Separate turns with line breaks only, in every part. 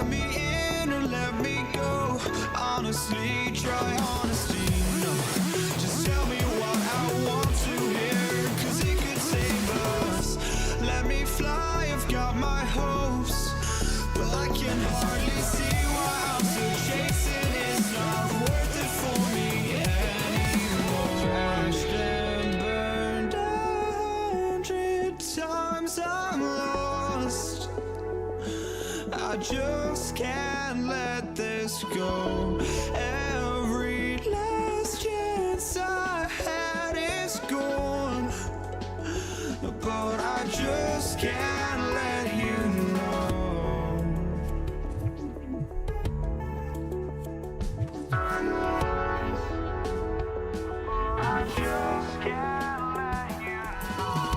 let me in or let me go. Honestly, try honesty, no. Just tell me what I want to hear, 'cause it could save us. Let me fly, I've got my hopes, but I can hardly see why I'm still chasing. It's not worth it for me anymore. Crashed and burned 100 times, I'm lost. I just can't let this go. Every last chance I had is gone, but I just can't let you know. I just can't let you know.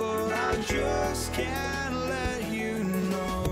But I just can't let you know.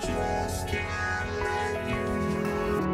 just can't let you know.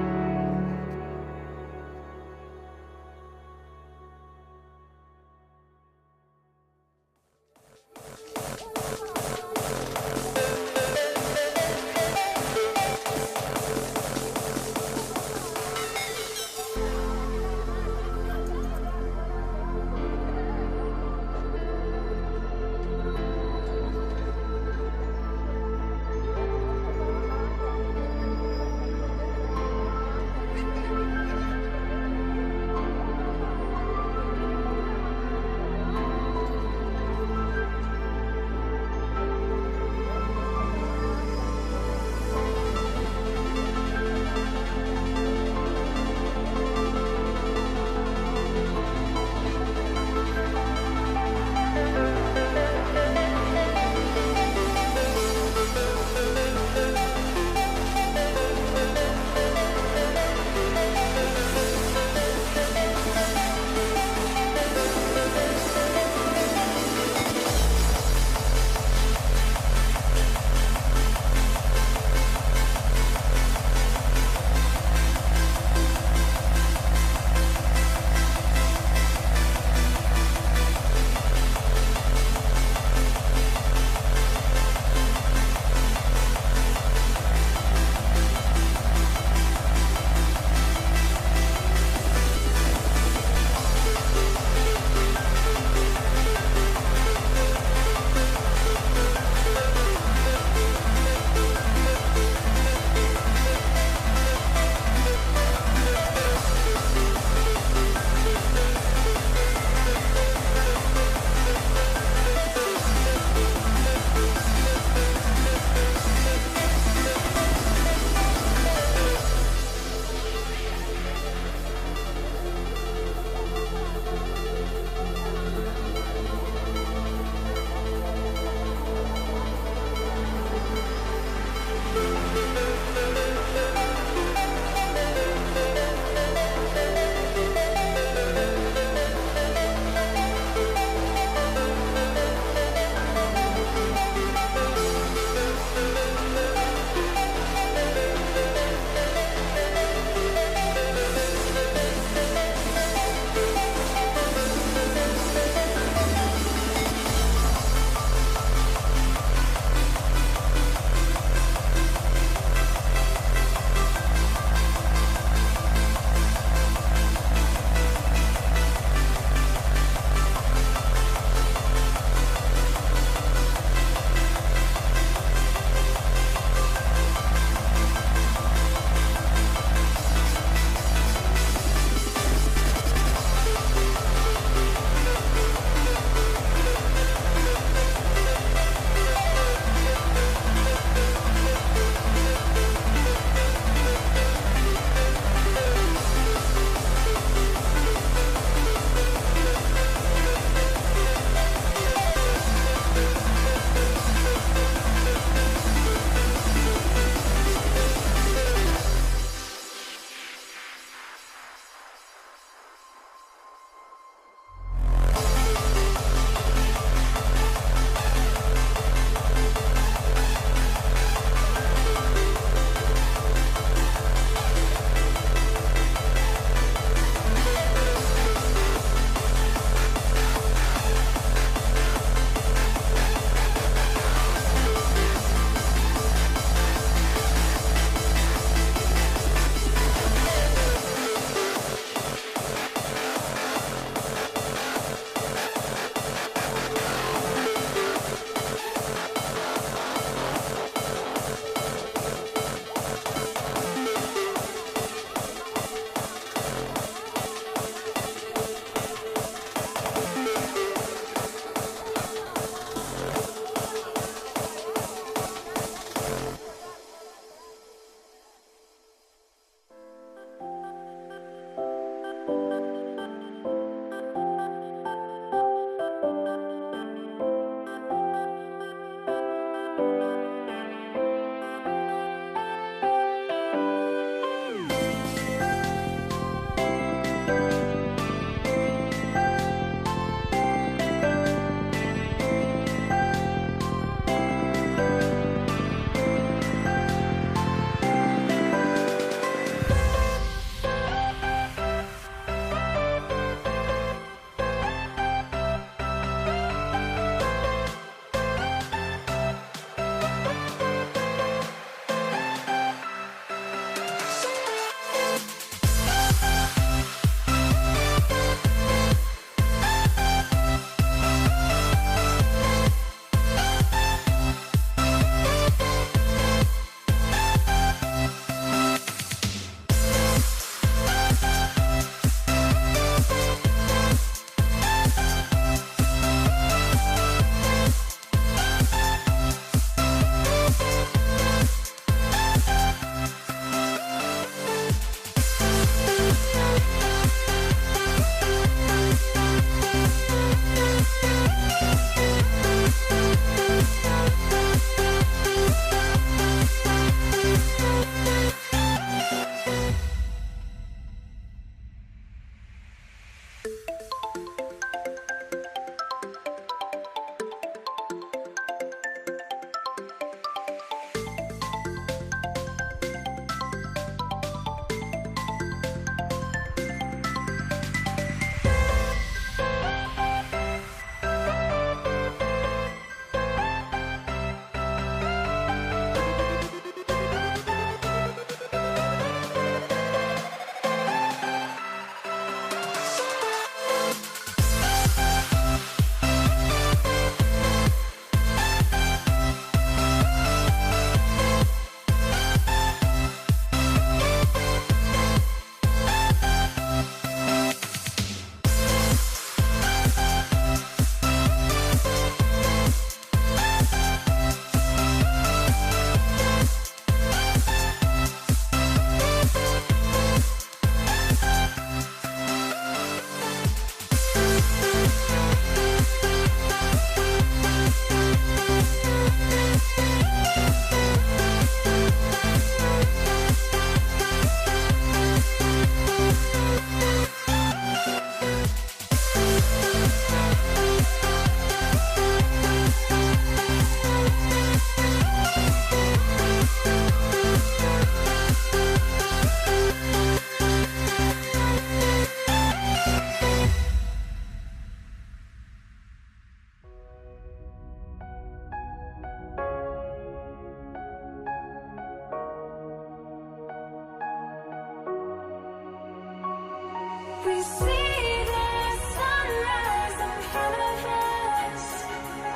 We see the sunrise in front of us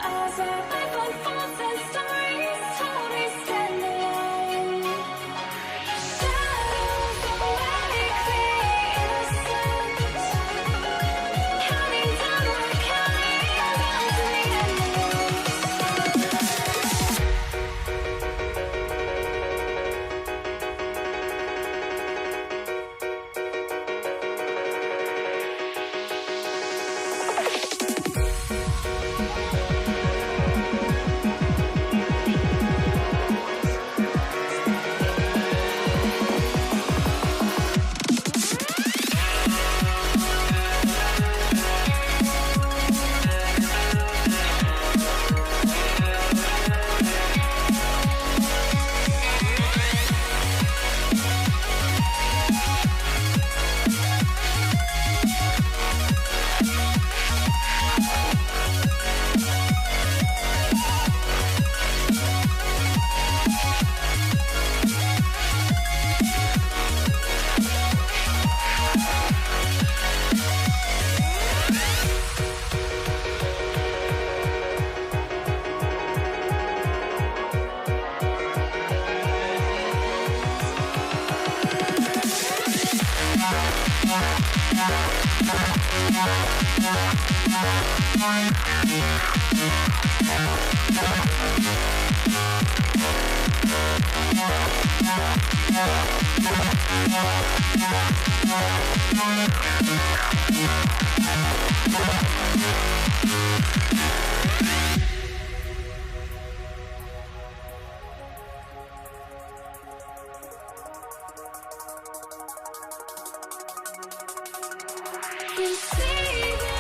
as our life unfolds and stories told. We stand alone. Shadows awake the innocence, counting down, we're counting down to the We see the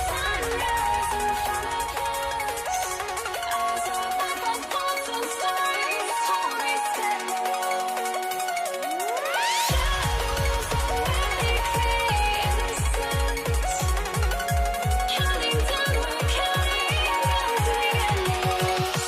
sunrise in front of us as our life unfolds and stories told. We stand alone. Shadows awake the innocence, counting down, we're counting down to the endless.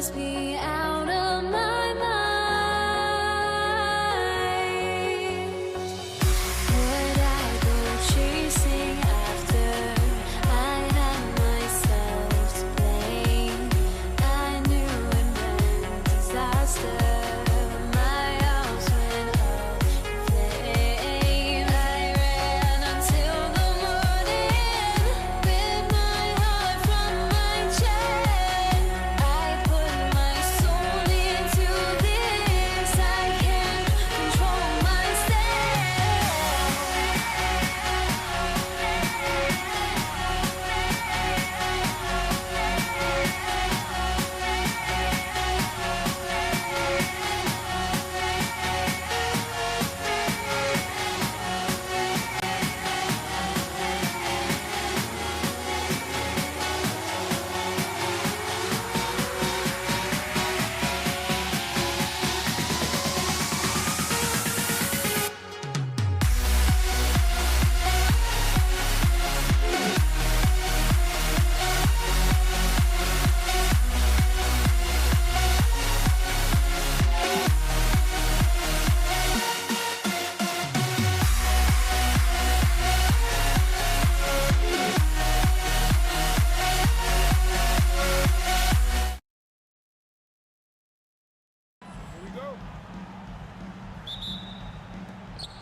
must be out of my mind. Would I go chasing after? I had myself to blame. I knew it meant disaster. My house went up in flames. I ran until the morning with my heart from my chest. I put my soul into this. I can't control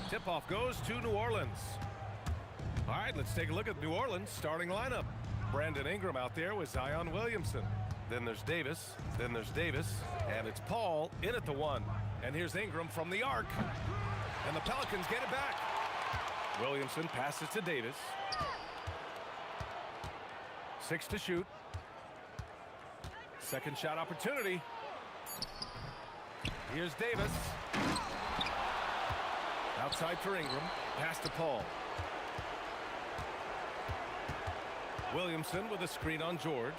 Tip-off goes to New Orleans. All right, let's take a look at New Orleans' starting lineup. Brandon Ingram out there with Zion Williamson. Then there's Davis. Then there's Davis. And it's Paul in at the 1. And here's Ingram from the arc. And the Pelicans get it back. Williamson passes to Davis. 6 to shoot. Second shot opportunity. Here's Davis. Outside for Ingram. Pass to Paul. Williamson with a screen on George.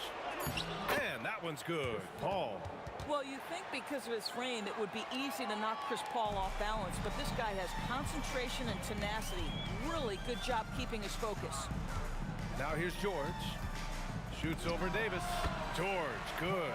And that one's good. Paul.
Well, you think because of his frame, it would be easy to knock Chris Paul off balance, but this guy has concentration and tenacity. Really good job keeping his focus.
Now here's George. Shoots over Davis. George, good.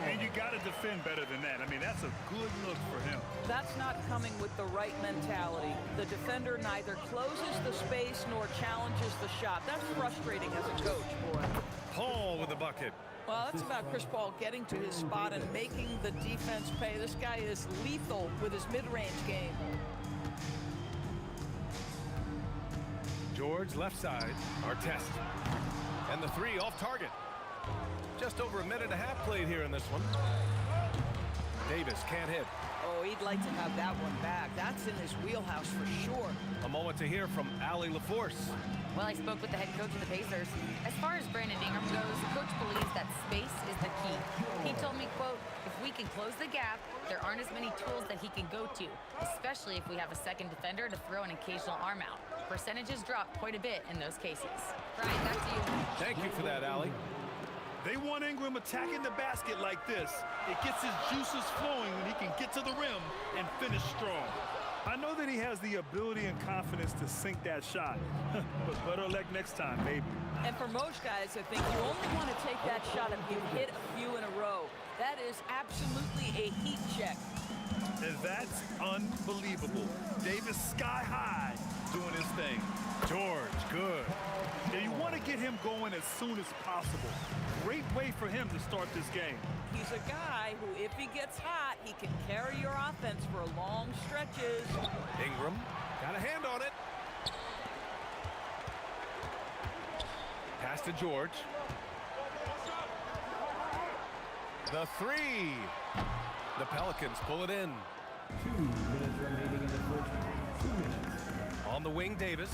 And you got to defend better than that. I mean, that's a good look for him.
That's not coming with the right mentality. The defender neither closes the space nor challenges the shot. That's frustrating as a coach, boy.
Paul with the bucket.
Well, that's about Chris Paul getting to his spot and making the defense pay. This guy is lethal with his mid-range game.
George left side. Artest. And the 3 off target. Just over a minute and a half played here in this one. Davis can't hit.
Oh, he'd like to have that one back. That's in his wheelhouse for sure.
A moment to hear from Allie LaForce.
Well, I spoke with the head coach of the Pacers. As far as Brandon Ingram goes, the coach believes that space is the key. He told me, quote, if we can close the gap, there aren't as many tools that he can go to, especially if we have a second defender to throw an occasional arm out. Percentages drop quite a bit in those cases. Brian, back to you.
Thank you for that, Allie.
They want Ingram attacking the basket like this. It gets his juices flowing when he can get to the rim and finish strong. I know that he has the ability and confidence to sink that shot, but better luck next time, maybe.
And for most guys, I think you only want to take that shot if you hit a few in a row. That is absolutely a heat check.
And that's unbelievable. Davis sky high doing his thing.
George, good.
Now you want to get him going as soon as possible. Great way for him to start this game.
He's a guy who, if he gets hot, he can carry your offense for long stretches.
Ingram got a hand on it. Pass to George. The 3. The Pelicans pull it in.
2 minutes remaining in the first. 2 minutes.
On the wing, Davis.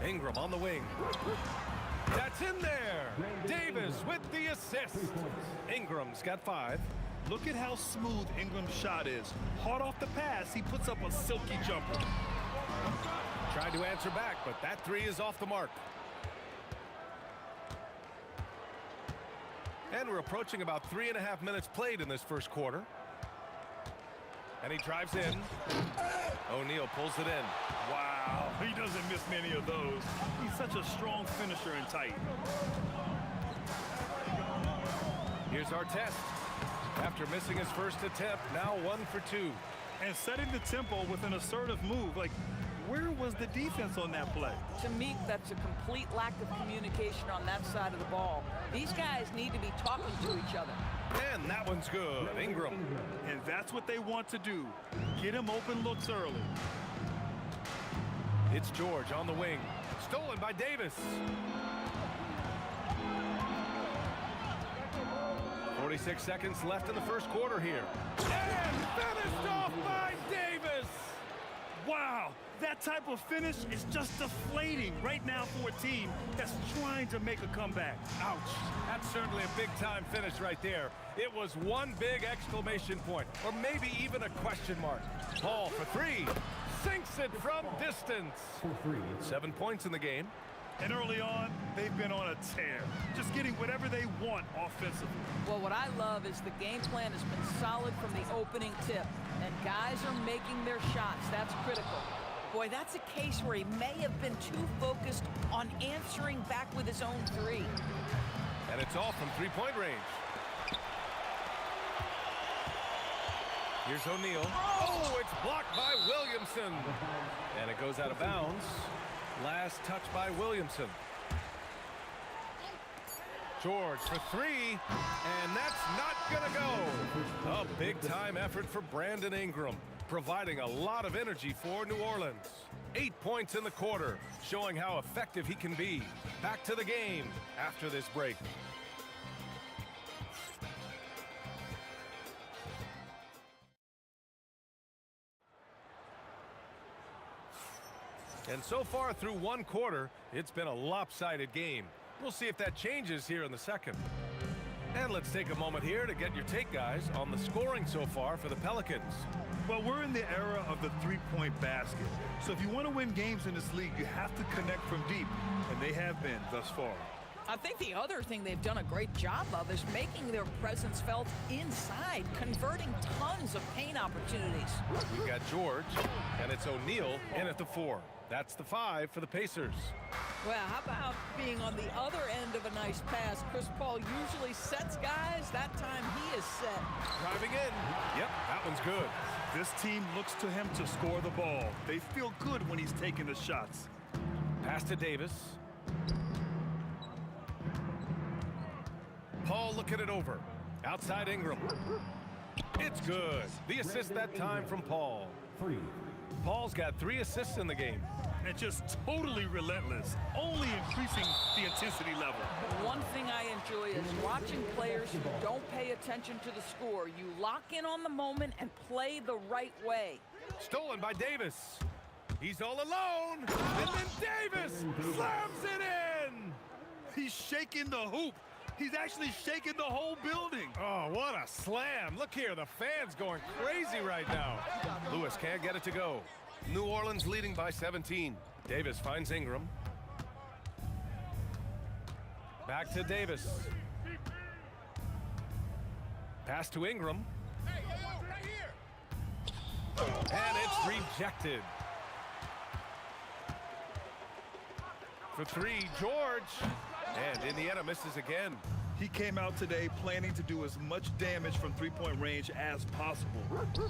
Ingram on the wing. That's in there. Davis with the assist. Ingram's got 5.
Look at how smooth Ingram's shot is. Hard off the pass, he puts up a silky jumper.
Tried to answer back, but that 3 is off the mark. And we're approaching about 3.5 minutes played in this first quarter. And he drives in. O'Neal pulls it in.
Wow, he doesn't miss many of those. He's such a strong finisher and tight.
Here's Artest. After missing his first attempt, now 1 for 2.
And setting the tempo with an assertive move. Like, where was the defense on that play?
To me, that's a complete lack of communication on that side of the ball. These guys need to be talking to each other.
And that one's good. Ingram.
And that's what they want to do. Get him open looks early.
It's George on the wing. Stolen by Davis. 46 seconds left in the first quarter here. And finished off by Davis.
Wow, that type of finish is just deflating right now for a team that's trying to make a comeback.
Ouch. That's certainly a big-time finish right there. It was one big exclamation point, or maybe even a question mark. Paul for 3. Sinks it from distance. 7 points in the game.
And early on, they've been on a tear, just getting whatever they want offensively.
Well, what I love is the game plan has been solid from the opening tip, and guys are making their shots. That's critical. Boy, that's a case where he may have been too focused on answering back with his own 3.
And it's all from 3-point range. Here's O'Neal. Oh, it's blocked by Williamson. And it goes out of bounds. Last touch by Williamson. George for 3, and that's not gonna go. A big-time effort for Brandon Ingram, providing a lot of energy for New Orleans. 8 points in the quarter, showing how effective he can be. Back to the game after this break. And so far through 1 quarter, it's been a lopsided game. We'll see if that changes here in the second. And let's take a moment here to get your take, guys, on the scoring so far for the Pelicans.
Well, we're in the era of the 3-point basket. So if you want to win games in this league, you have to connect from deep, and they have been thus far.
I think the other thing they've done a great job of is making their presence felt inside, converting tons of paint opportunities.
We've got George, and it's O'Neal in at the 4. That's the 5 for the Pacers.
Well, how about being on the other end of a nice pass? Chris Paul usually sets guys. That time he is set.
Driving in. Yep, that one's good.
This team looks to him to score the ball. They feel good when he's taking the shots.
Pass to Davis. Paul looking it over. Outside Ingram. It's good. The assist that time from Paul. Paul's got 3 assists in the game.
And just totally relentless, only increasing the intensity level.
One thing I enjoy is watching players who don't pay attention to the score. You lock in on the moment and play the right way.
Stolen by Davis. He's all alone. And then Davis slams it in.
He's shaking the hoop. He's actually shaking the whole building.
Oh, what a slam. Look here, the fans going crazy right now. Lewis can't get it to go. New Orleans leading by 17. Davis finds Ingram. Back to Davis. Pass to Ingram. And it's rejected. For 3, George. And Indiana misses again.
He came out today planning to do as much damage from 3-point range as possible.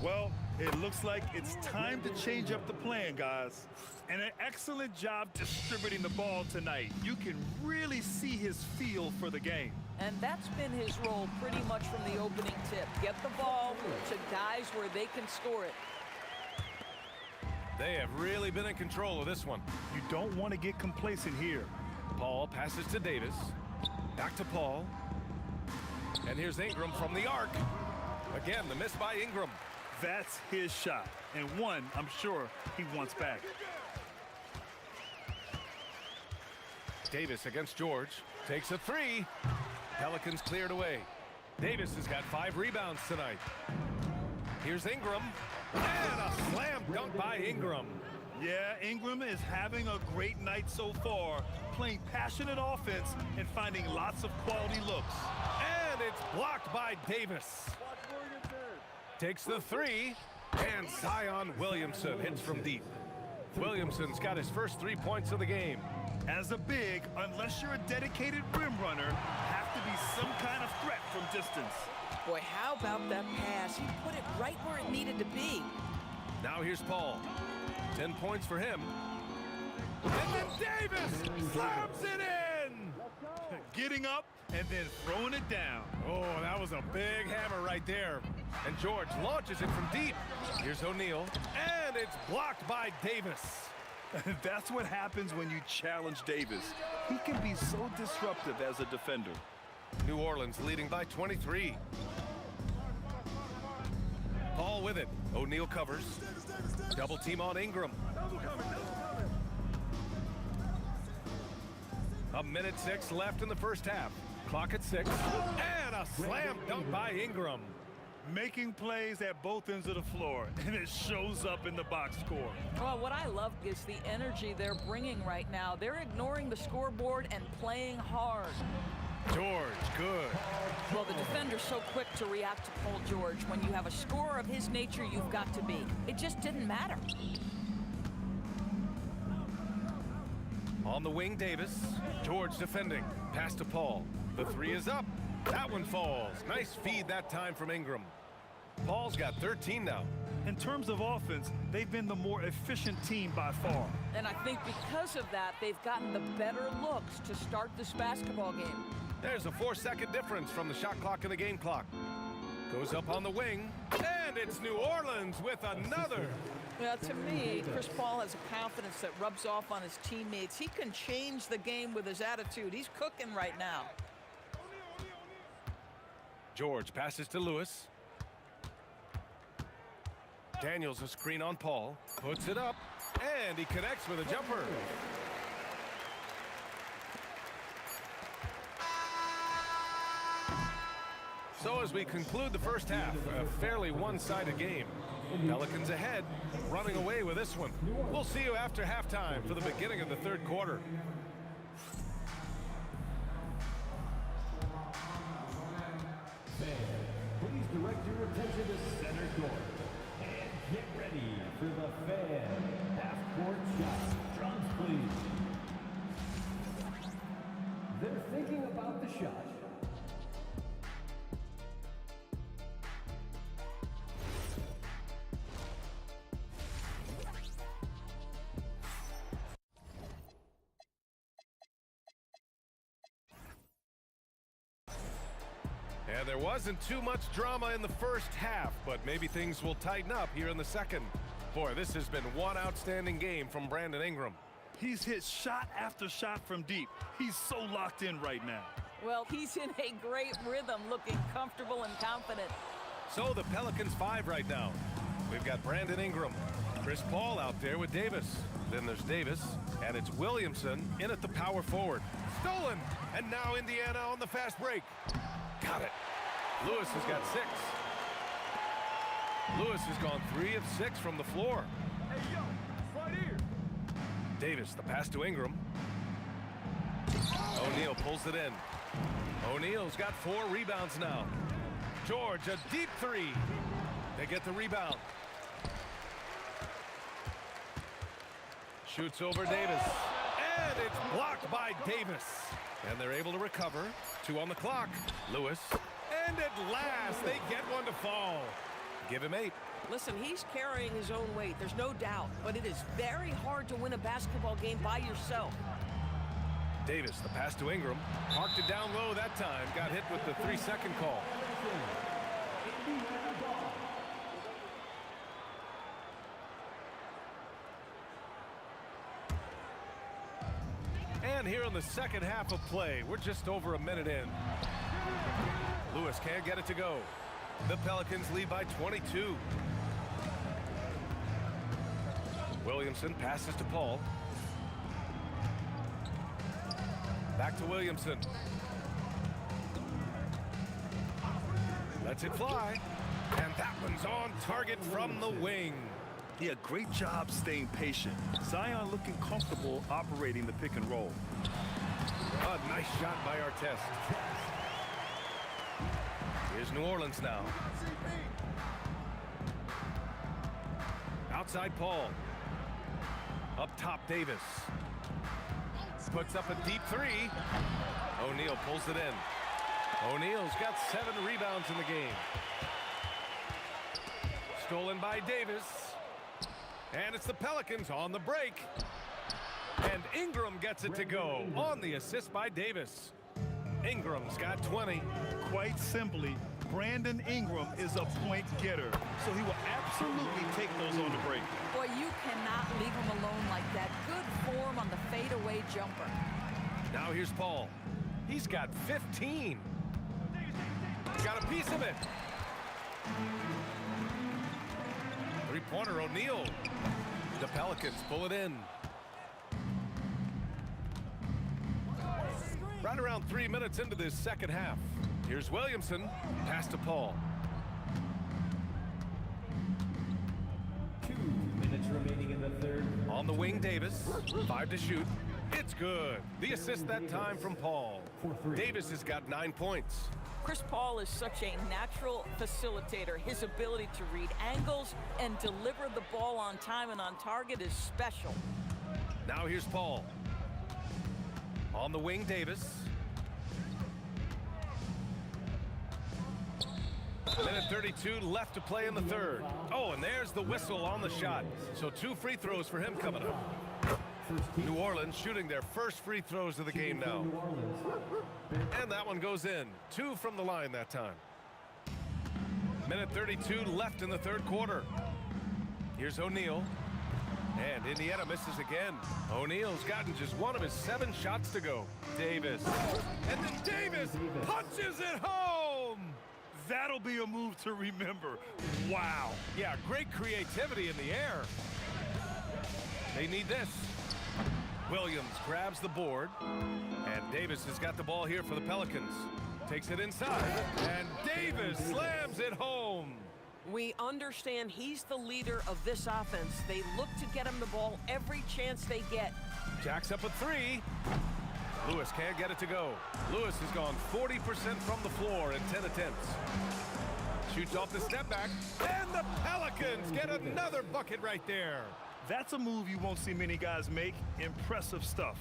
Well, it looks like it's time to change up the plan, guys. And an excellent job distributing the ball tonight. You can really see his feel for the game.
And that's been his role pretty much from the opening tip. Get the ball to guys where they can score it.
They have really been in control of this one.
You don't want to get complacent here.
Paul passes to Davis. Back to Paul. And here's Ingram from the arc. Again, the miss by Ingram.
That's his shot. And one, I'm sure, he wants back.
Davis against George. Takes a 3. Pelicans cleared away. Davis has got 5 rebounds tonight. Here's Ingram. And a slam dunk by Ingram.
Yeah, Ingram is having a great night so far, playing passionate offense and finding lots of quality looks.
And it's blocked by Davis. Takes the 3, and Zion Williamson hits from deep. Williamson's got his first 3 points of the game.
As a big, unless you're a dedicated rim runner, have to be some kind of threat from distance.
Boy, how about that pass? He put it right where it needed to be.
Now here's Paul. 10 points for him. And then Davis slams it in!
Getting up and then throwing it down.
Oh, that was a big hammer right there. And George launches it from deep. Here's O'Neal, and it's blocked by Davis.
That's what happens when you challenge Davis. He can be so disruptive as a defender.
New Orleans leading by 23. Paul with it. O'Neal covers. Double team on Ingram. A minute 6 left in the first half. Clock at 6. And a slam dunk by Ingram.
Making plays at both ends of the floor, and it shows up in the box score.
Well, what I love is the energy they're bringing right now. They're ignoring the scoreboard and playing hard.
George, good.
Well, the defender's so quick to react to Paul George. When you have a scorer of his nature, you've got to be. It just didn't matter.
On the wing, Davis. George defending. Pass to Paul. The 3 is up. That one falls. Nice feed that time from Ingram. Paul's got 13 now.
In terms of offense, they've been the more efficient team by far.
And I think because of that, they've gotten the better looks to start this basketball game.
There's a 4-second difference from the shot clock and the game clock. Goes up on the wing, and it's New Orleans with another.
Well, to me, Chris Paul has a confidence that rubs off on his teammates. He can change the game with his attitude. He's cooking right now.
George passes to Lewis. Daniels a screen on Paul. Puts it up, and he connects with a jumper. So as we conclude the first half, a fairly one-sided game. Pelicans ahead, running away with this one. We'll see you after halftime for the beginning of the third quarter.
Please direct your attention to center court. And get ready for the fan half-court shot. Drums, please. They're thinking about the shot.
And there wasn't too much drama in the first half, but maybe things will tighten up here in the second. Boy, this has been one outstanding game from Brandon Ingram.
He's hit shot after shot from deep. He's so locked in right now.
Well, he's in a great rhythm, looking comfortable and confident.
So the Pelicans 5 right now. We've got Brandon Ingram, Chris Paul out there with Davis. Then there's Davis, and it's Williamson in at the power forward. Stolen, and now Indiana on the fast break. Got it. Lewis has got 6. Lewis has gone 3 of 6 from the floor.
Hey, yo, right here.
Davis, the pass to Ingram. O'Neal pulls it in. O'Neal's got 4 rebounds now. George, a deep 3. They get the rebound. Shoots over Davis. And it's blocked by Davis. And they're able to recover. 2 on the clock. Lewis. And at last, they get one to fall. Give him 8.
Listen, he's carrying his own weight, there's no doubt, but it is very hard to win a basketball game by yourself.
Davis, the pass to Ingram. Parked it down low that time. Got hit with the 3-second call. And here in the second half of play, we're just over a minute in. Lewis can't get it to go. The Pelicans lead by 22. Williamson passes to Paul. Back to Williamson. Lets it fly. And that one's on target from the wing.
Yeah, great job staying patient. Zion looking comfortable operating the pick and roll.
A nice shot by Artest. Here's New Orleans now. Outside Paul. Up top Davis. Puts up a deep 3. O'Neal pulls it in. O'Neal's got 7 rebounds in the game. Stolen by Davis. And it's the Pelicans on the break. And Ingram gets it to go on the assist by Davis. Ingram's got 20.
Quite simply, Brandon Ingram is a point getter, so he will absolutely take those on the break.
Boy, you cannot leave him alone like that. Good form on the fadeaway jumper.
Now here's Paul. He's got 15. Got a piece of it. Three-pointer O'Neal. The Pelicans pull it in. Right around 3 minutes into this second half. Here's Williamson. Pass to Paul.
2 minutes remaining in the third.
On the wing, Davis. 5 to shoot. It's good. The assist that time from Paul. Davis has got 9 points.
Chris Paul is such a natural facilitator. His ability to read angles and deliver the ball on time and on target is special.
Now here's Paul. On the wing, Davis. Minute 32 left to play in the third. Oh, and there's the whistle on the shot. So 2 free throws for him coming up. New Orleans shooting their first free throws of the game now. And that one goes in. 2 from the line that time. Minute 32 left in the third quarter. Here's O'Neal. And Indiana misses again. O'Neal's gotten just 1 of his 7 shots to go. Davis. And then Davis punches it home.
That'll be a move to remember. Wow.
Yeah, great creativity in the air. They need this. Williams grabs the board. And Davis has got the ball here for the Pelicans. Takes it inside. And Davis slams it home.
We understand he's the leader of this offense. They look to get him the ball every chance they get.
Jacks up a 3. Lewis can't get it to go. Lewis has gone 40% from the floor in 10 attempts. Shoots off the step back. And the Pelicans get another bucket right there.
That's a move you won't see many guys make. Impressive stuff.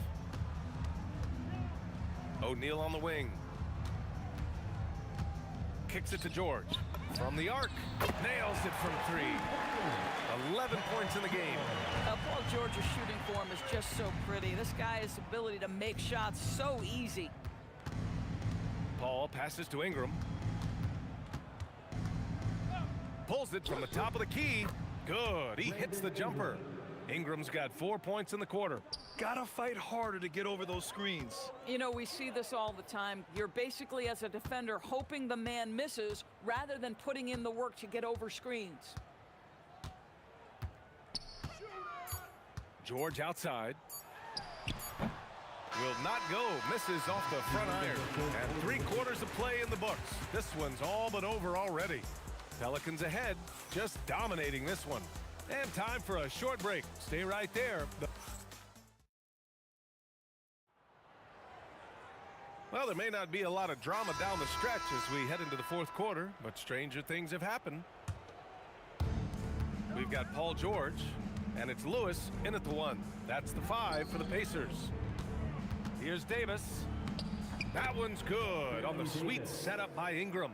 O'Neal on the wing. Kicks it to George. From the arc. Nails it from 3. 11 points in the game.
Paul George's shooting form is just so pretty. This guy's ability to make shots so easy.
Paul passes to Ingram. Pulls it from the top of the key. Good. He hits the jumper. Ingram's got 4 points in the quarter.
Gotta fight harder to get over those screens.
You know, we see this all the time. You're basically, as a defender, hoping the man misses rather than putting in the work to get over screens.
George outside. Will not go. Misses off the front iron. And 3 quarters of play in the books. This one's all but over already. Pelicans ahead, just dominating this one. And time for a short break. Stay right there. Well, there may not be a lot of drama down the stretch as we head into the fourth quarter, but stranger things have happened. We've got Paul George, and it's Lewis in at the 1. That's the 5 for the Pacers. Here's Davis. That one's good on the sweet setup by Ingram.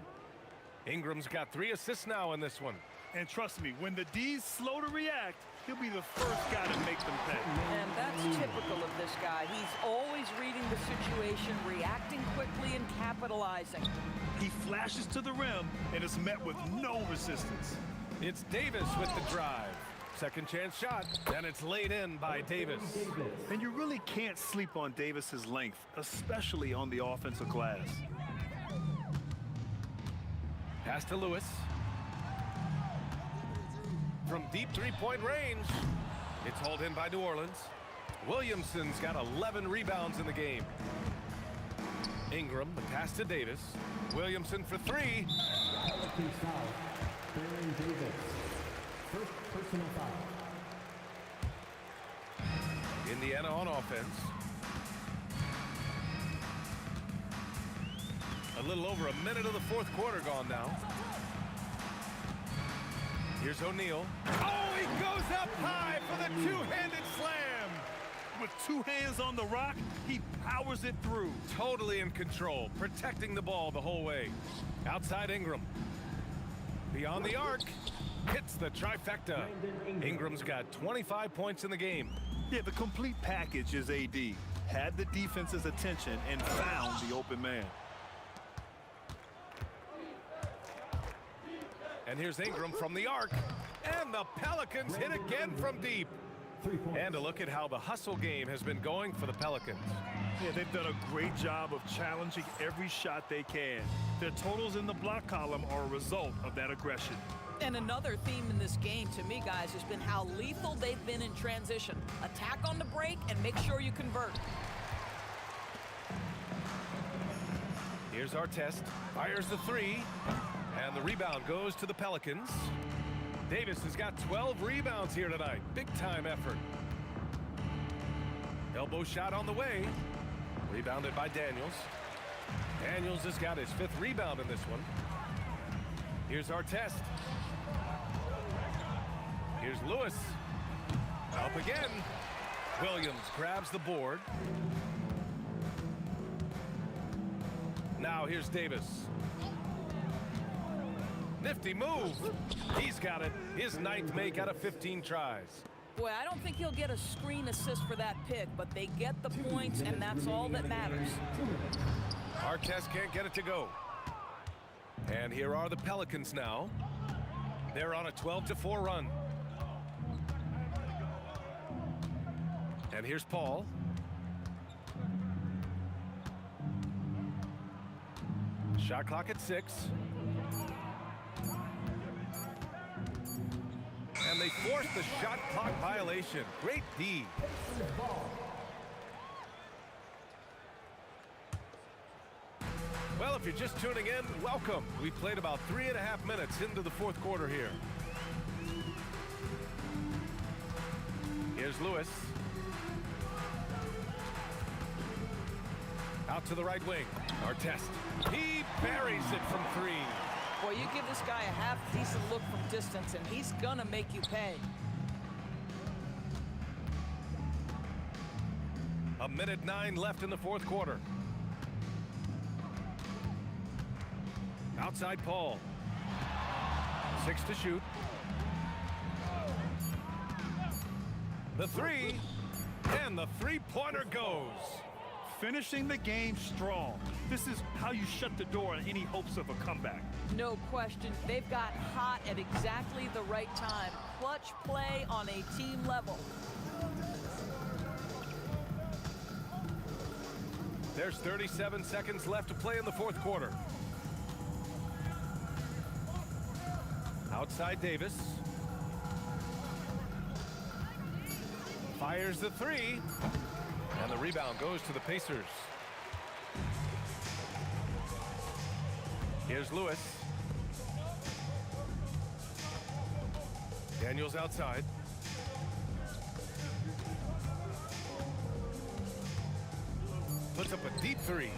Ingram's got 3 assists now in this one.
And trust me, when the D's slow to react, he'll be the first guy to make them pay.
And that's typical of this guy. He's always reading the situation, reacting quickly, and capitalizing.
He flashes to the rim and is met with no resistance.
It's Davis with the drive. Second chance shot, and it's laid in by Davis.
And you really can't sleep on Davis's length, especially on the offensive glass.
Pass to Lewis. From deep three-point range, it's hauled in by New Orleans. Williamson's got 11 rebounds in the game. Ingram, the pass to Davis. Williamson for 3.
Pelicans foul. Baron Davis. First personal foul.
Indiana on offense. A little over a minute of the fourth quarter gone now. Here's O'Neal. Oh, he goes up high for the two-handed slam.
With 2 hands on the rock, he powers it through.
Totally in control, protecting the ball the whole way. Outside Ingram. Beyond the arc. Hits the trifecta. Ingram's got 25 points in the game.
Yeah, the complete package is AD. Had the defense's attention and found the open man.
And here's Ingram from the arc. And the Pelicans hit again from deep. And a look at how the hustle game has been going for the Pelicans.
Yeah, they've done a great job of challenging every shot they can. Their totals in the block column are a result of that aggression.
And another theme in this game, to me, guys, has been how lethal they've been in transition. Attack on the break and make sure you convert.
Here's our test. Fires the three. And the rebound goes to the Pelicans. Davis has got 12 rebounds here tonight. Big-time effort. Elbow shot on the way. Rebounded by Daniels. Daniels has got his 5th rebound in this one. Here's our test. Here's Lewis. Up again. Williams grabs the board. Now here's Davis. Nifty move. He's got it. His 9th make out of 15 tries.
Boy, I don't think he'll get a screen assist for that pick, but they get the points, and that's all that matters.
Artest can't get it to go. And here are the Pelicans now. They're on a 12-4 run. And here's Paul. Shot clock at 6. And they forced the shot clock violation. Great D. Well, if you're just tuning in, welcome. We've played about 3.5 minutes into the 4th quarter here. Here's Lewis. Out to the right wing. Artest. He buries it from 3.
Boy, you give this guy a half-decent look from distance, and he's gonna make you pay.
A minute 9 left in the 4th quarter. Outside Paul. 6 to shoot. The 3. And the 3-pointer goes.
Finishing the game strong. This is how you shut the door on any hopes of a comeback.
No question. They've got hot at exactly the right time. Clutch play on a team level.
There's 37 seconds left to play in the 4th quarter. Outside Davis. Fires the 3. And the rebound goes to the Pacers. Here's Lewis. Daniels outside. Puts up a deep 3.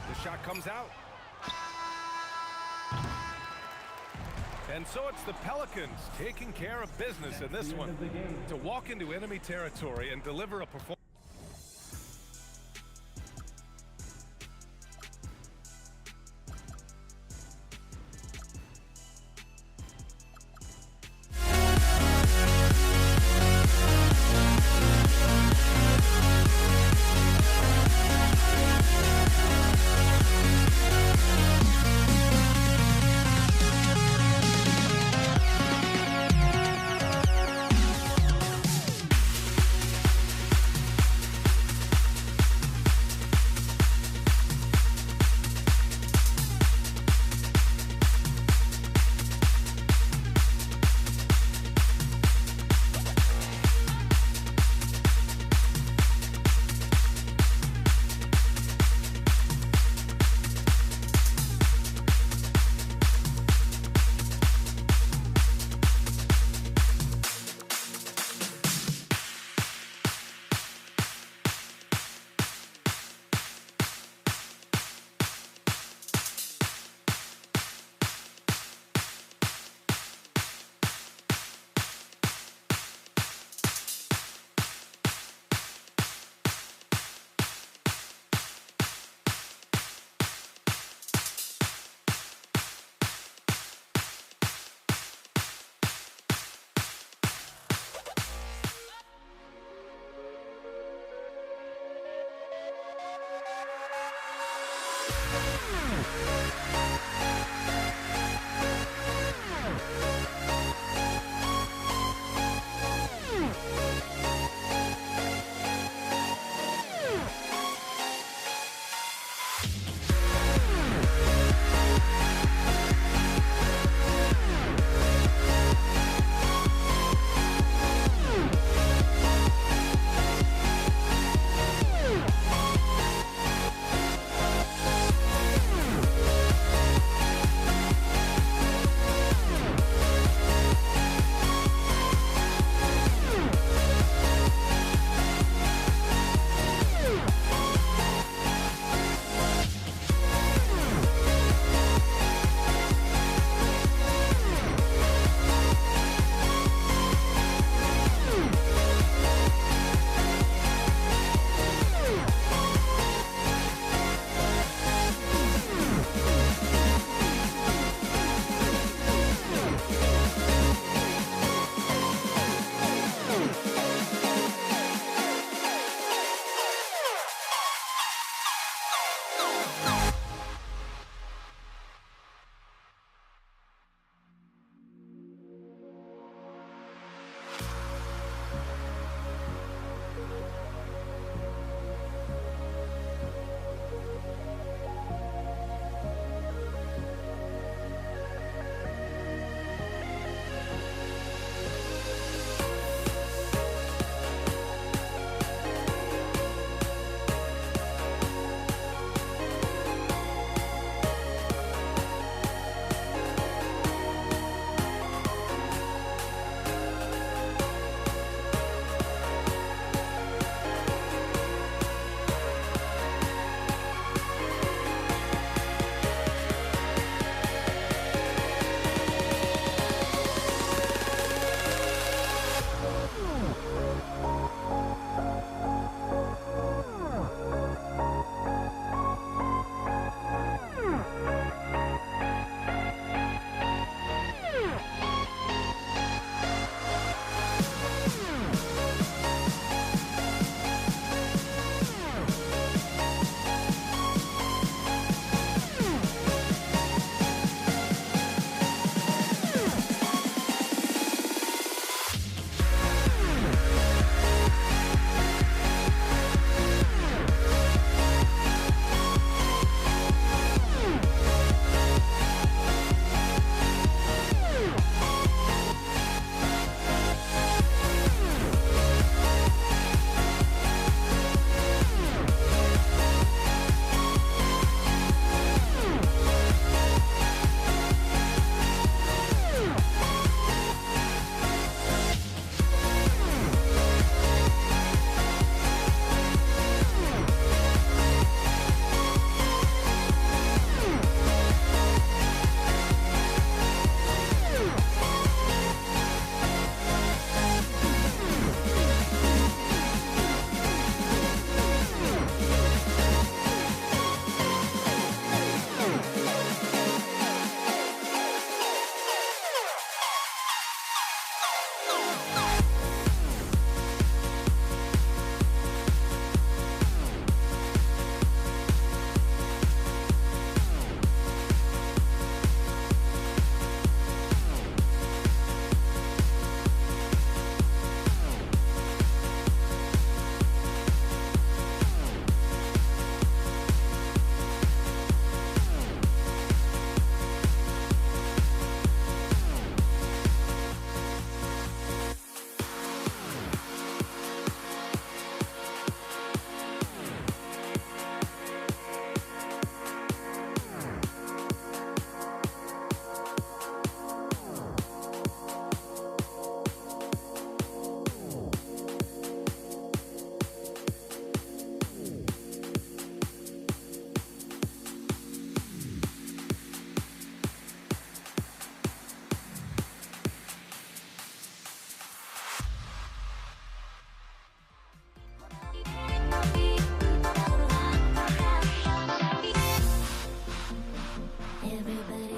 The shot comes out. And so it's the Pelicans taking care of business in this one to walk into enemy territory and deliver a performance.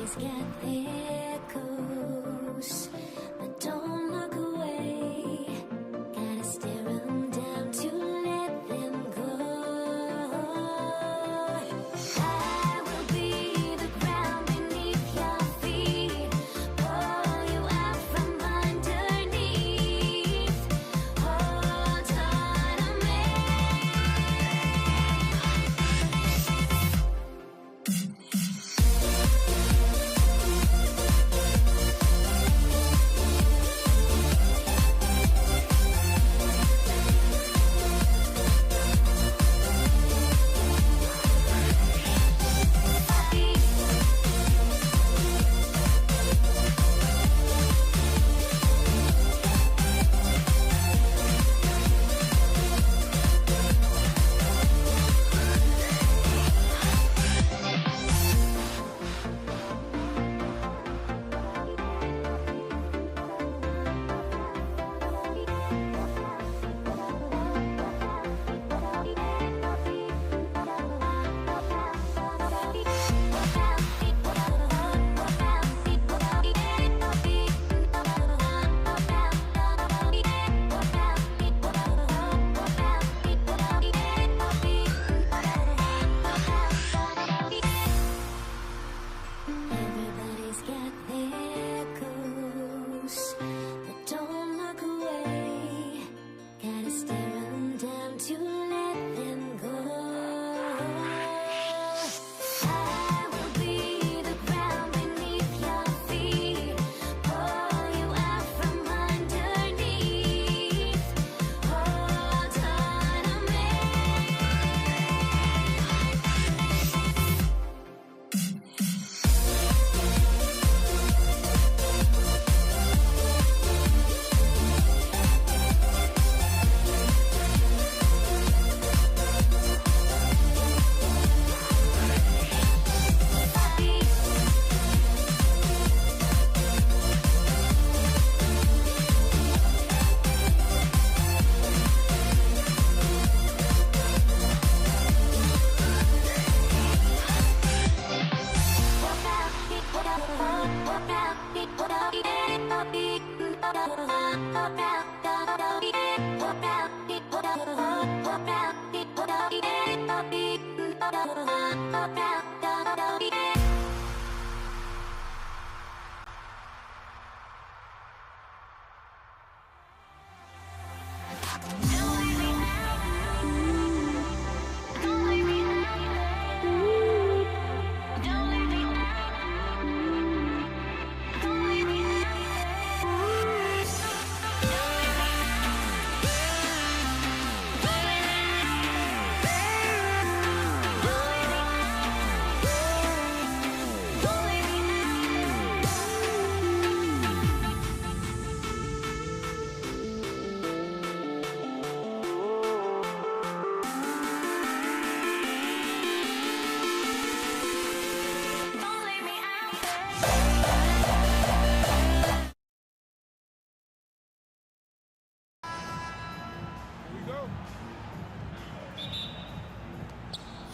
Everybody's got their ghosts, but don't look away. Gotta stare 'em down to let them go. I will be the ground beneath your feet, pull you out from underneath. Hold on to me. Everybody's got their ghosts, but don't look away. Gotta stare 'em down to let them go. I will be the ground beneath your feet, pull you out from underneath. Hold on to me.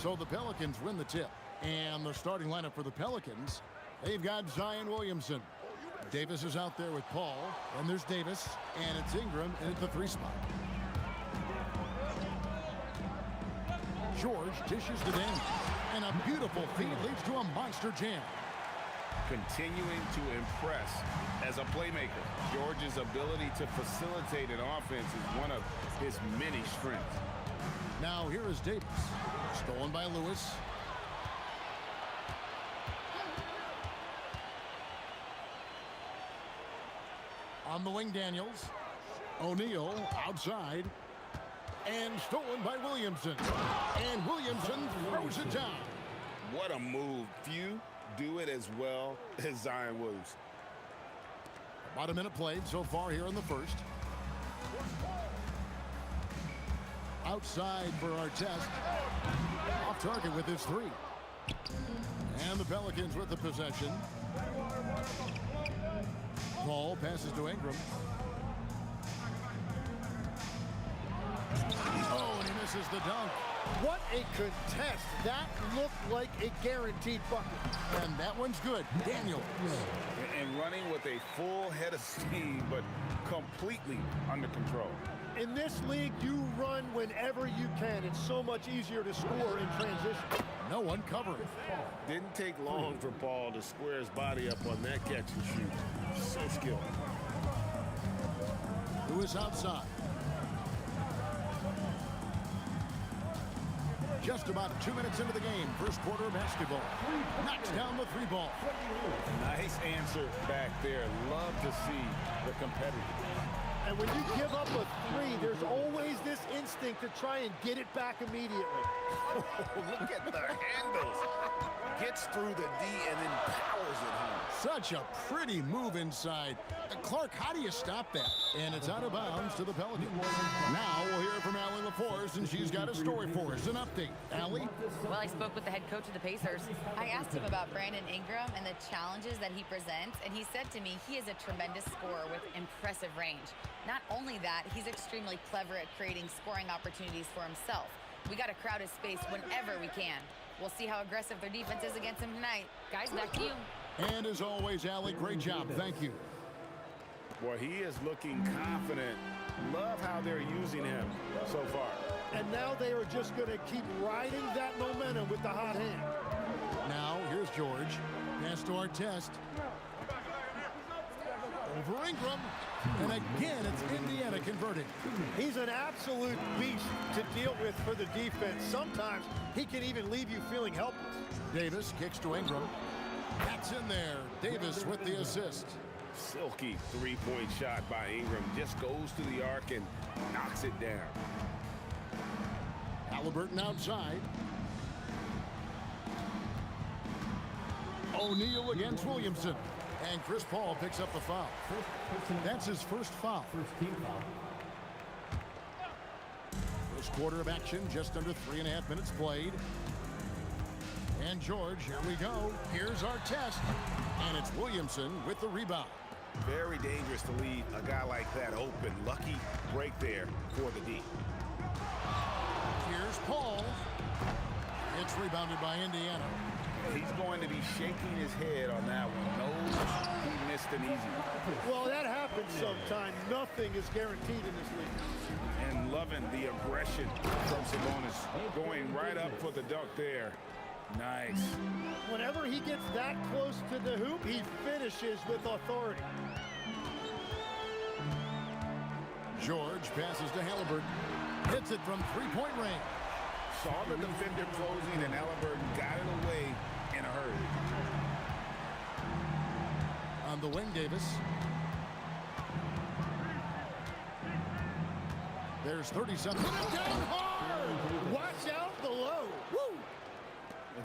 So the Pelicans win the tip. And the starting lineup for the Pelicans, they've got Zion Williamson. Davis is out there with Paul. And there's Davis. And it's Ingram in at the 3 spot. George dishes to Daniels. And a beautiful feed leads to a monster jam.
Continuing to impress as a playmaker. George's ability to facilitate an offense is one of his many strengths.
Now here is Davis. Stolen by Lewis. On the wing, Daniels. O'Neal outside. And stolen by Williamson. And Williamson throws it down.
What a move. Few do it as well as Zion Williamson.
About a minute played so far here in the first. Outside for Artest. Off target with his 3. And the Pelicans with the possession. Paul passes to Ingram. Oh, and he misses the dunk.
What a contest. That looked like a guaranteed bucket.
And that one's good. Daniels.
And running with a full head of steam, but completely under control.
In this league, you run whenever you can. It's so much easier to score in transition.
No one covering.
Didn't take long for Paul to square his body up on that catch and shoot. So skilled.
Who is outside? Just about 2 minutes into the game. First quarter of basketball. Knocks down the three ball.
Nice answer back there. Love to see the competitor.
And when you give up a three, there's always this instinct to try and get it back immediately.
Look at the handles. Gets through the D and then powers it home.
Such a pretty move inside. Clark, how do you stop that? And it's out of bounds to the Pelicans. Now we'll hear from Allie LaForce, and she's got a story for us. An update. Allie?
Well, I spoke with the head coach of the Pacers. I asked him about Brandon Ingram and the challenges that he presents, and he said to me he is a tremendous scorer with impressive range. Not only that, he's extremely clever at creating scoring opportunities for himself. We got to crowd his space whenever we can. We'll see how aggressive their defense is against him tonight. Guys, back to you.
And as always, Allie, great job. Thank you.
Boy, he is looking confident. Love how they're using him so far.
And now they are just going to keep riding that momentum with the hot hand.
Now, here's George. Pass to Artest. Over Ingram. And again, it's Indiana converting.
He's an absolute beast to deal with for the defense. Sometimes he can even leave you feeling helpless.
Davis kicks to Ingram. That's in there. Davis with the assist.
Silky three-point shot by Ingram. Just goes to the arc and knocks it down.
Halliburton outside. O'Neal against Williamson. And Chris Paul picks up the foul. That's his first foul. First quarter of action, just under 3.5 minutes played. And George, here we go. Here's our test. And it's Williamson with the rebound.
Very dangerous to leave a guy like that open. Lucky break there for the D.
Here's Paul. It's rebounded by Indiana.
He's going to be shaking his head on that one. Knows he missed an easy one.
Well, that happens sometimes. Nothing is guaranteed in this league.
And loving the aggression from Sabonis. Going right up for the dunk there. Nice.
Whenever he gets that close to the hoop, he finishes with authority.
George passes to Halliburton. Hits it from three-point range.
Saw the defender closing, and Halliburton got it away in a hurry.
On the wing, Davis. There's 37. Put it down hard!
Watch out below. Woo!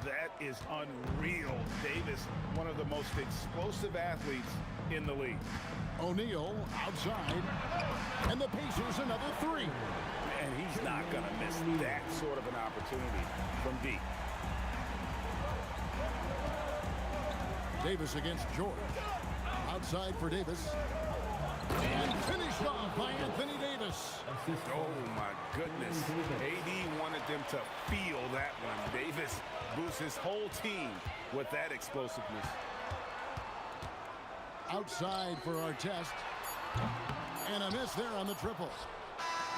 That is unreal. Davis, one of the most explosive athletes in the league.
O'Neal outside. And the Pacers another three.
And he's not going to miss that sort of an opportunity from deep.
Davis against George. Outside for Davis. And finished off by Anthony Davis.
Oh, my goodness. AD wanted them to feel that one. Davis boosts his whole team with that explosiveness.
Outside for Artest. And a miss there on the triple.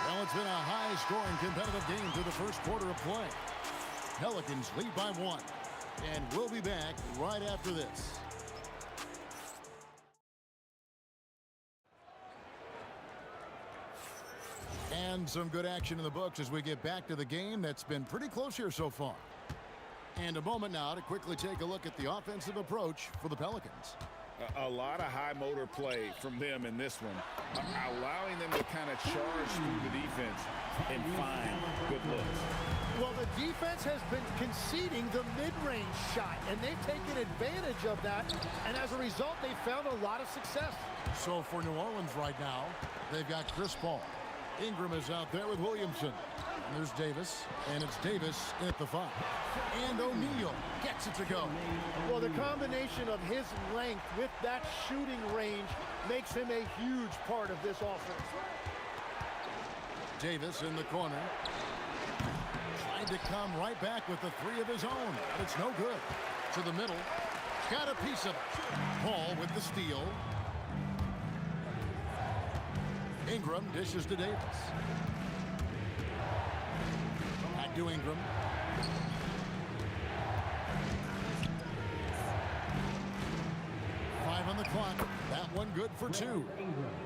Well, it's been a high-scoring competitive game through the first quarter of play. Pelicans lead by 1. And we'll be back right after this. And some good action in the books as we get back to the game that's been pretty close here so far. And a moment now to quickly take a look at the offensive approach for the Pelicans.
A lot of high motor play from them in this one, allowing them to kind of charge through the defense and find good looks.
Well, the defense has been conceding the mid-range shot, and they've taken advantage of that, and as a result, they've found a lot of success.
So for New Orleans right now, they've got Chris Paul. Ingram is out there with Williamson. And there's Davis, and it's Davis at the 5. And O'Neal gets it to go.
Well, the combination of his length with that shooting range makes him a huge part of this offense.
Davis in the corner. tried to come right back with the three of his own, but it's no good. To the middle. Got a piece of it. Paul with the steal. Ingram dishes to Davis. Back to Ingram. Five on the clock. That one good for two.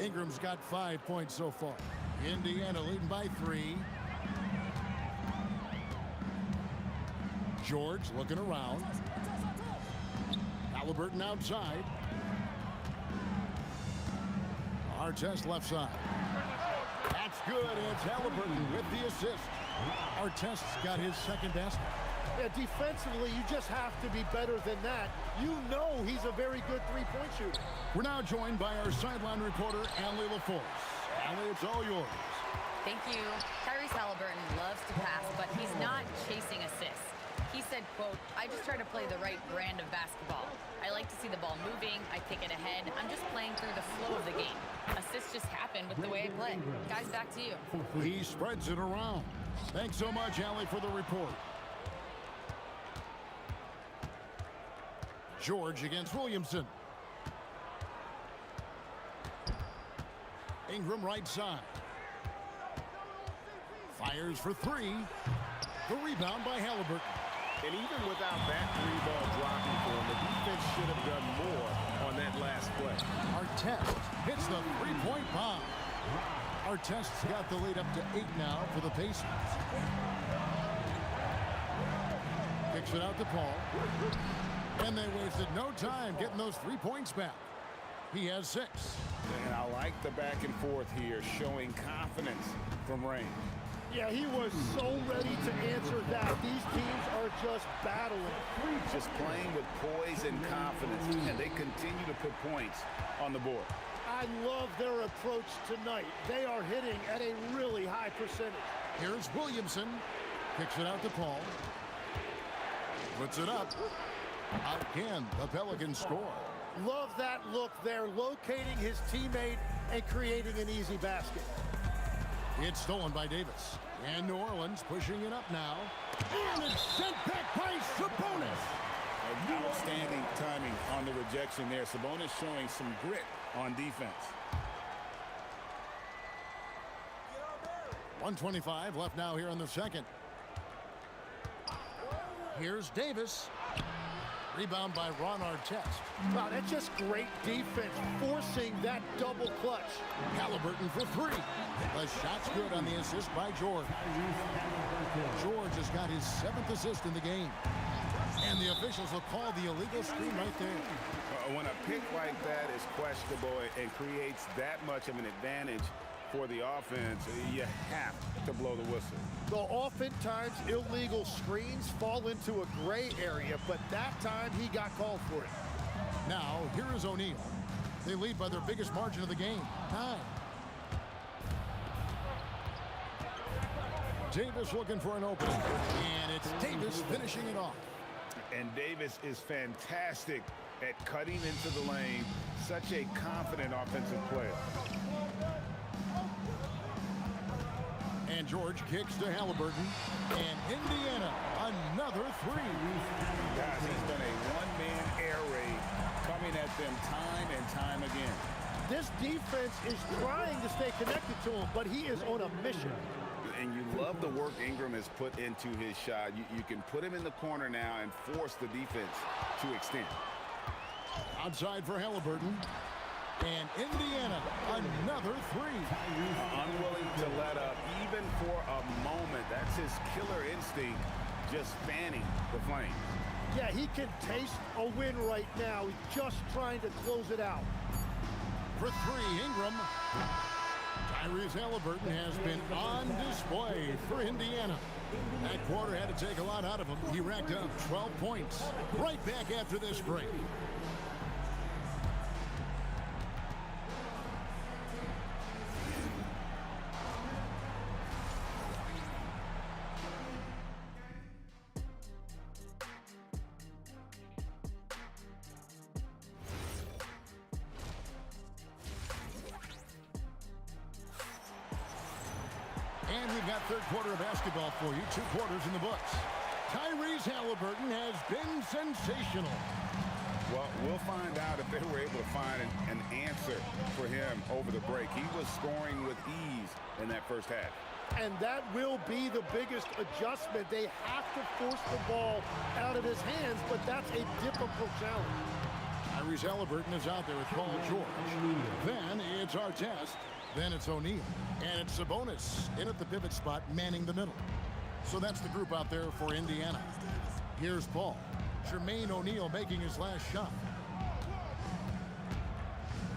Ingram's got 5 points so far. Indiana leading by 3. George looking around. Halliburton outside. Artest left side. That's good. It's Halliburton with the assist. Artest's got his second basket.
Yeah, defensively, you just have to be better than that. You know he's a very good three-point shooter.
We're now joined by our sideline reporter, Allie LaForce. Allie, it's all yours.
Thank you. Tyrese Halliburton loves to pass, but he's not chasing assists. He said, quote, "I just try to play the right brand of basketball. I like to see the ball moving. I kick it ahead. I'm just playing through the flow of the game. Assists just happen with the way I play." Guys, back to you.
He spreads it around. Thanks so much, Allie, for the report. George against Williamson. Ingram right side. Fires for 3. The rebound by Halliburton.
And even without that 3-ball dropping for him, the defense should have done more on that last play.
Artest hits the three-point bomb. Artest's got the lead up to 8 now for the Pacers. Kicks it out to Paul. And they wasted no time getting those 3 points back. He has 6.
And I like the back and forth here, showing confidence from range.
Yeah, he was so ready to answer that. These teams are just battling.
Just playing with poise and confidence, and they continue to put points on the board.
I love their approach tonight. They are hitting at a really high percentage.
Here's Williamson. Kicks it out to Paul. Puts it up. Again, the Pelicans score.
Love that look there, locating his teammate and creating an easy basket.
It's stolen by Davis. And New Orleans pushing it up now. And it's sent back by Sabonis.
Outstanding timing on the rejection there. Sabonis showing some grit on defense.
1:25 left now here in the second. Here's Davis. Rebound by Ron Artest.
Wow, that's just great defense, forcing that double clutch.
Halliburton for 3. The shot's good on the assist by George. George has got his 7th assist in the game. And the officials will call the illegal screen right there.
When a pick like that is questionable and creates that much of an advantage for the offense, you have to blow the whistle.
Though oftentimes illegal screens fall into a gray area, but that time he got called for it.
Now, here is O'Neal. They lead by their biggest margin of the game, 9. Davis looking for an opening. And it's Davis finishing it off.
And Davis is fantastic at cutting into the lane. Such a confident offensive player.
And George kicks to Halliburton. And Indiana, another 3.
Guys, he's been a one-man air raid coming at them time and time again.
This defense is trying to stay connected to him, but he is on a mission.
And you love the work Ingram has put into his shot. You can put him in the corner now and force the defense to extend.
Outside for Halliburton. And Indiana, another 3.
Unwilling to let up, even for a moment. That's his killer instinct, just fanning the flames.
Yeah, he can taste a win right now. He's just trying to close it out.
For 3, Ingram. Tyrese Halliburton has been on display for Indiana. That quarter had to take a lot out of him. He racked up 12 points. Right back after this break. And we've got third quarter of basketball for you. 2 quarters in the books. Tyrese Halliburton has been sensational.
Well, we'll find out if they were able to find an answer for him over the break. He was scoring with ease in that first half.
And that will be the biggest adjustment. They have to force the ball out of his hands, but that's a difficult challenge.
Tyrese Halliburton is out there with Paul George. Then it's Artest. Then it's O'Neal. And it's Sabonis in at the pivot spot, manning the middle. So that's the group out there for Indiana. Here's Paul. Jermaine O'Neal making his last shot.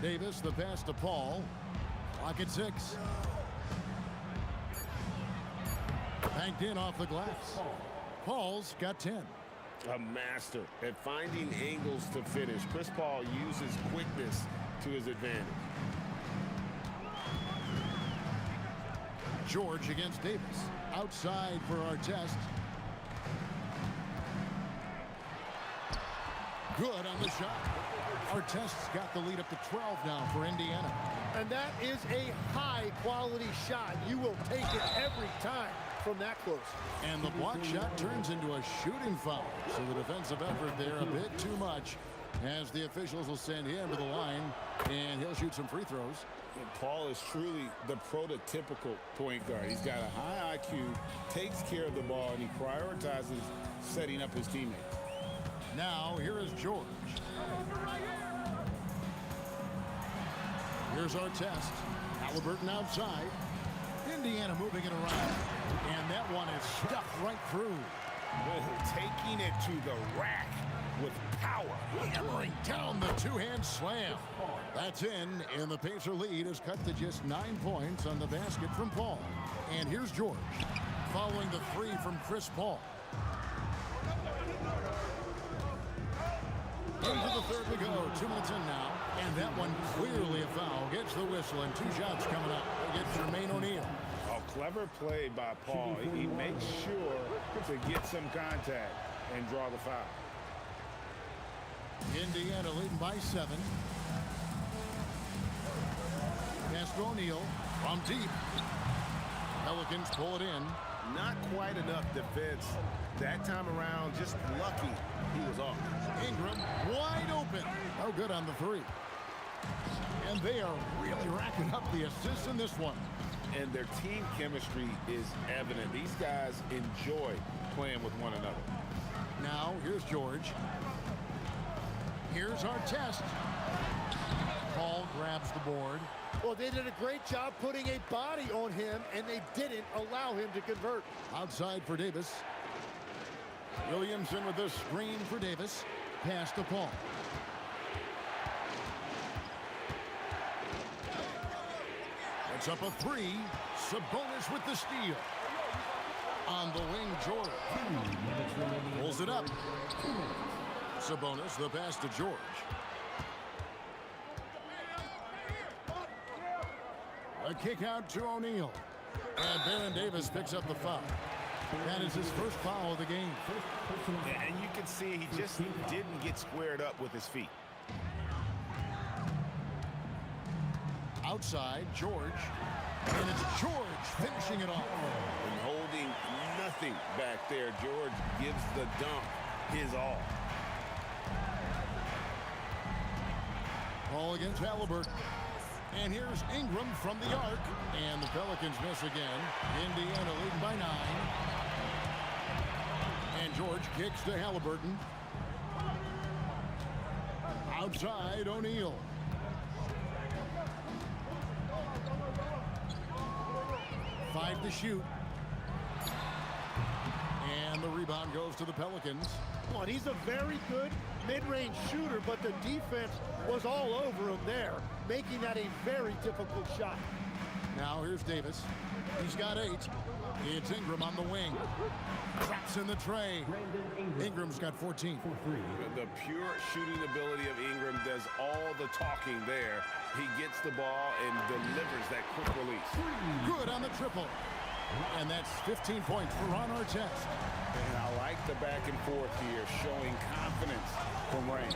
Davis, the pass to Paul. Clock at 6. Banked in off the glass. Paul's got 10.
A master at finding angles to finish. Chris Paul uses quickness to his advantage.
George against Davis. Outside for Artest. Good on the shot. Artest's got the lead up to 12 now for Indiana.
And that is a high-quality shot. You will take it every time from that close.
And the block shot turns into a shooting foul. So the defensive effort there a bit too much, as the officials will send him to the line, and he'll shoot some free throws.
And Paul is truly the prototypical point guard. He's got a high IQ, takes care of the ball, and he prioritizes setting up his teammates.
Now, here is George. Here's Artest. Halliburton outside. Indiana moving it around. And that one is stuffed right through.
Taking it to the rack with power.
Hammering down the two-hand slam. That's in, and the Pacer lead is cut to just 9 points on the basket from Paul. And here's George, following the 3 from Chris Paul. Into the third we go. 2 minutes in now. And that one clearly a foul. Gets the whistle, and 2 shots coming up against Jermaine O'Neal.
A clever play by Paul. He makes sure to get some contact and draw the foul.
Indiana leading by 7. Pass to O'Neal from deep. Pelicans pull it in.
Not quite enough defense that time around. Just lucky he was off.
Ingram wide open. No good on the 3. And they are really racking up the assists in this one.
And their team chemistry is evident. These guys enjoy playing with one another.
Now, here's George. Here's Artest. Paul grabs the board.
Well, they did a great job putting a body on him, and they didn't allow him to convert.
Outside for Davis. Williamson with the screen for Davis. Pass to Paul. It's up a 3. Sabonis with the steal. On the wing, George. Pulls it up. Sabonis, the pass to George. A kick out to O'Neal. And Baron Davis picks up the foul. That is his first foul of the game.
And you can see he just didn't get squared up with his feet.
Outside, George. And it's George finishing it off.
And holding nothing back there. George gives the dunk his all.
Ball against Halliburton. And here's Ingram from the arc. And the Pelicans miss again. Indiana leading by 9. And George kicks to Halliburton. Outside, O'Neal. Five to shoot. And the rebound goes to the Pelicans.
Well, he's a very good mid-range shooter, but the defense was all over him there, making that a very difficult shot.
Now here's Davis. He's got 8. It's Ingram on the wing. Traps in the tray. Ingram's got 14.
The pure shooting ability of Ingram does all the talking there. He gets the ball and delivers that quick release.
Good on the triple. And that's 15 points for Ron Artest.
And I like the back and forth here, showing confidence from Rain.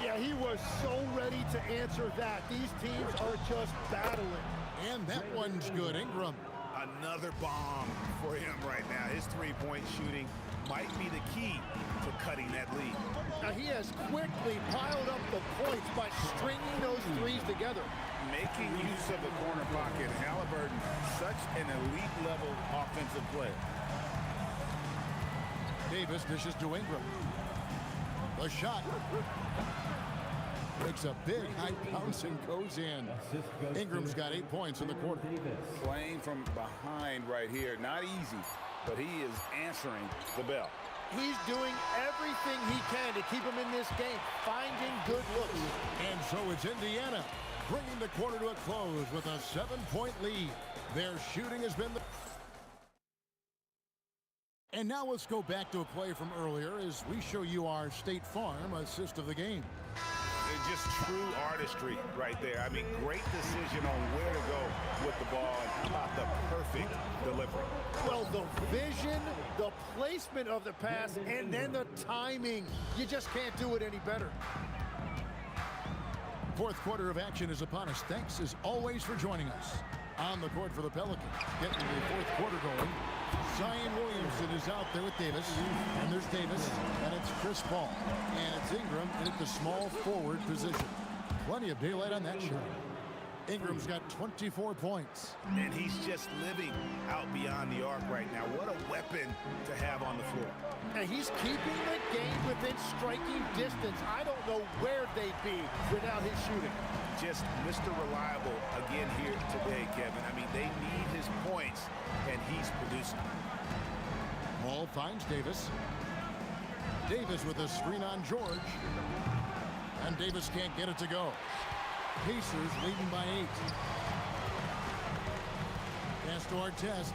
Yeah, he was so ready to answer that. These teams are just battling.
And that one's good. Ingram.
Another bomb for him right now. His three-point shooting might be the key to cutting that lead.
Now he has quickly piled up the points by stringing those threes together.
Making use of the corner pocket. Halliburton, such an elite-level offensive player.
Davis dishes to Ingram. The shot makes a big high bounce and goes in. Ingram's got 8 points in the quarter.
Playing from behind right here. Not easy, but he is answering the bell.
He's doing everything he can to keep him in this game, finding good looks.
And so it's Indiana bringing the quarter to a close with a 7-point lead. Their shooting has been the... And now let's go back to a play from earlier as we show you our State Farm assist of the game.
It's just true artistry right there. I mean, great decision on where to go with the ball, and how about the perfect delivery?
Well, the vision, the placement of the pass, and then the timing. You just can't do it any better.
Fourth quarter of action is upon us. Thanks, as always, for joining us. On the court for the Pelicans, getting the fourth quarter going. Zion Williamson is out there with Davis, and there's Davis, and it's Chris Paul, and it's Ingram in at the small forward position. Plenty of daylight on that shot. Ingram's got 24 points.
And he's just living out beyond the arc right now. What a weapon to have on the floor.
And he's keeping the game within striking distance. I don't know where they'd be without his shooting.
Just Mr. Reliable again here today, Kevin. I mean, they need his points, and he's producing.
Paul finds Davis. Davis with a screen on George. And Davis can't get it to go. Pacers leading by 8. Pass to Artest.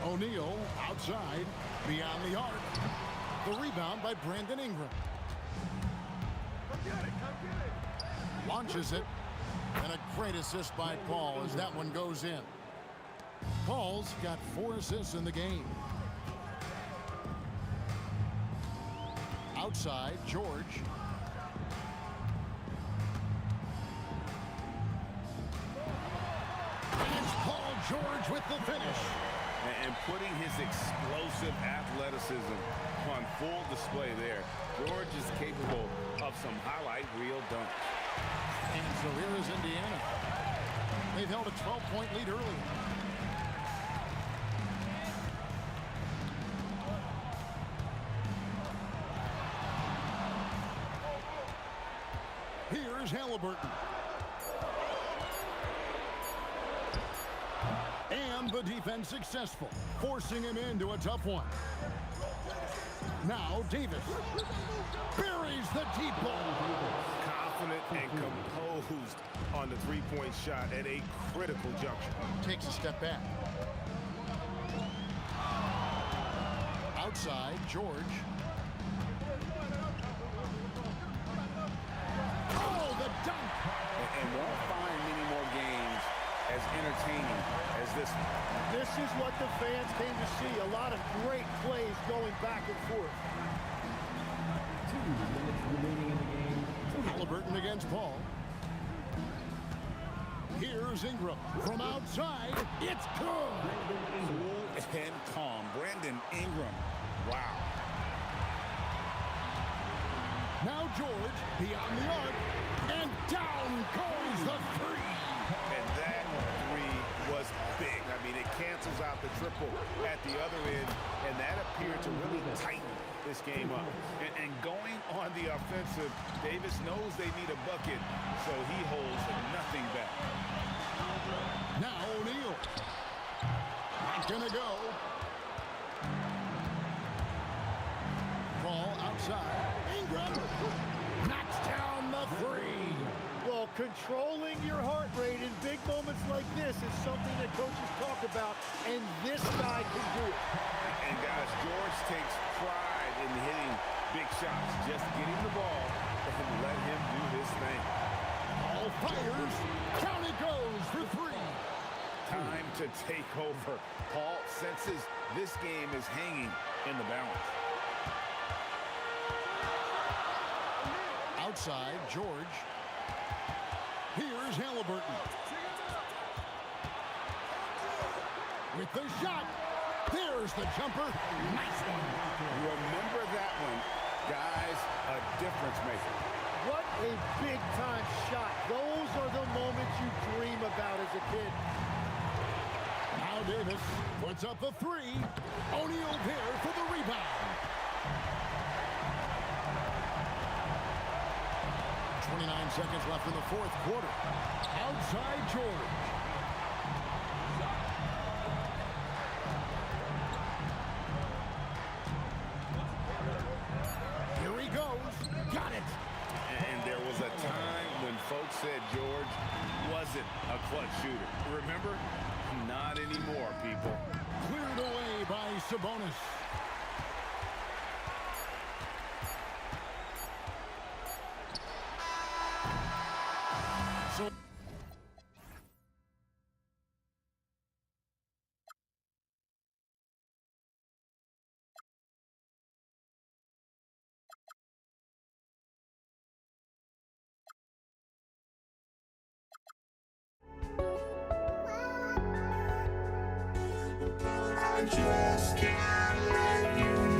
O'Neal outside, beyond the arc. The rebound by Brandon Ingram. Launches it, and a great assist by Paul as that one goes in. Paul's got 4 assists in the game. Outside, George. And it's Paul George with the finish.
And putting his explosive athleticism on full display there. George is capable of some highlight reel dunks.
And so here is Indiana. They've held a 12-point lead early. Here's Halliburton. And the defense successful, forcing him into a tough one. Now Davis buries the deep ball.
Confident and composed on the three-point shot at a critical juncture.
Takes a step back. Outside, George. Oh, the dunk!
And won't find many more games as entertaining as this one.
This is what the fans came to see. A lot of great plays going back and forth.
2 minutes remaining in the game.
Halliburton against Paul. Here's Ingram from outside. It's good.
Cool and calm. Brandon Ingram. Wow.
Now George beyond the arc. And down goes the three.
And that three was big. I mean, it cancels out the triple at the other end, and that appeared to really tighten this game up. And going on the offensive, Davis knows they need a bucket, so he holds nothing back.
Now O'Neal. Not gonna go. Ball outside. Ingram knocks down the three.
Well, controlling your heart rate in big moments like this is something that coaches talk about, and this guy can do it.
And guys, George takes pride in hitting big shots. Just getting the ball and let him do his thing.
Ball fires. Down it goes for three.
Time to take over. Paul senses this game is hanging in the balance.
Outside, George. Here's Halliburton. with the shot. There's the jumper. Nice one.
Remember that one, guys, a difference maker.
What a big-time shot. Those are the moments you dream about as a kid.
Now Davis puts up the three. O'Neal there for the rebound. 29 seconds left in the fourth quarter. Outside George. Here he goes. Got it.
And there was a time when folks said George wasn't a clutch shooter. Remember? Not anymore, people.
Cleared away by Sabonis. So
I just can't let you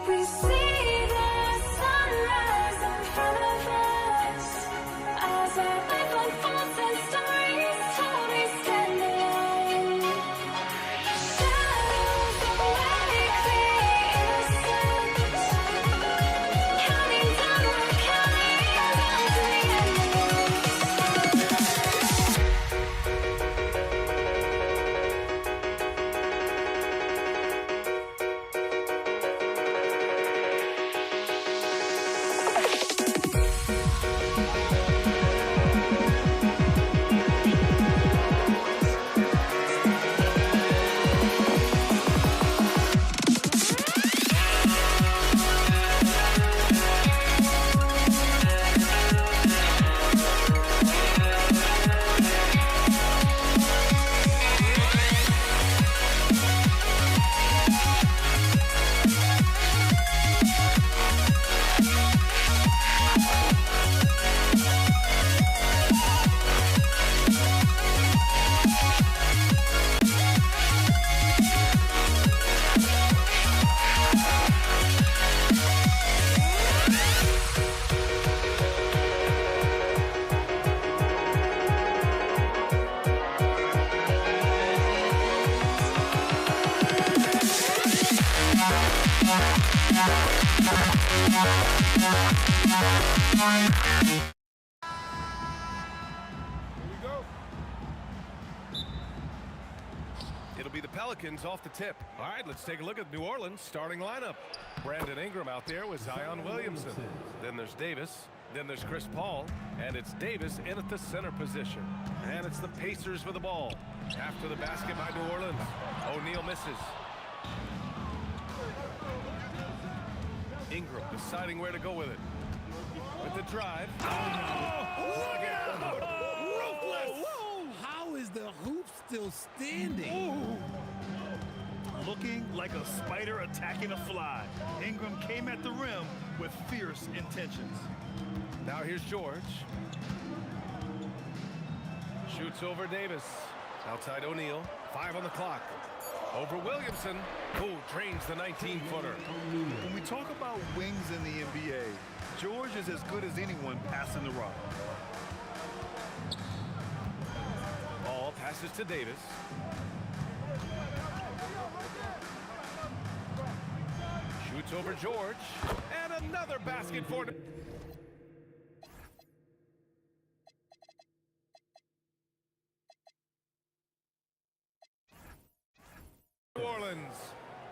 We see the sunrise in front of us as our life unfolds and stories told. We stand alone. Shadows awake the innocent, counting down, we're counting down to the end of
It'll be the Pelicans off the tip. All right, let's take a look at New Orleans starting lineup. Brandon Ingram out there with Zion Williamson. Then there's Davis. Then there's Chris Paul. And it's Davis in at the center position. And it's the Pacers with the ball. After the basket by New Orleans. O'Neal misses. Ingram deciding where to go with it. With the drive.
Look out! Ruthless!
How is the hoop still standing?
Looking like a spider attacking a fly. Ingram came at the rim with fierce intentions.
Now here's George. Shoots over Davis. Outside O'Neal. 5 on the clock. Over Williamson, who drains the 19-footer.
When we talk about wings in the NBA, George is as good as anyone passing the rock.
Ball passes to Davis. Shoots over George. And another basket for New Orleans.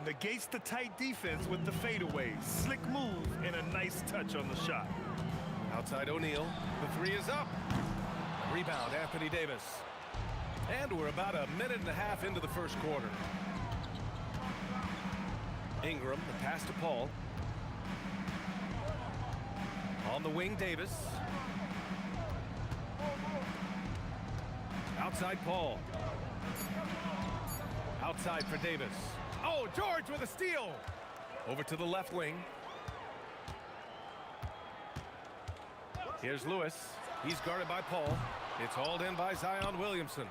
Negates the tight defense with the fadeaway. Slick move and a nice touch on the shot.
Outside O'Neal. The three is up. Rebound, Anthony Davis. And we're about a minute and a half into the first quarter. Ingram, the pass to Paul. On the wing, Davis. Outside Paul. Outside for Davis. Oh, George with a steal. Over to the left wing. Here's Lewis. He's guarded by Paul. It's hauled in by Zion Williamson.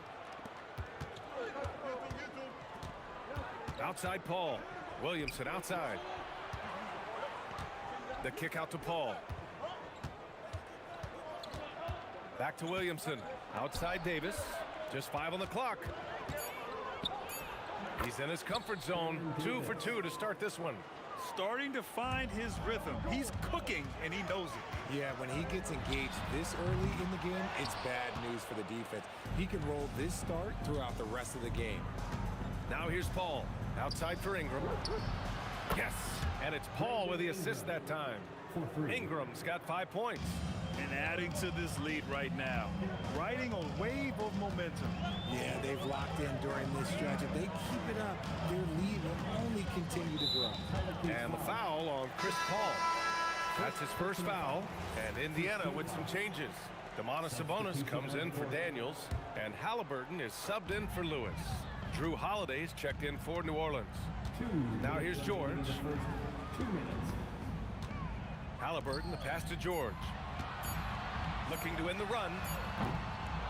Outside Paul. Williamson outside. The kick out to Paul. Back to Williamson. Outside Davis. Just 5 on the clock. He's in his comfort zone. 2 for 2 to start this one.
Starting to find his rhythm. He's cooking, and he knows it.
Yeah, when he gets engaged this early in the game, it's bad news for the defense. He can roll this start throughout the rest of the game.
Now here's Paul. Outside for Ingram. Yes, and it's Paul with the assist that time. Ingram's got 5 points.
And adding to this lead right now. Riding a wave of momentum.
Yeah, they've locked in during this stretch. If they keep it up, their lead will only continue to grow.
And the foul on Chris Paul. That's his first foul. And Indiana with some changes. Domantas Sabonis comes in for Daniels. And Halliburton is subbed in for Lewis. Drew Holiday's checked in for New Orleans. Now here's George. Halliburton, the pass to George. Looking to win the run.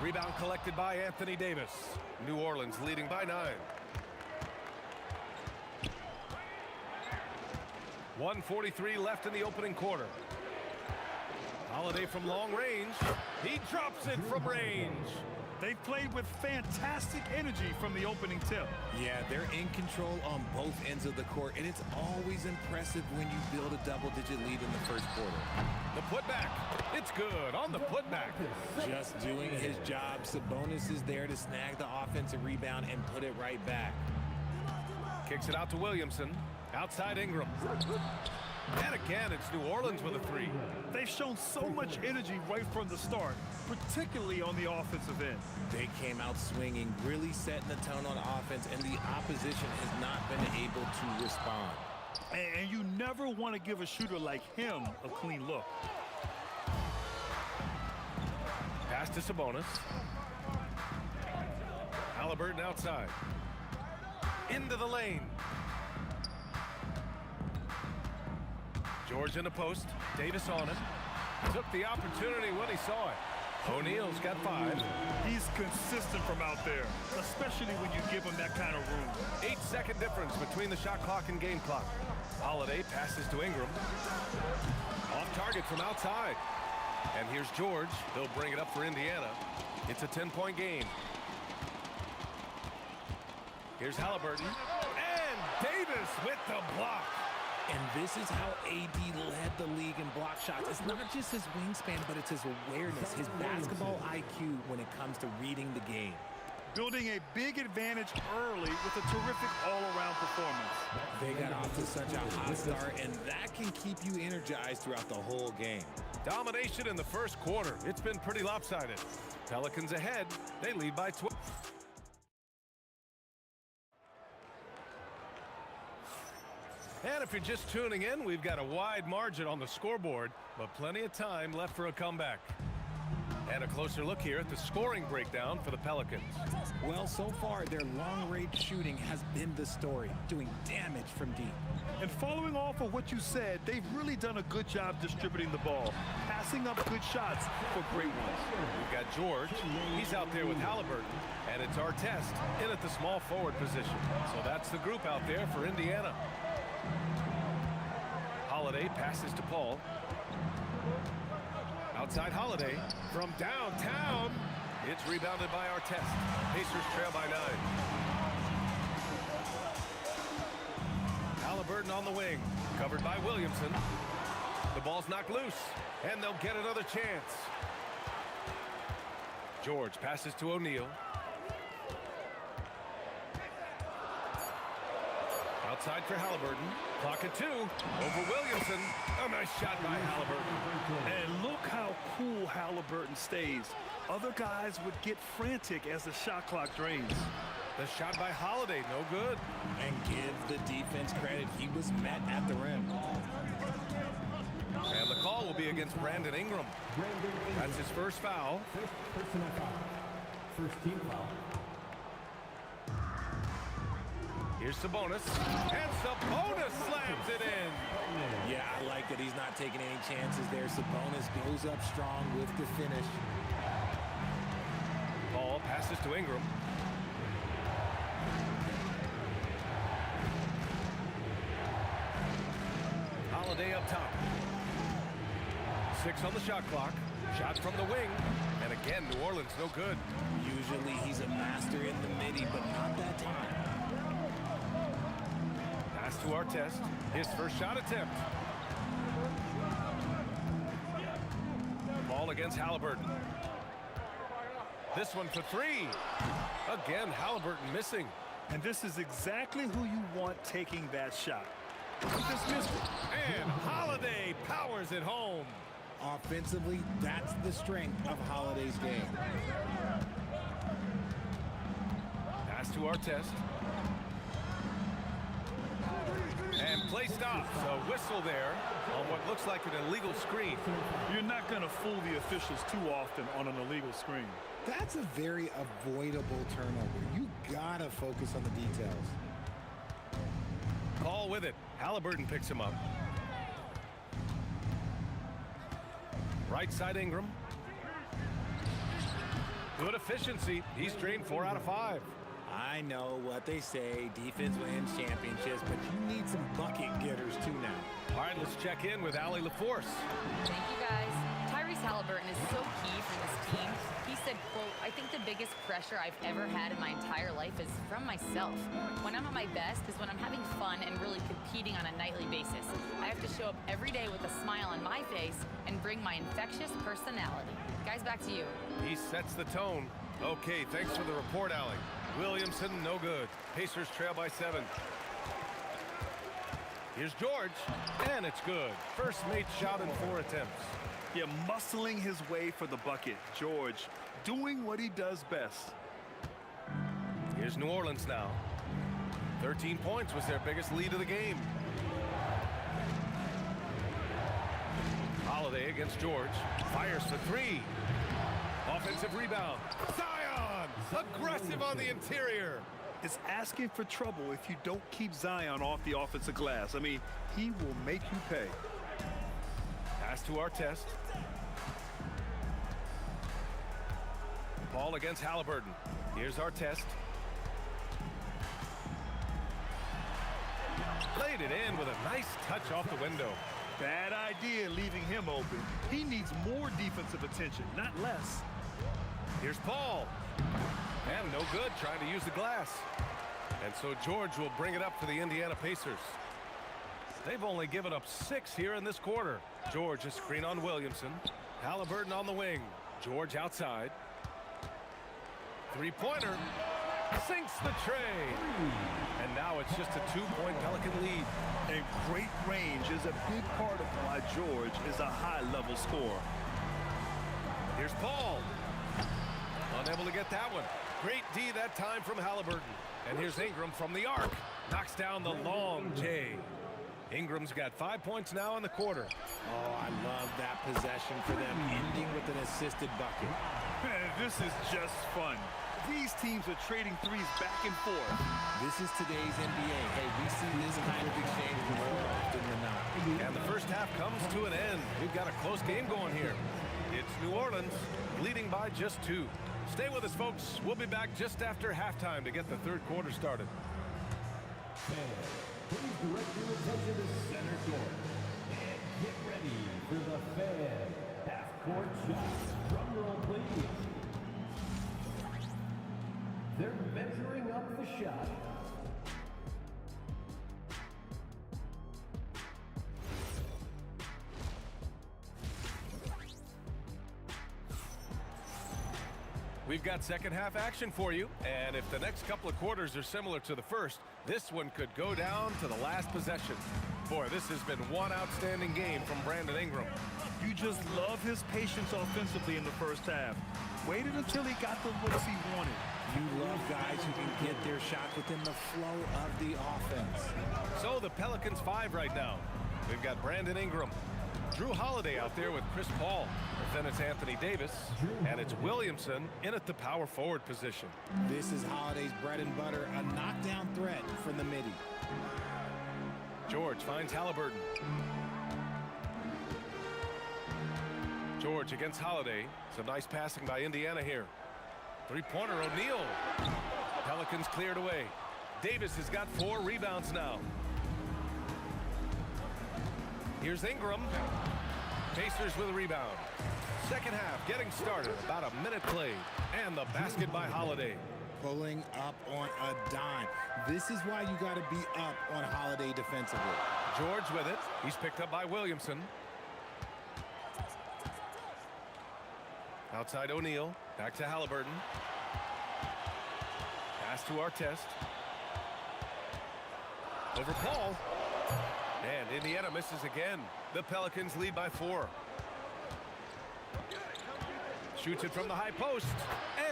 Rebound collected by Anthony Davis. New Orleans leading by 9. 1:43 left in the opening quarter. Holiday from long range. He drops it from range.
They've played with fantastic energy from the opening tip.
Yeah, they're in control on both ends of the court, and it's always impressive when you build a double-digit lead in the first quarter.
The putback. It's good on the putback.
Just doing his job. Sabonis is there to snag the offensive rebound and put it right back.
Kicks it out to Williamson. Outside Ingram. And again, it's New Orleans with a three.
They've shown so much energy right from the start, particularly on the offensive end.
They came out swinging, really setting the tone on offense, and the opposition has not been able to respond.
And you never want to give a shooter like him a clean look.
Pass to Sabonis. Halliburton outside. Into the lane. George in the post. Davis on him. Took the opportunity when he saw it. O'Neal's got 5.
He's consistent from out there, especially when you give him that kind of room.
8-second difference between the shot clock and game clock. Holiday passes to Ingram. Off target from outside. And here's George. They'll bring it up for Indiana. It's a 10-point game. Here's Halliburton. And Davis with the block.
And this is how AD led the league in block shots. It's not just his wingspan, but it's his awareness, his basketball IQ when it comes to reading the game.
Building a big advantage early with a terrific all-around performance.
They got off to such a hot start, and that can keep you energized throughout the whole game.
Domination in the first quarter. It's been pretty lopsided. Pelicans ahead. They lead by 12. And if you're just tuning in, we've got a wide margin on the scoreboard, but plenty of time left for a comeback. And a closer look here at the scoring breakdown for the Pelicans.
Well, so far, their long-range shooting has been the story, doing damage from deep.
And following off of what you said, they've really done a good job distributing the ball, passing up good shots for great ones.
We've got George. He's out there with Halliburton. And it's Artest in at the small forward position. So that's the group out there for Indiana. Holiday passes to Paul. Outside Holiday from downtown. It's rebounded by Artest. Pacers trail by 9. Halliburton on the wing. Covered by Williamson. The ball's knocked loose. And they'll get another chance. George passes to O'Neal. Outside for Halliburton. Clock at 2. Over Williamson. A nice shot by Halliburton.
And look how cool Halliburton stays. Other guys would get frantic as the shot clock drains.
The shot by Holiday, no good.
And give the defense credit. He was met at the rim.
And the call will be against Brandon Ingram. That's his first foul.
Personal foul. First team foul.
Here's Sabonis. And Sabonis slams it in.
Yeah, I like that he's not taking any chances there. Sabonis goes up strong with the finish.
Ball passes to Ingram. Holiday up top. 6 on the shot clock. Shot from the wing. And again, New Orleans no good.
Usually he's a master in the midi, but not that time.
Pass to Artest. His first shot attempt. Ball against Halliburton. This one for 3. Again, Halliburton missing.
And this is exactly who you want taking that shot. He just missed it.
And Holiday powers it home.
Offensively, that's the strength of Holiday's game.
Pass to Artest. And play stops. A whistle there on what looks like an illegal screen.
You're not going to fool the officials too often on an illegal screen.
That's a very avoidable turnover. You gotta focus on the details.
Call with it. Halliburton picks him up. Right side Ingram. Good efficiency. He's drained 4 out of 5.
I know what they say, defense wins championships, but you need some bucket getters too now.
All right, let's check in with Allie LaForce.
Thank you, guys. Tyrese Halliburton is so key for this team. He said, quote, I think the biggest pressure I've ever had in my entire life is from myself. When I'm at my best is when I'm having fun and really competing on a nightly basis. I have to show up every day with a smile on my face and bring my infectious personality. Guys, back to you.
He sets the tone. Okay, thanks for the report, Allie. Williamson, no good. Pacers trail by 7. Here's George, and it's good. First made shot in 4 attempts.
Yeah, muscling his way for the bucket. George doing what he does best.
Here's New Orleans now. 13 points was their biggest lead of the game. Holiday against George. Fires for 3. Offensive rebound. Zion! Aggressive on the interior.
It's asking for trouble if you don't keep Zion off the offensive glass. I mean, he will make you pay.
Pass to Artest. Ball against Halliburton. Here's Artest. Played it in with a nice touch off the window.
Bad idea leaving him open. He needs more defensive attention, not less.
Here's Paul. And no good trying to use the glass. And so George will bring it up for the Indiana Pacers. They've only given up 6 here in this quarter. George a screen on Williamson. Halliburton on the wing. George outside. Three-pointer. Sinks the tray. And now it's just a 2-point Pelican lead.
And great range is a big part of why George is a high-level scorer.
Here's Paul. Unable to get that one. Great D that time from Halliburton. And here's Ingram from the arc. Knocks down the long J. Ingram's got 5 points now in the quarter.
Oh, I love that possession for them, ending with an assisted bucket.
This is just fun. These teams are trading threes back and forth.
This is today's NBA. Hey, we see this kind of exchange more often than not.
And the first half comes to an end. We've got a close game going here. It's New Orleans leading by just 2. Stay with us, folks. We'll be back just after halftime to get the third quarter started.
Fans, please direct your attention to center court. And get ready for the Fan half-court shot. Drum roll, please. They're measuring up the shot.
We've got second half action for you, and if the next couple of quarters are similar to the first, this one could go down to the last possession. Boy, this has been one outstanding game from Brandon Ingram.
You just love his patience offensively in the first half. Waited until he got the looks he wanted.
You love guys who can get their shots within the flow of the offense.
So the Pelicans 5 right now. We've got Brandon Ingram, Drew Holiday out there with Chris Paul. Then it's Anthony Davis, and it's Williamson in at the power forward position.
This is Holiday's bread and butter, a knockdown threat from the midi.
George finds Halliburton. George against Holiday. Some nice passing by Indiana here. Three-pointer, O'Neal. Pelicans cleared away. Davis has got 4 rebounds now. Here's Ingram. Pacers with a rebound. Second half getting started. About a minute played. And the basket by Holiday.
Pulling up on a dime. This is why you got to be up on Holiday defensively.
George with it. He's picked up by Williamson. Outside O'Neal. Back to Halliburton. Pass to Artest. Over Paul. And Indiana misses again. The Pelicans lead by 4. Shoots it from the high post.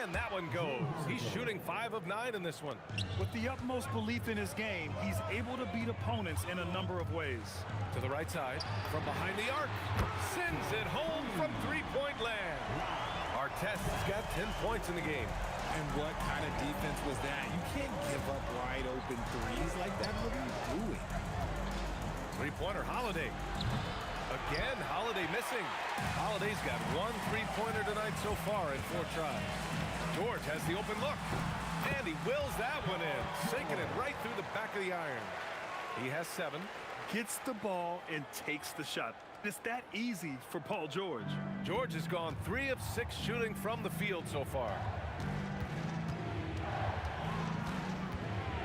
And that one goes. He's shooting 5 of 9 in this one.
With the utmost belief in his game, he's able to beat opponents in a number of ways.
To the right side. From behind the arc. Sends it home from three-point land. Artest's got 10 points in the game.
And what kind of defense was that? You can't give up wide open threes like that. What are you doing?
Three-pointer, Holiday. Again, Holiday missing. Holiday's got 1 3-pointer tonight so far in 4 tries. George has the open look. And he wills that one in, sinking it right through the back of the iron. He has 7.
Gets the ball and takes the shot. It's that easy for Paul George.
George has gone 3 of 6 shooting from the field so far.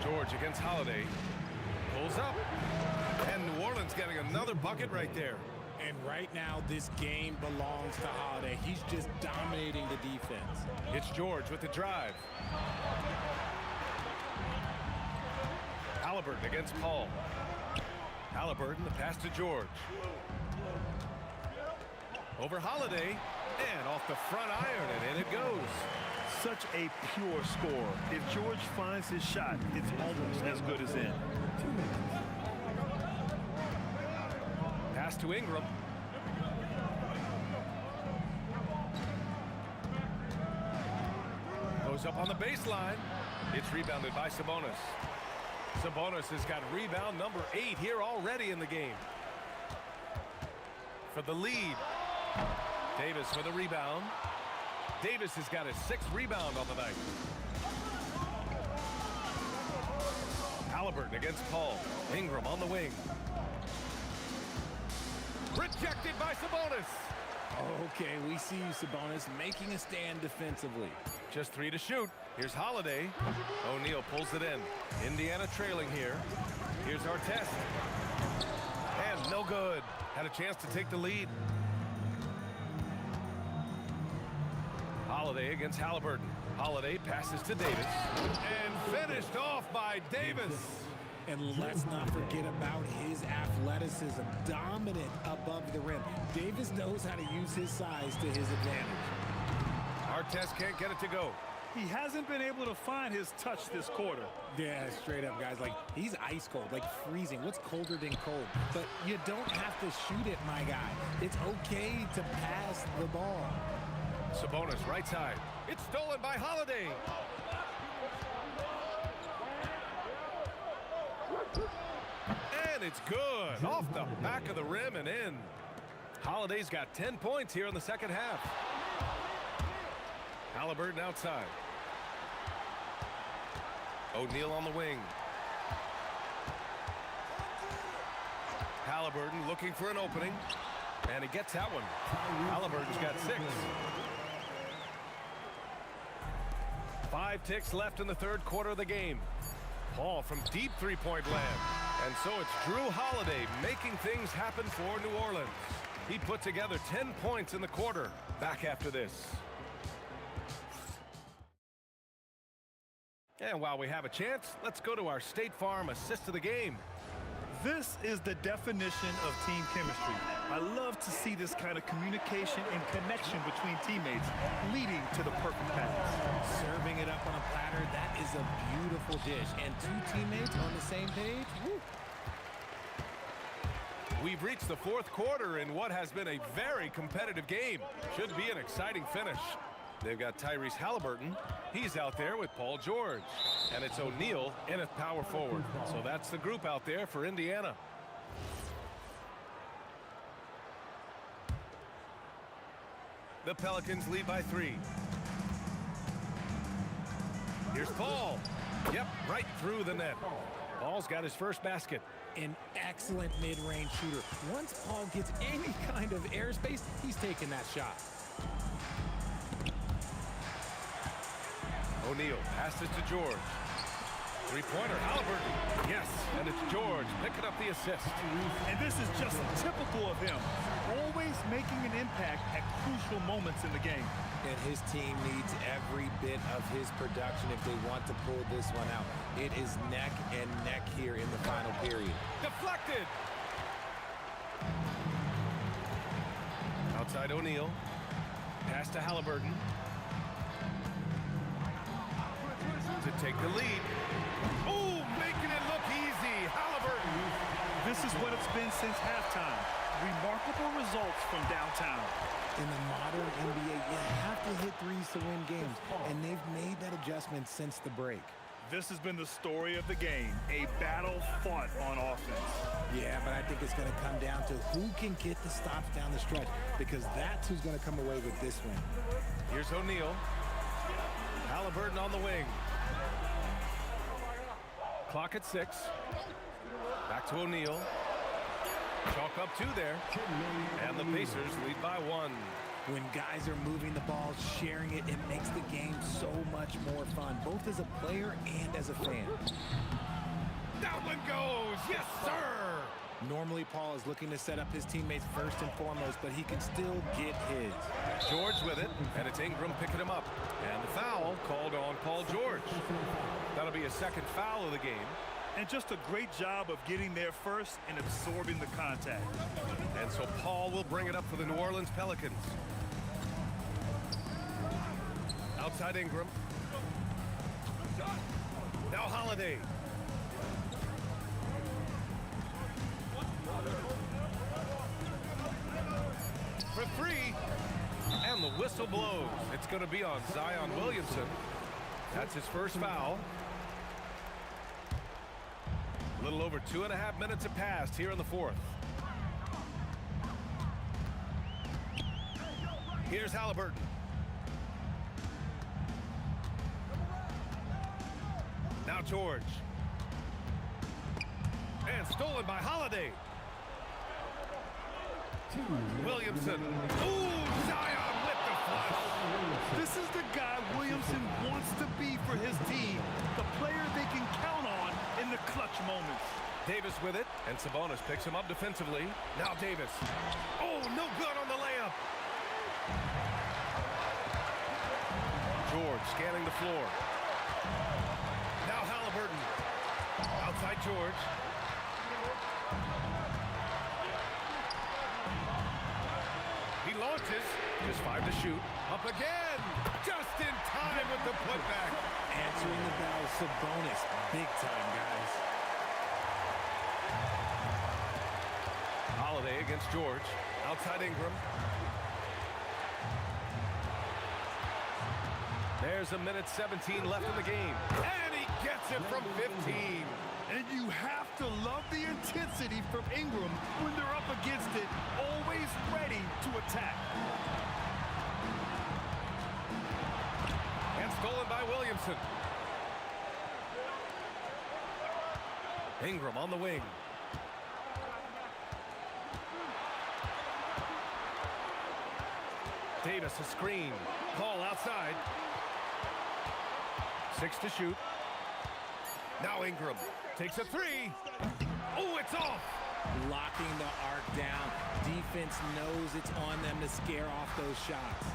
George against Holiday. Pulls up. And New Orleans getting another bucket right there.
And right now, this game belongs to Holiday. He's just dominating the defense.
It's George with the drive. Halliburton against Paul. Halliburton, the pass to George. Over Holiday, and off the front iron, and in it goes.
Such a pure score. If George finds his shot, it's almost as good as in.
Pass to Ingram. Goes up on the baseline. It's rebounded by Sabonis. Sabonis has got rebound number 8 here already in the game. For the lead. Davis for the rebound. Davis has got his 6th rebound on the night. Halliburton against Paul. Ingram on the wing. Rejected by Sabonis.
Okay, we see you, Sabonis, making a stand defensively.
Just 3 to shoot. Here's Holiday. O'Neal pulls it in. Indiana trailing here. Here's Artest. And no good. Had a chance to take the lead. Holiday against Halliburton. Holiday passes to Davis. And finished off by Davis.
And let's not forget about his athleticism. Dominant above the rim. Davis knows how to use his size to his advantage.
Artest can't get it to go.
He hasn't been able to find his touch this quarter.
Yeah, straight up, guys. Like, he's ice cold, like freezing. What's colder than cold? But you don't have to shoot it, my guy. It's okay to pass the ball.
Sabonis right side. It's stolen by Holiday. And it's good. Off the back of the rim and in. Holiday's got 10 points here in the second half. Halliburton outside. O'Neal on the wing. Halliburton looking for an opening. And he gets that one. Halliburton's got 6. 5 ticks left in the third quarter of the game. Paul from deep three-point land. And so it's Drew Holiday making things happen for New Orleans. He put together 10 points in the quarter. Back after this. And while we have a chance, let's go to our State Farm assist of the game.
This is the definition of team chemistry. I love to see this kind of communication and connection between teammates leading to the perfect pass.
Serving it up on a platter, that is a beautiful dish. And 2 teammates on the same page, woo.
We've reached the fourth quarter in what has been a very competitive game. Should be an exciting finish. They've got Tyrese Halliburton. He's out there with Paul George. And it's O'Neal in at power forward. So that's the group out there for Indiana. The Pelicans lead by 3. Here's Paul. Yep, right through the net. Paul's got his first basket.
An excellent mid-range shooter. Once Paul gets any kind of airspace, he's taking that shot.
O'Neal passes to George. Three-pointer, Halliburton. Yes, and it's George picking up the assist.
And this is just typical of him. Always making an impact at crucial moments in the game.
And his team needs every bit of his production if they want to pull this one out. It is neck and neck here in the final period.
Deflected. Outside O'Neal. Pass to Halliburton. To take the lead. Oh, making it look easy. Halliburton.
This is what it's been since halftime. Remarkable results from downtown.
In the modern NBA, you have to hit threes to win games, and they've made that adjustment since the break.
This has been the story of the game, a battle fought on offense.
Yeah, but I think it's going to come down to who can get the stops down the stretch, because that's who's going to come away with this one.
Here's O'Neal. Halliburton on the wing. Clock at 6. Back to O'Neal. Chalk up 2 there. And the Pacers lead by 1.
When guys are moving the ball, sharing it, it makes the game so much more fun, both as a player and as a fan.
That one goes! Yes, sir!
Normally, Paul is looking to set up his teammates first and foremost, but he can still get his.
George with it, and it's Ingram picking him up. And the foul called on Paul George. That'll be a second foul of the game.
And just a great job of getting there first and absorbing the contact.
And so Paul will bring it up for the New Orleans Pelicans. Outside Ingram. Now Holiday. For 3. And the whistle blows. It's going to be on Zion Williamson. That's his first foul. A little over 2.5 minutes have passed here in the 4th. Here's Halliburton. Now George. And stolen by Holiday. Williamson. Ooh, Zion with the flush.
This is the guy Williamson wants to be for his team. The player they can count on in the clutch moments.
Davis with it, and Sabonis picks him up defensively. Now Davis. Oh, no good on the layup. George scanning the floor. Now Halliburton. Outside George. He launches. Just 5 to shoot. Up again. Just in time with the putback.
Answering the bell, Sabonis. Big time, guys.
Holiday against George. Outside Ingram. There's 1:17 left in the game. And he gets it from 15.
And you have to love the intensity from Ingram when they're up against it, always ready to attack.
And stolen by Williamson. Ingram on the wing. Davis a screen. Call outside. 6 to shoot. Now Ingram takes a 3. Oh, it's off.
Locking the arc down. Defense knows it's on them to scare off those shots.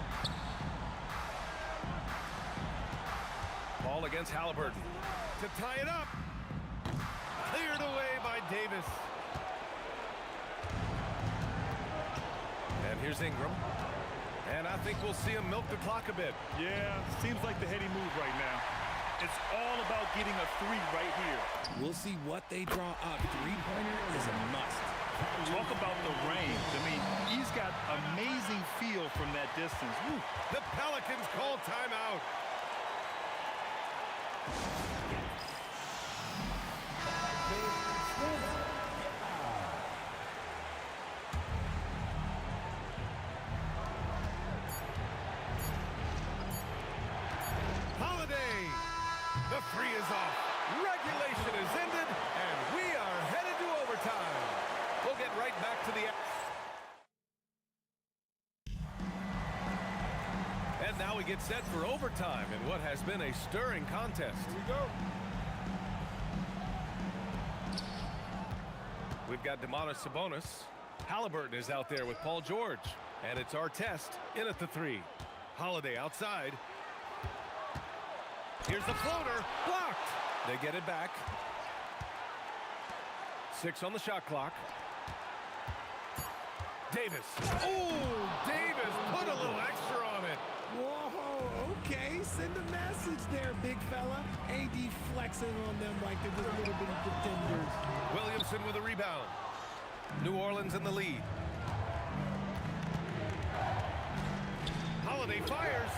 Ball against Halliburton. To tie it up. Cleared away by Davis. And here's Ingram. And I think we'll see him milk the clock a bit.
Yeah, seems like the heady move right now. It's all about getting a 3 right here.
We'll see what they draw up. Three-pointer is a must.
Talk about the range. I mean, he's got amazing feel from that distance. Woo.
The Pelicans call timeout. Holiday. The 3 is off. Regulation is ended, and we are headed to overtime. We'll get right back to the... And now we get set for overtime in what has been a stirring contest. Here we go. We've got Domantas Sabonis. Halliburton is out there with Paul George. And it's our test in at the 3. Holiday outside. Here's the floater. Blocked. They get it back. 6 on the shot clock. Davis. Oh, Davis put a little extra on it.
Whoa, okay. Send a message there, big fella. AD flexing on them like they're just little bitty pretenders.
Williamson with a rebound. New Orleans in the lead. Holiday fires.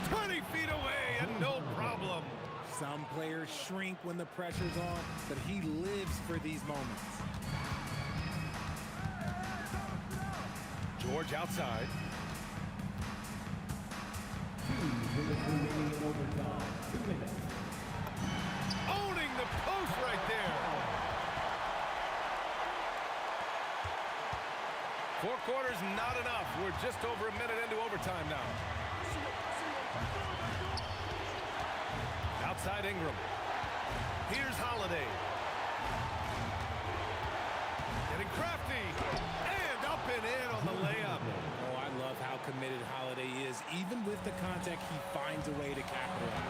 20 feet away and no problem.
Some players shrink when the pressure's on, but he lives for these moments.
George outside.
2 minutes remaining in overtime. 2 minutes.
Owning the post 4 quarters, not enough. We're just over a minute into overtime now. Outside Ingram. Here's Holiday. Getting crafty. And up and in on the layup.
Oh, I love how committed Holiday is. Even with the contact, he finds a way to capitalize.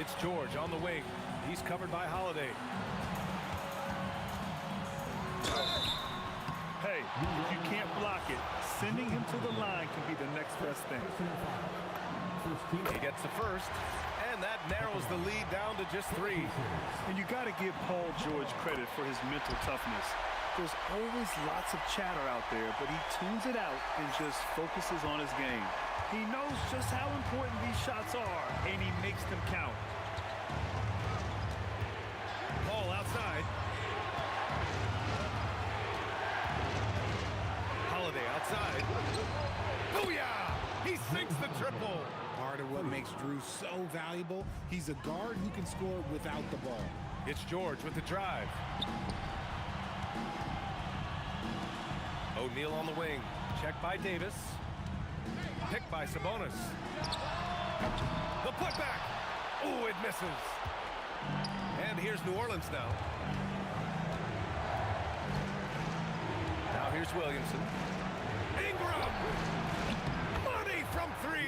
It's George on the wing. He's covered by Holiday.
Hey, if you can't block it, sending him to the line can be the next best thing.
He gets the first, and that narrows the lead down to just 3.
And you got to give Paul George credit for his mental toughness. There's always lots of chatter out there, but he tunes it out and just focuses on his game. He knows just how important these shots are, and he makes them count.
Paul outside. Holiday outside. Booyah! He sinks the triple.
Part of what makes Drew so valuable, he's a guard who can score without the ball.
It's George with the drive. O'Neal on the wing. Check by Davis. Pick by Sabonis. The putback. Oh, it misses. And here's New Orleans now. Now here's Williamson. Ingram. Money from 3.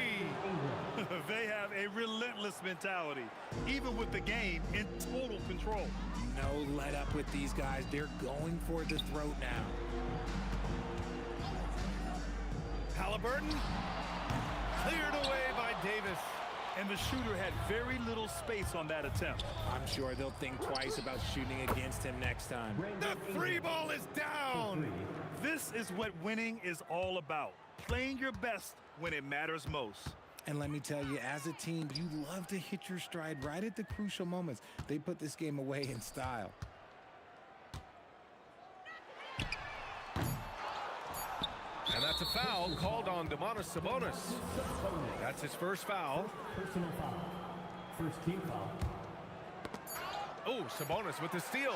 They have a relentless mentality, even with the game in total control.
No let up with these guys. They're going for the throat now.
Halliburton. Cleared away by Davis.
And the shooter had very little space on that attempt.
I'm sure they'll think twice about shooting against him next time.
The 3 ball is down.
This is what winning is all about. Playing your best when it matters most.
And let me tell you, as a team, you love to hit your stride right at the crucial moments. They put this game away in style.
And that's a foul called on Domantas Sabonis. That's his first foul.
Personal foul. First team foul.
Oh, Sabonis with the steal.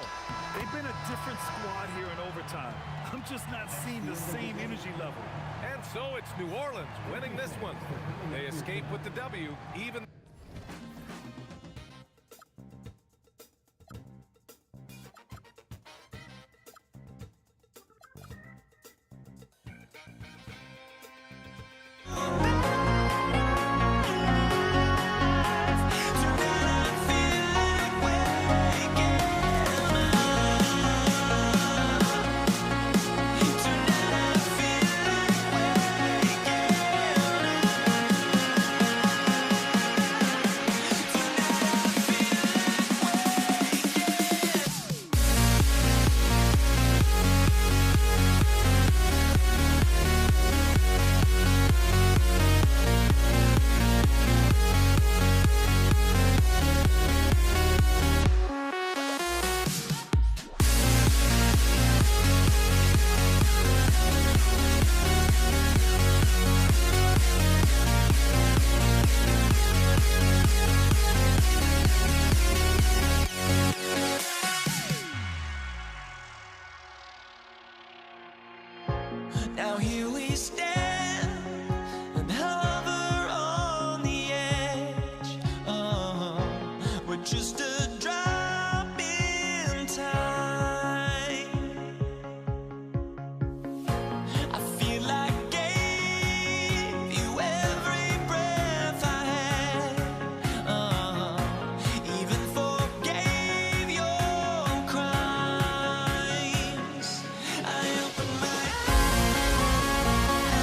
They've been a different squad here in overtime. I'm just not seeing the same energy level.
And so it's New Orleans winning this one. They escape with the W, even.
Now here we stand and hover on the edge. We're just a drop in time. I feel like I gave you every breath I had. Even forgave your crimes. I opened my eyes.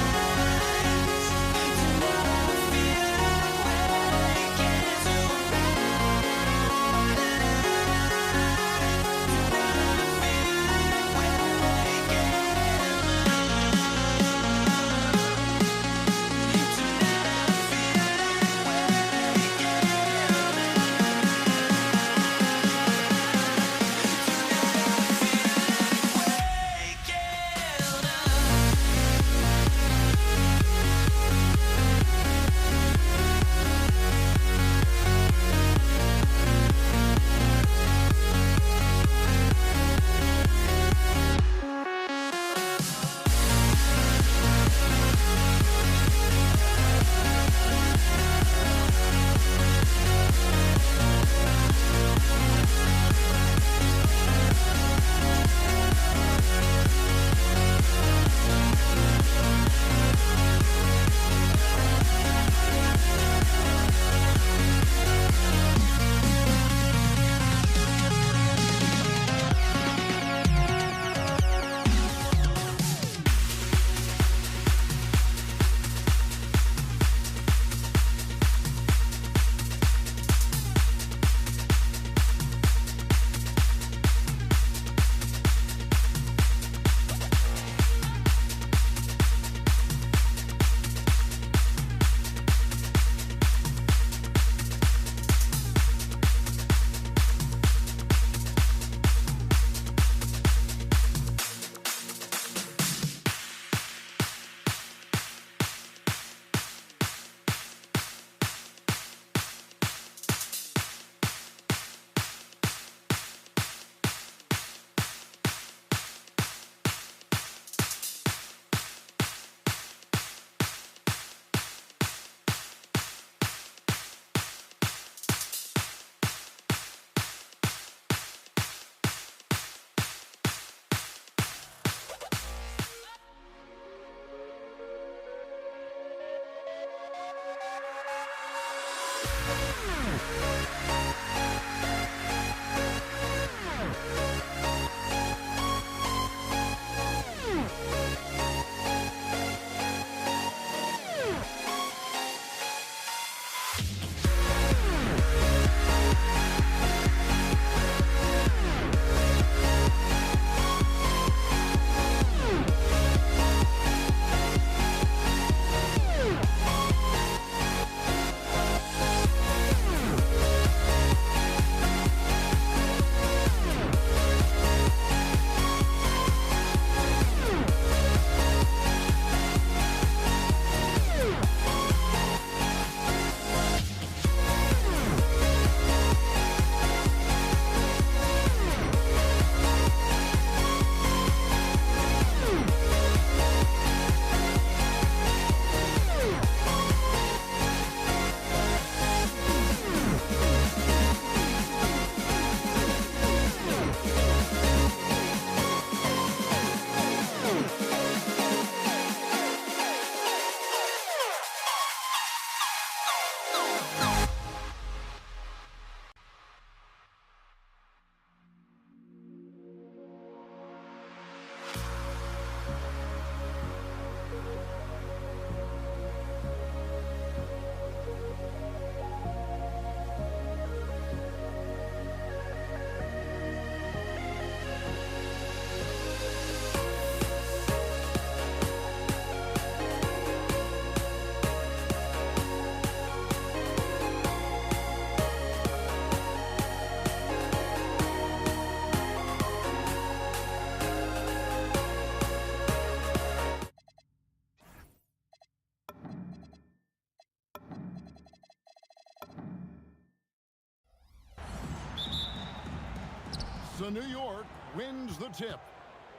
So New York wins the tip.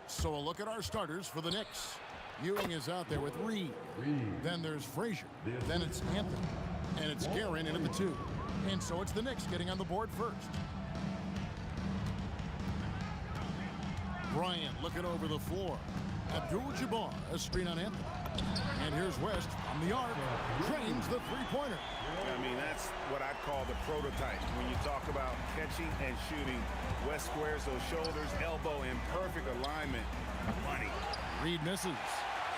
So a look at our starters for the Knicks. Ewing is out there with Reed. Then there's Frazier. Then it's Anthony. And it's Guerin in at the 2. And so it's the Knicks getting on the board first. Bryant looking over the floor. Abdul-Jabbar, a screen on Anthony. And here's West on the arc. Drains the three-pointer.
I mean, that's what I'd call the prototype. When you talk about catching and shooting, West squares those shoulders, elbow in perfect alignment. Money.
Reed misses.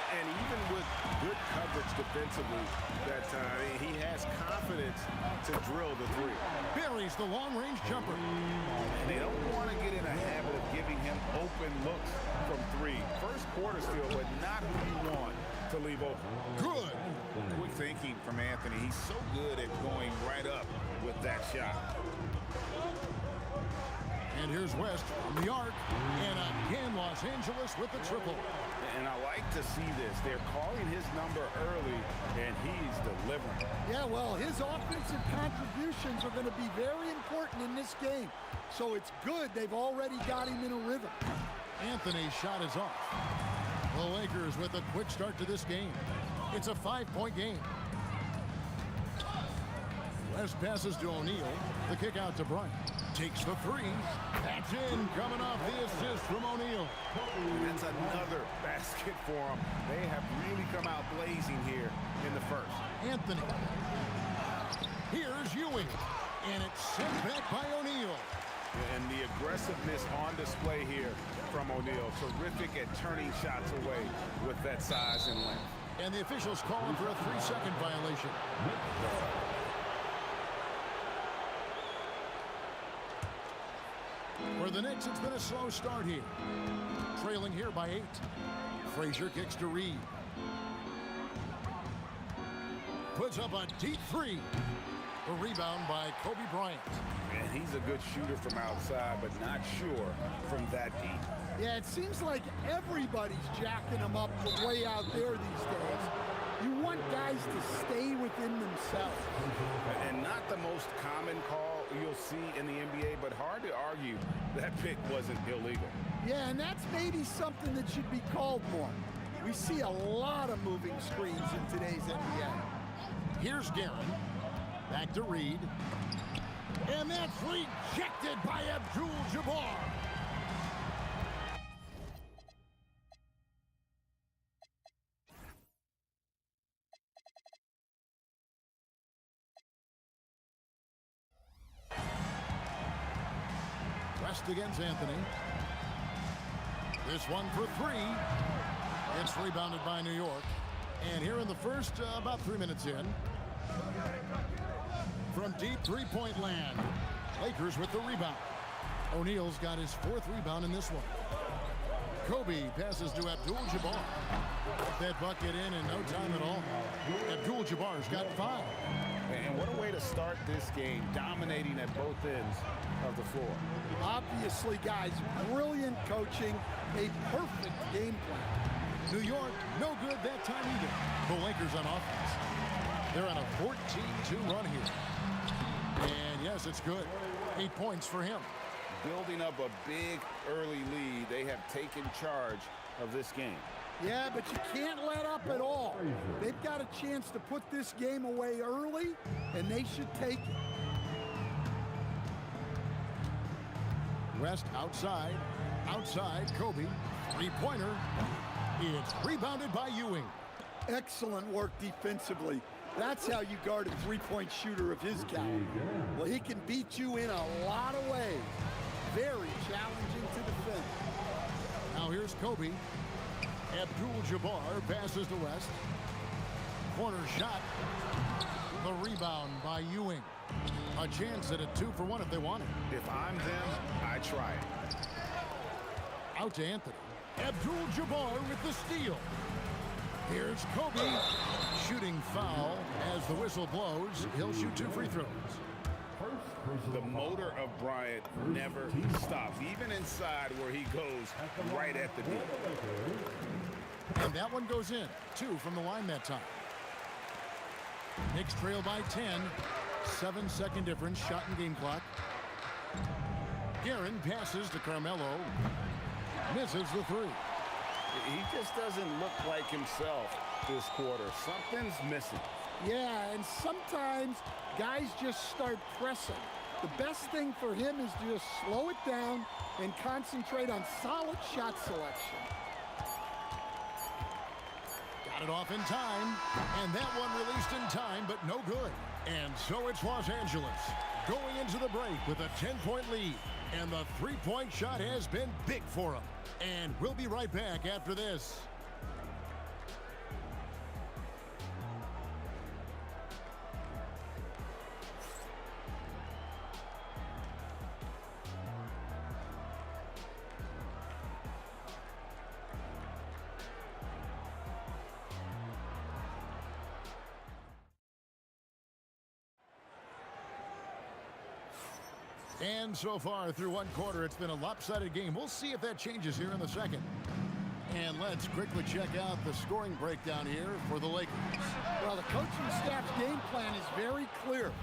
And even with good coverage defensively that time, he has confidence to drill the three.
Buries the long-range jumper.
And they don't want to get in a habit of giving him open looks from three. First quarter still, but not who you want to leave open.
Good.
Quick thinking from Anthony. He's so good at going right up with that shot.
And here's West on the arc. And again, Los Angeles with the triple.
And I like to see this. They're calling his number early, and he's delivering.
Yeah, well, his offensive contributions are going to be very important in this game. So it's good they've already got him in a rhythm.
Anthony's shot is off. The Lakers with a quick start to this game. It's a 5-point game. West passes to O'Neal. The kick out to Bryant. Takes the three. That's in. Coming off the assist from O'Neal.
That's another basket for them. They have really come out blazing here in the first.
Anthony. Here's Ewing. And it's sent back by O'Neal.
And the aggressiveness on display here from O'Neal. Terrific at turning shots away with that size and length.
And the officials calling for a 3-second violation. For the Knicks, it's been a slow start here. Trailing here by 8. Frazier kicks to Reed. Puts up a deep 3. A rebound by Kobe Bryant.
And he's a good shooter from outside, but not sure from that deep.
Yeah, it seems like everybody's jacking them up from way out there these days. You want guys to stay within themselves.
And not the most common call you'll see in the NBA, but hard to argue that pick wasn't illegal.
Yeah, and that's maybe something that should be called more. We see a lot of moving screens in today's NBA.
Here's Guerin. Back to Reed. And that's rejected by Abdul-Jabbar. West against Anthony. This one for 3. It's rebounded by New York. And here in the first, about 3 minutes in. From deep three-point land. Lakers with the rebound. O'Neal's got his 4th rebound in this one. Kobe passes to Abdul-Jabbar. Got that bucket in no time at all. Abdul-Jabbar's got 5.
And what a way to start this game, dominating at both ends of the floor.
Obviously, guys, brilliant coaching, a perfect game plan.
New York, no good that time either. The Lakers on offense. They're on a 14-2 run here. And yes, it's good. 8 points for him.
Building up a big early lead, they have taken charge of this game.
Yeah, but you can't let up at all. They've got a chance to put this game away early, and they should take it.
West outside. Outside, Kobe. Three-pointer. It's rebounded by Ewing.
Excellent work defensively. That's how you guard a three-point shooter of his caliber. Well, he can beat you in a lot of ways. Very challenging to defend.
Now here's Kobe. Abdul-Jabbar passes to West. Corner shot. The rebound by Ewing. A chance at a 2-for-1 if they want it.
If I'm them, I try it.
Out to Anthony. Abdul-Jabbar with the steal. Here's Kobe. Shooting foul as the whistle blows. He'll shoot 2 free throws.
The motor of Bryant never stops, even inside where he goes right at the deep.
And that one goes in. 2 from the line that time. Knicks trail by 10. 7-second difference. Shot and game clock. Guerin passes to Carmelo. Misses the three.
He just doesn't look like himself this quarter. Something's missing.
Yeah, and sometimes guys just start pressing. The best thing for him is to just slow it down and concentrate on solid shot selection.
Got it off in time, and that one released in time, but no good. And so it's Los Angeles going into the break with a 10-point lead, and the three-point shot has been big for them. And we'll be right back after this. And so far through one quarter, it's been a lopsided game. We'll see if that changes here in the second. And let's quickly check out the scoring breakdown here for the Lakers.
Well, the coaching staff's game plan is very clear.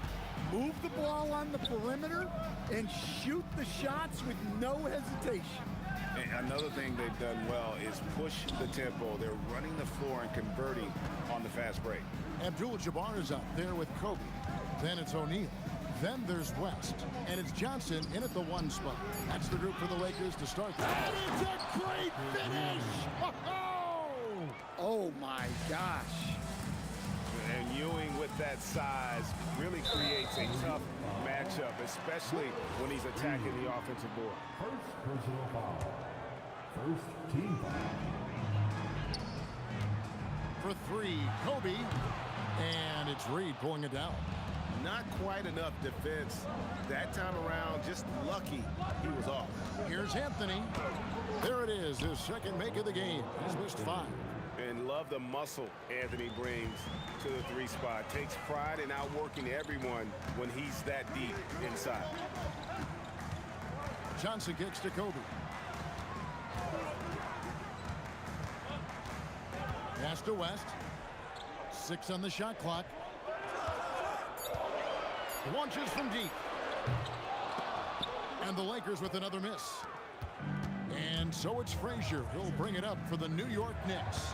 Move the ball on the perimeter and shoot the shots with no hesitation.
And another thing they've done well is push the tempo. They're running the floor and converting on the fast break.
Abdul-Jabbar is out there with Kobe. Then it's O'Neal. Then there's West, and it's Johnson in at the one spot. That's the group for the Lakers to start. That is a great finish!
Oh my gosh.
And Ewing with that size really creates a tough matchup, especially when he's attacking the offensive board.
First personal foul. First team foul.
For three, Kobe, and it's Reed pulling it down.
Not quite enough defense that time around. Just lucky he was off.
Here's Anthony. There it is, his second make of the game. He's missed 5.
And love the muscle Anthony brings to the 3 spot. Takes pride in outworking everyone when he's that deep inside.
Johnson kicks to Kobe. Pass to West. 6 on the shot clock. Launches from deep. And the Lakers with another miss. And so it's Frazier who'll bring it up for the New York Knicks.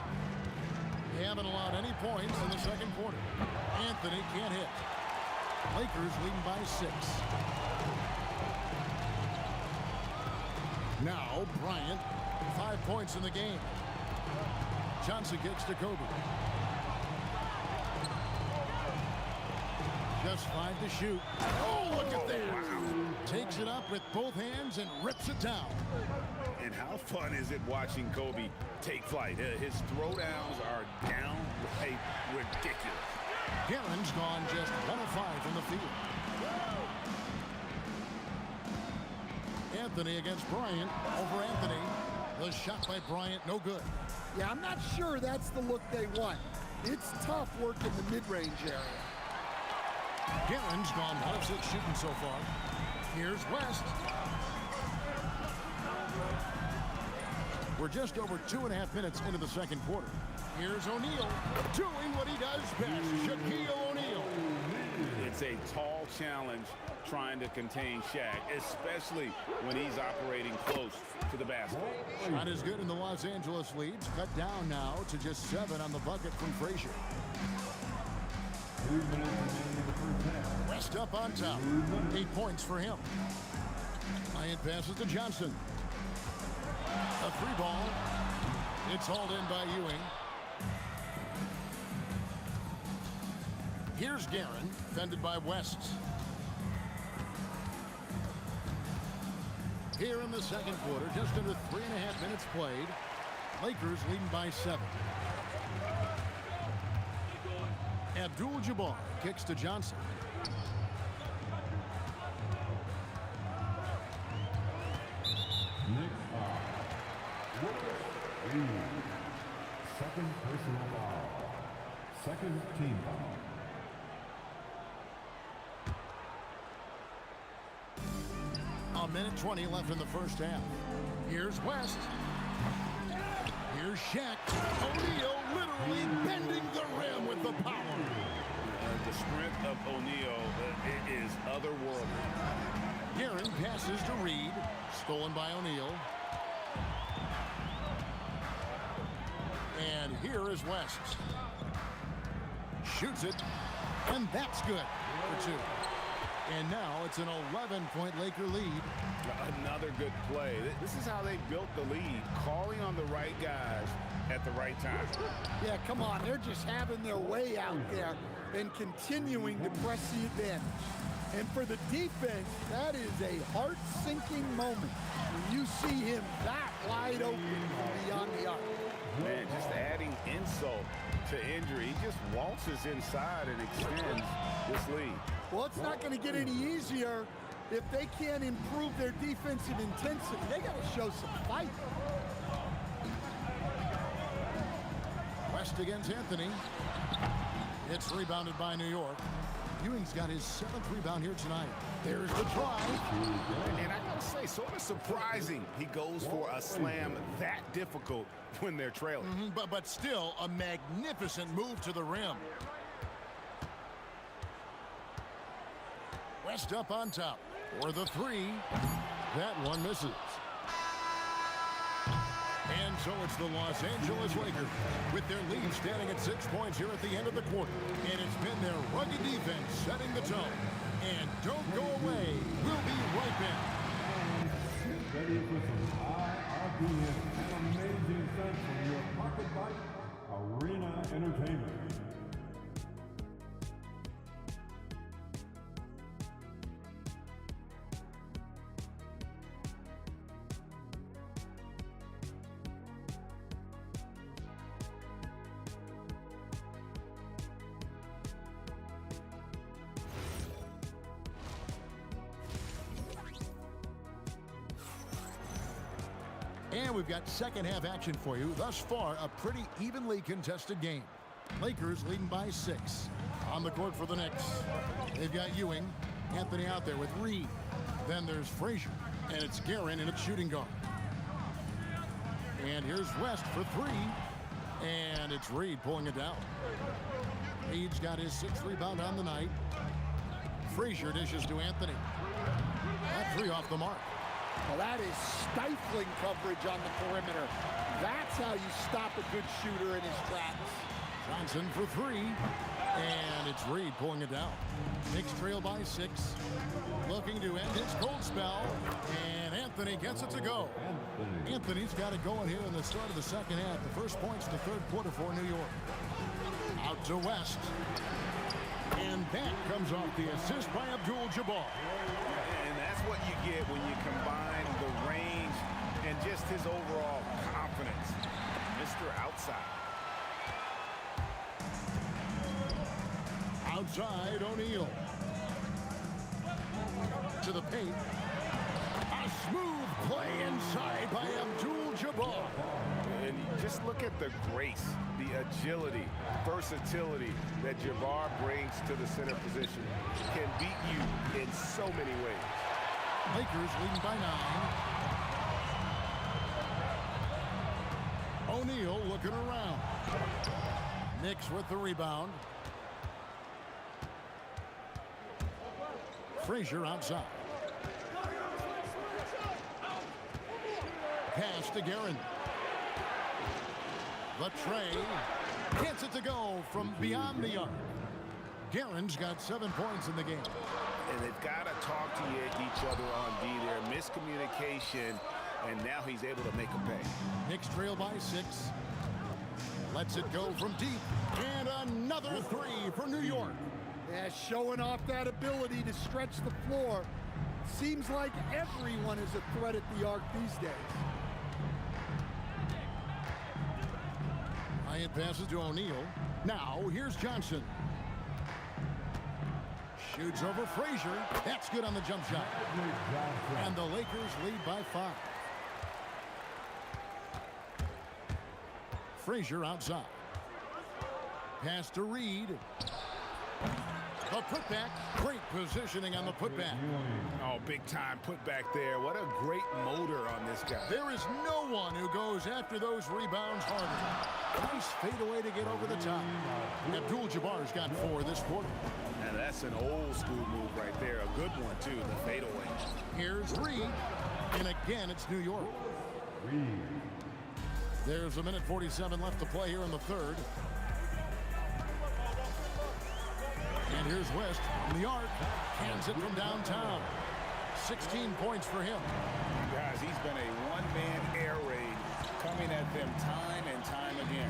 They haven't allowed any points in the second quarter. Anthony can't hit. Lakers leading by 6. Now Bryant, 5 points in the game. Johnson kicks to Kobe. Just 5 to shoot. Oh, look at that. Wow. Takes it up with both hands and rips it down.
And how fun is it watching Kobe take flight? His throwdowns are downright ridiculous.
Guerin's gone just 1 of 5 from the field. Anthony against Bryant. Over Anthony. The shot by Bryant, no good.
Yeah, I'm not sure that's the look they want. It's tough working the mid-range area.
Guerin's gone 1 of 6 shooting so far. Here's West. We're just over 2.5 minutes into the second quarter. Here's O'Neal doing what he does best. Shaquille O'Neal.
It's a tall challenge trying to contain Shaq, especially when he's operating close to the basket.
Shot is good in the Los Angeles leads. Cut down now to just 7 on the bucket from Frazier.
2 minutes remaining in the first half.
West up on top. 8 points for him. Bryant passes to Johnson. A 3 ball. It's hauled in by Ewing. Here's Guerin, fended by West. Here in the second quarter, just under 3.5 minutes played. Lakers leading by 7. Abdul-Jabbar kicks to Johnson.
Next foul. Second personal foul. Second team foul.
A minute 20 left in the first half. Here's West. Here's Shaq. O'Neal literally bending the rim with the power.
The strength of O'Neal is otherworldly.
Guerin passes to Reed. Stolen by O'Neal. And here is West. Shoots it. And that's good for 2. And now it's an 11-point Laker lead.
Another good play. This is how they built the lead, calling on the right guys at the right time.
Yeah, come on. They're just having their way out there and continuing to press the advantage. And for the defense, that is a heart-sinking moment when you see him that wide open from beyond the arc.
Man, just adding insult to injury. He just waltzes inside and extends this lead.
Well, it's not going to get any easier if they can't improve their defensive intensity. They got to show some fight.
West against Anthony. It's rebounded by New York. Ewing's got his 7th rebound here tonight. There's the try.
And I gotta say, sort of surprising he goes for a slam that difficult when they're trailing.
But still a magnificent move to the rim. West up on top for the 3. That one misses. And so it's the Los Angeles Lakers with their lead standing at 6 points here at the end of the quarter. And it's been their rugged defense setting the tone. And don't go away. We'll be right back.
Get ready for some high RPM and amazing scents from your Pocket Bite Arena Entertainment.
And we've got second half action for you. Thus far, a pretty evenly contested game. Lakers leading by 6. On the court for the Knicks, they've got Ewing. Anthony out there with Reed. Then there's Frazier. And it's Guerin in its shooting guard. And here's West for 3. And it's Reed pulling it down. Reed's got his 6th rebound on the night. Frazier dishes to Anthony. That 3 off the mark.
Well, that is stifling coverage on the perimeter. That's how you stop a good shooter in his tracks.
Johnson for 3. And it's Reed pulling it down. Knicks trail by 6. Looking to end his cold spell. And Anthony gets it to go. Anthony's got it going here in the start of the second half. The first points the third quarter for New York. Out to West. And that comes off the assist by Abdul-Jabbar.
And that's what you get when you combine the range and just his overall confidence. Mr. Outside.
Outside O'Neal. To the paint. A smooth play inside by Abdul-Jabbar.
And just look at the grace, the agility, versatility that Jabbar brings to the center position. Can beat you in so many ways.
Lakers leading by 9. O'Neal looking around. Knicks with the rebound. Frazier outside. Pass to Guerin. The tray. Gets it to go from beyond the arc. Guerin's got 7 points in the game.
And they've got to talk to each other on D there. Miscommunication, and now he's able to make a pay.
Knicks trail by 6. Lets it go from deep. And another 3 for New York.
Yeah, showing off that ability to stretch the floor. Seems like everyone is a threat at the arc these days.
Bryant passes to O'Neal. Now, here's Johnson. Shoots over Frazier. That's good on the jump shot. And the Lakers lead by 5. Frazier outside. Pass to Reed. The putback. Great positioning on the putback.
Oh, big time putback there. What a great motor on this guy.
There is no one who goes after those rebounds harder. Nice fadeaway to get over the top. Abdul-Jabbar's got 4 this quarter.
And that's an old school move right there. A good one, too, the fadeaway.
Here's Reed. And again, it's New York. There's 1:47 left to play here in the third. And here's West from the arc. Hands it from downtown. 16 points for him.
Guys, he's been a one-man air raid coming at them time and time again.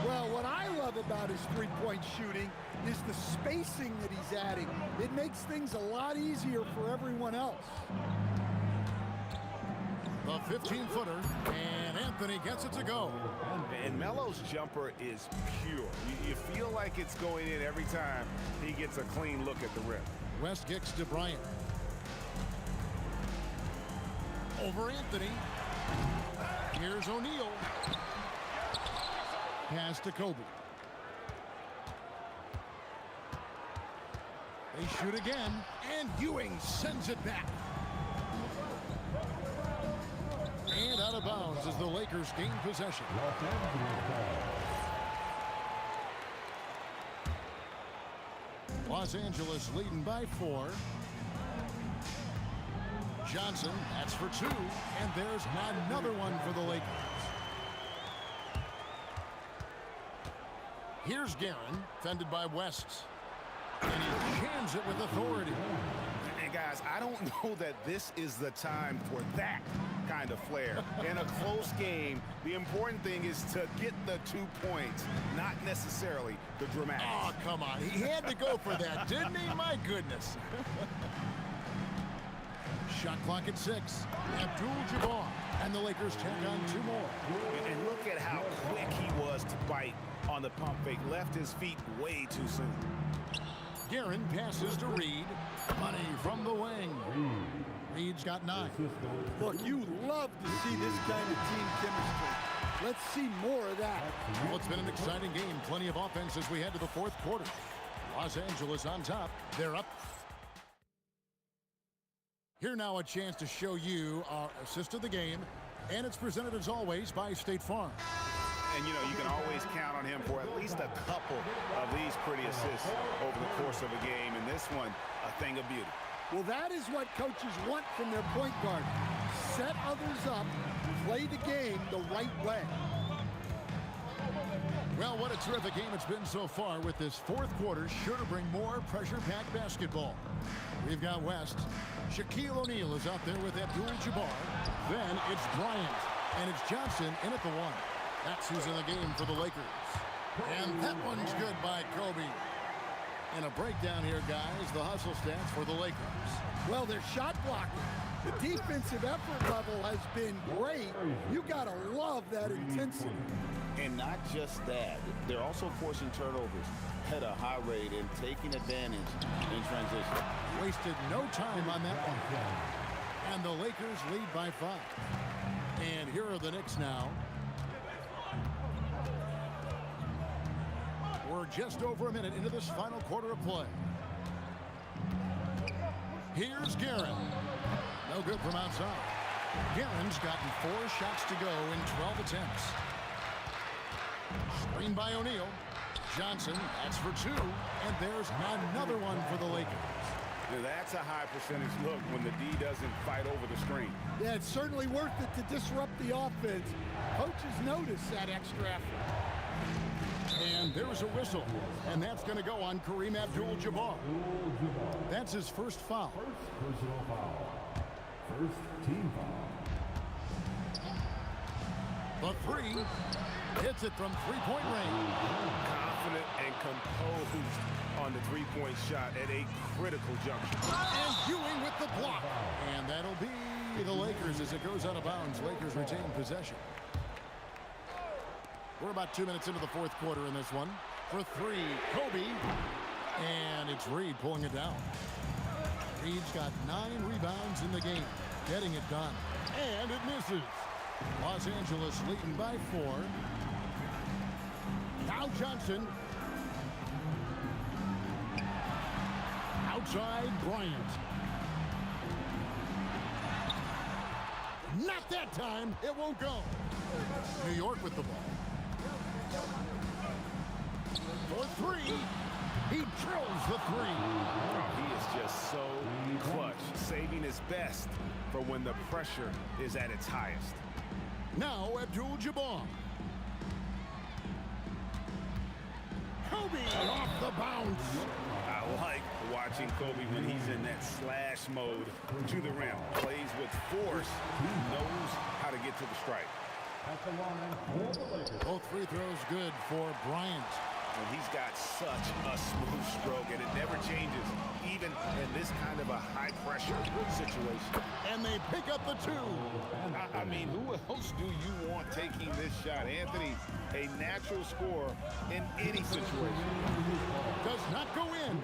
Well, what I love about his three-point shooting is the spacing that he's adding. It makes things a lot easier for everyone else.
The 15-footer, and Anthony gets it to go.
And Melo's jumper is pure. You feel like it's going in every time he gets a clean look at the rim.
West kicks to Bryant. Over Anthony. Here's O'Neal. Pass to Kobe. They shoot again, and Ewing sends it back. And out of bounds as the Lakers gain possession. Los Angeles leading by 4. Johnson, that's for 2, and there's another one for the Lakers. Here's Guerin, fended by West. And he jams it with authority.
And guys, I don't know that this is the time for that kind of flair. In a close game, the important thing is to get the 2 points, not necessarily the dramatics.
Oh, come on. He had to go for that, didn't he? My goodness. Shot clock at 6. Abdul-Jabbar. And the Lakers take on 2 more.
And look at how quick he was to bite on the pump fake. Left his feet way too soon.
Guerin passes to Reed. Money from the wing. Reed's got 9.
Look, you love to see this kind of team chemistry. Let's see more of that.
Well, it's been an exciting game. Plenty of offense as we head to the 4th quarter. Los Angeles on top. They're up. Here now a chance to show you our assist of the game. And it's presented as always by State Farm.
And, you know, you can always count on him for at least a couple of these pretty assists over the course of a game. And this one, a thing of beauty.
Well, that is what coaches want from their point guard. Set others up, play the game the right way.
Well, what a terrific game it's been so far with this 4th quarter. Sure to bring more pressure-packed basketball. We've got West. Shaquille O'Neal is out there with Abdul-Jabbar. Then it's Bryant. And it's Johnson in at the 1. That's who's in the game for the Lakers. And that one's good by Kobe. And a breakdown here, guys. The hustle stats for the Lakers.
Well, they're shot blocking. The defensive effort level has been great. You got to love that intensity.
And not just that, they're also forcing turnovers at a high rate and taking advantage in transition.
Wasted no time on that one. And the Lakers lead by 5. And here are the Knicks now. We're just over a minute into this final quarter of play. Here's Guerin. No good from outside. Guerin's gotten 4 shots to go in 12 attempts. Screen by O'Neal. Johnson, that's for 2. And there's another one for the Lakers.
Now, that's a high percentage look when the D doesn't fight over the screen.
Yeah, it's certainly worth it to disrupt the offense. Coaches notice that extra effort.
And there's a whistle. And that's going to go on Kareem Abdul-Jabbar. That's his first foul.
First personal foul. First team foul.
The 3 hits it from 3-point range.
Confident and composed on the 3-point shot at a critical juncture.
And Ewing with the block. And that'll be the Lakers as it goes out of bounds. Lakers retain possession. We're about 2 minutes into the 4th quarter in this one. For 3, Kobe. And it's Reed pulling it down. Reed's got 9 rebounds in the game, getting it done. And it misses. Los Angeles leading by 4. Now Johnson. Outside, Bryant. Not that time. It won't go. New York with the ball. For three. He drills the three.
He is just so clutch, saving his best for when the pressure is at its highest.
Now Abdul-Jabbar. Kobe off the bounce.
I like watching Kobe when he's in that slash mode to the rim. Plays with force, knows how to get to the strike.
Both free throws good for Bryant.
And he's got such a smooth stroke, and it never changes, even in this kind of a high-pressure situation.
And they pick up the two.
I mean, who else do you want taking this shot? Anthony, a natural scorer in any situation.
Does not go in.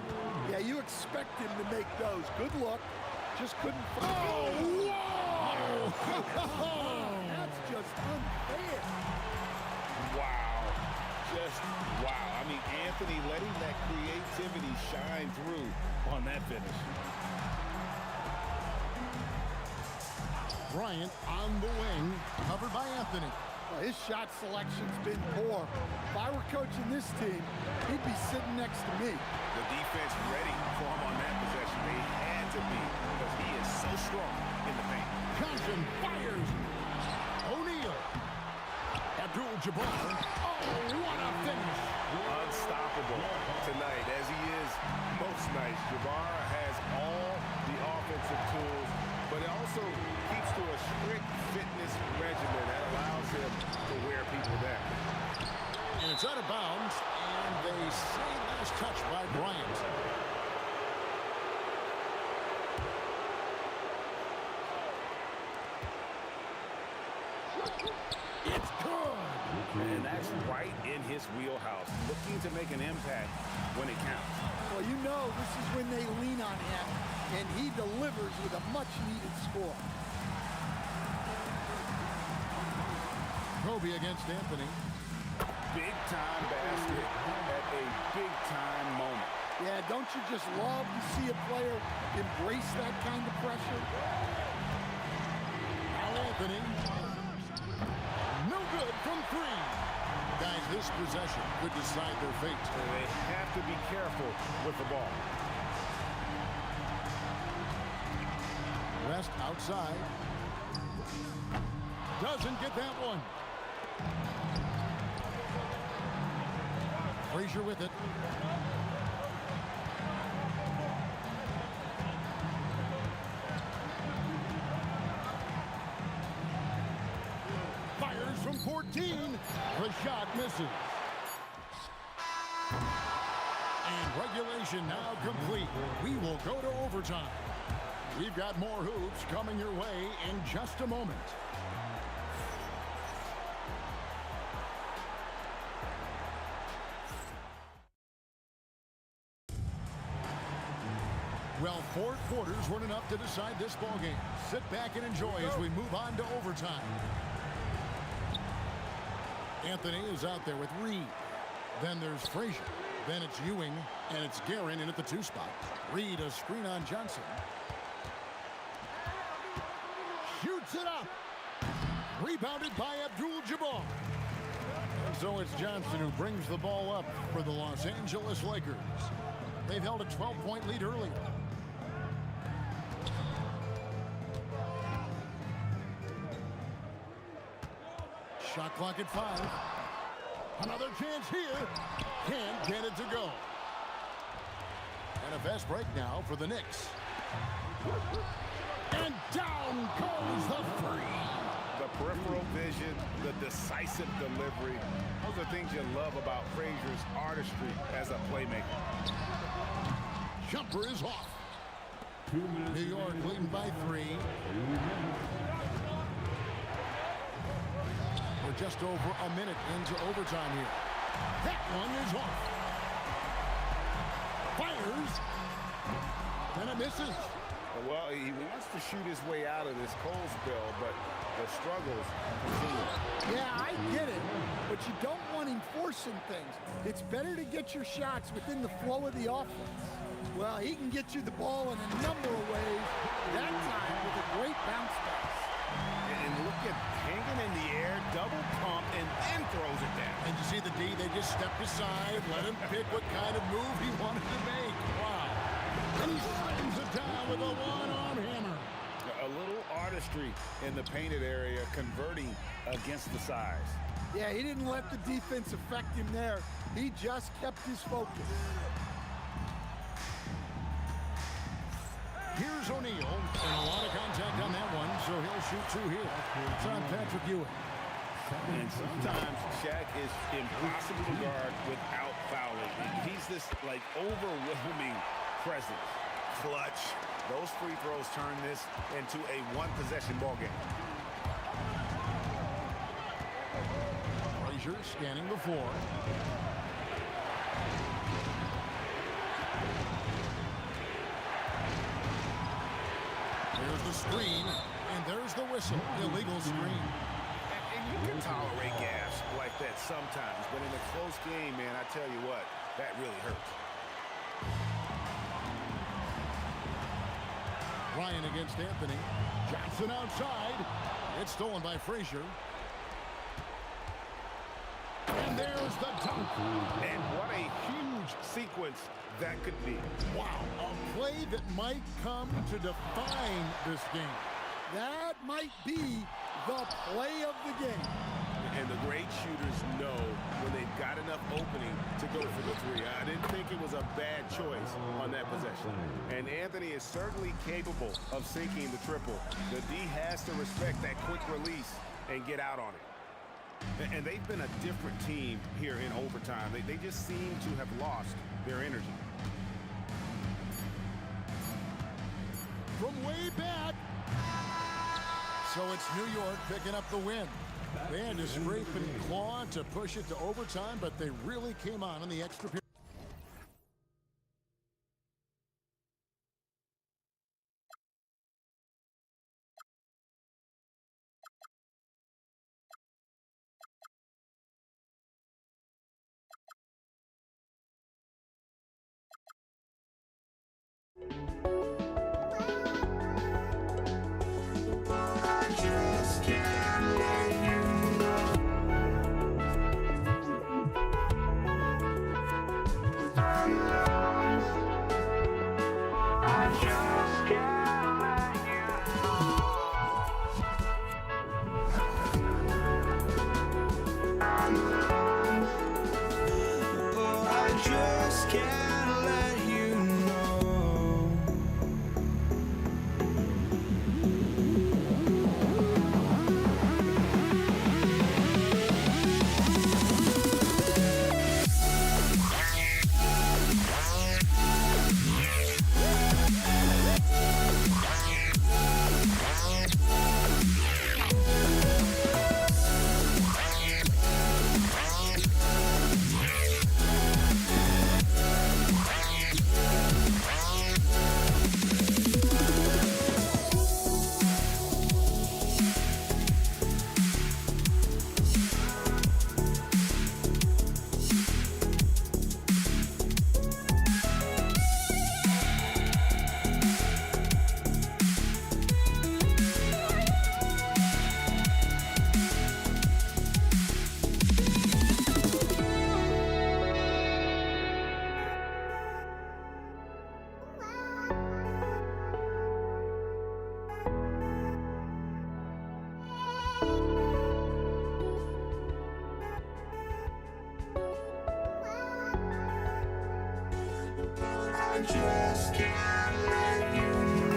Yeah, you expect him to make those. Good luck. Just couldn't.
Oh, whoa!
That's just unfair.
Wow. Just wow. I mean, Anthony letting that creativity shine through on that finish.
Bryant on the wing, covered by Anthony.
Well, his shot selection's been poor. If I were coaching this team, he'd be sitting next to me.
The defense ready for him on that possession. They had to be, because he is so strong in the paint.
Johnson fires. O'Neal. Abdul-Jabbar. Oh, what a finish.
Unstoppable tonight, as he is most nights. Jabbar has all the offensive tools, but it also keeps to a strict fitness regimen that allows him to wear people down.
And it's out of bounds, and they say last touch by Bryant. It's good.
And that's right in his wheelhouse, looking to make an impact when it counts.
Well, you know this is when they lean on him, and he delivers with a much-needed score.
Kobe against Anthony.
Big-time basket at a big-time moment.
Yeah, don't you just love to see a player embrace that kind of pressure?
Now Anthony. No good from three. Guys, this possession could decide their fate.
They have to be careful with the ball.
West outside. Doesn't get that one. Frazier with it. Fires from 14. The shot misses. And regulation now complete. We will go to overtime. We've got more hoops coming your way in just a moment. Well, 4 quarters weren't enough to decide this ballgame. Sit back and enjoy as we move on to overtime. Anthony is out there with Reed. Then there's Frazier. Then it's Ewing, and it's Guerin in at the 2 spot. Reed, a screen on Johnson. Shoots it up. Rebounded by Abdul-Jabbar. And so it's Johnson who brings the ball up for the Los Angeles Lakers. They've held a 12-point lead earlier. Shot clock at 5. Another chance here. Can't get it to go. And a fast break now for the Knicks. And down goes the three.
The peripheral vision, the decisive delivery. Those are things you love about Frazier's artistry as a playmaker.
Jumper is off. New York leading by 3. We're just over a minute into overtime here. That one is off. Fires. And it misses.
Well, he wants to shoot his way out of this cold spell, but the struggles continue.
Yeah, I get it, but you don't want him forcing forcing things. It's better to get your shots within the flow of the offense. Well, he can get you the ball in a number of ways, that time with a great bounce pass.
And look at hanging in the air, double pump, and then throws it down.
And you see the D, they just stepped aside, let him pick what kind of move he wanted to make. Wow. And he slams it down with a one-arm hammer.
A little artistry in the painted area, converting against the size.
Yeah, he didn't let the defense affect him there. He just kept his focus.
Here's O'Neal, and a lot of contact on that one, so he'll shoot two here. It's on Patrick Ewing.
And sometimes Shaq is impossible to guard without fouling. He's this, like, overwhelming presence. Clutch. Those free throws turn this into a one-possession ball game.
Frazier scanning the floor. There's the screen, and there's the whistle. Illegal screen.
And you can tolerate gaps like that sometimes, but in a close game, man, I tell you what, that really hurts.
Ryan against Anthony. Johnson outside. It's stolen by Frazier. And there's the dunk.
And what a huge sequence that could be.
Wow, a play that might come to define this game.
That might be the play of the game.
And the great shooters know when they've got enough opening to go for the three. I didn't think it was a bad choice on that possession. And Anthony is certainly capable of sinking the triple. The D has to respect that quick release and get out on it. And they've been a different team here in overtime. They just seem to have lost their energy.
From way back. So it's New York picking up the win. They had to scrape and claw to push it to overtime, but they really came on in the extra period.
just can't let you know.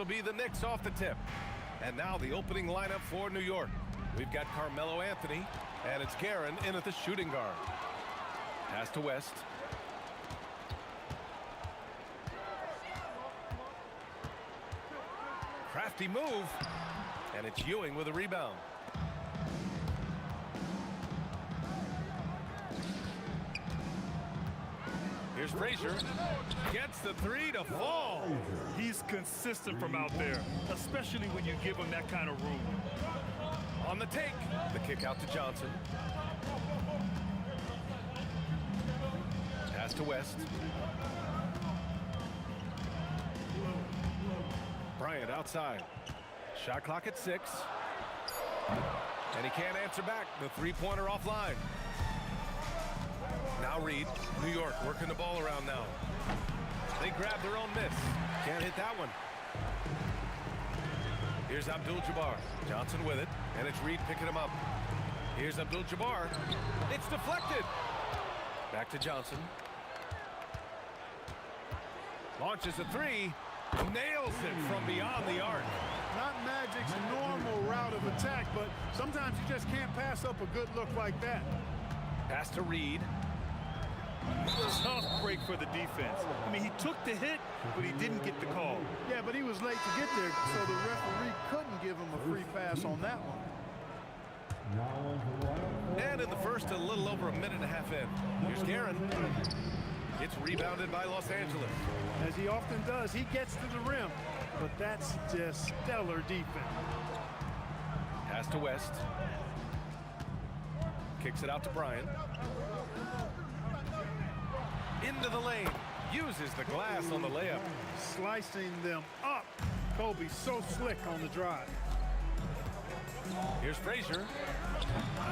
It'll be the Knicks off the tip. And now the opening lineup for New York. We've got Carmelo Anthony, and it's Guerin in at the shooting guard. Pass to West. Crafty move, and it's Ewing with a rebound. Here's Frazier. Gets the three to fall.
He's consistent from out there, especially when you give him that kind of room.
On the take. The kick out to Johnson. Pass to West. Bryant outside. Shot clock at 6. And he can't answer back. The three-pointer offline. Now Reed. New York working the ball around now. They grab their own miss. Can't hit that one. Here's Abdul-Jabbar. Johnson with it. And it's Reed picking him up. Here's Abdul-Jabbar. It's deflected. Back to Johnson. Launches a three. Nails it from beyond the arc.
Not Magic's normal route of attack, but sometimes you just can't pass up a good look like that.
Pass to Reed.
Tough break for the defense. I mean, he took the hit, but he didn't get the call.
Yeah, but he was late to get there, so the referee couldn't give him a free pass on that one.
And in the first, a little over a minute and a half in. Here's Guerin. It's rebounded by Los Angeles.
As he often does, he gets to the rim, but that's just stellar defense.
Pass to West. Kicks it out to Bryant. Into the lane. Uses the glass on the layup.
Slicing them up. Kobe's so slick on the drive.
Here's Frazier.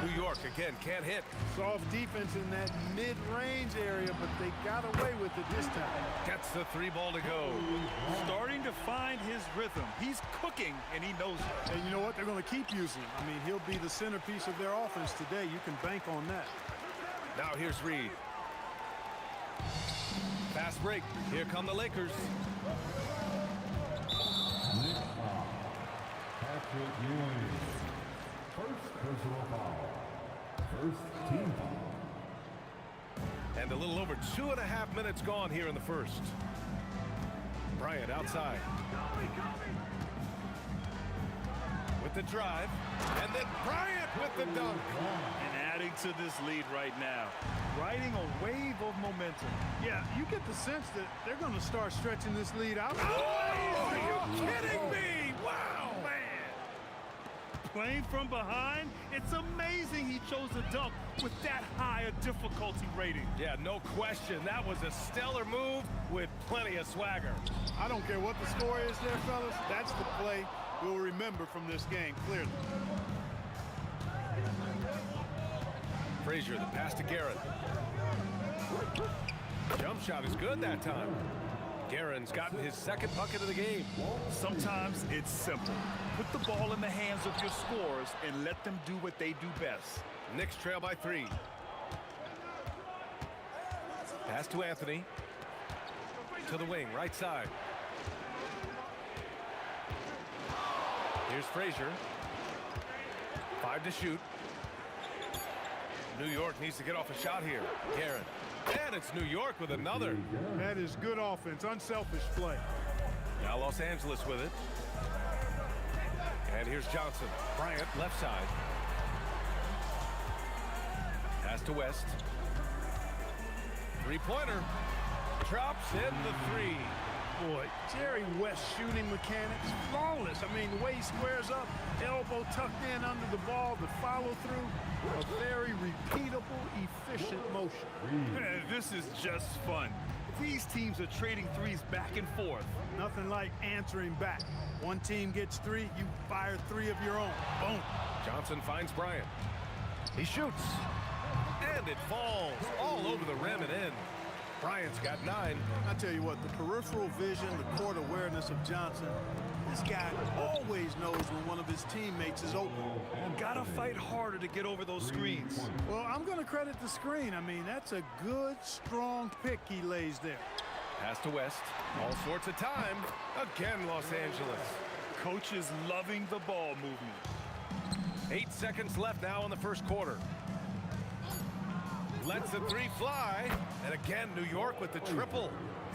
New York again can't hit.
Soft defense in that mid-range area, but they got away with it this time.
Gets the three ball to go.
Starting to find his rhythm. He's cooking, and he knows it.
And you know what? They're going to keep using him. I mean, he'll be the centerpiece of their offense today. You can bank on that.
Now here's Reed. Fast break. Here come the Lakers.
Patrick Ewing. First personal foul. First team foul.
And a little over 2.5 minutes gone here in the first. Bryant outside. With the drive. And then Bryant with the dunk.
And adding to this lead right now. Riding a wave of momentum.
Yeah, you get the sense that they're going to start stretching this lead out.
Oh, are you kidding me? Wow.
Man. Playing from behind, it's amazing he chose a dunk with that high a difficulty rating.
Yeah, no question. That was a stellar move with plenty of swagger.
I don't care what the score is there, fellas. That's the play we'll remember from this game, clearly.
Frazier, the pass to Guerin. Jump shot is good that time. Guerin's gotten his second bucket of the game.
Sometimes it's simple. Put the ball in the hands of your scorers and let them do what they do best.
Knicks trail by 3. Pass to Anthony. To the wing, right side. Here's Frazier. 5 to shoot. New York needs to get off a shot here. Guerin. And it's New York with another.
That is good offense, unselfish play.
Now Los Angeles with it. And here's Johnson. Bryant, left side. Pass to West. Three-pointer. Drops in the 3.
Boy, Jerry West shooting mechanics, flawless. I mean, the way he squares up, elbow tucked in under the ball, the follow through, a very repeatable, efficient motion.
Man, this is just fun. These teams are trading threes back and forth.
Nothing like answering back. One team gets 3, you fire 3 of your own. Boom.
Johnson finds Bryant. He shoots. And it falls all over the rim and in. Bryant's got 9.
I tell you what, the peripheral vision, the court awareness of Johnson, this guy always knows when one of his teammates is open.
Gotta fight harder to get over those screens.
Well, I'm going to credit the screen. I mean, that's a good, strong pick he lays there.
Pass to West. All sorts of time. Again, Los Angeles.
Coach is loving the ball movement.
8 seconds left now in the first quarter. Lets the three fly. And again, New York with the triple.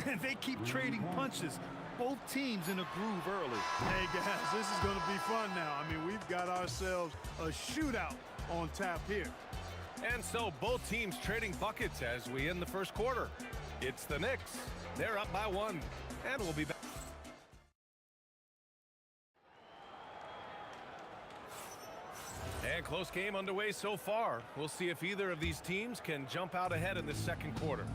And they keep trading punches. Both teams in a groove early.
Hey, guys, this is going to be fun now. I mean, we've got ourselves a shootout on tap here.
And so both teams trading buckets as we end the first quarter. It's the Knicks. They're up by 1. And we'll be back. And close game underway so far. We'll see if either of these teams can jump out ahead in the second quarter.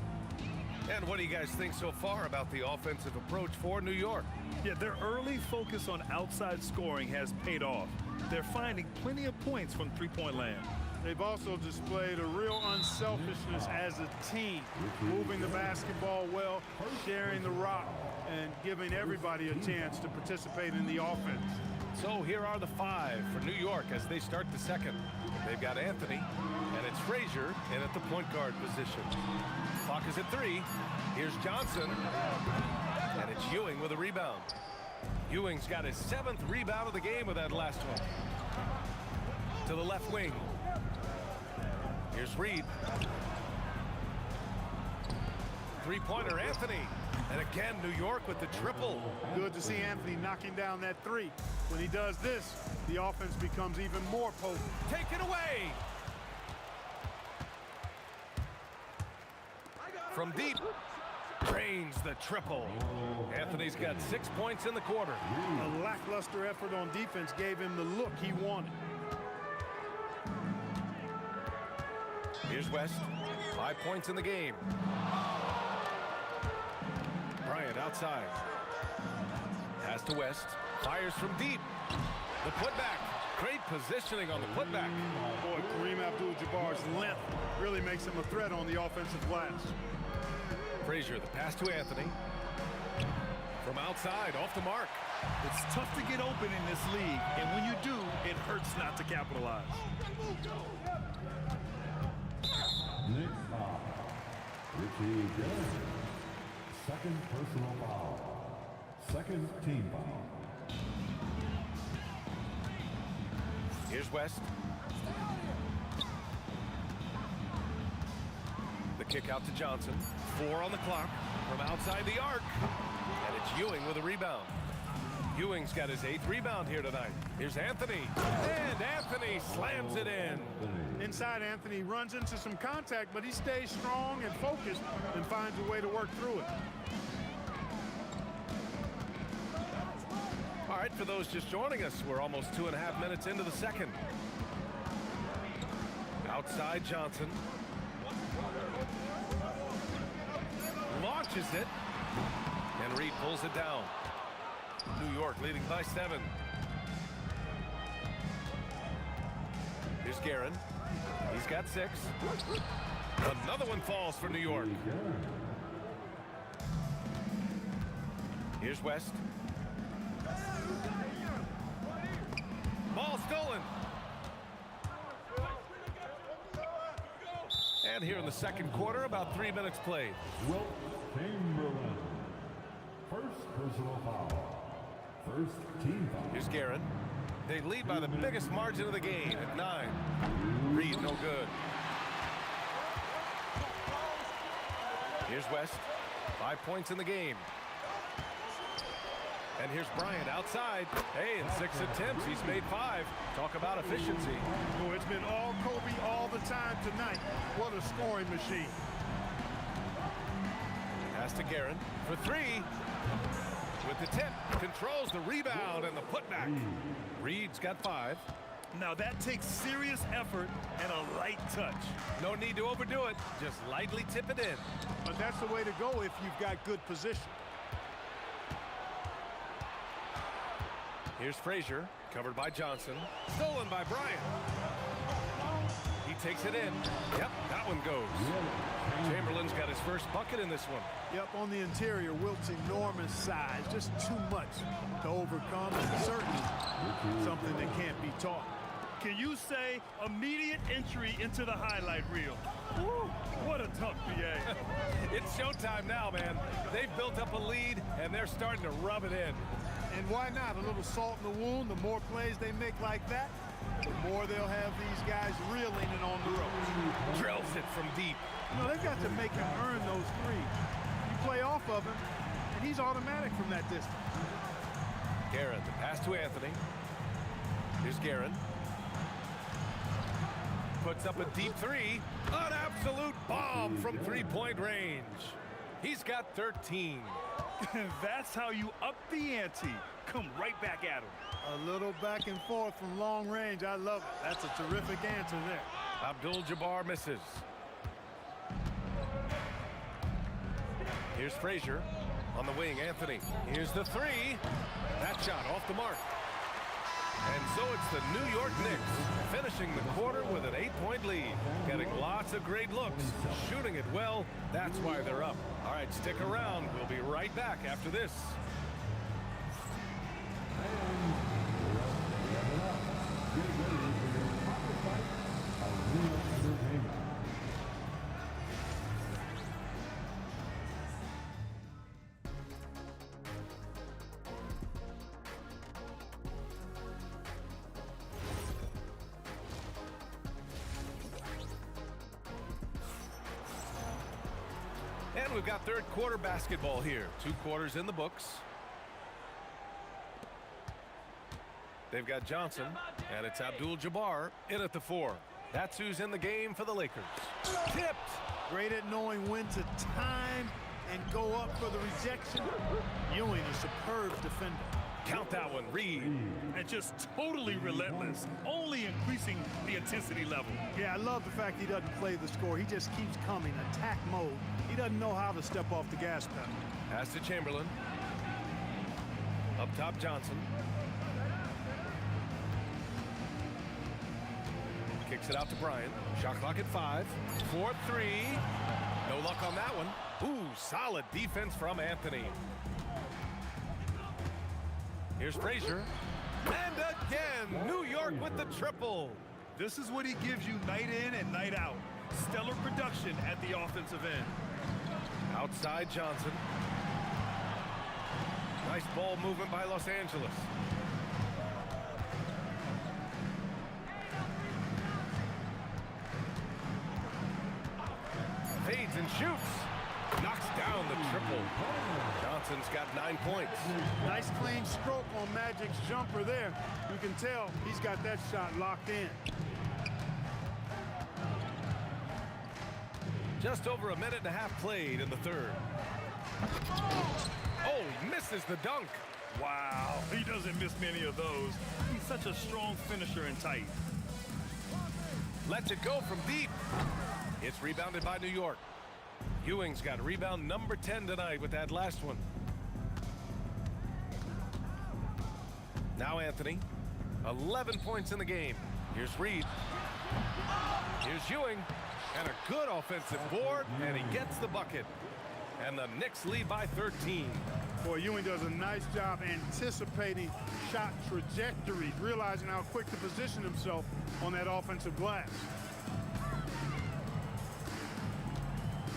And what do you guys think so far about the offensive approach for New York?
Yeah, their early focus on outside scoring has paid off. They're finding plenty of points from three-point land.
They've also displayed a real unselfishness as a team, moving the basketball well, sharing the rock, and giving everybody a chance to participate in the offense.
So here are the 5 for New York as they start the second. They've got Anthony, and it's Frazier in at the point guard position. Clock is at 3. Here's Johnson, and it's Ewing with a rebound. Ewing's got his 7th rebound of the game with that last one. To the left wing. Here's Reed. Three-pointer, Anthony. And again, New York with the triple.
Good to see Anthony knocking down that 3. When he does this, the offense becomes even more potent.
Take it away. From deep, drains the triple. Anthony's got 6 points in the quarter.
A lackluster effort on defense gave him the look he wanted.
Here's West. 5 points in the game. Bryant outside. Pass to West. Fires from deep. The putback. Great positioning on the putback.
Boy, Kareem Abdul-Jabbar's length really makes him a threat on the offensive glass.
Frazier, the pass to Anthony. From outside, off the mark.
It's tough to get open in this league, and when you do, it hurts not to capitalize.
Next foul. Richie Jones. Second personal foul. Second team foul.
Here's West. The kick out to Johnson. 4 on the clock from outside the arc. And it's Ewing with a rebound. Ewing's got his 8th rebound here tonight. Here's Anthony. And Anthony slams it in.
Inside, Anthony runs into some contact, but he stays strong and focused and finds a way to work through it.
All right, for those just joining us, we're almost 2.5 minutes into the second. Outside Johnson. Launches it. And Reed pulls it down. New York leading by 7. Here's Guerin. He's got 6. Another one falls for New York. Here's West. Ball stolen. And here in the second quarter, about 3 minutes played.
Wilt Chamberlain. First personal foul. First team foul.
Here's Guerin. They lead by the biggest margin of the game at 9. Reed, no good. Here's West. 5 points in the game. And here's Bryant outside. Hey, in 6 attempts, he's made 5. Talk about efficiency.
Oh, it's been all Kobe all the time tonight. What a scoring machine.
Pass to Guerin for 3. With the tip, controls the rebound and the putback. Reed's got 5.
Now that takes serious effort and a light touch.
No need to overdo it. Just lightly tip it in.
But that's the way to go if you've got good position.
Here's Frazier, covered by Johnson. Stolen by Bryant. He takes it in. Yep, that one goes. Chamberlain's got his first bucket in this one.
Yep, on the interior, Wilt's enormous size, just too much to overcome, and certainly something that can't be taught.
Can you say immediate entry into the highlight reel? Woo, what a tough BA.
It showtime now, man. They've built up a lead, and they're starting to rub it in.
And why not? A little salt in the wound. The more plays they make like that, the more they'll have these guys reeling it on the ropes.
Drills it from deep.
You know, they've got to make him earn those threes. You play off of him, and he's automatic from that distance.
Guerin, the pass to Anthony. Here's Guerin. Puts up a deep three. An absolute bomb from three-point range. He's got 13.
That's how you up the ante. Come right back at him.
A little back and forth from long range. I love it. That's a terrific answer there.
Abdul-Jabbar misses. Here's Frazier. On the wing, Anthony. Here's the three. That shot off the mark. And so it's the New York Knicks finishing the quarter with an 8-point lead. Getting lots of great looks. Shooting it well. That's why they're up. All right, stick around. We'll be right back after this. And we've got third quarter basketball here. 2 quarters in the books. They've got Johnson, and it's Abdul-Jabbar in at the 4. That's who's in the game for the Lakers. Tipped.
Great at knowing when to time and go up for the rejection. Ewing, a superb defender.
Count that one, Reed.
And just totally relentless, only increasing the intensity level.
Yeah, I love the fact he doesn't play the score. He just keeps coming, attack mode. He doesn't know how to step off the gas pedal.
Pass to Chamberlain. Up top, Johnson. Kicks it out to Bryant. Shot clock at 5. 4-3. No luck on that one. Ooh, solid defense from Anthony. Here's Frazier. And again, New York with the triple.
This is what he gives you night in and night out. Stellar production at the offensive end.
Outside Johnson. Nice ball movement by Los Angeles. Fades and shoots. Knocks down the triple. Johnson's got 9 points.
Nice clean stroke on Magic's jumper there. You can tell he's got that shot locked in.
Just over a minute and a half played in the third. Oh, he misses the dunk.
Wow, he doesn't miss many of those. He's such a strong finisher and tight.
Lets it go from deep. It's rebounded by New York. Ewing's got rebound number 10 tonight with that last one. Now Anthony. 11 points in the game. Here's Reed. Here's Ewing. And a good offensive board, and he gets the bucket. And the Knicks lead by 13.
Boy, Ewing does a nice job anticipating shot trajectories, realizing how quick to position himself on that offensive glass.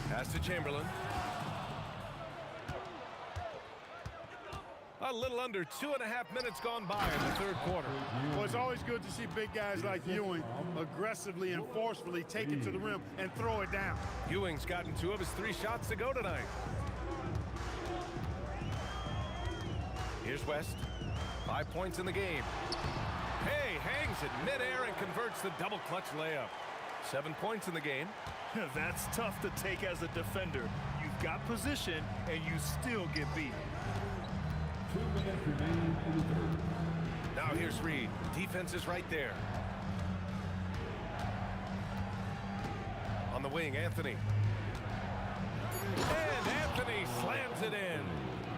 Pass to Chamberlain. A little under 2.5 minutes gone by in the third quarter.
Well, it's always good to see big guys like Ewing aggressively and forcefully take it to the rim and throw it down.
Ewing's gotten 2 of his 3 shots to go tonight. Here's West. 5 points in the game. Hey, hangs it midair and converts the double clutch layup. 7 points in the game.
That's tough to take as a defender. You've got position, and you still get beat.
2 minutes remaining in the third.
Now here's Reed. Defense is right there. On the wing, Anthony. And Anthony slams it in.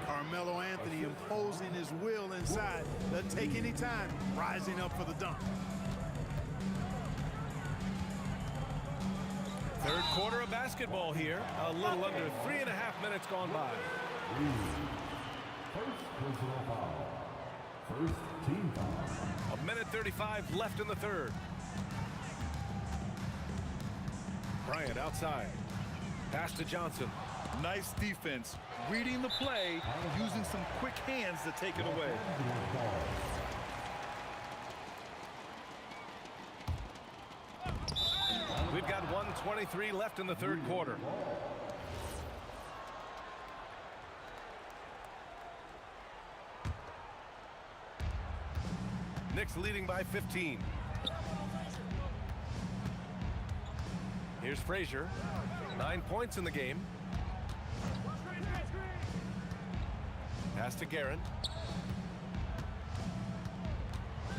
Carmelo Anthony imposing his will inside. Doesn't take any time, rising up for the dunk.
Third quarter of basketball here. A little under 3.5 minutes gone by.
First personal foul. First team foul.
1:35 left in the third. Bryant outside. Pass to Johnson.
Nice defense, reading the play, using some quick hands to take it away.
We've got 1:23 left in the third quarter. Knicks leading by 15. Here's Frazier. 9 points in the game. Pass to Guerin.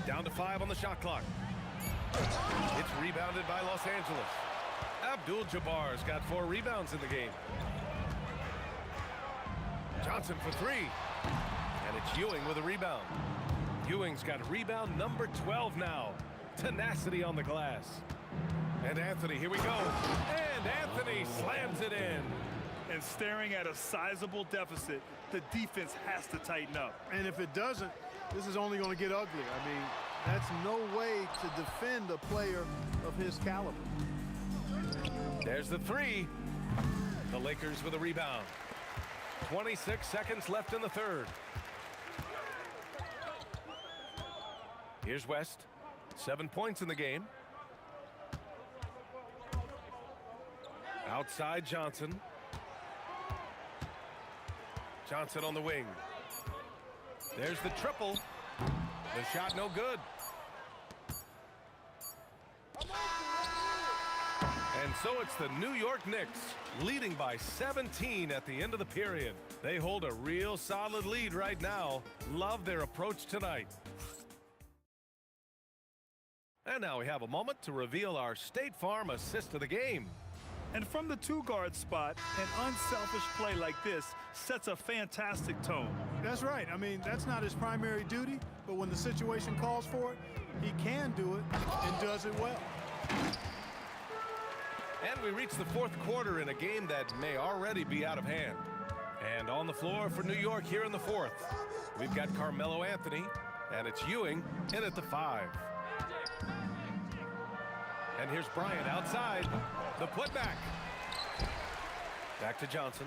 Down to 5 on the shot clock. It's rebounded by Los Angeles. Abdul-Jabbar's got 4 rebounds in the game. Johnson for 3. And it's Ewing with a rebound. Ewing's got rebound number 12 now. Tenacity on the glass. And Anthony, here we go. And Anthony slams it in.
And staring at a sizable deficit, the defense has to tighten up.
And if it doesn't, this is only going to get ugly. I mean, that's no way to defend a player of his caliber.
There's the 3. The Lakers with a rebound. 26 seconds left in the third. Here's West. 7 points in the game. Outside Johnson. Johnson on the wing. There's the triple. The shot no good. And so it's the New York Knicks leading by 17 at the end of the period. They hold a real solid lead right now. Love their approach tonight. And now we have a moment to reveal our State Farm assist of the game.
And from the 2-guard spot, an unselfish play like this sets a fantastic tone.
That's right. I mean, that's not his primary duty, but when the situation calls for it, he can do it and does it well.
And we reach the fourth quarter in a game that may already be out of hand. And on the floor for New York here in the fourth, we've got Carmelo Anthony, and it's Ewing in at the 5. And here's Bryant outside. The putback. Back to Johnson.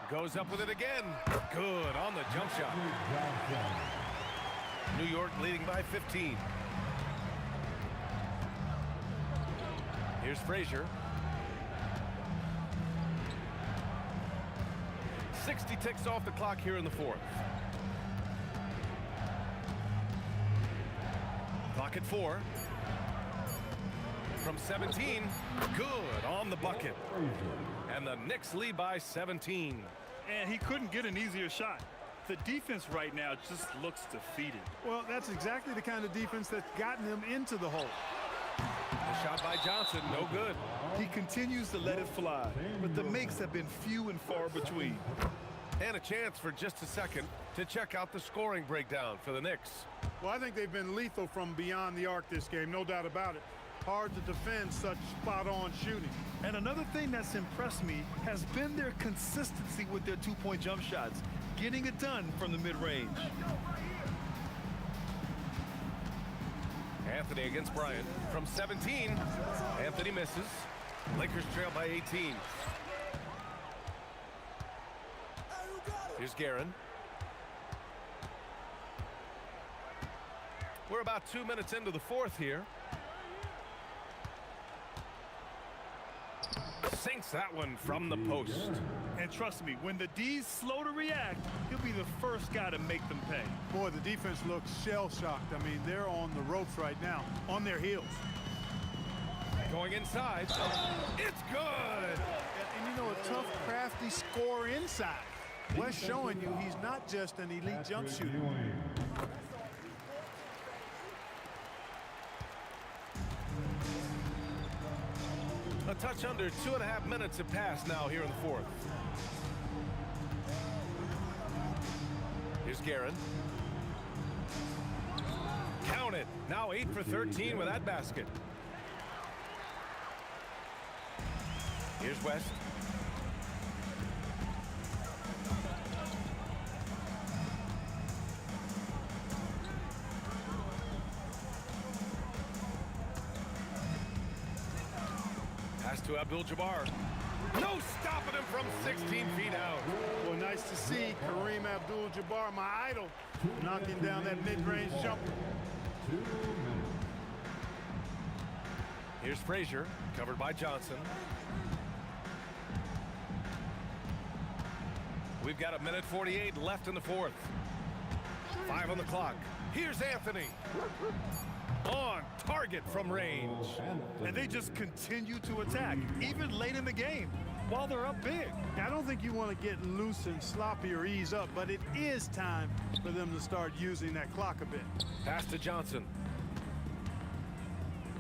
Goes up with it again. Good on the jump shot. New York leading by 15. Here's Frazier. 60 ticks off the clock here in the fourth. Clock at 4. From 17, good on the bucket. And the Knicks lead by 17.
And he couldn't get an easier shot. The defense right now just looks defeated.
Well, that's exactly the kind of defense that's gotten them into the hole.
The shot by Johnson, no good.
He continues to let it fly, but the makes have been few and far between.
And a chance for just a second to check out the scoring breakdown for the Knicks.
Well, I think they've been lethal from beyond the arc this game, no doubt about it. Hard to defend such spot-on shooting.
And another thing that's impressed me has been their consistency with their 2-point jump shots, getting it done from the mid-range.
Anthony against Bryant from 17. Anthony misses. Lakers trail by 18. Here's Guerin. We're about 2 minutes into the fourth here. Sinks that one from the post.
And trust me, when the D's slow to react, he'll be the first guy to make them pay.
Boy, the defense looks shell-shocked. I mean, they're on the ropes right now, on their heels.
Going inside. It's good!
And you know, a tough, crafty scorer inside. West showing you he's not just an elite jump shooter.
A touch under 2.5 minutes have passed now here in the fourth. Here's Guerin. Count it. Now 8 for 13 with that basket. Here's West. to Abdul-Jabbar. No stopping him from 16 feet out.
Well, nice to see Kareem Abdul-Jabbar, my idol, knocking down that mid-range jumper.
Here's Frazier, covered by Johnson. We've got 1:48 left in the fourth. 5 on the clock. Here's Anthony. On target from range.
And they just continue to attack, even late in the game, while they're up big.
I don't think you want to get loose and sloppy or ease up, but it is time for them to start using that clock a bit.
Pass to Johnson.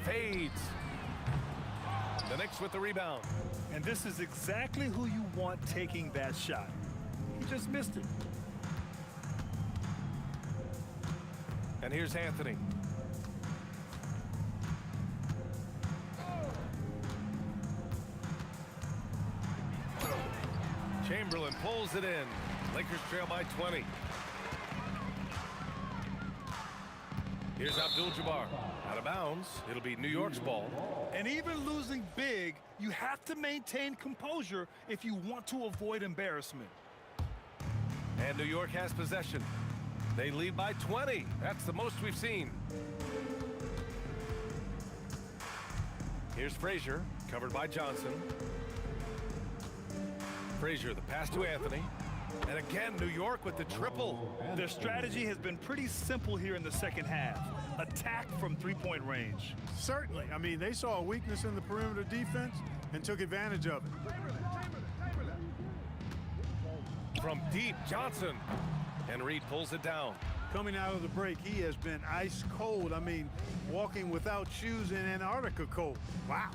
Fades. The Knicks with the rebound.
And this is exactly who you want taking that shot. He just missed it.
And here's Anthony. Chamberlain pulls it in. Lakers trail by 20. Here's Abdul-Jabbar. Out of bounds. It'll be New York's ball.
And even losing big, you have to maintain composure if you want to avoid embarrassment.
And New York has possession. They lead by 20. That's the most we've seen. Here's Frazier, covered by Johnson. Frazier, the pass to Anthony. And again, New York with the triple.
Their strategy has been pretty simple here in the second half. Attack from three-point range.
Certainly. I mean, they saw a weakness in the perimeter defense and took advantage of it.
From deep, Johnson. And Reed pulls it down.
Coming out of the break, he has been ice cold. I mean, walking without shoes in Antarctica cold. Wow.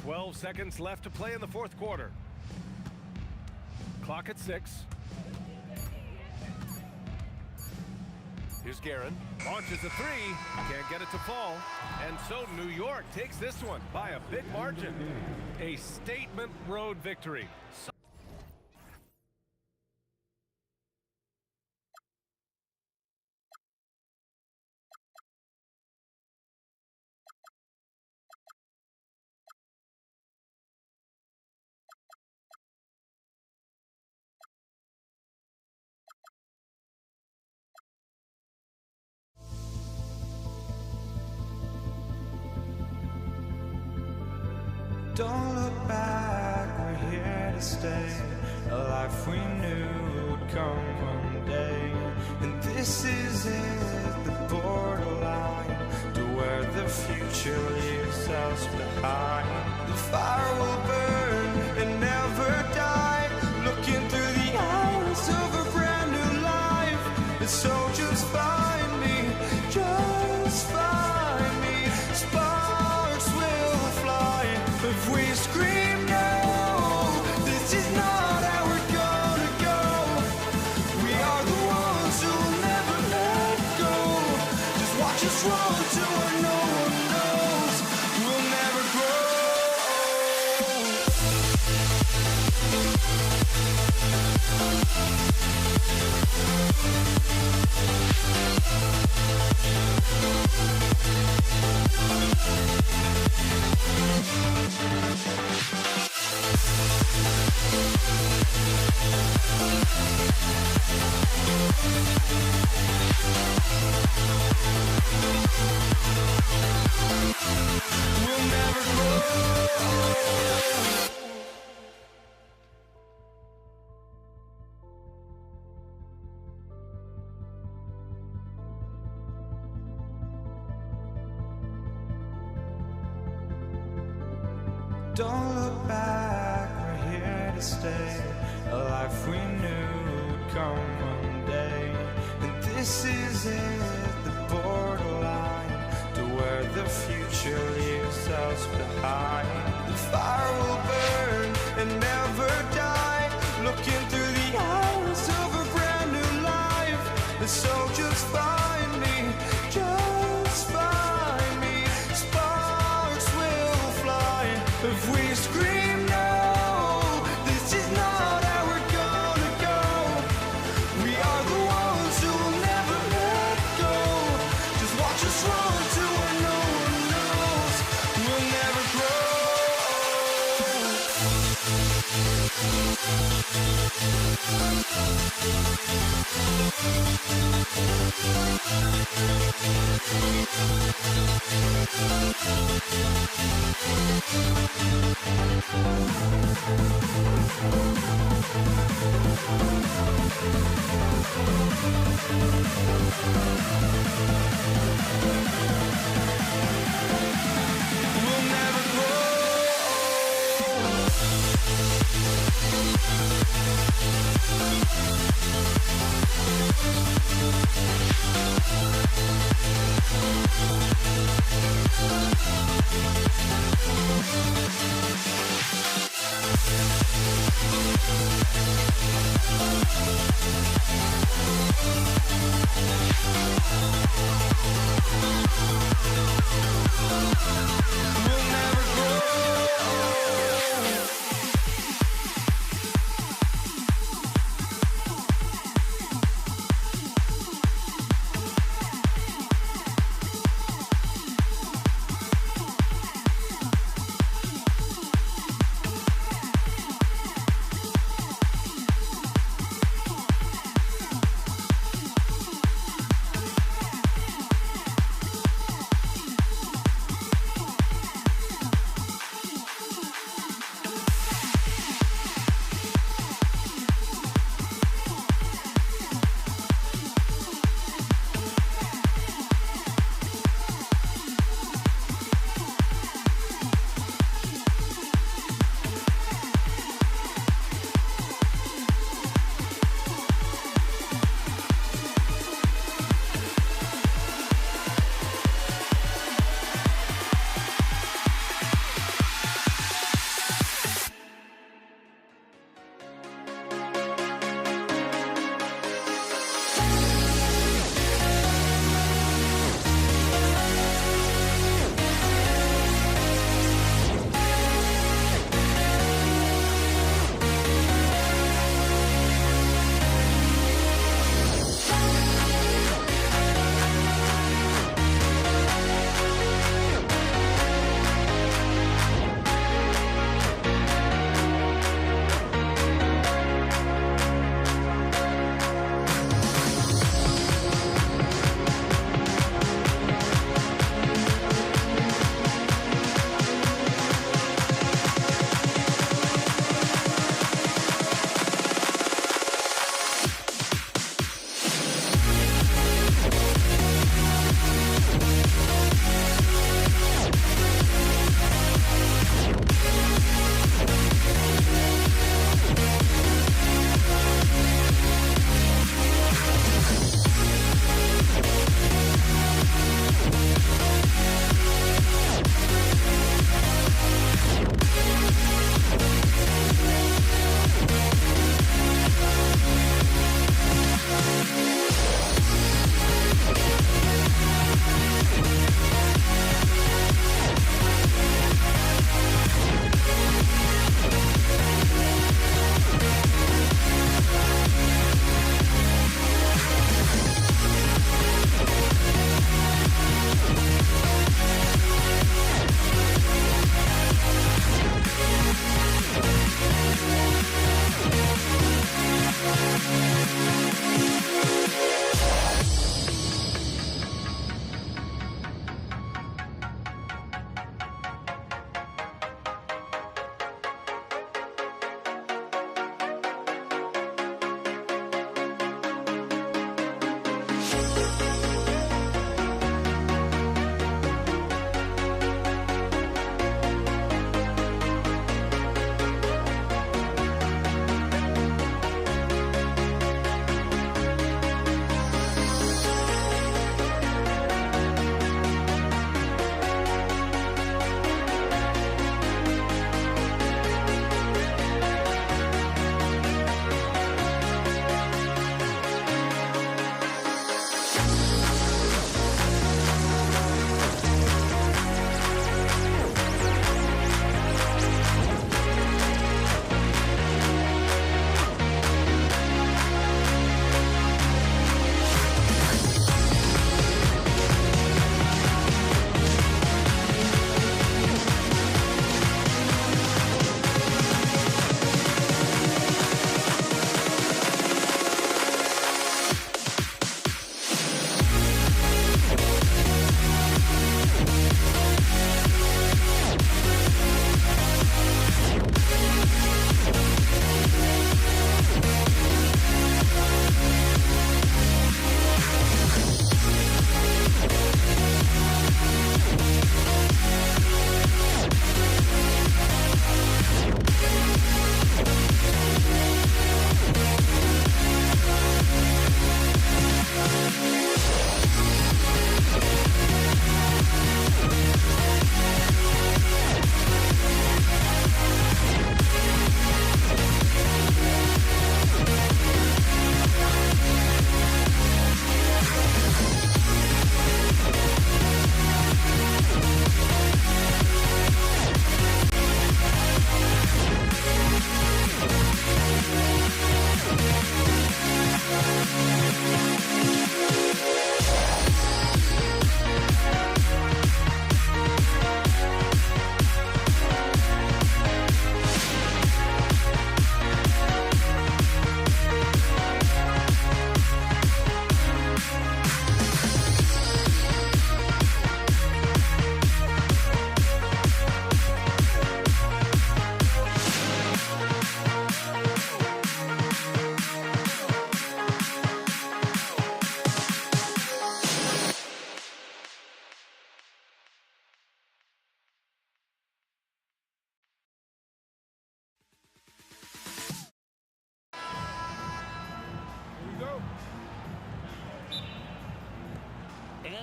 12 seconds left to play in the fourth quarter. Clock at 6. Here's Guerin. Launches a 3. Can't get it to fall. And so New York takes this one by a big margin. A statement road victory.
Don't look back, we're here to stay. A life we knew would come one day. And this is it, the borderline to where the future leaves us behind. The fire will burn and never die. Looking through the eyes of a brand new life. And so just find me, just find me. Sparks will fly if we scream no. This is not how we're gonna go. We are the ones who will never let go. Just watch us run to where no one knows. We'll never grow. We'll never grow. Don't look back, we're here to stay. A life we knew would come one day. And this is it, the borderline to where the future leaves us behind. The fire will burn and never die. Looking through the eyes of a brand new life. And so just find me, just find me. Sparks will fly if we scream no. This is not how we're gonna go. We are the ones who will never let go. Just watch us run to a We'll never grow. We'll never grow.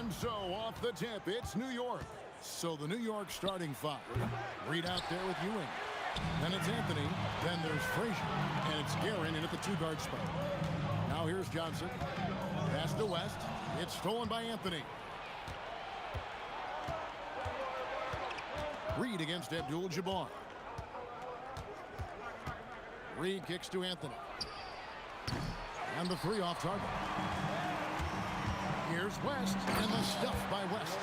And so off the tip, it's New York. So the New York starting five. Reed out there with Ewing. Then it's Anthony. Then there's Frazier. And it's Guerin in at the 2-guard spot. Now here's Johnson. Pass to West. It's stolen by Anthony. Reed against Abdul-Jabbar. Reed kicks to Anthony. And the 3 off target. Here's West, and the stuff by West.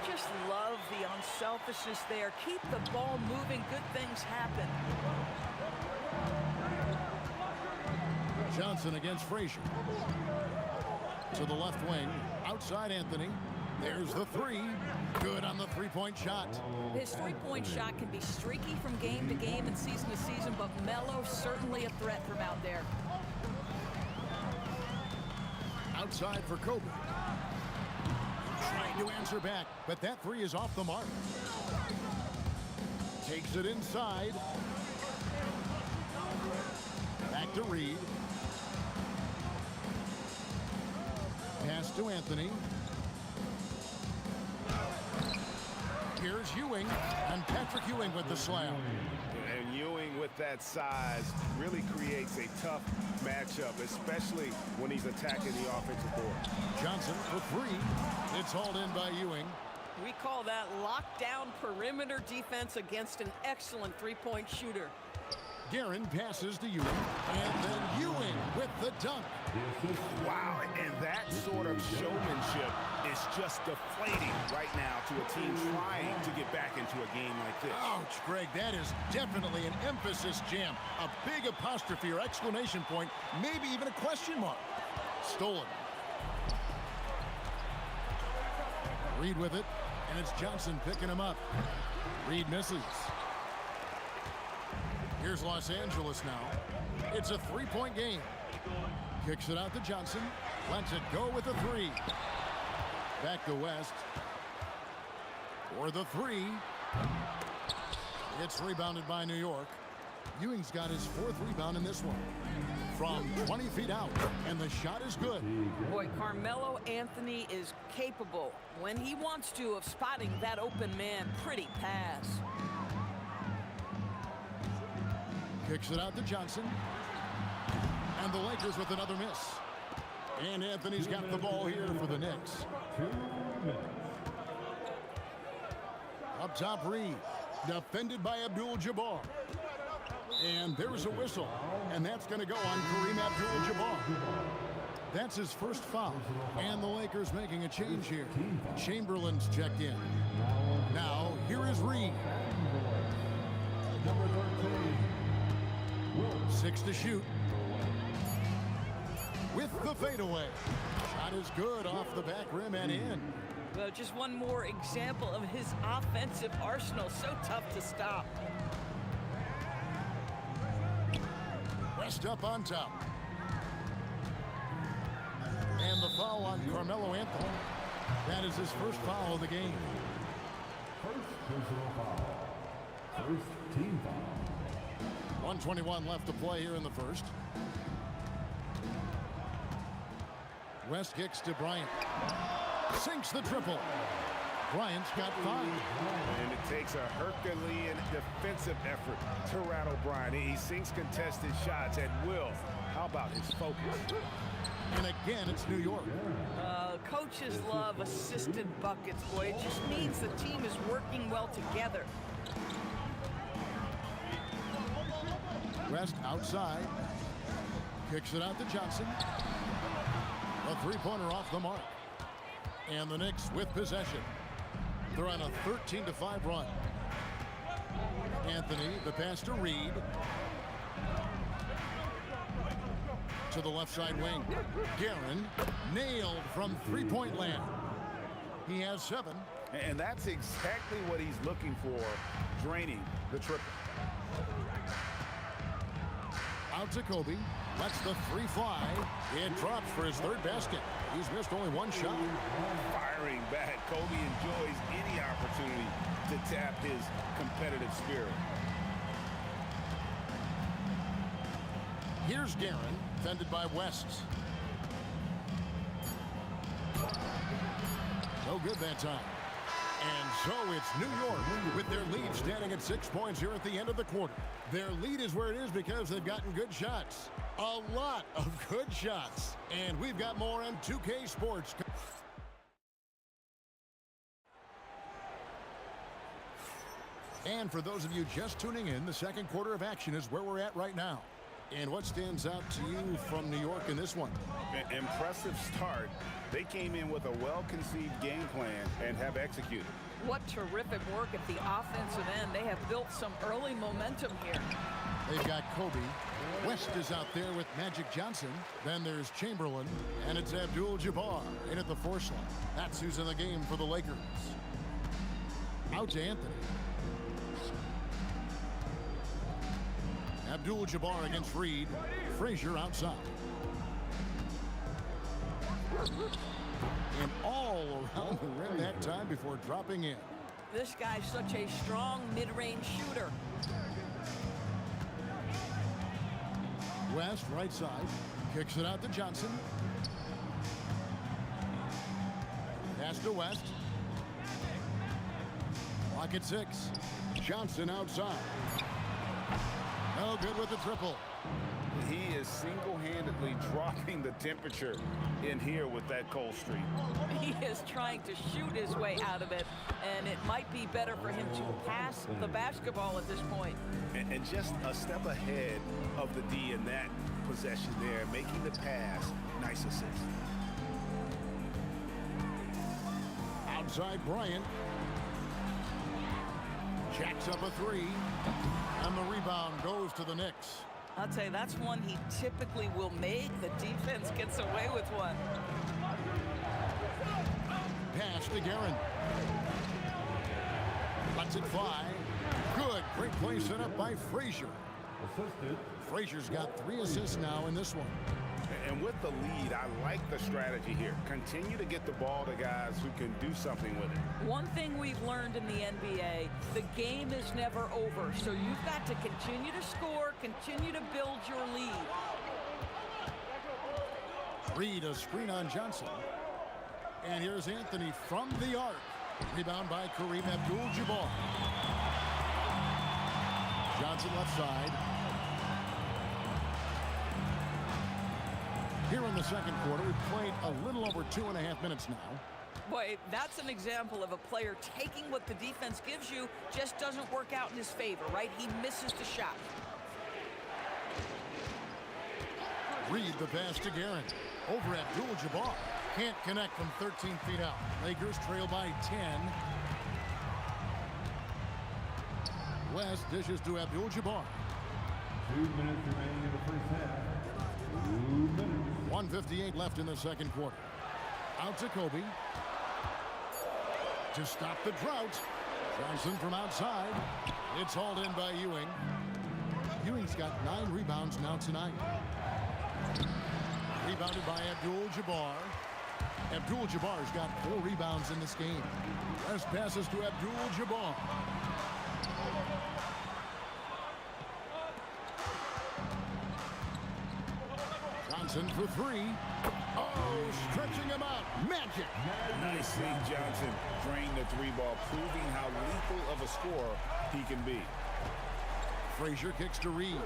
Just love the unselfishness there. Keep the ball moving. Good things happen.
Johnson against Frazier. To the left wing. Outside Anthony. There's the 3. Good on the 3-point shot.
His 3-point shot can be streaky from game to game and season to season, but Melo certainly a threat from out there.
Outside for Kobe. Trying to answer back, but that 3 is off the mark. Takes it inside. Back to Reed. Pass to Anthony. Here's Ewing, and Patrick Ewing with the slam.
And Ewing with that size really creates a tough matchup, especially when he's attacking the offensive board.
Johnson for 3. It's hauled in by Ewing.
We call that lockdown perimeter defense against an excellent 3-point shooter.
Guerin passes to Ewing, and then Ewing with the dunk.
Wow, and that sort of showmanship is just deflating right now to a team trying to get back into a game like this.
Ouch, Greg, that is definitely an emphasis jam. A big apostrophe or exclamation point, maybe even a question mark. Stolen. Reed with it, and it's Johnson picking him up. Reed misses. Here's Los Angeles now. It's a 3-point game. Kicks it out to Johnson. Lets it go with a 3. Back to West. For the 3. It's rebounded by New York. Ewing's got his 4th rebound in this one. From 20 feet out, and the shot is good.
Boy, Carmelo Anthony is capable, when he wants to, of spotting that open man. Pretty pass.
Kicks it out to Johnson. And the Lakers with another miss. And Anthony's got the ball here for the Knicks. Up top, Reed. Defended by Abdul-Jabbar. And there's a whistle. And that's going to go on Kareem Abdul-Jabbar. That's his first foul. And the Lakers making a change here. Chamberlain's checked in. Now, here is Reed.
Number 13.
6 to shoot. With the fadeaway. Shot is good off the back rim and in.
Well, just one more example of his offensive arsenal. So tough to stop.
West up on top. And the foul on Carmelo Anthony. That is his first foul of the game.
First personal foul. First team foul.
1:21 left to play here in the first. West kicks to Bryant. Sinks the triple. Bryant's got 5.
And it takes a Herculean defensive effort to rattle Bryant. He sinks contested shots at will. How about his focus?
And again, it's New York.
Coaches love assisted buckets, boy. It just means the team is working well together.
West outside. Kicks it out to Johnson. A 3-pointer off the mark. And the Knicks with possession. They're on a 13-5 run. Anthony, the pass to Reed. To the left side wing. Guerin nailed from 3-point land. He has 7.
And that's exactly what he's looking for, draining the triple.
Out to Kobe. Lets the 3 fly. It drops for his 3rd basket. He's missed only 1 shot.
Firing back. Kobe enjoys any opportunity to tap his competitive spirit.
Here's Guerin, defended by West. To good that time. And so it's New York with their lead standing at 6 points here at the end of the quarter. Their lead is where it is because they've gotten good shots. A lot of good shots. And we've got more on 2K Sports. And for those of you just tuning in, the second quarter of action is where we're at right now. And what stands out to you from New York in this one?
An impressive start. They came in with a well-conceived game plan and have executed.
What terrific work at the offensive end. They have built some early momentum here.
They've got Kobe. West is out there with Magic Johnson. Then there's Chamberlain. And it's Abdul-Jabbar in at the 4 slot. That's who's in the game for the Lakers. Out to Anthony. Abdul-Jabbar against Reed. Frazier outside. And all around the rim that time before dropping in.
This guy's such a strong mid-range shooter.
West, right side. Kicks it out to Johnson. Pass to West. Clock at 6. Johnson outside. No good with the triple.
He is single-handedly dropping the temperature in here with that cold streak.
He is trying to shoot his way out of it, and it might be better for him to pass the basketball at this point.
And just a step ahead of the D in that possession there, making the pass. Nice assist.
Outside Bryant. Jacks up a 3. And the rebound goes to the Knicks.
I'll tell you, that's one he typically will make. The defense gets away with one.
Pass to Guerin. Lets it fly. Good. Great play set up by Frazier. Frazier's got 3 assists now in this one.
And with the lead, I like the strategy here. Continue to get the ball to guys who can do something with it.
One thing we've learned in the NBA, the game is never over. So you've got to continue to score, continue to build your lead.
Reed, a screen on Johnson. And here's Anthony from the arc. Rebound by Kareem Abdul-Jabbar. Johnson left side. Here in the second quarter, we've played a little over 2.5 minutes now.
Boy, that's an example of a player taking what the defense gives you, just doesn't work out in his favor, right? He misses the shot.
Reed the pass to Guerin. Over Abdul-Jabbar. Can't connect from 13 feet out. Lakers trail by 10. West dishes to Abdul-Jabbar.
2 minutes remaining in the first half. 2 minutes.
1:58 left in the second quarter. Out to Kobe. To stop the drought. Johnson from outside. It's hauled in by Ewing. Ewing's got 9 rebounds now tonight. Rebounded by Abdul-Jabbar. Abdul-Jabbar's got 4 rebounds in this game. West passes to Abdul-Jabbar. Johnson for 3. Oh, stretching him out. Magic.
Nice seeing Johnson drain the 3 ball, proving how lethal of a scorer he can be.
Frazier kicks to Reed.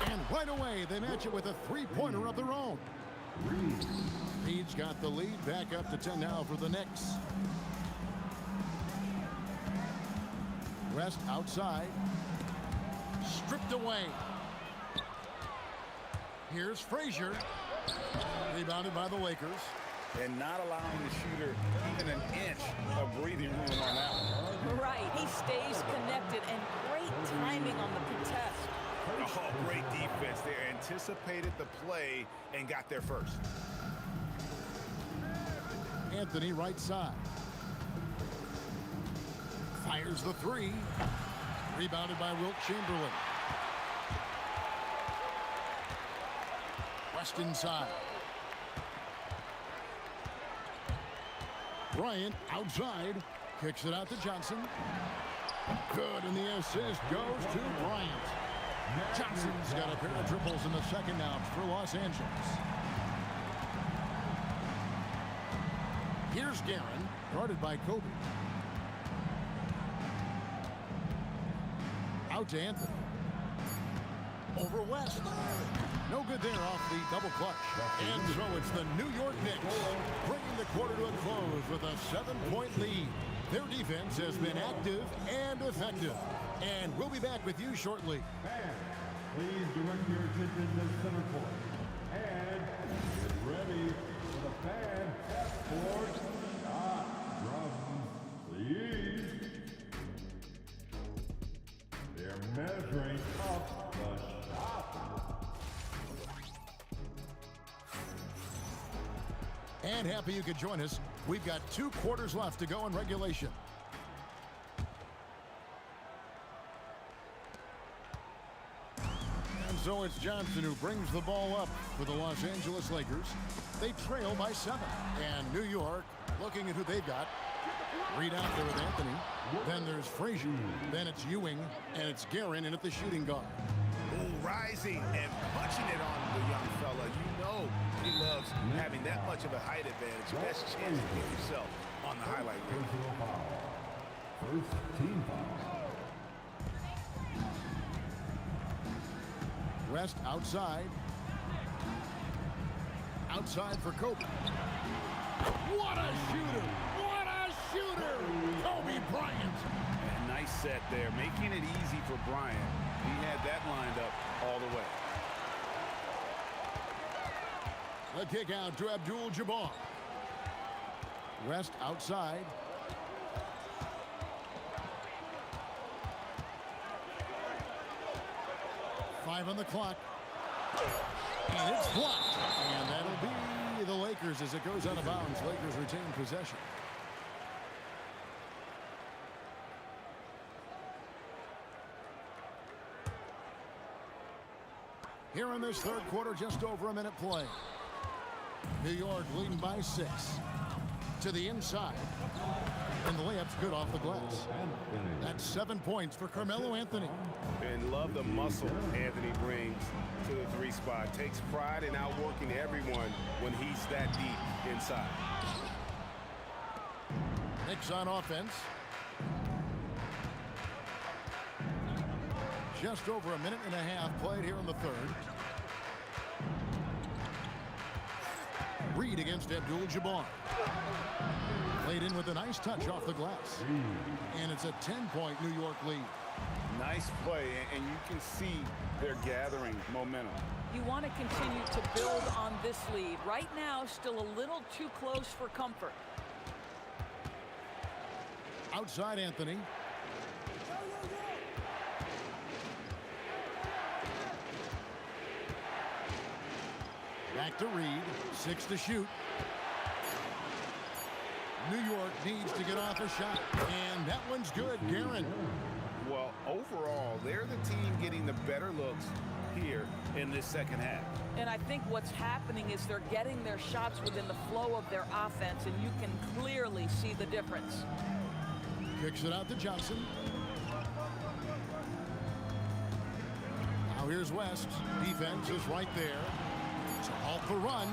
And right away, they match it with a 3-pointer of their own. Reed's got the lead. Back up to 10 now for the Knicks. West outside. Stripped away. Here's Frazier. Rebounded by the Lakers.
And not allowing the shooter even an inch of breathing room on that one.
Right, he stays connected, and great timing on the contest.
Oh, great defense. They anticipated the play and got there first.
Anthony right side. Fires the 3. Rebounded by Wilt Chamberlain. West inside. Bryant outside. Kicks it out to Johnson. Good, and the assist goes to Bryant. Johnson's got a pair of triples in the second now for Los Angeles. Here's Guerin, guarded by Kobe. Out to Anthony. Over West. No good there off the double clutch. And so it's the New York Knicks bringing the quarter to a close with a 7-point lead. Their defense has been active and effective. And we'll be back with you shortly.
Please direct your attention to center court. And get ready for the fan half-court shot. Drums, please. They're measuring up the shot.
And happy you could join us. We've got 2 quarters left to go in regulation. And so it's Johnson who brings the ball up for the Los Angeles Lakers. They trail by 7. And New York looking at who they've got. Reed out there with Anthony. Then there's Frazier. Then it's Ewing. And it's Guerin in at the shooting guard.
Ooh, rising and punching it on the young fella. You know he loves having that much of a height advantage. Best chance to get yourself on the highlight reel.
First team foul.
West outside. Outside for Kobe. What a shooter! What a shooter! Kobe Bryant.
And nice set there, making it easy for Bryant. He had that lined up all the way.
The kick out to Abdul-Jabbar. West outside. Five on the clock. And it's blocked. And that'll be the Lakers as it goes out of bounds. Lakers retain possession. Here in this third quarter, just over a minute play. New York leading by 6. To the inside. And the layup's good off the glass. That's 7 points for Carmelo Anthony.
And love the muscle Anthony brings to the 3 spot. Takes pride in outworking everyone when he's that deep inside.
Knicks on offense. Just over a minute and a half played here in the third. Reed against Abdul-Jabbar. Played in with a nice touch off the glass. And it's a 10-point New York lead.
Nice play, and you can see they're gathering momentum.
You want to continue to build on this lead. Right now, still a little too close for comfort.
Outside Anthony. Back to Reed. 6 to shoot. New York needs to get off a shot. And that one's good. Guerin.
Well, overall, they're the team getting the better looks here in this second half.
And I think what's happening is they're getting their shots within the flow of their offense, and you can clearly see the difference.
Kicks it out to Johnson. Now here's West. Defense is right there. To halt the run.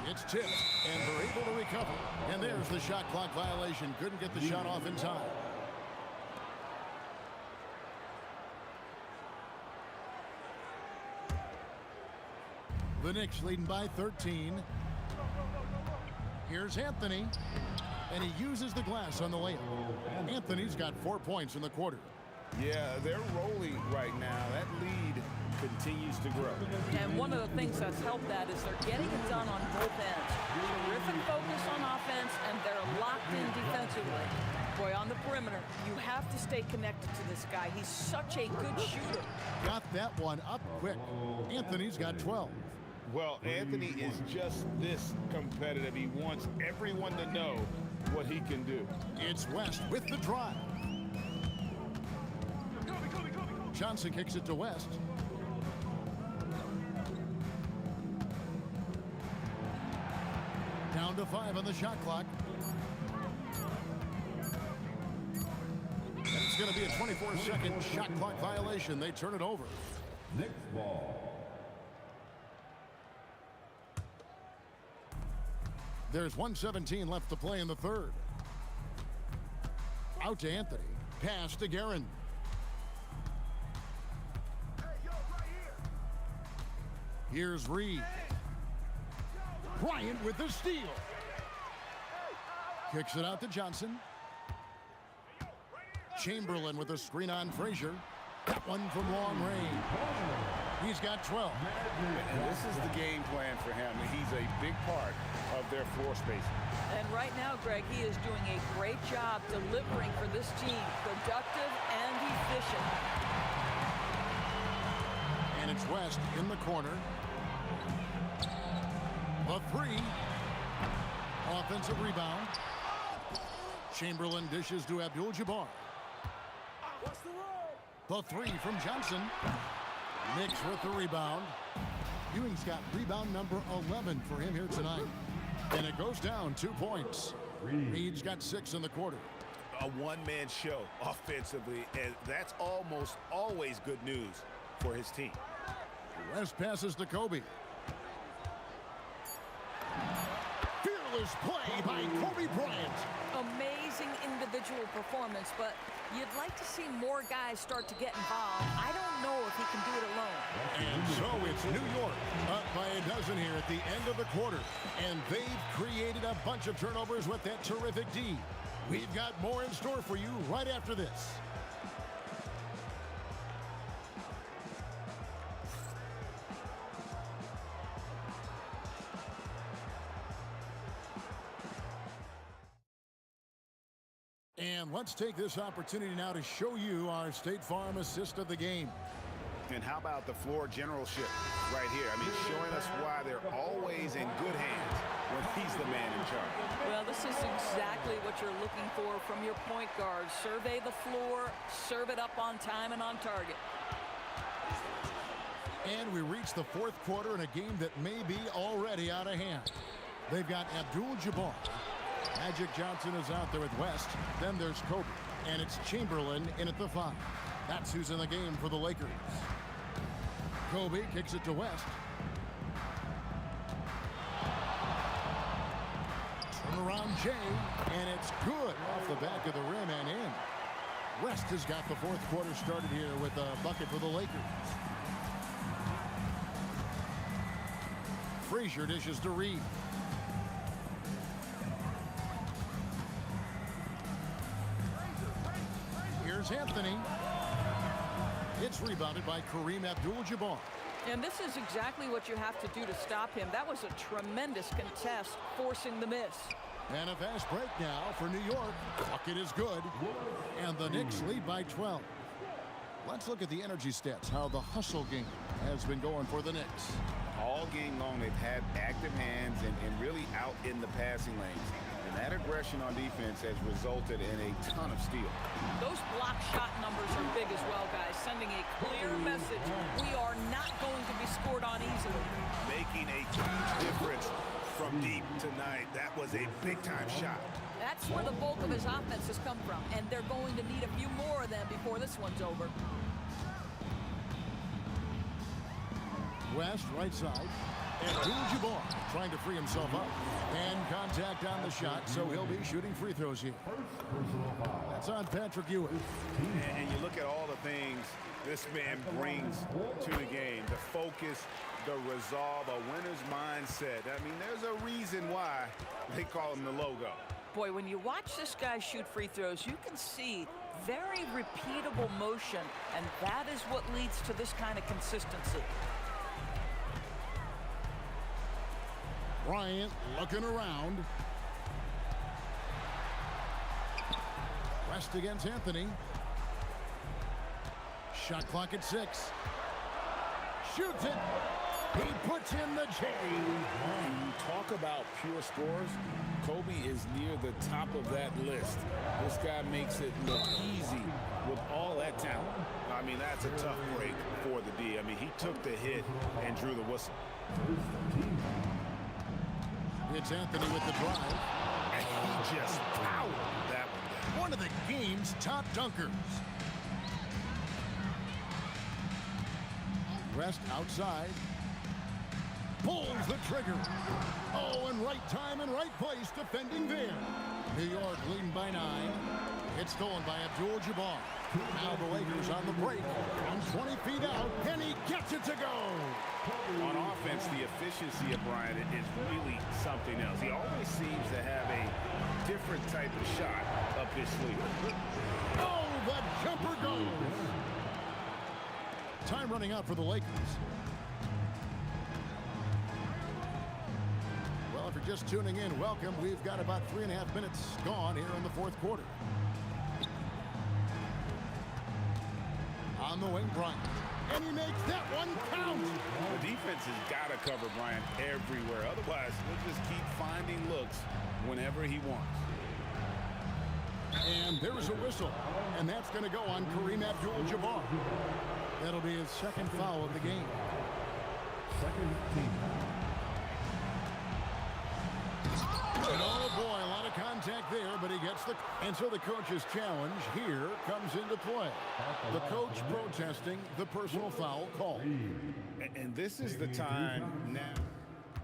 It's tipped, and they're able to recover. And there's the shot clock violation. Couldn't get the shot off in time. The Knicks leading by 13. Here's Anthony. And he uses the glass on the layup. Anthony's got 4 points in the quarter.
Yeah, they're rolling right now. That lead continues to grow.
And one of the things that's helped that is they're getting it done on both ends. Terrific focus on offense, and they're locked in defensively. Boy, on the perimeter, you have to stay connected to this guy. He's such a good shooter.
Got that one up quick. Anthony's got 12.
Well, Anthony is just this competitive. He wants everyone to know what he can do.
It's West with the drive. Johnson kicks it to West. Down to 5 on the shot clock. And it's going to be a 24-second shot clock violation. They turn it over.
Knicks ball.
There's 1:17 left to play in the third. Out to Anthony. Pass to Guerin. Here's Reed. Bryant with the steal. Kicks it out to Johnson. Chamberlain with a screen on Frazier. That one from long range. He's got 12.
And this is the game plan for him. He's a big part of their floor spacing.
And right now, Greg, he is doing a great job delivering for this team. Productive and efficient.
And it's West in the corner. The three. Offensive rebound. Chamberlain dishes to Abdul-Jabbar. The three from Johnson. Knicks with the rebound. Ewing's got rebound number 11 for him here tonight. And it goes down 2 points. Reed's got 6 in the quarter.
A one-man show offensively, and that's almost always good news for his team.
West passes to Kobe. Fearless play by Kobe Bryant.
Amazing individual performance, but you'd like to see more guys start to get involved. I don't know if he can do it alone.
And so it's New York up by a dozen here at the end of the quarter. And they've created a bunch of turnovers with that terrific D. We've got more in store for you right after this. And let's take this opportunity now to show you our State Farm assist of the game.
And how about the floor generalship right here? I mean, showing us why they're always in good hands when he's the man in charge.
Well, this is exactly what you're looking for from your point guard. Survey the floor, serve it up on time and on target.
And we reach the fourth quarter in a game that may be already out of hand. They've got Abdul-Jabbar. Magic Johnson is out there with West. Then there's Kobe. And it's Chamberlain in at the 5. That's who's in the game for the Lakers. Kobe kicks it to West. Turnaround Jay, and it's good off the back of the rim and in. West has got the fourth quarter started here with a bucket for the Lakers. Frazier dishes to Reed. Here's Anthony. It's rebounded by Kareem Abdul-Jabbar.
And this is exactly what you have to do to stop him. That was a tremendous contest, forcing the miss.
And a fast break now for New York. Bucket is good. And the Knicks lead by 12. Let's look at the energy stats, how the hustle game has been going for the Knicks.
All game long, they've had active hands and really out in the passing lanes. And that aggression on defense has resulted in a ton of steals.
Those block shot numbers are big as well, guys, sending a clear message. We are not going to be scored on easily.
Making a huge difference from deep tonight. That was a big-time shot.
That's where the bulk of his offense has come from, and they're going to need a few more of them before this one's over.
West, right side. And Abdul-Jabbar trying to free himself up. And contact on the shot, so he'll be shooting free throws here. That's on Patrick Ewing.
And you look at all the things this man brings to the game. The focus, the resolve, a winner's mindset. I mean, there's a reason why they call him the logo.
Boy, when you watch this guy shoot free throws, you can see very repeatable motion, and that is what leads to this kind of consistency.
Bryant looking around. West against Anthony. Shot clock at 6. Shoots it. He puts in the J.
When you talk about pure scores, Kobe is near the top of that list. This guy makes it look easy with all that talent. I mean, that's a tough break for the D. I mean, he took the hit and drew the whistle.
It's Anthony with the drive.
And he just powered that one down.
One of the game's top dunkers. West outside. pulls the trigger. Oh, and right time and right place defending there. New York leading by 9. It's stolen by Abdul-Jabbar. Now the Lakers on the break. From 20 feet out, and he gets it to go.
On offense, the efficiency of Bryant is really something else. He always seems to have a different type of shot up his sleeve.
Oh, the jumper goes. Time running out for the Lakers. Well, if you're just tuning in, welcome. We've got about 3.5 minutes gone here in the fourth quarter. On the wing, Bryant. And he makes that one count.
The defense has got to cover Bryant everywhere. Otherwise, he'll just keep finding looks whenever he wants.
And there is a whistle. And that's going to go on Kareem Abdul-Jabbar. That'll be his second foul of the game.
Second team.
And oh boy, a lot of contact there, but he gets the... And so the coach's challenge here comes into play. The coach protesting the personal foul call.
And this is the time now.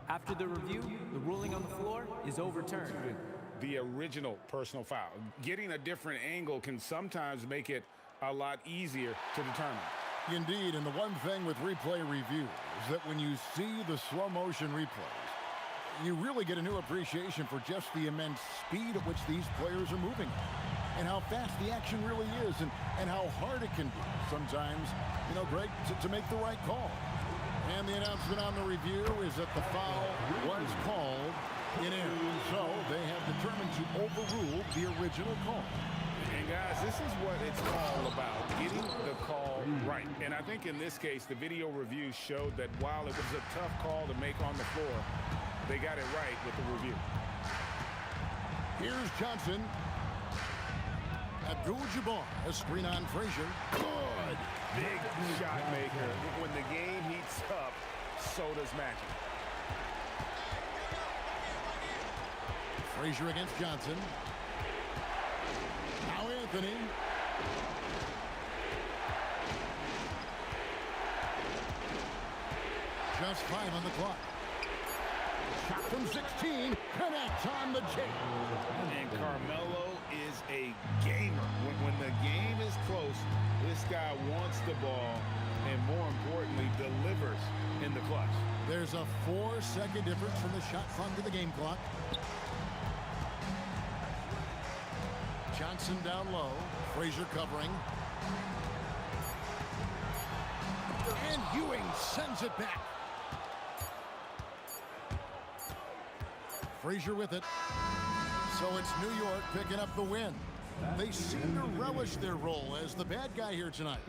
After the review, the ruling on the floor is overturned.
The original personal foul. Getting a different angle can sometimes make it a lot easier to determine.
Indeed, and the one thing with replay review is that when you see the slow motion replays, you really get a new appreciation for just the immense speed at which these players are moving and how fast the action really is and how hard it can be sometimes, you know, Greg, to make the right call. And the announcement on the review is that the foul was called in error. So they have determined to overrule the original call.
And guys, this is what it's all about, getting the call right. And I think in this case, the video review showed that while it was a tough call to make on the floor, they got it right with the review.
Here's Johnson. Abdul-Jabbar, a screen on Frazier.
Good. Big shot maker. When the game heats up, so does Magic.
Frazier against Johnson. Now Anthony. Just 5 on the clock. Shot from 16. Connects on the J.
And Carmelo is a gamer. When the game is close, this guy wants the ball and, more importantly, delivers in the clutch.
There's a 4-second difference from the shot clock to the game clock. Johnson down low. Frazier covering. And Ewing sends it back. Frazier with it. So it's New York picking up the win. They seem to relish their role as the bad guy here tonight.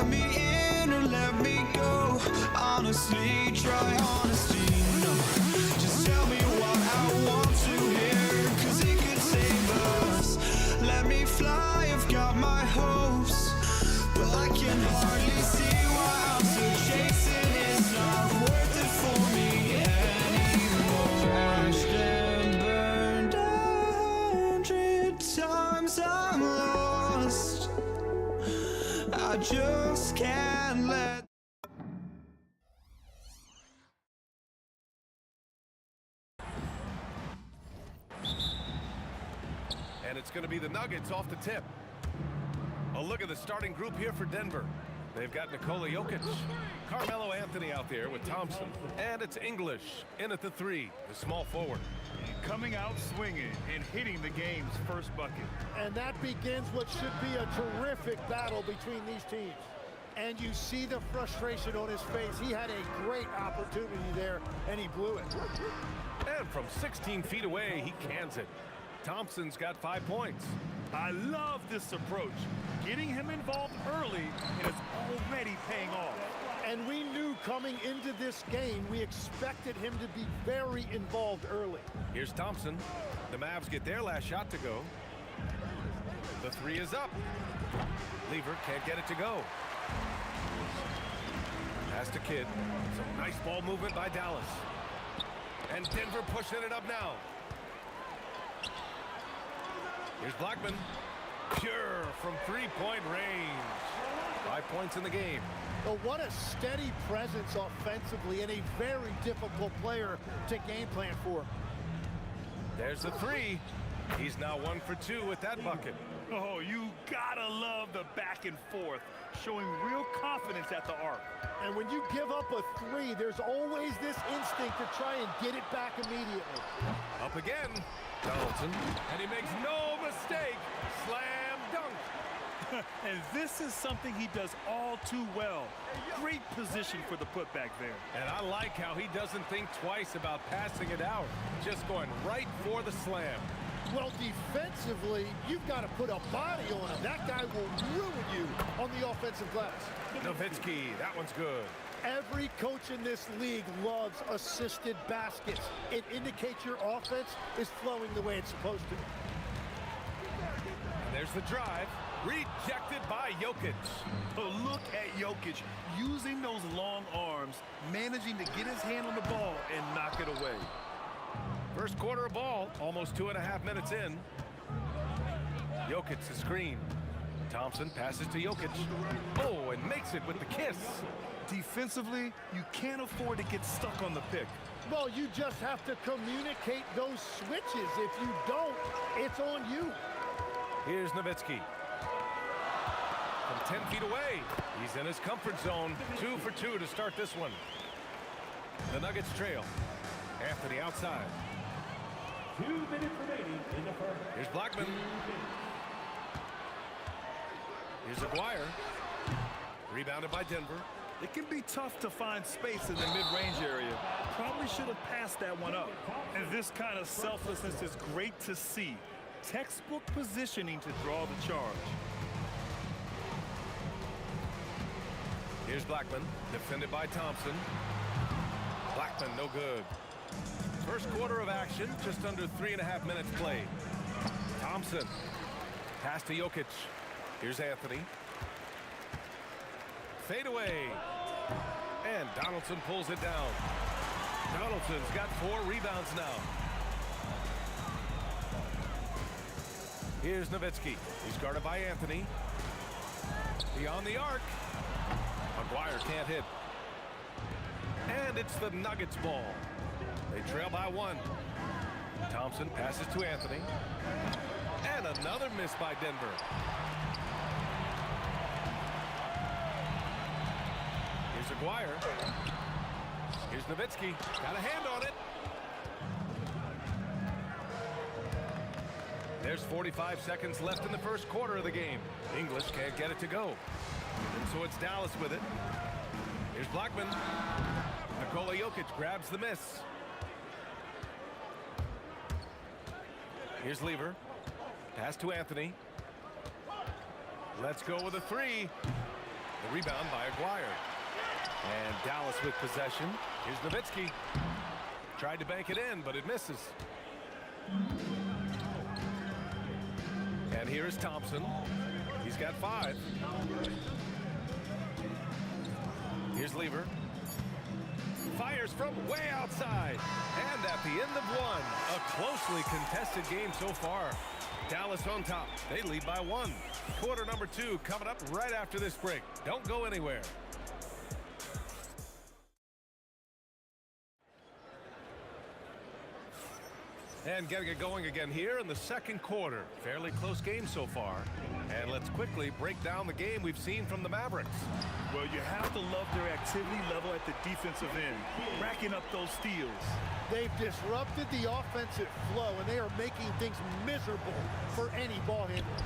let me in or let me go. Honestly, try honesty, no. Just tell me what I want to hear, 'cause it could save us. Let me fly, I've got my hopes, but I can hardly see why I'm still chasing. It's not worth it for me anymore. Crashed and burned 100 times, I'm lost. I just can't let.
And it's going to be the Nuggets off the tip. A look at the starting group here for Denver. They've got Nikola Jokic, Carmelo Anthony out there with Thompson, and it's English in at the 3, the small forward.
Coming out swinging and hitting the game's first bucket.
And that begins what should be a terrific battle between these teams. And you see the frustration on his face. He had a great opportunity there, and he blew it.
And from 16 feet away, he cans it. Thompson's got 5 points.
I love this approach. Getting him involved early, and it's already paying off.
And we knew coming into this game, we expected him to be very involved early.
Here's Thompson. The Mavs get their last shot to go. The 3 is up. Lever can't get it to go. Pass to Kidd. Some nice ball movement by Dallas. And Denver pushing it up now. Here's Blackman. Pure from three-point range. 5 points in the game.
But what a steady presence offensively and a very difficult player to game plan for.
There's the 3. He's now 1 for 2 with that bucket.
Oh, you gotta love the back and forth, showing real confidence at the arc.
And when you give up a 3, there's always this instinct to try and get it back immediately.
Up again. Donaldson. And he makes no mistake. Slam dunk.
And this is something he does all too well. Great position for the putback there.
And I like how he doesn't think twice about passing it out. Just going right for the slam.
Well, defensively, you've got to put a body on him. That guy will ruin you on the offensive glass.
Nowitzki, that one's good.
Every coach in this league loves assisted baskets. It indicates your offense is flowing the way it's supposed to.
And there's the drive. Rejected by Jokic.
Oh, look at Jokic using those long arms, managing to get his hand on the ball and knock it away.
First quarter of ball, almost 2.5 minutes in. Jokic the screen. Thompson passes to Jokic. Oh, and makes it with the kiss.
Defensively, you can't afford to get stuck on the pick.
Well, you just have to communicate those switches. If you don't, it's on you.
Here's Nowitzki. From 10 feet away, he's in his comfort zone. 2 for 2 to start this one. The Nuggets trail. Anthony outside.
2 minutes remaining in the first.
Here's Blackman. Here's Aguirre. Rebounded by Denver.
It can be tough to find space in the mid-range area. Probably should have passed that one up. And this kind of selflessness is great to see. Textbook positioning to draw the charge.
Here's Blackman, defended by Thompson. Blackman, no good. First quarter of action, just under 3.5 minutes played. Thompson, pass to Jokic. Here's Anthony. Fade away. And Donaldson pulls it down. Donaldson's got 4 rebounds now. Here's Nowitzki. He's guarded by Anthony. Beyond the arc. Aguirre can't hit. And it's the Nuggets ball. They trail by 1. Thompson passes to Anthony. And another miss by Denver. Here's Aguirre. Here's Nowitzki. Got a hand on it. There's 45 seconds left in the first quarter of the game. English can't get it to go. And so it's Dallas with it. Here's Blackman. Nikola Jokic grabs the miss. Here's Lever. Pass to Anthony. Let's go with a 3. The rebound by Aguirre. And Dallas with possession. Here's Nowitzki. Tried to bank it in, but it misses. And here is Thompson. He's got 5. Here's Lever. Fires from way outside. And at the end of 1, a closely contested game so far. Dallas on top. They lead by 1. Quarter number 2 coming up right after this break. Don't go anywhere. And getting it going again here in the second quarter. Fairly close game so far. And let's quickly break down the game we've seen from the Mavericks.
Well, you have to love their activity level at the defensive end, racking up those steals.
They've disrupted the offensive flow, and they are making things miserable for any ball handler.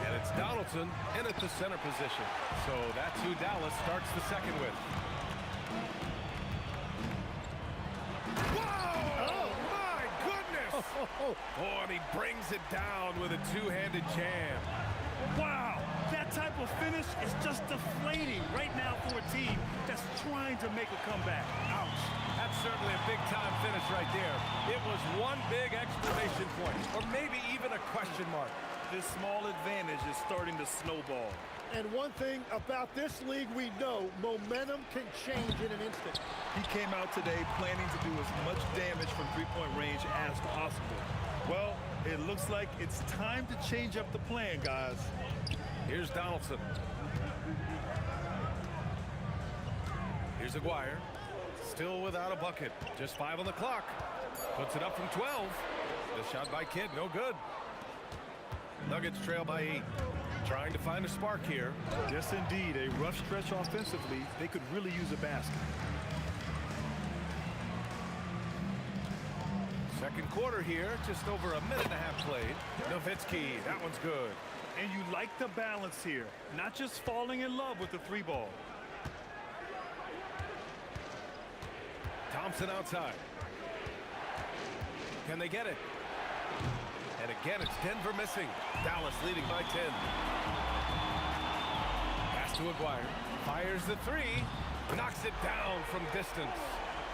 And it's Donaldson in at the center position. So that's who Dallas starts the second with. Whoa! Oh, my goodness! Oh, and he brings it down with a two-handed jam.
Wow, that type of finish is just deflating right now for a team that's trying to make a comeback.
Ouch. That's certainly a big-time finish right there. It was one big exclamation point, or maybe even a question mark.
This small advantage is starting to snowball.
And one thing about this league we know, momentum can change in an instant.
He came out today planning to do as much damage from three-point range as possible. Well, it looks like it's time to change up the plan, guys.
Here's Donaldson. Here's Aguirre. Still without a bucket. Just 5 on the clock. Puts it up from 12. The shot by Kidd, no good. Nuggets trail by 8. Trying to find a spark here.
Yes, indeed. A rough stretch offensively. They could really use a basket.
Second quarter here, just over a minute and a half played. Nowitzki, that one's good.
And you like the balance here, not just falling in love with the 3-ball.
Thompson outside. Can they get it? And again, it's Denver missing. Dallas leading by 10. Pass to Aguirre. Fires the 3. Knocks it down from distance.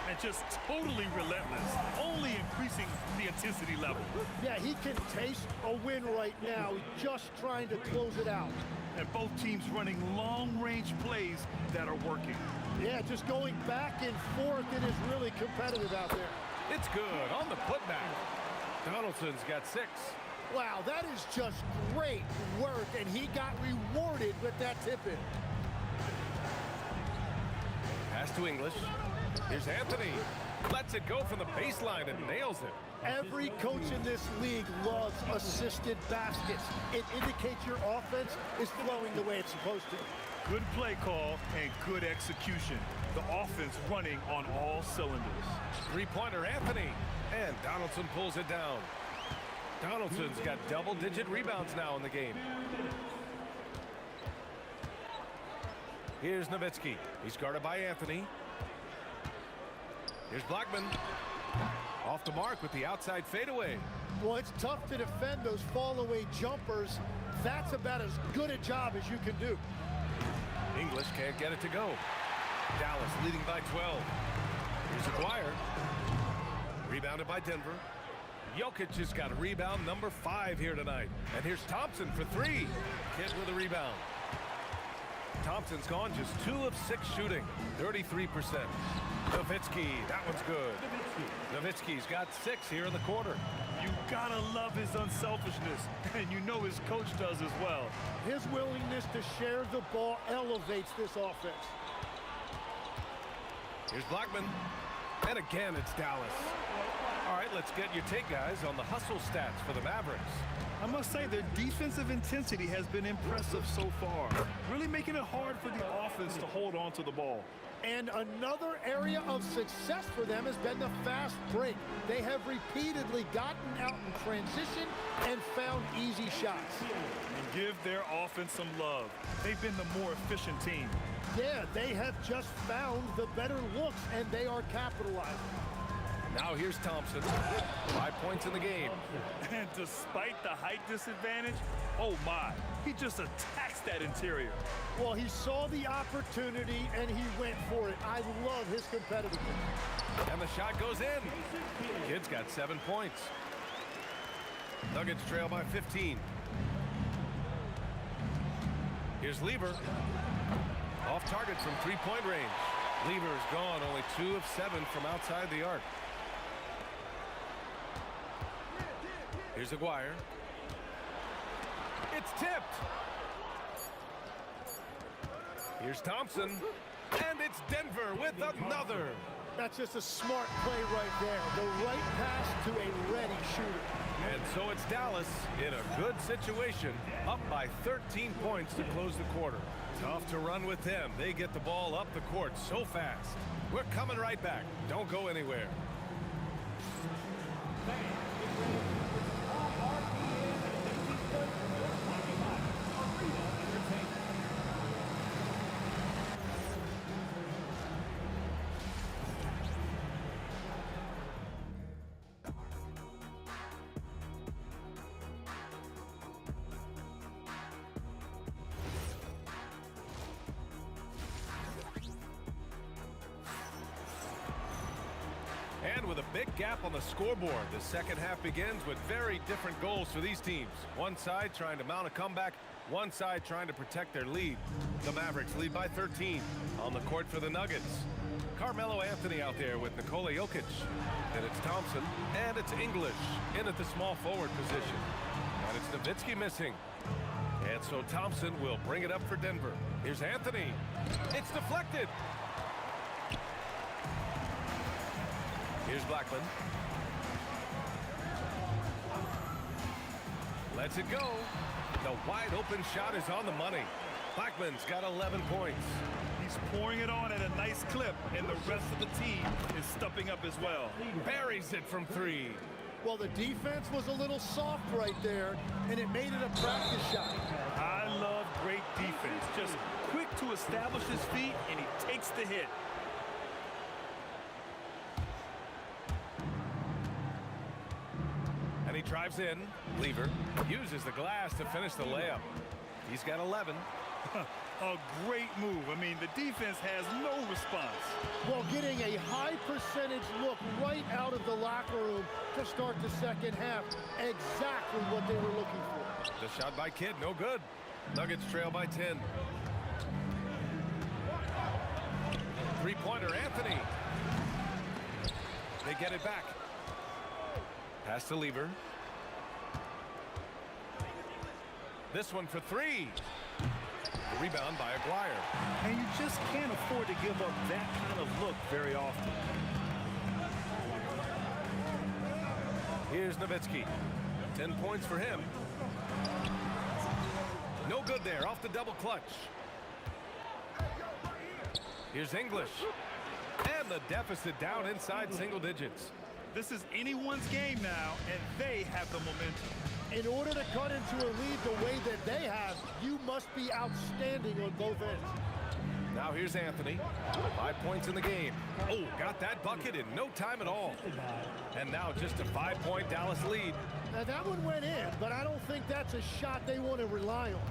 And just totally relentless, only increasing the intensity level.
Yeah, he can taste a win right now, just trying to close it out.
And both teams running long-range plays that are working.
Yeah, just going back and forth, it is really competitive out there.
It's good on the putback. Donaldson's got 6.
Wow, that is just great work, and he got rewarded with that tip-in.
Pass to English. Here's Anthony. Lets it go from the baseline and nails it.
Every coach in this league loves assisted baskets. It indicates your offense is flowing the way it's supposed to.
Good play call and good execution. The offense running on all cylinders.
Three-pointer Anthony. And Donaldson pulls it down. Donaldson's got double-digit rebounds now in the game. Here's Nowitzki. He's guarded by Anthony. Here's Blackman. Off the mark with the outside fadeaway.
Well, it's tough to defend those fall-away jumpers. That's about as good a job as you can do.
English can't get it to go. Dallas leading by 12. Here's Aguirre. Rebounded by Denver. Jokic has got a rebound number 5 here tonight. And here's Thompson for 3. Kidd with a rebound. Thompson's gone just 2 of 6 shooting, 33%. Nowitzki, that one's good. Nowitzki's got 6 here in the quarter.
You gotta love his unselfishness, and you know his coach does as well.
His willingness to share the ball elevates this offense.
Here's Blackman. And again, it's Dallas. All right, let's get your take, guys, on the hustle stats for the Mavericks.
I must say their defensive intensity has been impressive so far, really making it hard for the offense to hold on to the ball.
And another area of success for them has been the fast break. They have repeatedly gotten out in transition and found easy shots.
And give their offense some love. They've been the more efficient team.
Yeah, they have just found the better looks, and they are capitalizing.
Now here's Thompson. 5 points in the game.
And despite the height disadvantage, oh my, He just attacks that interior.
Well, he saw the opportunity, and he went for it. I love his competitiveness.
And the shot goes in. Kid's got 7 points. Nuggets trail by 15. Here's Lever. Off target from three-point range. Lever is gone, only 2 of 7 from outside the arc. Here's Aguirre. It's tipped. Here's Thompson. And it's Denver with another.
That's just a smart play right there. The right pass to a ready shooter.
And so it's Dallas in a good situation, up by 13 points to close the quarter. Tough to run with them. They get the ball up the court so fast. We're coming right back. Don't go anywhere. And with a big gap on the scoreboard, the second half begins with very different goals for these teams. One side trying to mount a comeback, one side trying to protect their lead. The Mavericks lead by 13. On the court for the Nuggets, Carmelo Anthony out there with Nikola Jokic. And it's Thompson, and it's English in at the small forward position. And it's Nowitzki missing. And so Thompson will bring it up for Denver. Here's Anthony. It's deflected. Here's Blackman. Lets it go. The wide open shot is on the money. Blackman's got 11 points.
He's pouring it on at a nice clip, and the rest of the team is stepping up as well.
Buries it from 3.
Well, the defense was a little soft right there, and it made it a practice shot.
I love great defense. Just quick to establish his feet, and he takes the hit.
And he drives in. Lever uses the glass to finish the layup. He's got 11.
A great move. I mean, the defense has no response.
Well, getting a high percentage look right out of the locker room to start the second half. Exactly what they were looking for.
The shot by Kidd, no good. Nuggets trail by 10. Three-pointer, Anthony. They get it back. Pass to Lever. This one for 3. The rebound by Aguirre.
And you just can't afford to give up that kind of look very often.
Here's Nowitzki. 10 points for him. No good there, off the double clutch. Here's English. And the deficit down inside single digits.
This is anyone's game now, and they have the momentum.
In order to cut into a lead the way that they have, you must be outstanding on both ends.
Now here's Anthony. 5 points in the game. Oh, got that bucket in no time at all. And now just a 5-point Dallas lead.
Now that one went in, but I don't think that's a shot they want to rely on.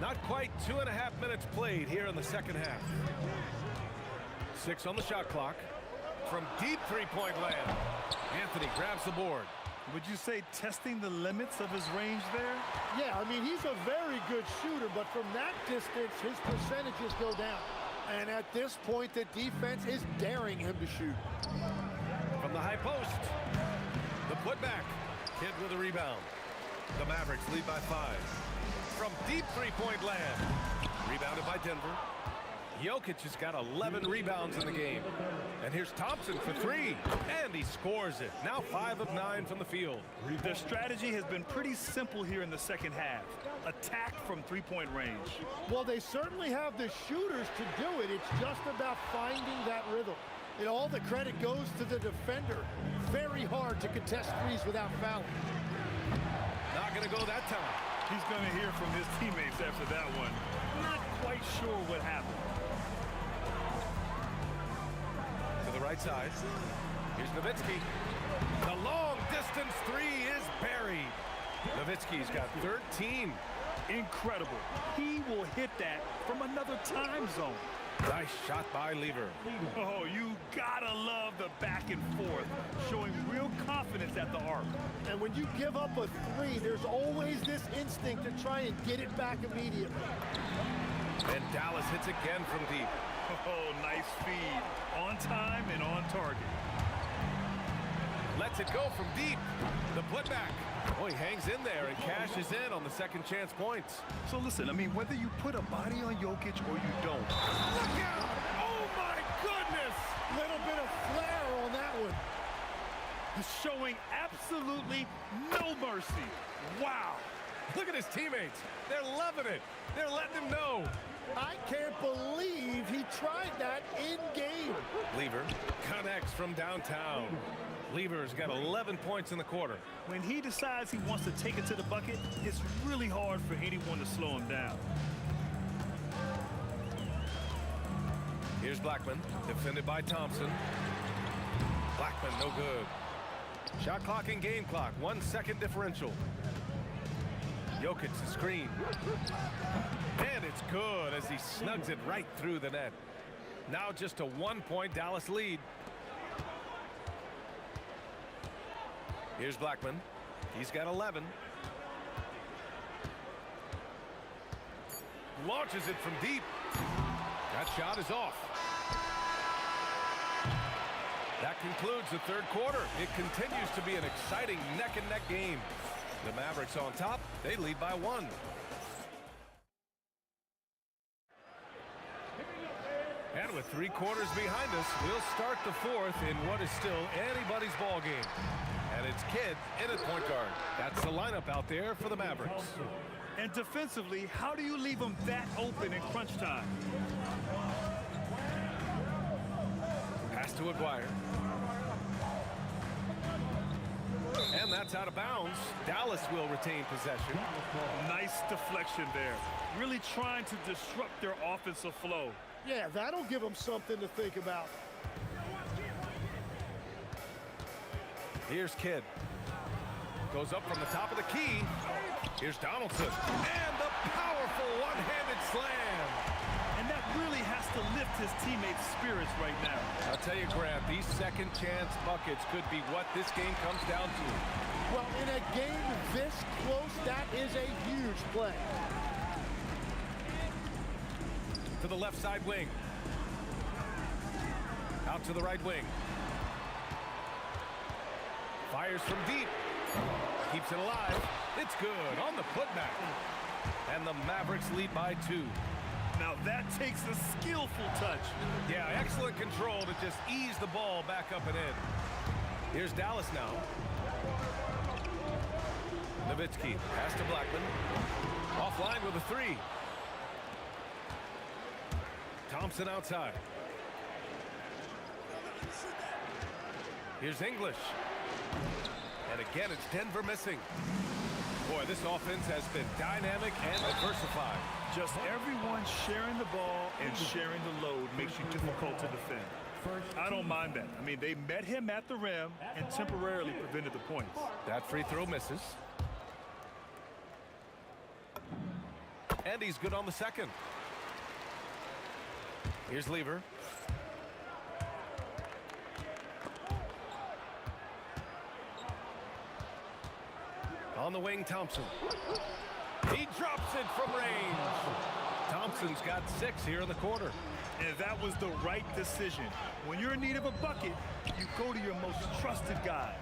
Not quite 2.5 minutes played here in the second half. 6 on the shot clock. From deep three-point land, Anthony grabs the board.
Would you say testing the limits of his range there?
Yeah, I mean, he's a very good shooter, but from that distance, his percentages go down. And at this point, the defense is daring him to shoot.
From the high post, the putback. Kidd with a rebound. The Mavericks lead by 5. From deep three-point land, rebounded by Denver. Jokic has got 11 rebounds in the game. And here's Thompson for 3. And he scores it. Now 5 of 9 from the field.
Their strategy has been pretty simple here in the second half. Attack from three-point range.
Well, they certainly have the shooters to do it. It's just about finding that rhythm. And all the credit goes to the defender. Very hard to contest threes without fouling.
Not going to go that time.
He's going to hear from his teammates after that one. Not quite sure what happened.
To the right side. Here's Nowitzki. The long distance three is buried. Nowitzki's got 13.
Incredible. He will hit that from another time zone.
Nice shot by Lever.
Oh, you gotta love the back and forth, showing real confidence at the arc.
And when you give up a three, there's always this instinct to try and get it back immediately.
And Dallas hits again from deep.
Oh, nice feed. On time and on target.
Lets it go from deep. The putback. Oh, he hangs in there and cashes in on the second chance points.
So listen, I mean, whether you put a body on Jokic or you don't.
Look out! Oh, my goodness!
Little bit of flair on that one.
Showing absolutely no mercy. Wow.
Look at his teammates. They're loving it. They're letting him know.
I can't believe he tried that in game.
Lever connects from downtown. Lever's got 11 points in the quarter.
When he decides he wants to take it to the bucket, it's really hard for anyone to slow him down.
Here's Blackman, defended by Thompson. Blackman, no good. Shot clock and game clock, 1 second differential. Jokic, the screen. And it's good as he snugs it right through the net. Now just a 1-point Dallas lead. Here's Blackman. He's got 11. Launches it from deep. That shot is off. That concludes the third quarter. It continues to be an exciting neck-and-neck game. The Mavericks on top. They lead by 1. And with 3 quarters behind us, we'll start the fourth in what is still anybody's ball game. And it's Kidd in at point guard. That's the lineup out there for the Mavericks.
And defensively, how do you leave them that open in crunch time?
Pass to Aguirre. And that's out of bounds. Dallas will retain possession.
Nice deflection there. Really trying to disrupt their offensive flow.
Yeah, that'll give them something to think about.
Here's Kidd. Goes up from the top of the key. Here's Donaldson. And the powerful one-handed slam.
And that really has to lift his teammates' spirits right now.
I'll tell you, Grant, these second chance buckets could be what this game comes down to.
Well, in a game this close, that is a huge play.
To the left side wing. Out to the right wing. Fires from deep. Keeps it alive. It's good on the putback. And the Mavericks lead by 2.
Now that takes a skillful touch.
Yeah, excellent control to just ease the ball back up and in. Here's Dallas now. Nowitzki, pass to Blackman. Offline with a 3. Thompson outside. Here's English. And again, it's Denver missing. Boy, this offense has been dynamic and diversified.
Just everyone sharing the ball and sharing the load makes you difficult to defend. I don't mind that. I mean, they met him at the rim and temporarily prevented the points.
That free throw misses. And he's good on the second. Here's Lever. On the wing, Thompson. He drops it from range. Thompson's got 6 here in the quarter.
And that was the right decision. When you're in need of a bucket, you go to your most trusted guys.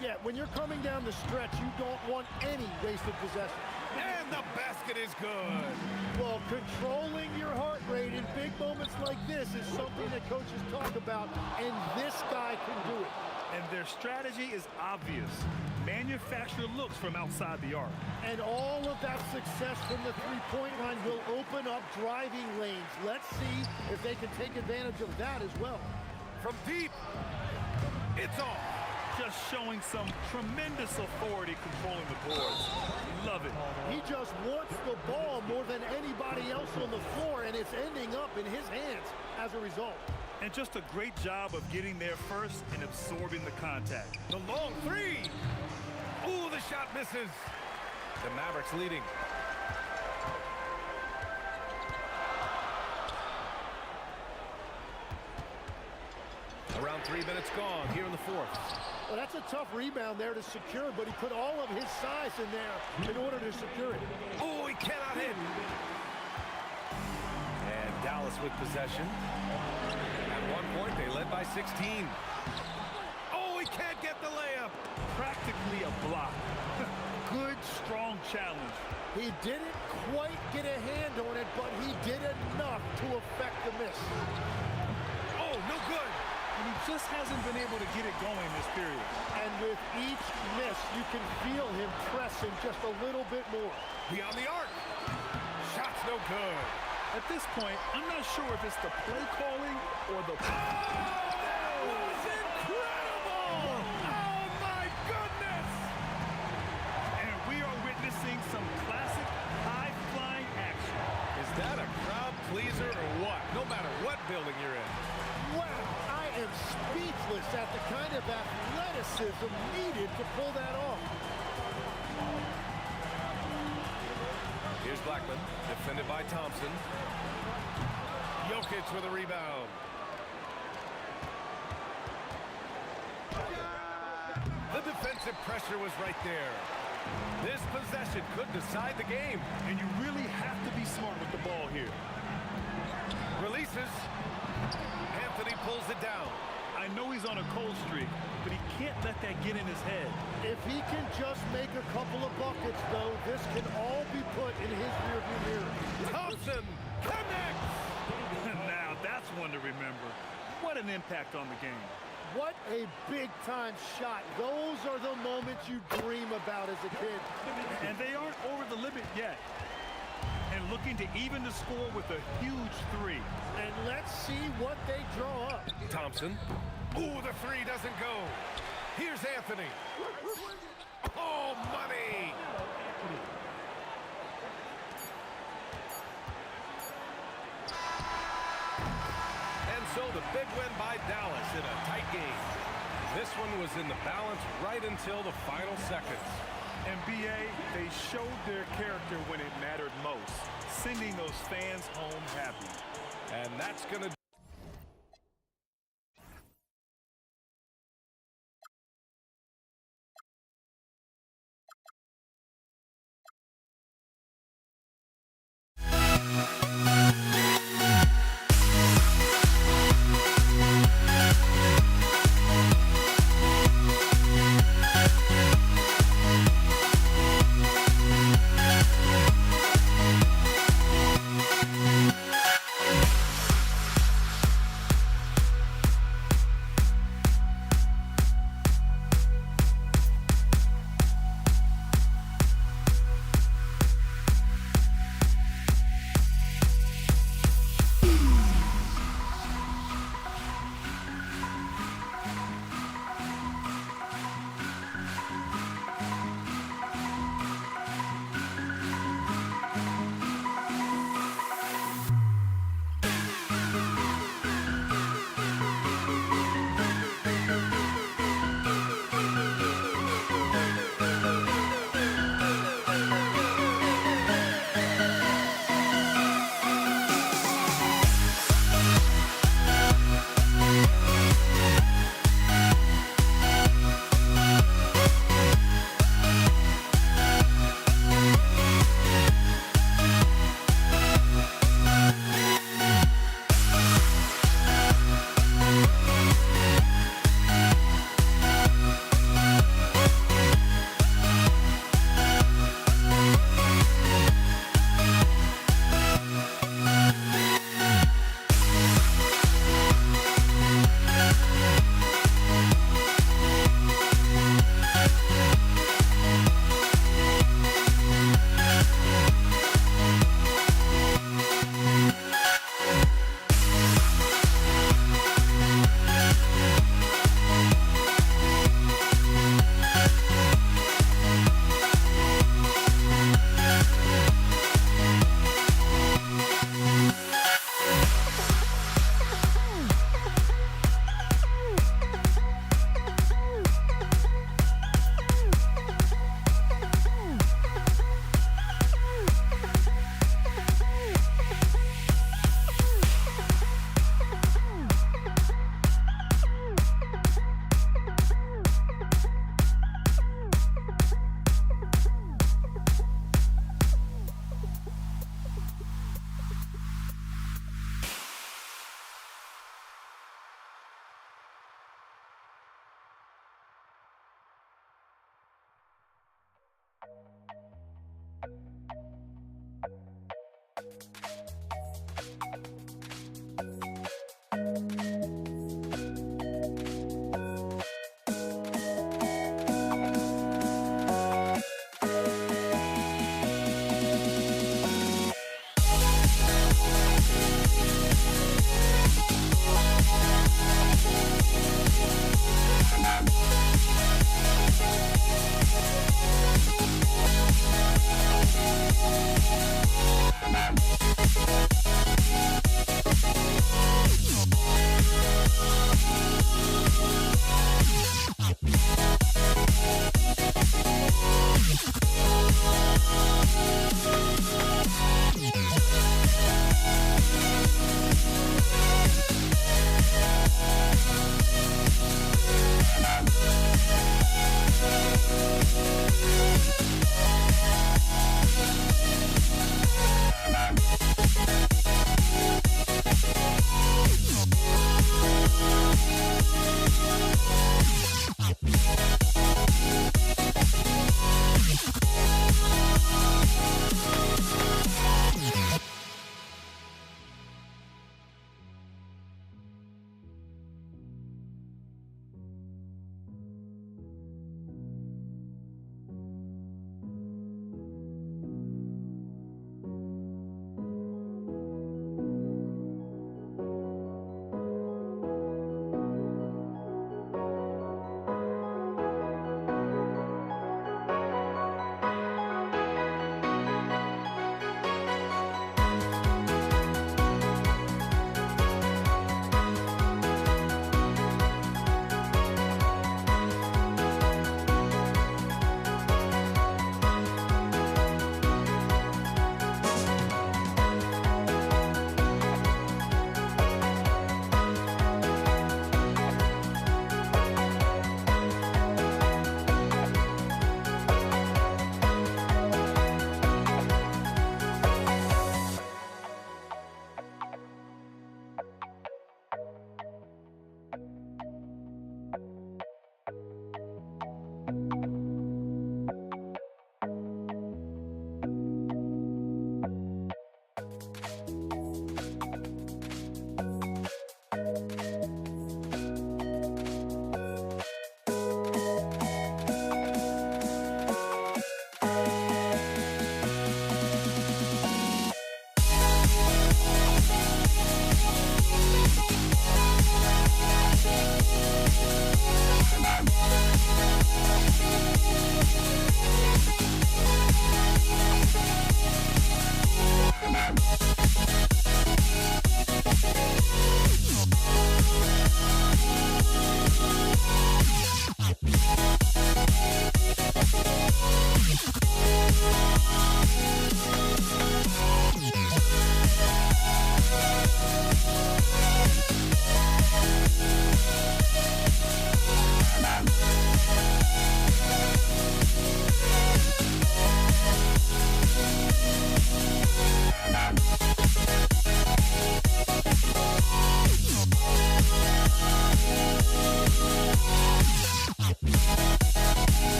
Yeah, when you're coming down the stretch, you don't want any wasted possession.
And the basket is good.
Well, controlling your heart rate in big moments like this is something that coaches talk about, and this guy can do it.
And their strategy is obvious. Manufacture looks from outside the arc.
And all of that success from the three-point line will open up driving lanes. Let's see if they can take advantage of that as well.
From deep, it's off.
Just showing some tremendous authority controlling the boards. Love it.
He just wants the ball more than anybody else on the floor, and it's ending up in his hands as a result.
And just a great job of getting there first and absorbing the contact.
The long three. Ooh, the shot misses. The Mavericks leading. Around 3 minutes gone here in the fourth.
Well, that's a tough rebound there to secure, but he put all of his size in there in order to secure it.
Oh, he cannot hit. And Dallas with possession. At one point, they led by 16. Oh, he can't get the layup.
Practically a block. Good, strong challenge.
He didn't quite get a hand on it, but he did enough to affect the miss.
Oh, no good.
And he just hasn't been able to get it going this period.
And with each miss, you can feel him pressing just a little bit more.
Beyond the arc. Shot's no good.
At this point, I'm not sure if it's the play calling or the...
Oh, that was incredible! Oh, my goodness!
And we are witnessing some classic high-flying action.
Is that a crowd pleaser or what? No matter what building you're in.
Wow, I am speechless at the kind of athleticism needed to pull that off.
Here's Blackman, defended by Thompson. Jokic with a rebound. The defensive pressure was right there. This possession could decide the game.
And you really have to be smart with the ball here.
Releases. Anthony pulls it down.
I know he's on a cold streak, but he can't let that get in his head.
If he can just make a couple of buckets, though, this can all be put in his rearview mirror.
Thompson connects.
Now that's one to remember. What an impact on the game.
What a big-time shot. Those are the moments you dream about as a kid.
And they aren't over the limit yet. And looking to even the score with a huge three.
And let's see what they draw up.
Thompson. Ooh, the three doesn't go. Here's Anthony. Oh, money. And so the big win by Dallas in a tight game. This one was in the balance right until the final seconds.
And BA, they showed their character when it mattered most, sending those fans home happy.
And that's going to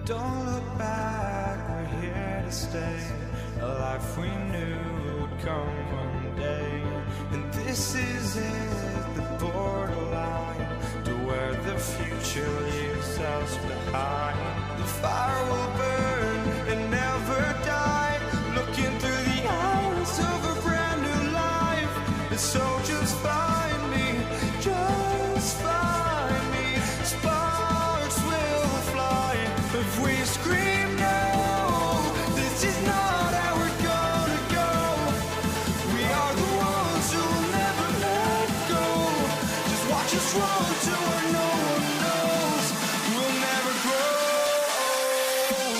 Don't look back, we're here to stay. A life we knew would come one day. And this is it, the borderline to where the future leaves us behind. The fire will burn and never die, looking through the eyes of a brand new life. And so just find me, just find me. Sparks will fly if we scream no. This is not how we're gonna go. We are the ones who will never let go. Just watch us run to where no one knows. We'll never grow. We'll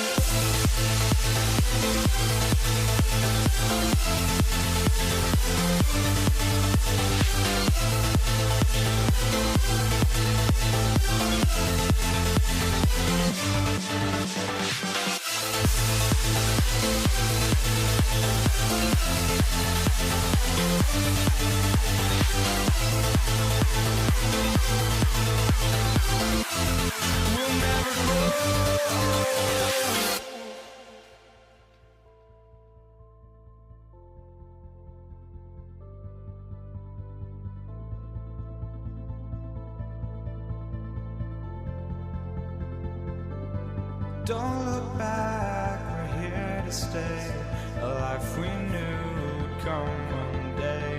never grow. Don't look back, we're here to stay. A life we knew would come one day.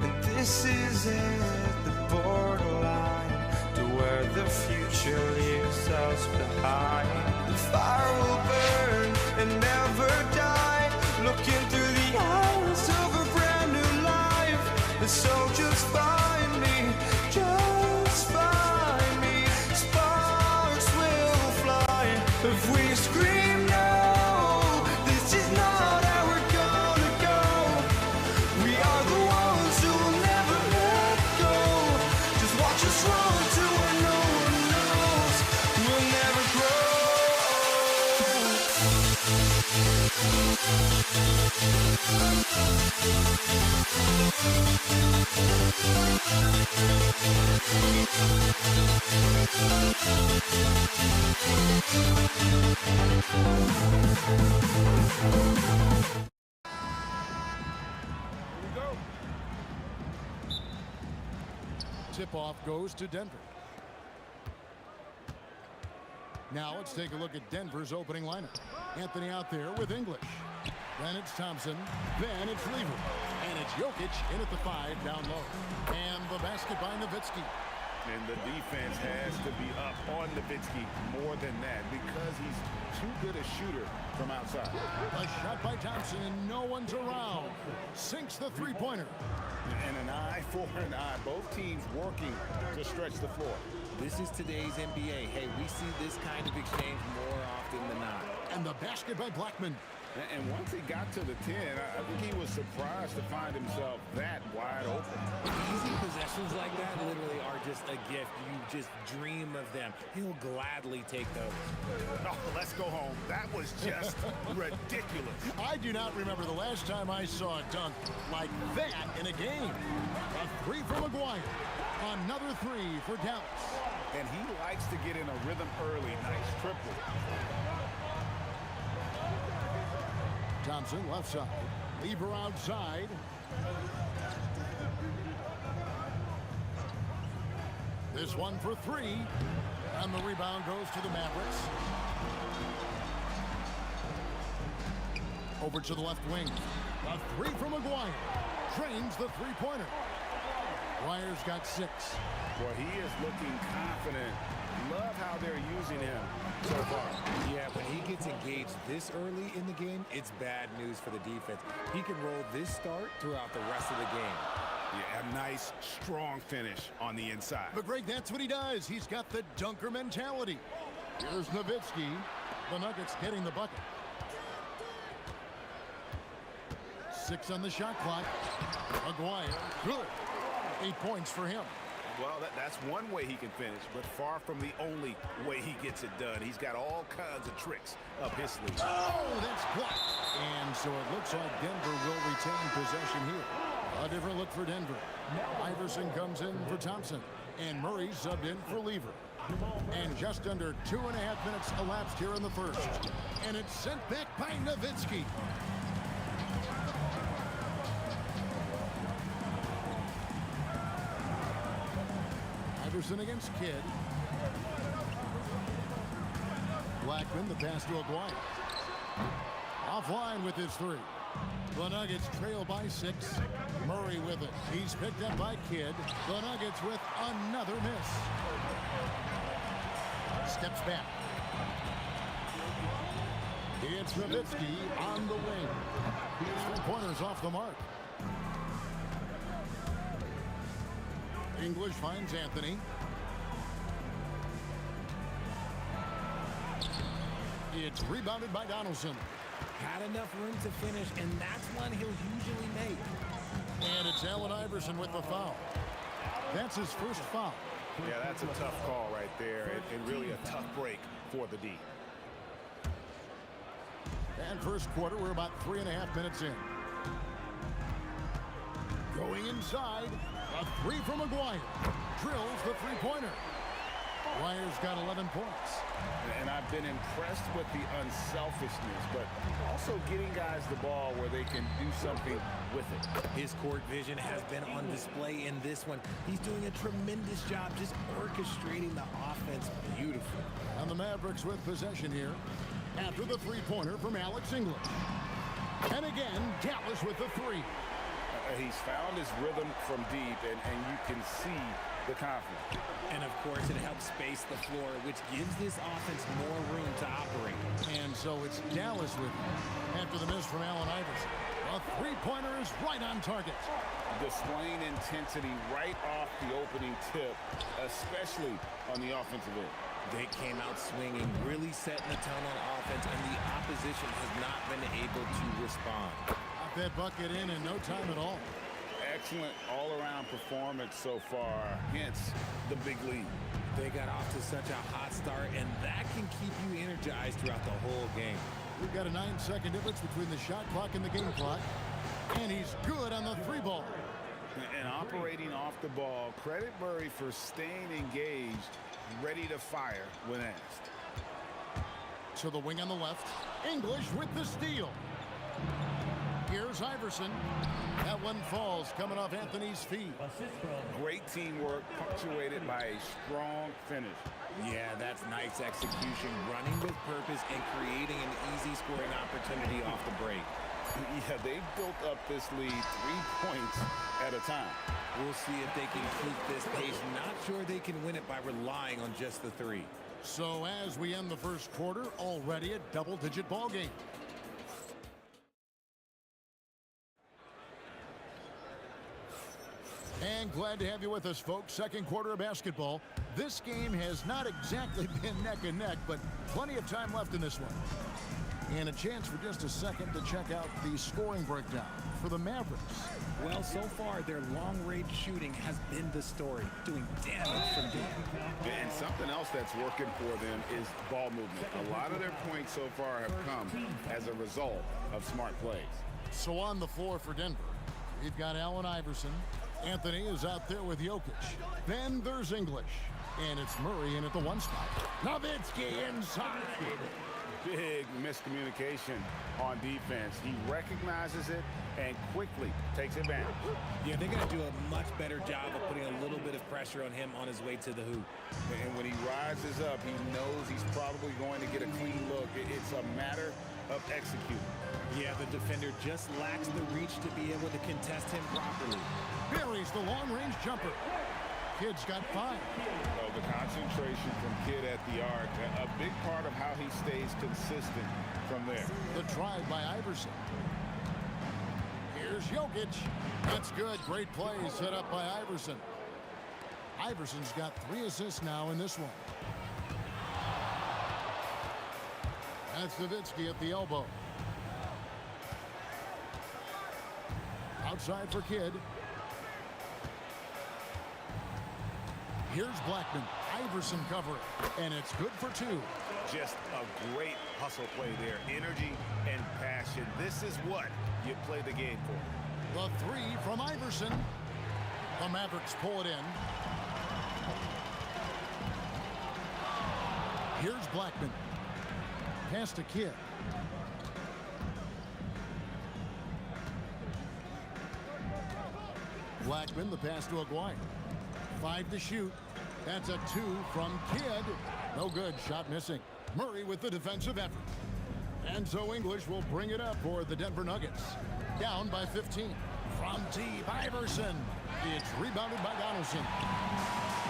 And this is it, the borderline to where the future leaves us behind. The fire will burn and never die, looking through the eyes of a brand new life. And so just find me, just find me. Sparks will fly if we scream no. This is not how we're gonna go. We are the ones who will never let go. Just watch us run to where no one knows. We'll never grow.
Tip-off goes to Denver. Now let's take a look at Denver's opening lineup. Anthony out there with English. Then it's Thompson. Then it's Lever. And it's Jokic in at the 5 down low. And the basket by Nowitzki.
And the defense has to be up on Nowitzki more than that because he's too good a shooter from outside.
A shot by Thompson and no one's around. Sinks the three-pointer.
And an eye for an eye. Both teams working to stretch the floor.
This is today's NBA. Hey, we see this kind of exchange more often than not.
And the basket by Blackman.
And once he got to the 10, I think he was surprised to find himself that wide open.
Easy possessions like that literally are just a gift. You just dream of them. He'll gladly take those.
Oh, let's go home. That was just ridiculous.
I do not remember the last time I saw a dunk like that in a game. A three from Maguire. Another three for Dallas.
And he likes to get in a rhythm early. Nice triple.
Thompson left side. Lever outside. This one for three. And the rebound goes to the Mavericks. Over to the left wing. A three from Maguire. Drains the three-pointer. Maguire's got 6.
Well, he is looking confident. Love how they're using him so far.
Yeah, when he gets engaged this early in the game, it's bad news for the defense. He can roll this start throughout the rest of the game.
Yeah, a nice, strong finish on the inside.
But Greg, that's what he does. He's got the dunker mentality. Here's Nowitzki. The Nuggets getting the bucket. 6 on the shot clock. Maguire, good. 8 points for him.
Well, that's one way he can finish, but far from the only way he gets it done. He's got all kinds of tricks up his sleeve.
Oh, that's blocked. And so it looks like Denver will retain possession here. A different look for Denver. Iverson comes in for Thompson. And Murray subbed in for Lever. And just under 2.5 minutes elapsed here in the first. And it's sent back by Nowitzki. Iverson against Kidd. Blackman, the pass to Aguirre. Offline with his three. The Nuggets trail by 6. Murray with it. He's picked up by Kidd. The Nuggets with another miss. Steps back. It's Nowitzki on the wing. 3-pointers off the mark. English finds Anthony. It's rebounded by Donaldson.
Had enough room to finish, and that's one he'll usually make.
And it's Allen Iverson with the foul. That's his first foul.
Yeah, that's a tough call right there, and really a tough break for the D.
And first quarter, we're about 3.5 minutes in. Going inside, a three from Aguirre. Drills the three-pointer. Aguirre's got 11 points.
And I've been impressed with the unselfishness, but also getting guys the ball where they can do something with it.
His court vision has been on display in this one. He's doing a tremendous job just orchestrating the offense beautifully.
And the Mavericks with possession here after the three-pointer from Alex English. And again, Dallas with the three.
He's found his rhythm from deep, and you can see the confidence.
And of course, it helps space the floor, which gives this offense more room to operate.
And so it's Dallas with it after the miss from Allen Iverson. A three-pointer is right on target.
Displaying intensity right off the opening tip, especially on the offensive end.
They came out swinging, really setting the tone on offense, and the opposition has not been able to respond.
Got that bucket in no time at all.
Excellent all-around performance so far, hence the big lead.
They got off to such a hot start, and that can keep you energized throughout the whole game.
We've got a 9-second difference between the shot clock and the game clock. And he's good on the three ball.
And operating off the ball, credit Murray for staying engaged, ready to fire when asked.
To the wing on the left. English with the steal. Here's Iverson. That one falls coming off Anthony's feet.
Great teamwork punctuated by a strong finish.
Yeah, that's nice execution, running with purpose and creating an easy scoring opportunity off the break.
Yeah, they've built up this lead 3 points at a time.
We'll see if they can keep this pace. Not sure they can win it by relying on just the three.
So as we end the first quarter, already a double-digit ball game. And glad to have you with us, folks. Second quarter of basketball. This game has not exactly been neck and neck, but plenty of time left in this one. And a chance for just a second to check out the scoring breakdown for the Mavericks.
Well, so far, their long-range shooting has been the story, doing damage from deep.
And something else that's working for them is ball movement. A lot of their points so far have come as a result of smart plays.
So on the floor for Denver, we've got Allen Iverson. Anthony is out there with Jokic. Then there's English. And it's Murray in at the one spot. Nowitzki inside.
Big miscommunication on defense. He recognizes it and quickly takes advantage.
Yeah, they're going to do a much better job of putting a little bit of pressure on him on his way to the hoop.
And when he rises up, he knows he's probably going to get a clean look. It's a matter of executing.
Yeah, the defender just lacks the reach to be able to contest him properly.
Buries the long-range jumper. Kidd's got 5.
So the concentration from Kidd at the arc, a big part of how he stays consistent from there.
The drive by Iverson. Here's Jokic. That's good. Great play set up by Iverson. Iverson's got 3 assists now in this one. That's Nowitzki at the elbow. Outside for Kidd. Here's Blackman. Iverson covering. And it's good for 2.
Just a great hustle play there. Energy and passion. This is what you play the game for.
The 3 from Iverson. The Mavericks pull it in. Here's Blackman. Pass to Kidd. Blackman, the pass to Aguirre. 5 to shoot. That's a 2 from Kidd. No good. Shot missing. Murray with the defensive effort. And so English will bring it up for the Denver Nuggets. Down by 15. From deep, Iverson. It's rebounded by Donaldson.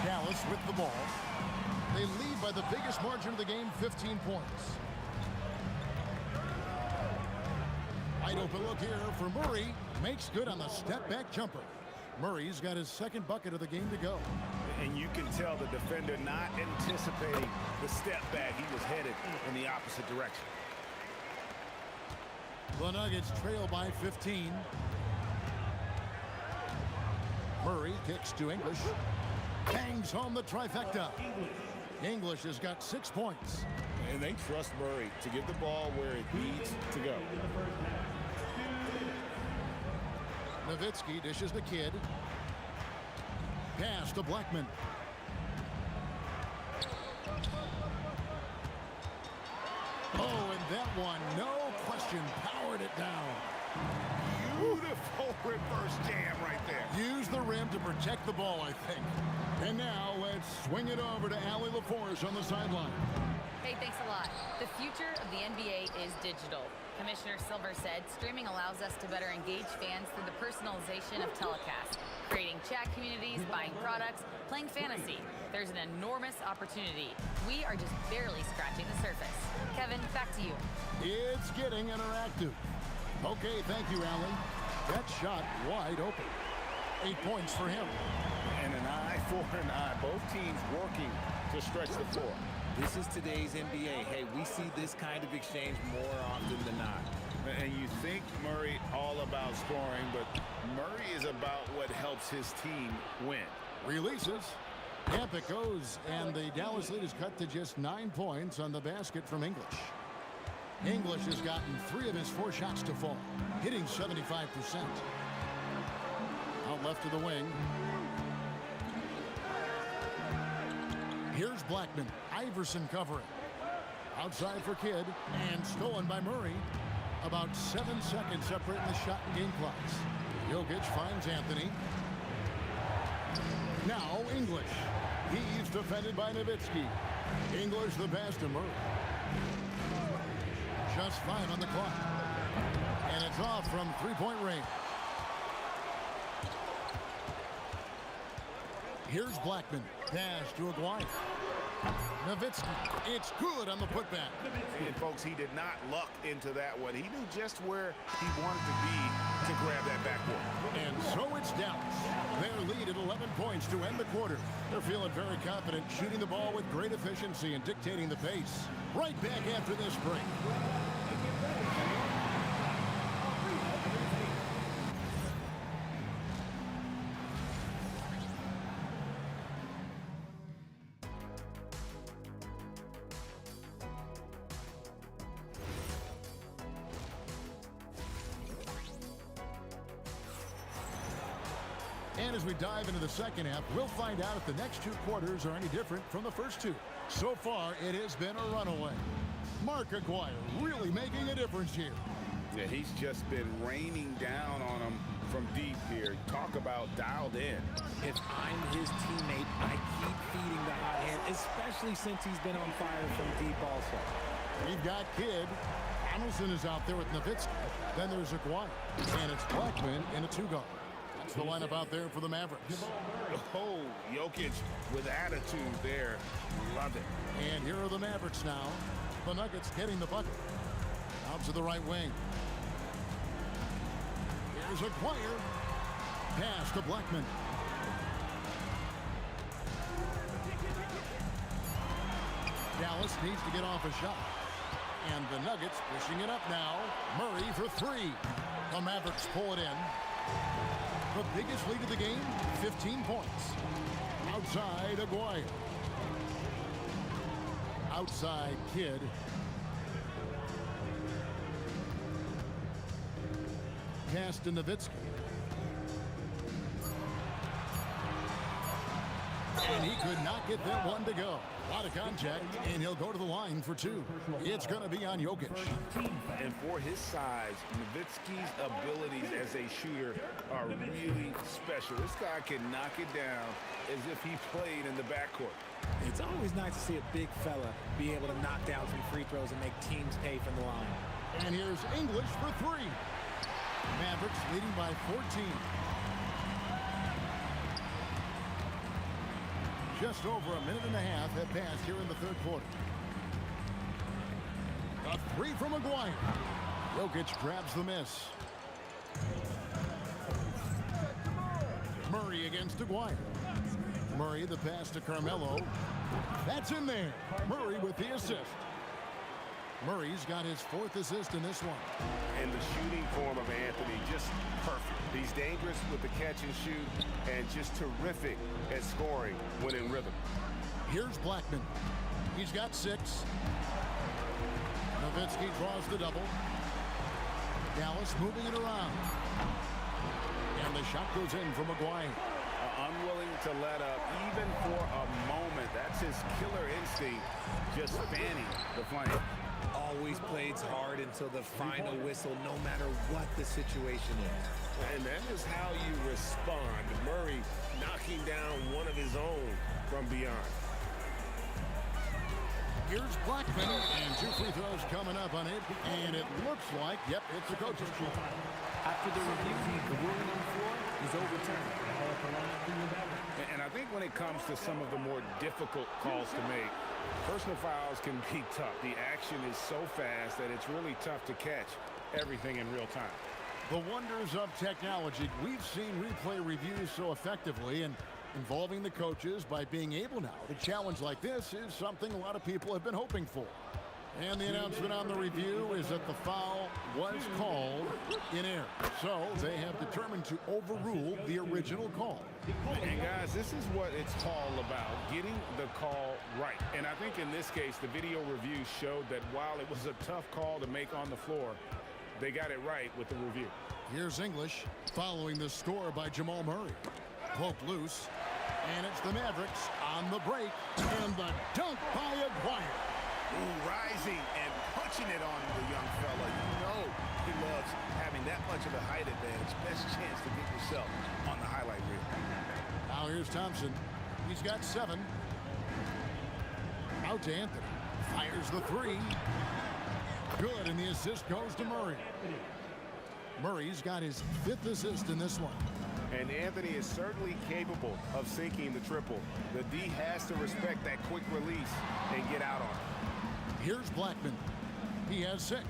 Dallas with the ball. They lead by the biggest margin of the game, 15 points. Wide open look here for Murray. Makes good on the step-back jumper. Murray's got his second bucket of the game to go.
And you can tell the defender not anticipating the step back. He was headed in the opposite direction.
The Nuggets trail by 15. Murray kicks to English. Bangs home the trifecta. English has got 6 points.
And they trust Murray to get the ball where it needs to go.
Nowitzki dishes to Kidd. Pass to Blackman. Oh, and that one, no question, powered it down.
Beautiful reverse jam right there.
Use the rim to protect the ball, I think. And now let's swing it over to Allie LaForce on the sideline.
Hey, thanks a lot. The future of the NBA is digital. Commissioner Silver said streaming allows us to better engage fans through the personalization of telecasts, creating chat communities, buying products, playing fantasy. There's an enormous opportunity. We are just barely scratching the surface. Kevin, back to you.
It's getting interactive. Okay, thank you, Allie. That shot wide open. 8 points for him.
And an eye for an eye. Both teams working to stretch the floor.
This is today's NBA. Hey, we see this kind of exchange more often than not.
And you think Murray all about scoring, but Murray is about what helps his team win.
Releases. Camp it goes, and the Dallas lead is cut to just 9 points on the basket from English. English has gotten 3 of his 4 shots to fall, hitting 75%. Out left to the wing. Here's Blackman. Iverson covering. Outside for Kidd, and stolen by Murray. About 7 seconds separating the shot and game clocks. Jokic finds Anthony. Now English. He's defended by Nowitzki. English the pass to Murray. Just 5 on the clock. And it's off from 3-point range. Here's Blackman. Pass to Aguirre. Nowitzki. It's good on the putback.
And folks, he did not luck into that one. He knew just where he wanted to be to grab that backboard.
And so it's Dallas. Their lead at 11 points to end the quarter. They're feeling very confident, shooting the ball with great efficiency and dictating the pace. Right back after this break. And as we dive into the second half, we'll find out if the next 2 quarters are any different from the first 2. So far, it has been a runaway. Mark Aguirre really making a difference here.
Yeah, he's just been raining down on him from deep here. Talk about dialed in.
If I'm his teammate, I keep feeding the hot hand, especially since he's been on fire from deep also.
We've got Kidd. Donaldson is out there with Nowitzki. Then there's Aguirre. And it's Blackman in a 2-guard. That's the lineup out there for the Mavericks.
Oh, Jokic with attitude there. Love it.
And here are the Mavericks now. The Nuggets getting the bucket. Out to the right wing. Here's Aguirre. Pass to Blackman. Dallas needs to get off a shot. And the Nuggets pushing it up now. Murray for 3. The Mavericks pull it in. The biggest lead of the game, 15 points. Outside, Aguirre. Outside, Kidd. Pass to Nowitzki. And he could not get that one to go. A lot of contact, and he'll go to the line for two. It's going to be on Jokic.
And for his size, Nowitzki's abilities as a shooter are really special. This guy can knock it down as if he played in the backcourt.
It's always nice to see a big fella be able to knock down some free throws and make teams pay from the line.
And here's English for three. Mavericks leading by 14. Just over a minute and a half have passed here in the third quarter. A three from Maguire. Jokic grabs the miss. Murray against Maguire. Murray the pass to Carmelo. That's in there. Murray with the assist. Murray's got his fourth assist in this one.
And the shooting form of Anthony, just perfect. He's dangerous with the catch and shoot and just terrific at scoring when in rhythm.
Here's Blackman. He's got 6. Nowitzki draws the double. Dallas moving it around. And the shot goes in for Maguire.
Unwilling to let up even for a moment. That's his killer instinct, just fanning the flame.
Always plays hard until the final whistle, no matter what the situation is.
And that is how you respond. Murray knocking down one of his own from beyond.
Here's Blackman, and 2 free throws coming up on it. And it looks like, yep, it's the coach's call.
After the review, the ruling on the floor is overturned.
And I think when it comes to some of the more difficult calls to make, personal fouls can be tough. The action is so fast that it's really tough to catch everything in real time.
The wonders of technology. We've seen replay reviews so effectively, and involving the coaches by being able now to challenge like this is something a lot of people have been hoping for. And the announcement on the review is that the foul was called in error. So they have determined to overrule the original call.
And guys, this is what it's all about, getting the call right. And I think in this case, the video review showed that while it was a tough call to make on the floor, they got it right with the review.
Here's English following the score by Jamal Murray. Poked loose, and it's the Mavericks on the break, and the dunk by Aguirre.
Ooh, rising and punching it on the young fella. You know he loves having that much of a height advantage. Best chance to get yourself on the highlight reel.
Now here's Thompson. He's got 7. Out to Anthony. Fires the 3. Good, and the assist goes to Murray. Murray's got his 5th assist in this one.
And Anthony is certainly capable of sinking the triple. The D has to respect that quick release and get out on it.
Here's Blackman. He has 6.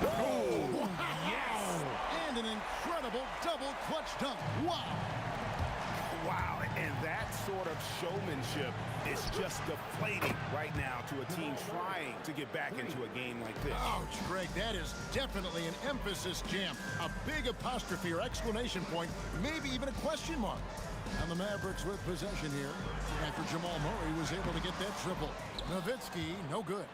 Oh, yes! And an incredible double clutch dunk. Wow!
Wow, and that sort of showmanship is just deflating right now to a team trying to get back into a game like this.
Ouch, Greg, that is definitely an emphasis jam. A big apostrophe or exclamation point, maybe even a question mark. And the Mavericks with possession here after Jamal Murray was able to get that triple. Nowitzki, no good.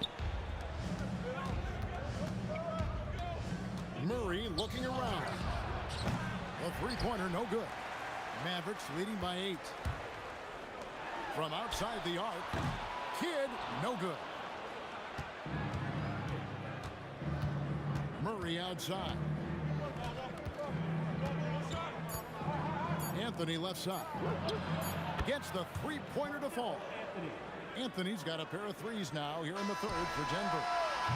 Murray looking around. A three-pointer, no good. Mavericks leading by 8. From outside the arc, Kidd, no good. Murray outside. Anthony left side. Gets the three-pointer to fall. Anthony's got a pair of threes now here in the third for Denver.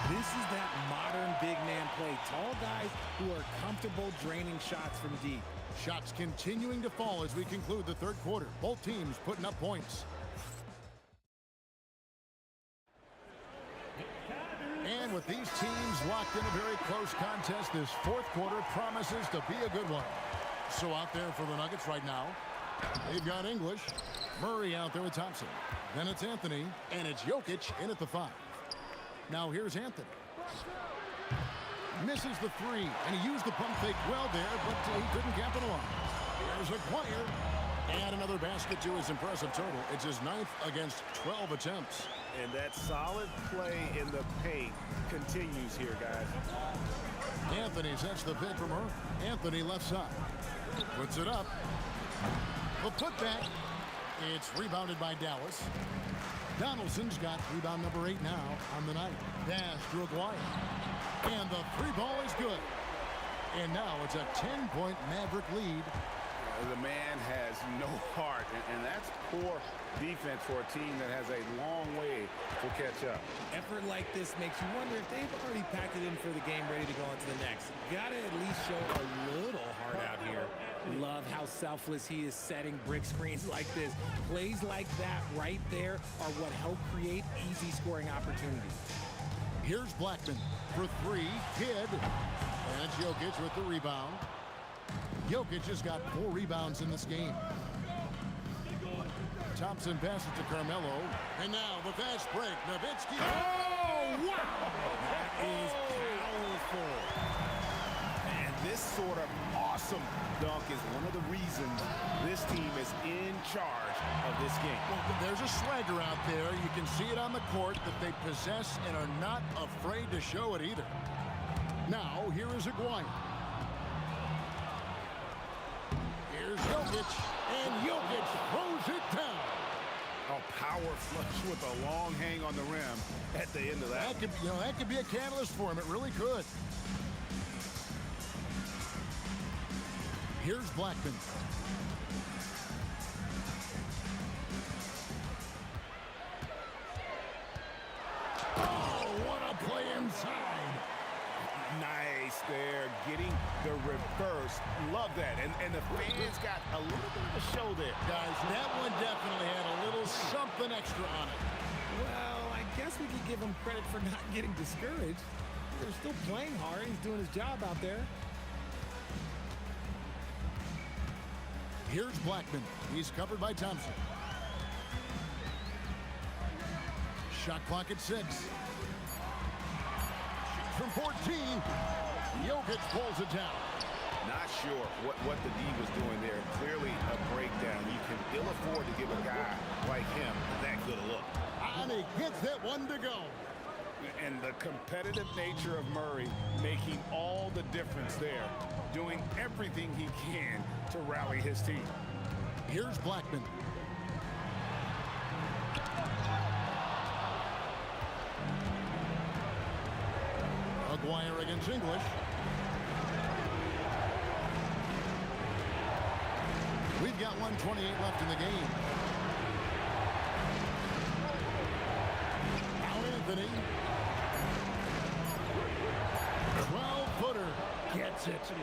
This is that modern big man play. Tall guys who are comfortable draining shots from deep.
Shots continuing to fall as we conclude the third quarter. Both teams putting up points. And with these teams locked in a very close contest, this fourth quarter promises to be a good one. So out there for the Nuggets right now, they've got English. Murray out there with Thompson. Then it's Anthony, and it's Jokic in at the 5. Now here's Anthony. Misses the 3, and he used the pump fake well there, but he couldn't capitalize. There's Aguirre, and another basket to his impressive total. It's his 9th against 12 attempts.
And that solid play in the paint continues here, guys.
Anthony sets the pick from her. Anthony left side. Puts it up. The putback. It's rebounded by Dallas. Donaldson's got rebound number 8 now on the night. Pass to Aguirre. And the three ball is good. And now it's a 10-point Maverick lead.
The man has no heart, and that's poor defense for a team that has a long way to catch up.
Effort like this makes you wonder if they've already packed it in for the game, ready to go on to the next. Gotta at least show a little heart out here. Love how selfless he is setting brick screens like this. Plays like that right there are what help create easy scoring opportunities.
Here's Blackman for 3. Kidd. And Jokic with the rebound. Jokic has got 4 rebounds in this game. Thompson passes to Carmelo. And now the fast break. Nowitzki.
Oh, wow! That is powerful. And this sort of awesome dunk is one of the reasons this team is in charge of this game.
Well, there's a swagger out there. You can see it on the court that they possess and are not afraid to show it either. Now, here is Aguirre. Here's Jokic, and Jokic throws it down.
A power flush with a long hang on the rim at the end of that.
That could be a catalyst for him. It really could. Here's Blackman. Oh, what a play inside.
Nice there, getting the reverse. Love that. And the fans got a little bit of a show there.
Guys, that one definitely had a little something extra on it.
Well, I guess we could give him credit for not getting discouraged. They're still playing hard. He's doing his job out there.
Here's Blackman. He's covered by Thompson. Shot clock at 6. From 14, Jokic pulls it down.
Not sure what the D was doing there. Clearly a breakdown. You can ill afford to give a guy like him that good a look.
And he gets that one to go.
And the competitive nature of Murray making all the difference there. Doing everything he can to rally his team.
Here's Blackman. Aguirre against English. We've got 1:28 left in the game. Now Anthony. 12-footer. Gets it.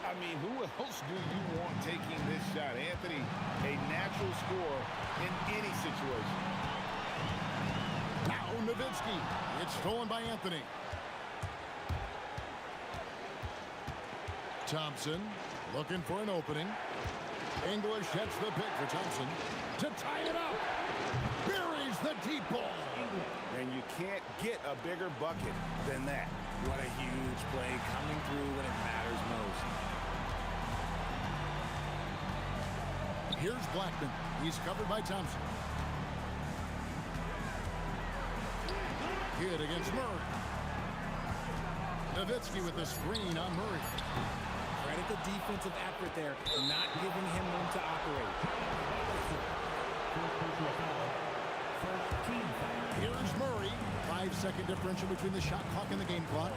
I mean, who else do you want taking this shot? Anthony, a natural scorer in any situation.
Now Nowitzki. It's stolen by Anthony. Thompson looking for an opening. English gets the pick for Thompson to tie it up. Buries the deep ball.
And you can't get a bigger bucket than that.
What a huge play coming through when it matters most.
Here's Blackman. He's covered by Thompson. Kidd against Murray. Nowitzki with the screen on Murray.
Credit the defensive effort there, not giving him room to operate.
Here's Murray. 5-second differential between the shot clock and the game clock.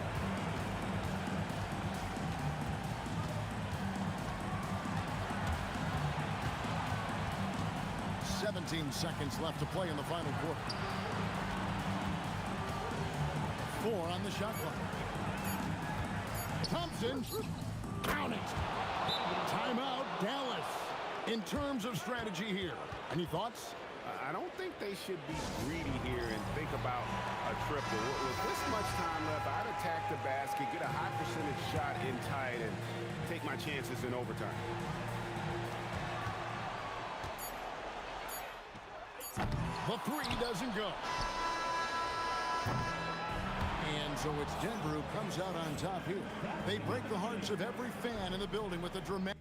"17 seconds left to play in the final quarter. 4 on the shot clock. Thompson. Count it. Timeout, Dallas. In terms of strategy here, any thoughts?
I don't think they should be greedy here and think about a triple. With this much time left, I'd attack the basket, get a high percentage shot in tight, and take my chances in overtime.
The 3 doesn't go. And so it's Denver who comes out on top here. They break the hearts of every fan in the building with a dramatic...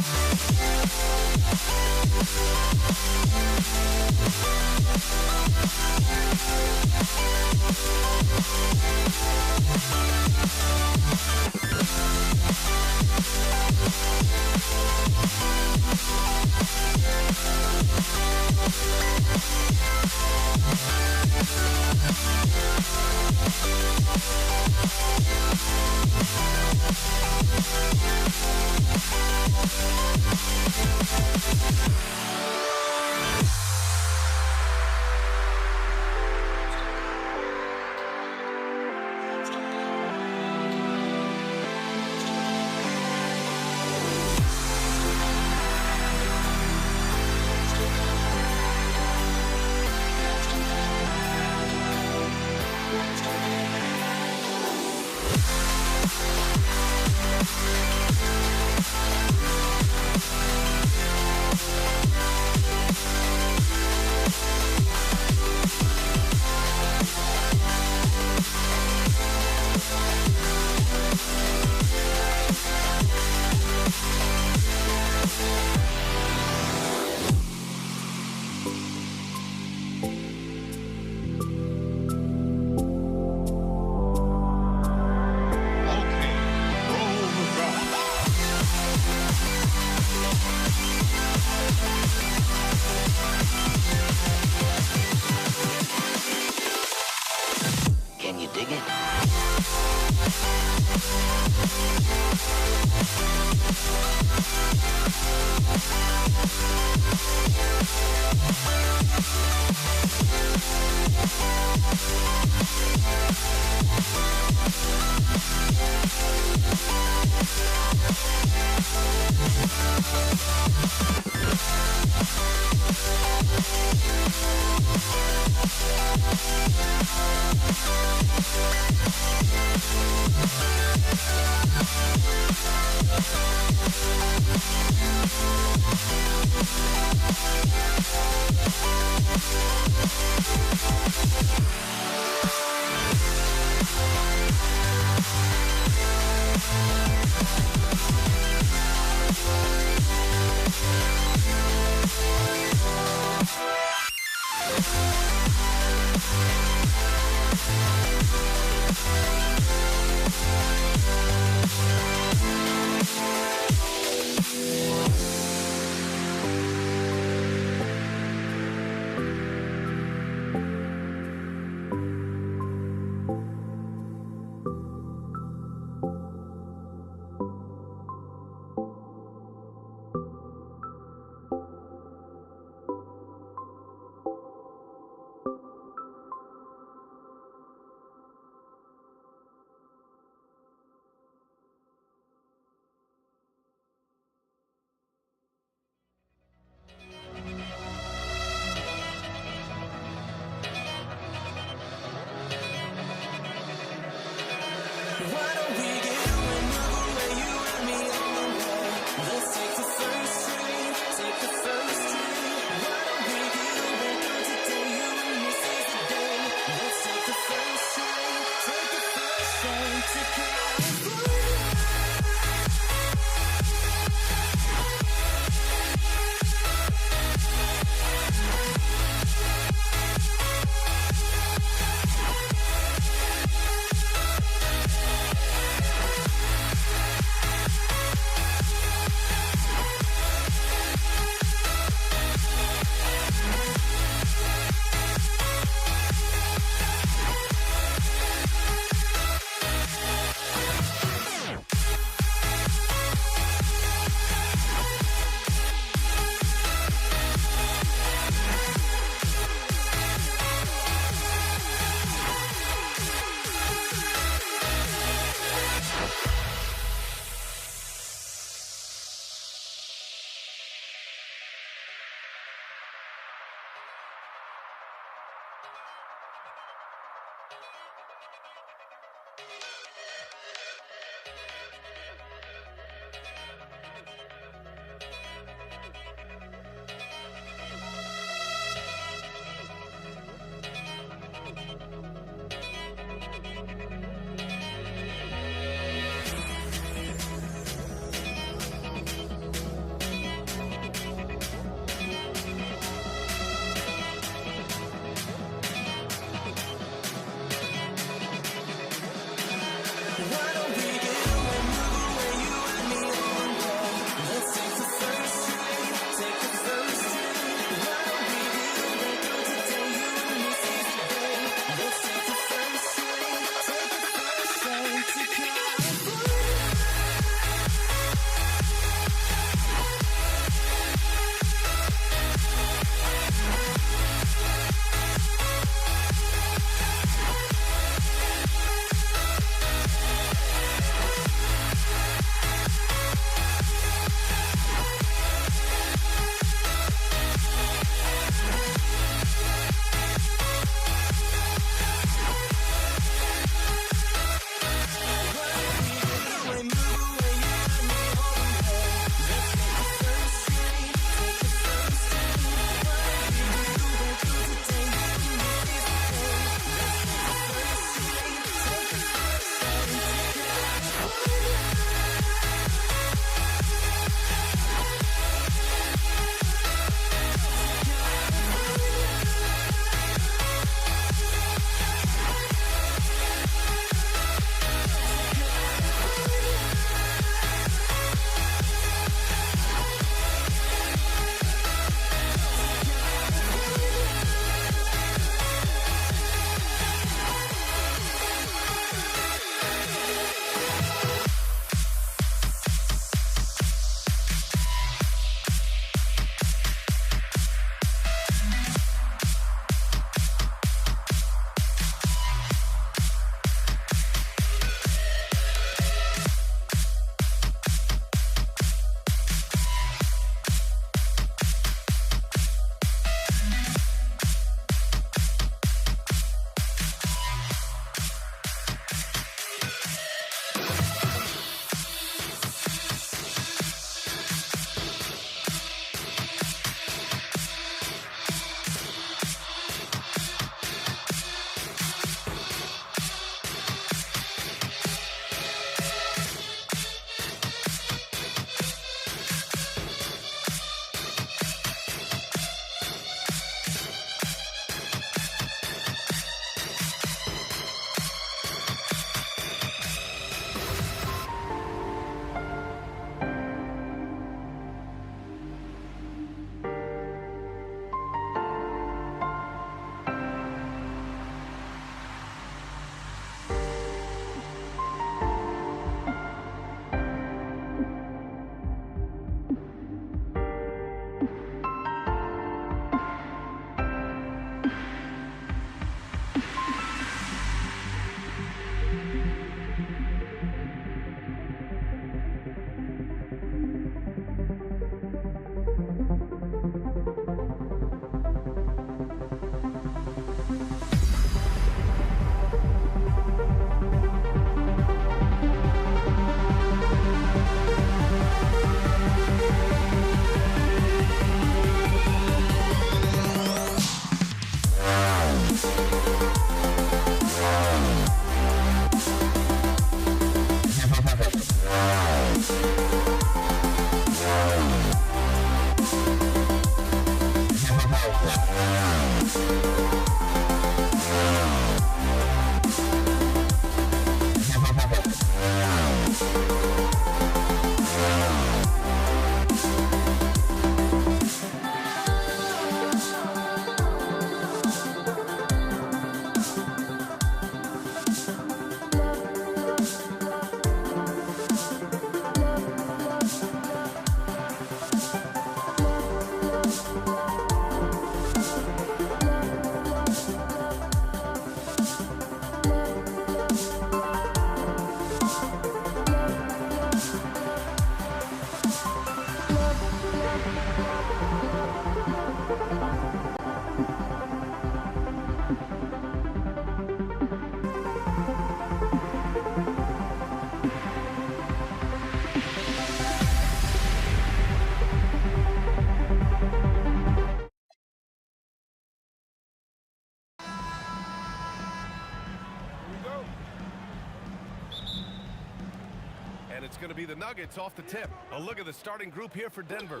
And it's going to be the Nuggets off the tip. A look at the starting group here for Denver.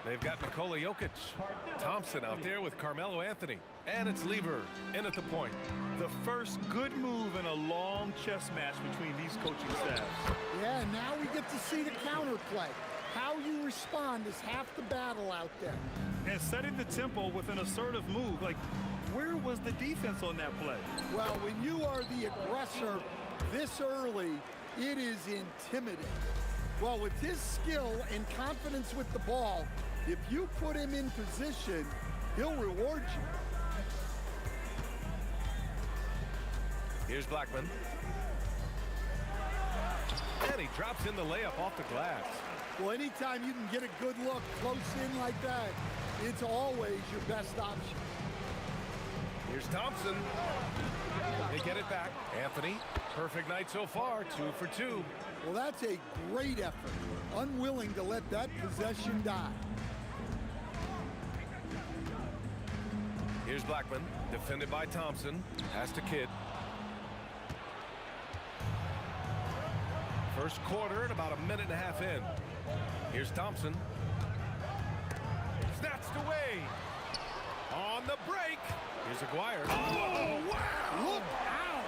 They've got Nikola Jokic, Thompson out there with Carmelo Anthony, and it's Lever in at the point.
The first good move in a long chess match between these coaching staffs.
Yeah, now we get to see the counterplay. How you respond is half the battle out there.
And setting the tempo with an assertive move. Like, where was the defense on that play?
Well, when you are the aggressor this early, it is intimidating. Well, with his skill and confidence with the ball, if you put him in position, he'll reward you.
Here's Blackman. And he drops in the layup off the glass.
Well, anytime you can get a good look close in like that, it's always your best option.
Here's Thompson. They get it back. Anthony, perfect night so far, 2 for 2.
Well, that's a great effort. Unwilling to let that possession die.
Here's Blackman, defended by Thompson. Pass to Kidd. First quarter and about a minute and a half in. Here's Thompson. Snatched away. On the break. Here's Aguirre.
Oh, wow! Look out!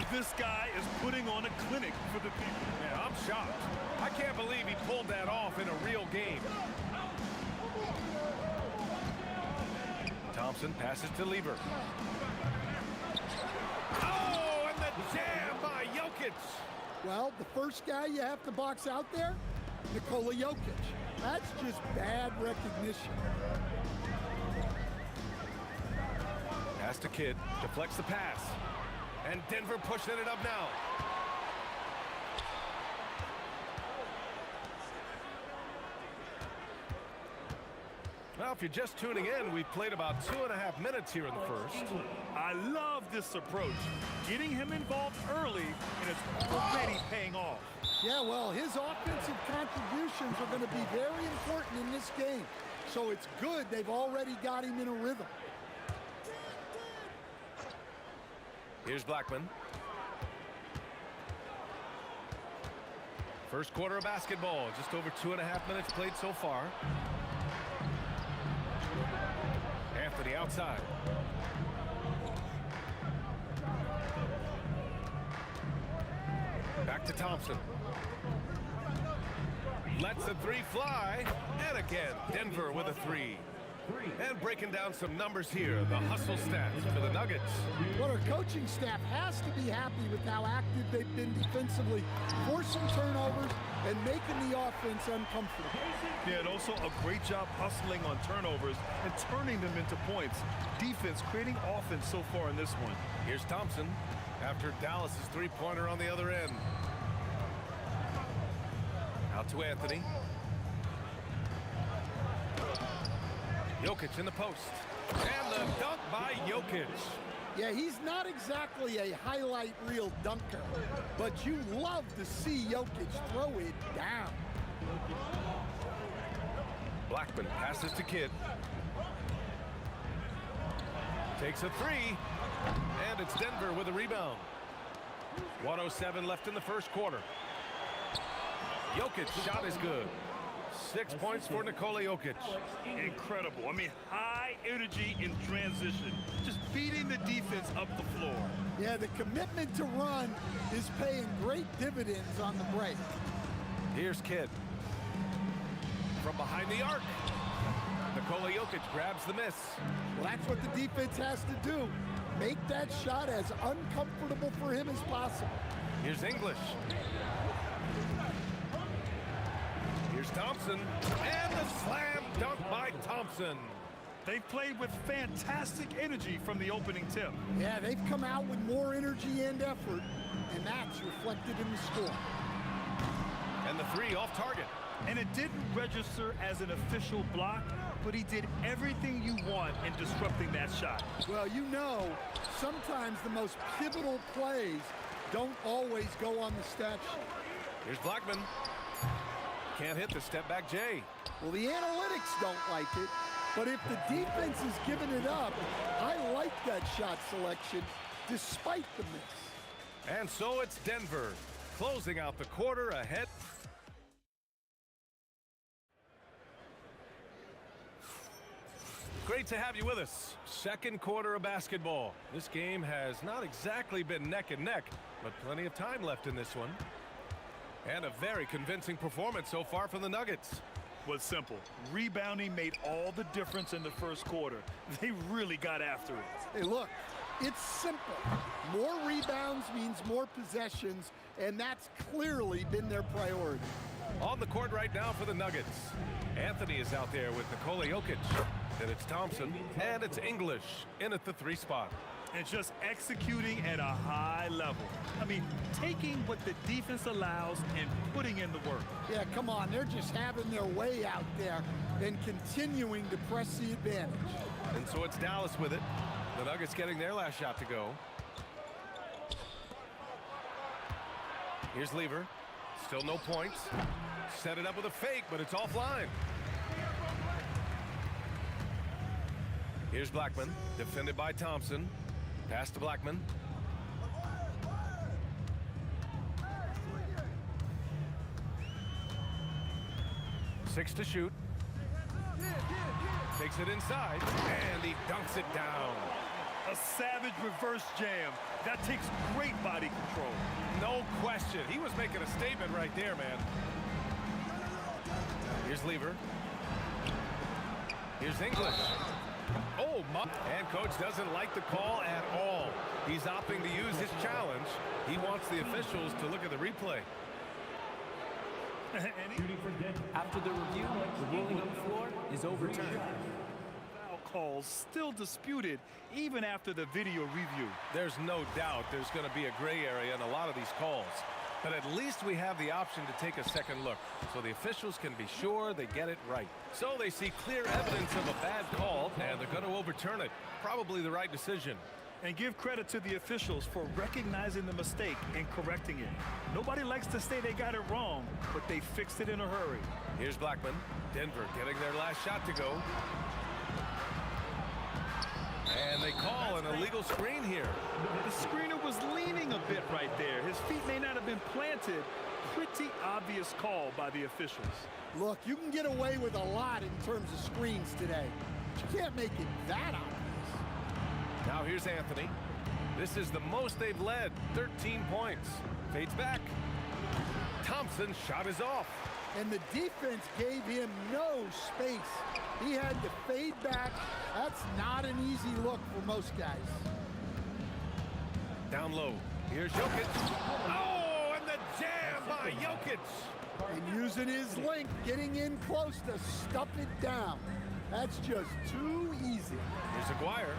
This guy is putting on a clinic for the people.
Yeah, I'm shocked. I can't believe he pulled that off in a real game. Thompson passes to Lever. Oh, and the jam by Jokic.
Well, the first guy you have to box out there, Nikola Jokic. That's just bad recognition.
Pass to Kidd, deflects the pass. And Denver pushing it up now. Well, if you're just tuning in, we've played about 2.5 minutes here in the first.
I love this approach. Getting him involved early, and it's already paying off.
Yeah, well, his offensive contributions are going to be very important in this game. So it's good they've already got him in a rhythm.
Here's Blackman. First quarter of basketball, just over 2.5 minutes played so far. Anthony outside. Back to Thompson. Lets the three fly. And again, Denver with a three. And breaking down some numbers here, the hustle stats for the Nuggets.
Well, our coaching staff has to be happy with how active they've been defensively, forcing turnovers and making the offense uncomfortable.
Yeah, and also a great job hustling on turnovers and turning them into points. Defense creating offense so far in this one.
Here's Thompson after Dallas's three-pointer on the other end. Out to Anthony. Jokic in the post. And the dunk by Jokic.
Yeah, he's not exactly a highlight reel dunker, but you love to see Jokic throw it down.
Blackman passes to Kidd. Takes a three. And it's Denver with a rebound. 1:07 left in the first quarter. Jokic shot is good. 6 points for Nikola Jokic.
Incredible. I mean, high energy in transition. Just beating the defense up the floor.
Yeah, the commitment to run is paying great dividends on the break.
Here's Kidd. From behind the arc. Nikola Jokic grabs the miss.
Well, that's what the defense has to do. Make that shot as uncomfortable for him as possible.
Here's English. Here's Thompson. And the slam dunk by Thompson.
They've played with fantastic energy from the opening tip.
Yeah, they've come out with more energy and effort, and that's reflected in the score.
And the three off target.
And it didn't register as an official block, but he did everything you want in disrupting that shot.
Well, you know, sometimes the most pivotal plays don't always go on the stat sheet.
Here's Blackman. Can't hit the step back J.
Well, the analytics don't like it, but if the defense is giving it up, I like that shot selection despite the miss.
And so it's Denver closing out the quarter ahead. Great to have you with us. Second quarter of basketball. This game has not exactly been neck and neck, but plenty of time left in this one. And a very convincing performance so far from the Nuggets.
Was simple. Rebounding made all the difference in the first quarter. They really got after it.
Hey, look, it's simple. More rebounds means more possessions, and that's clearly been their priority.
On the court right now for the Nuggets. Anthony is out there with Nikola Jokic. Then it's Thompson, and it's English in at the 3 spot.
And just executing at a high level. I mean, taking what the defense allows and putting in the work.
Yeah, come on, they're just having their way out there and continuing to press the advantage.
And so it's Dallas with it. The Nuggets getting their last shot to go. Here's Lever. Still no points. Set it up with a fake, but it's offline. Here's Blackman, defended by Thompson. Pass to Blackman. Six to shoot. Takes it inside, and he dunks it down.
A savage reverse jam. That takes great body control.
No question. He was making a statement right there, man. Here's Lever. Here's English. Oh, my. And coach doesn't like the call at all. He's opting to use his challenge. He wants the officials to look at the replay.
After the review, the ruling on the floor is overturned.
Foul calls still disputed even after the video review.
There's no doubt there's going to be a gray area in a lot of these calls. But at least we have the option to take a second look, so the officials can be sure they get it right. So they see clear evidence of a bad call, and they're going to overturn it. Probably the right decision.
And give credit to the officials for recognizing the mistake and correcting it. Nobody likes to say they got it wrong, but they fixed it in a hurry.
Here's Blackman. Denver getting their last shot to go. And they call an illegal screen here.
The screener was leaning a bit right there. His feet may not have been planted. Pretty obvious call by the officials.
Look, you can get away with a lot in terms of screens today. But you can't make it that obvious.
Now here's Anthony. This is the most they've led, 13 points. Fades back. Thompson's shot is off.
And the defense gave him no space. He had to fade back. That's not an easy look for most guys.
Down low. Here's Jokic. Oh, and the jam by Jokic.
And using his length, getting in close to stuff it down. That's just too easy.
Here's Aguirre.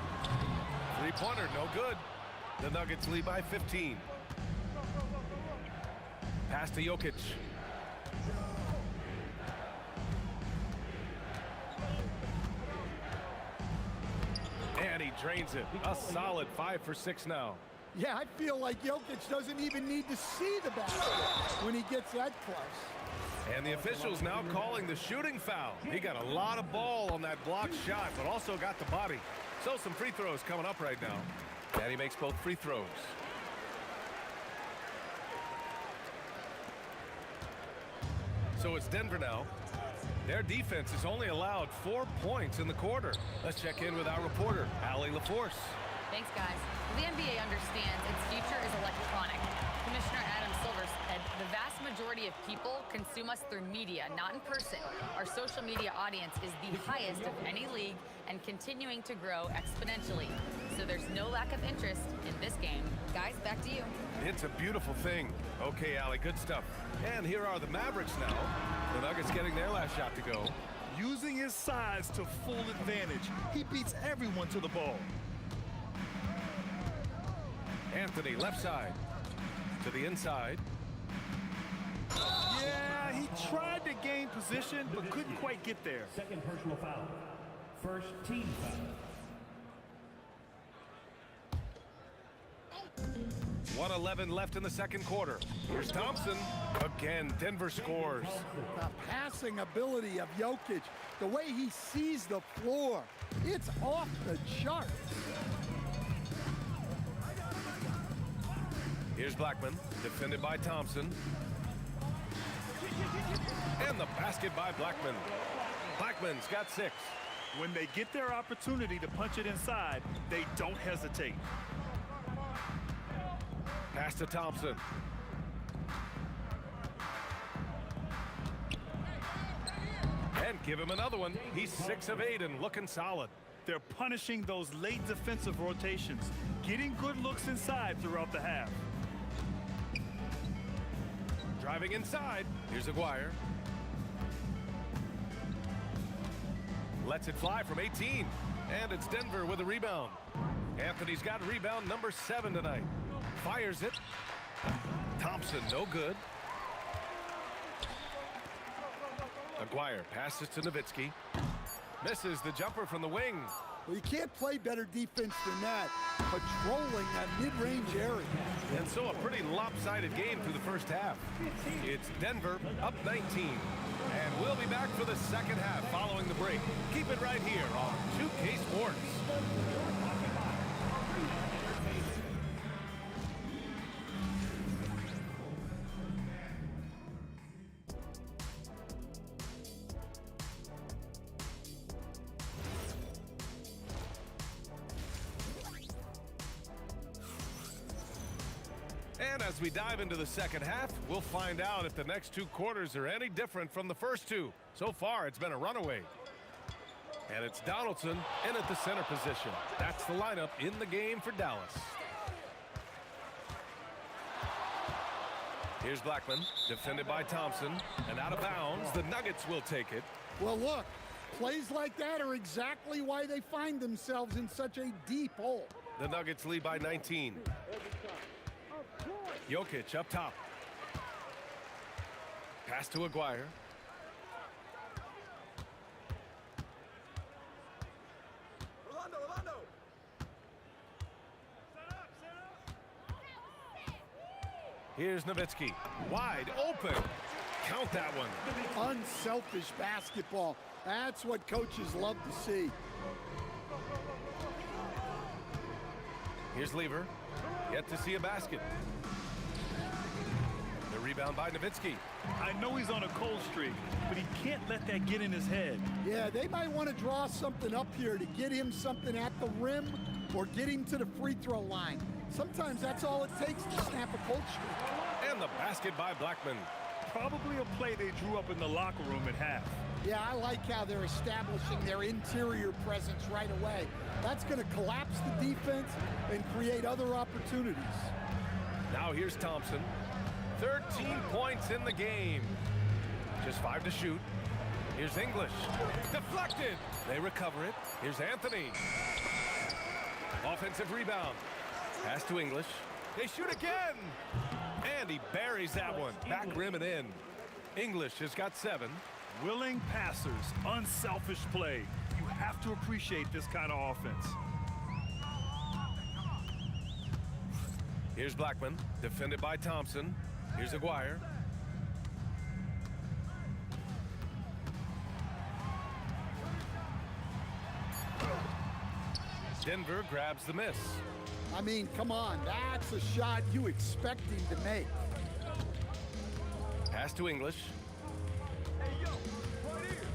Three-pointer, no good. The Nuggets lead by 15. Pass to Jokic. And he drains it. A solid 5 for 6 now.
Yeah, I feel like Jokic doesn't even need to see the basket when he gets that close.
And the officials now calling the shooting foul. He got a lot of ball on that blocked shot, but also got the body. So some free throws coming up right now. And he makes both free throws. So it's Denver now. Their defense has only allowed 4 points in the quarter. Let's check in with our reporter, Allie LaForce.
Thanks, guys. The NBA understands its future is electronic. Commissioner Adam Silver said the vast majority of people consume us through media, not in person. Our social media audience is the highest of any league and continuing to grow exponentially. So there's no lack of interest in this game. Guys, back to you.
It's a beautiful thing. Okay, Allie, good stuff. And here are the Mavericks now. The Nuggets getting their last shot to go.
Using his size to full advantage. He beats everyone to the ball.
Anthony, left side. To the inside.
Yeah, he tried to gain position, but couldn't quite get there.
Second personal foul. First team foul.
1:11 left in the second quarter. Here's Thompson. Again, Denver scores.
The passing ability of Jokic, the way he sees the floor, it's off the charts.
Here's Blackman, defended by Thompson. And the basket by Blackman. Blackman's got 6.
When they get their opportunity to punch it inside, they don't hesitate.
Pass to Thompson. And give him another one. He's 6 of 8 and looking solid.
They're punishing those late defensive rotations, getting good looks inside throughout the half.
Driving inside. Here's Aguirre. Lets it fly from 18. And it's Denver with a rebound. Anthony's got rebound number 7 tonight. Fires it. Thompson, no good. Aguirre passes to Nowitzki. Misses the jumper from the wing.
Well, you can't play better defense than that, patrolling that mid-range area.
And so a pretty lopsided game through the first half. It's Denver up 19. And we'll be back for the second half following the break. Keep it right here on 2K Sports. And as we dive into the second half, we'll find out if the next 2 quarters are any different from the first 2. So far, it's been a runaway. And it's Donaldson in at the center position. That's the lineup in the game for Dallas. Here's Blackman, defended by Thompson. And out of bounds, the Nuggets will take it.
Well, look, plays like that are exactly why they find themselves in such a deep hole.
The Nuggets lead by 19. Jokic up top. Pass to Aguirre. Here's Nowitzki. Wide open. Count that one.
Unselfish basketball. That's what coaches love to see.
Here's Lever. Yet to see a basket. The rebound by Nowitzki.
I know he's on a cold streak, but he can't let that get in his head.
Yeah, they might want to draw something up here to get him something at the rim or get him to the free throw line. Sometimes that's all it takes to snap a cold streak.
And the basket by Blackman.
Probably a play they drew up in the locker room at half.
Yeah, I like how they're establishing their interior presence right away. That's going to collapse the defense and create other opportunities.
Now here's Thompson. 13 points in the game. Just 5 to shoot. Here's English. Deflected. They recover it. Here's Anthony. Offensive rebound. Pass to English. They shoot again. And he buries that one. Back rim and in. English has got 7.
Willing passers, unselfish play. You have to appreciate this kind of offense.
Here's Blackman, defended by Thompson. Here's Aguirre. Denver grabs the miss.
I mean, come on, that's a shot you expect him to make.
Pass to English.
Hey, yo, right here.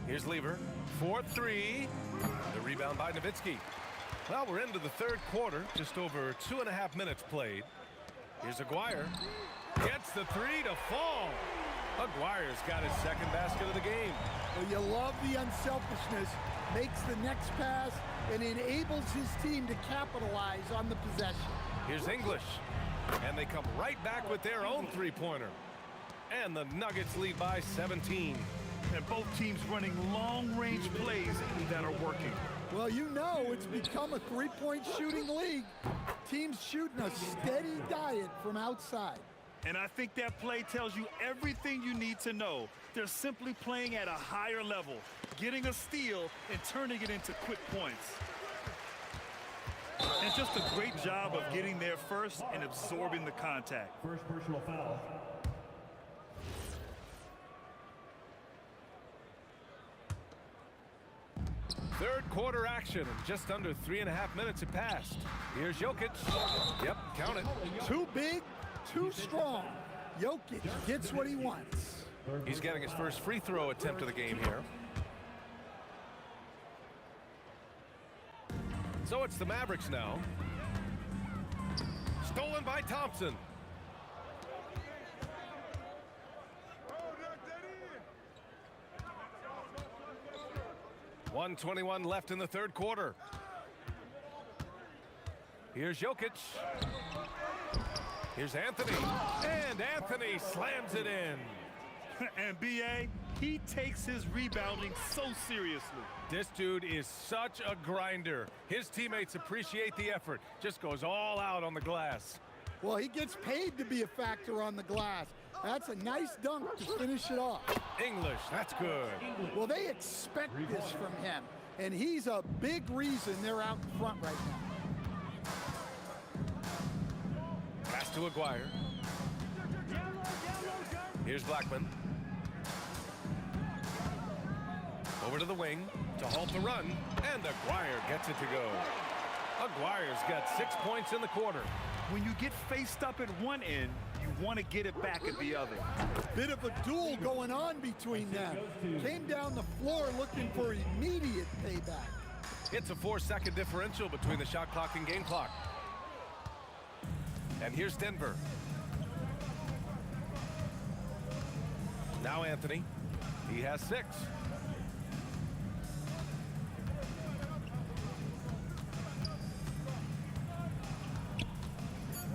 Here's Lever. 4-3. The rebound by Nowitzki. Well, we're into the third quarter. Just over 2.5 minutes played. Here's Aguirre. Gets the 3 to fall. Aguirre's got his second basket of the game.
Well, you love the unselfishness. Makes the next pass and enables his team to capitalize on the possession.
Here's English. And they come right back with their own three-pointer. And the Nuggets lead by 17.
And both teams running long-range plays that are working.
Well, you know it's become a three-point shooting league. Teams shooting a steady diet from outside.
And I think that play tells you everything you need to know. They're simply playing at a higher level, getting a steal and turning it into quick points. And just a great job of getting there first and absorbing the contact.
First personal foul.
Third quarter action, and just under 3.5 minutes have passed. Here's Jokic. Yep, count it.
Too big, too strong. Jokic gets what he wants.
He's getting his first free throw attempt of the game here. So it's the Mavericks now. Stolen by Thompson. 1:21 left in the third quarter. Here's Jokic. Here's Anthony. And Anthony slams it in.
And B.A., he takes his rebounding so seriously.
This dude is such a grinder. His teammates appreciate the effort. Just goes all out on the glass.
Well, he gets paid to be a factor on the glass. That's a nice dunk to finish it off.
English, that's good.
Well, they expect this from him, and he's a big reason they're out in front right now.
Pass to Aguirre. Here's Blackman. Over to the wing to halt the run, and Aguirre gets it to go. Aguirre's got 6 points in the quarter.
When you get faced up at one end, you want to get it back at the other.
Bit of a duel going on between them. Came down the floor looking for immediate payback.
It's a 4-second differential between the shot clock and game clock. And here's Denver. Now Anthony. He has 6.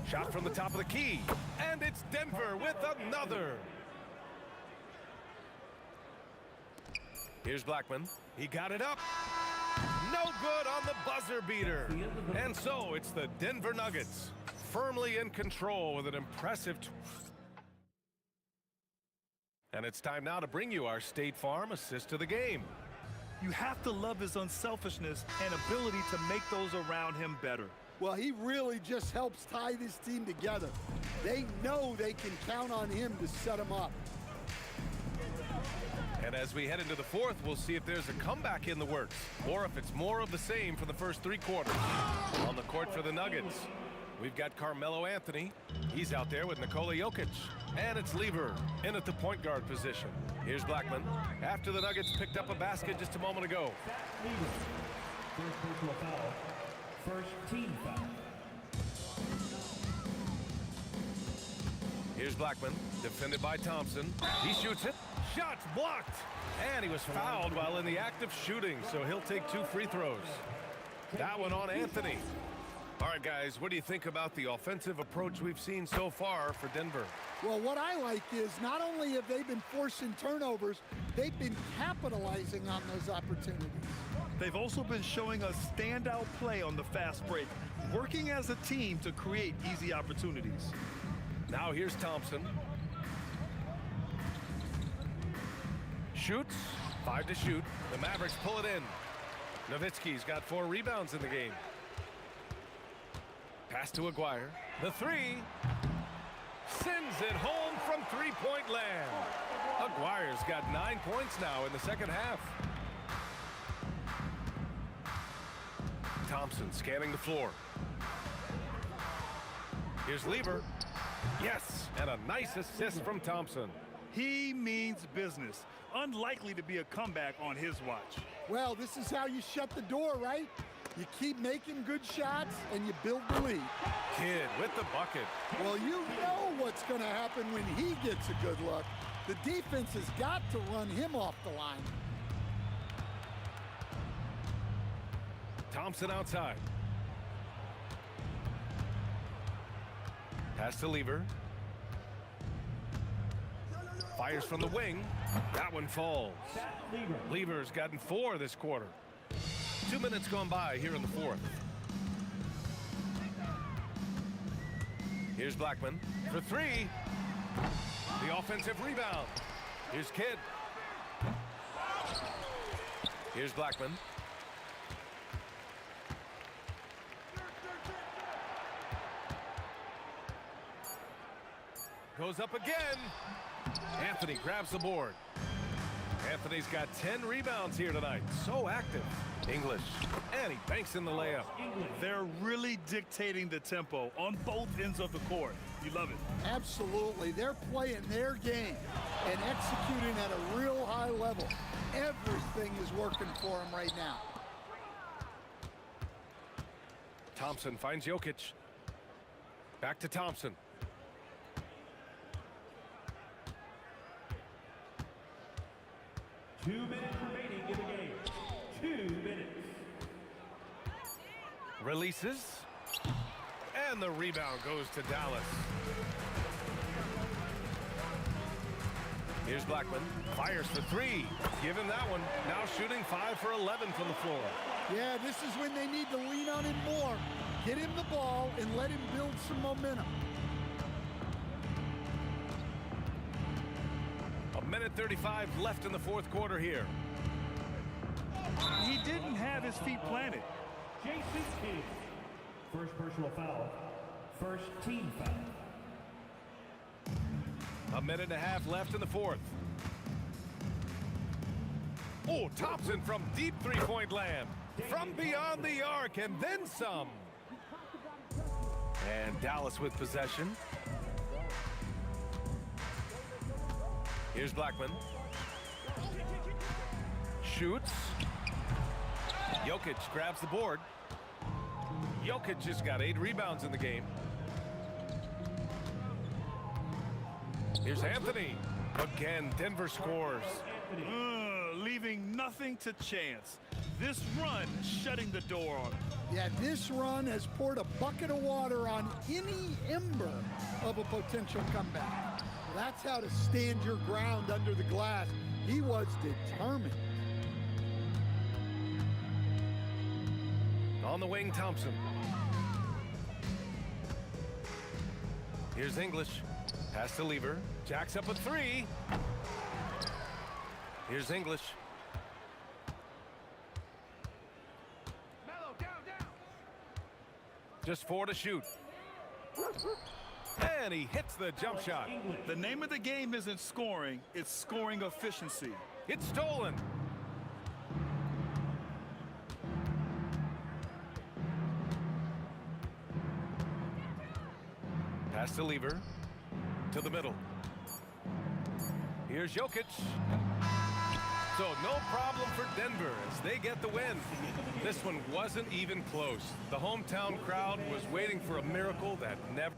Shot from the top of the key. And it's Denver with another. Here's Blackman. He got it up. No good on the buzzer beater. And so it's the Denver Nuggets firmly in control with an impressive. And it's time now to bring you our State Farm assist of the game.
You have to love his unselfishness and ability to make those around him better.
Well, he really just helps tie this team together. They know they can count on him to set them up.
And as we head into the fourth, we'll see if there's a comeback in the works or if it's more of the same for the first 3 quarters. On the court for the Nuggets, we've got Carmelo Anthony. He's out there with Nikola Jokic. And it's Lever in at the point guard position. Here's Blackman after the Nuggets picked up a basket just a moment ago.
First personal foul. First team foul.
Here's Blackman, defended by Thompson. He shoots it. Shots blocked. And he was fouled while in the act of shooting, so he'll take 2 free throws. That one on Anthony. All right, guys, what do you think about the offensive approach we've seen so far for Denver?
Well, what I like is not only have they been forcing turnovers, they've been capitalizing on those opportunities.
They've also been showing us standout play on the fast break, working as a team to create easy opportunities.
Now here's Thompson. Shoots, 5 to shoot. The Mavericks pull it in. Nowitzki's got 4 rebounds in the game. Pass to Aguirre. The 3. Sends it home from 3-point land. Aguirre's got 9 points now in the second half. Thompson scanning the floor. Here's Lever. Yes, and a nice assist from Thompson.
He means business. Unlikely to be a comeback on his watch.
Well, this is how you shut the door, right? You keep making good shots and you build the lead.
Kidd with the bucket.
Well, you know what's going to happen when he gets a good look. The defense has got to run him off the line.
Thompson outside. Pass to Lever. Fires from the wing. That one falls. Lever's gotten 4 this quarter. 2 minutes gone by here in the fourth. Here's Blackman for 3. The offensive rebound. Here's Kidd. Here's Blackman. Goes up again. Anthony grabs the board. Anthony's got 10 rebounds here tonight. So active. English. And he banks in the layup.
They're really dictating the tempo on both ends of the court. You love it.
Absolutely. They're playing their game and executing at a real high level. Everything is working for them right now.
Thompson finds Jokic. Back to Thompson.
Two minutes remaining in the game. 2 minutes.
Releases. And the rebound goes to Dallas. Here's Blackman. Fires for 3. Give him that one. Now shooting 5 for 11 from the floor.
Yeah, this is when they need to lean on him more. Get him the ball and let him build some momentum.
A minute 35 left in the fourth quarter here.
He didn't have his feet planted.
Jason Kidd. First personal foul. First team foul.
A minute and a half left in the fourth. Oh, Thompson from deep three-point land. From beyond the arc and then some. And Dallas with possession. Here's Blackman. Shoots. Jokic grabs the board. Jokic just got 8 rebounds in the game. Here's Anthony. Again, Denver scores.
Leaving nothing to chance. This run shutting the door on him.
Yeah, this run has poured a bucket of water on any ember of a potential comeback. Well, that's how to stand your ground under the glass. He was determined.
On the wing, Thompson. Here's English. Pass to Lever. Jacks up a 3. Here's English. Just 4 to shoot. And he hits the jump shot.
The name of the game isn't scoring, it's scoring efficiency.
It's stolen. Pass to Lever. To the middle. Here's Jokic. So no problem for Denver as they get the win. This one wasn't even close. The hometown crowd was waiting for a miracle that never...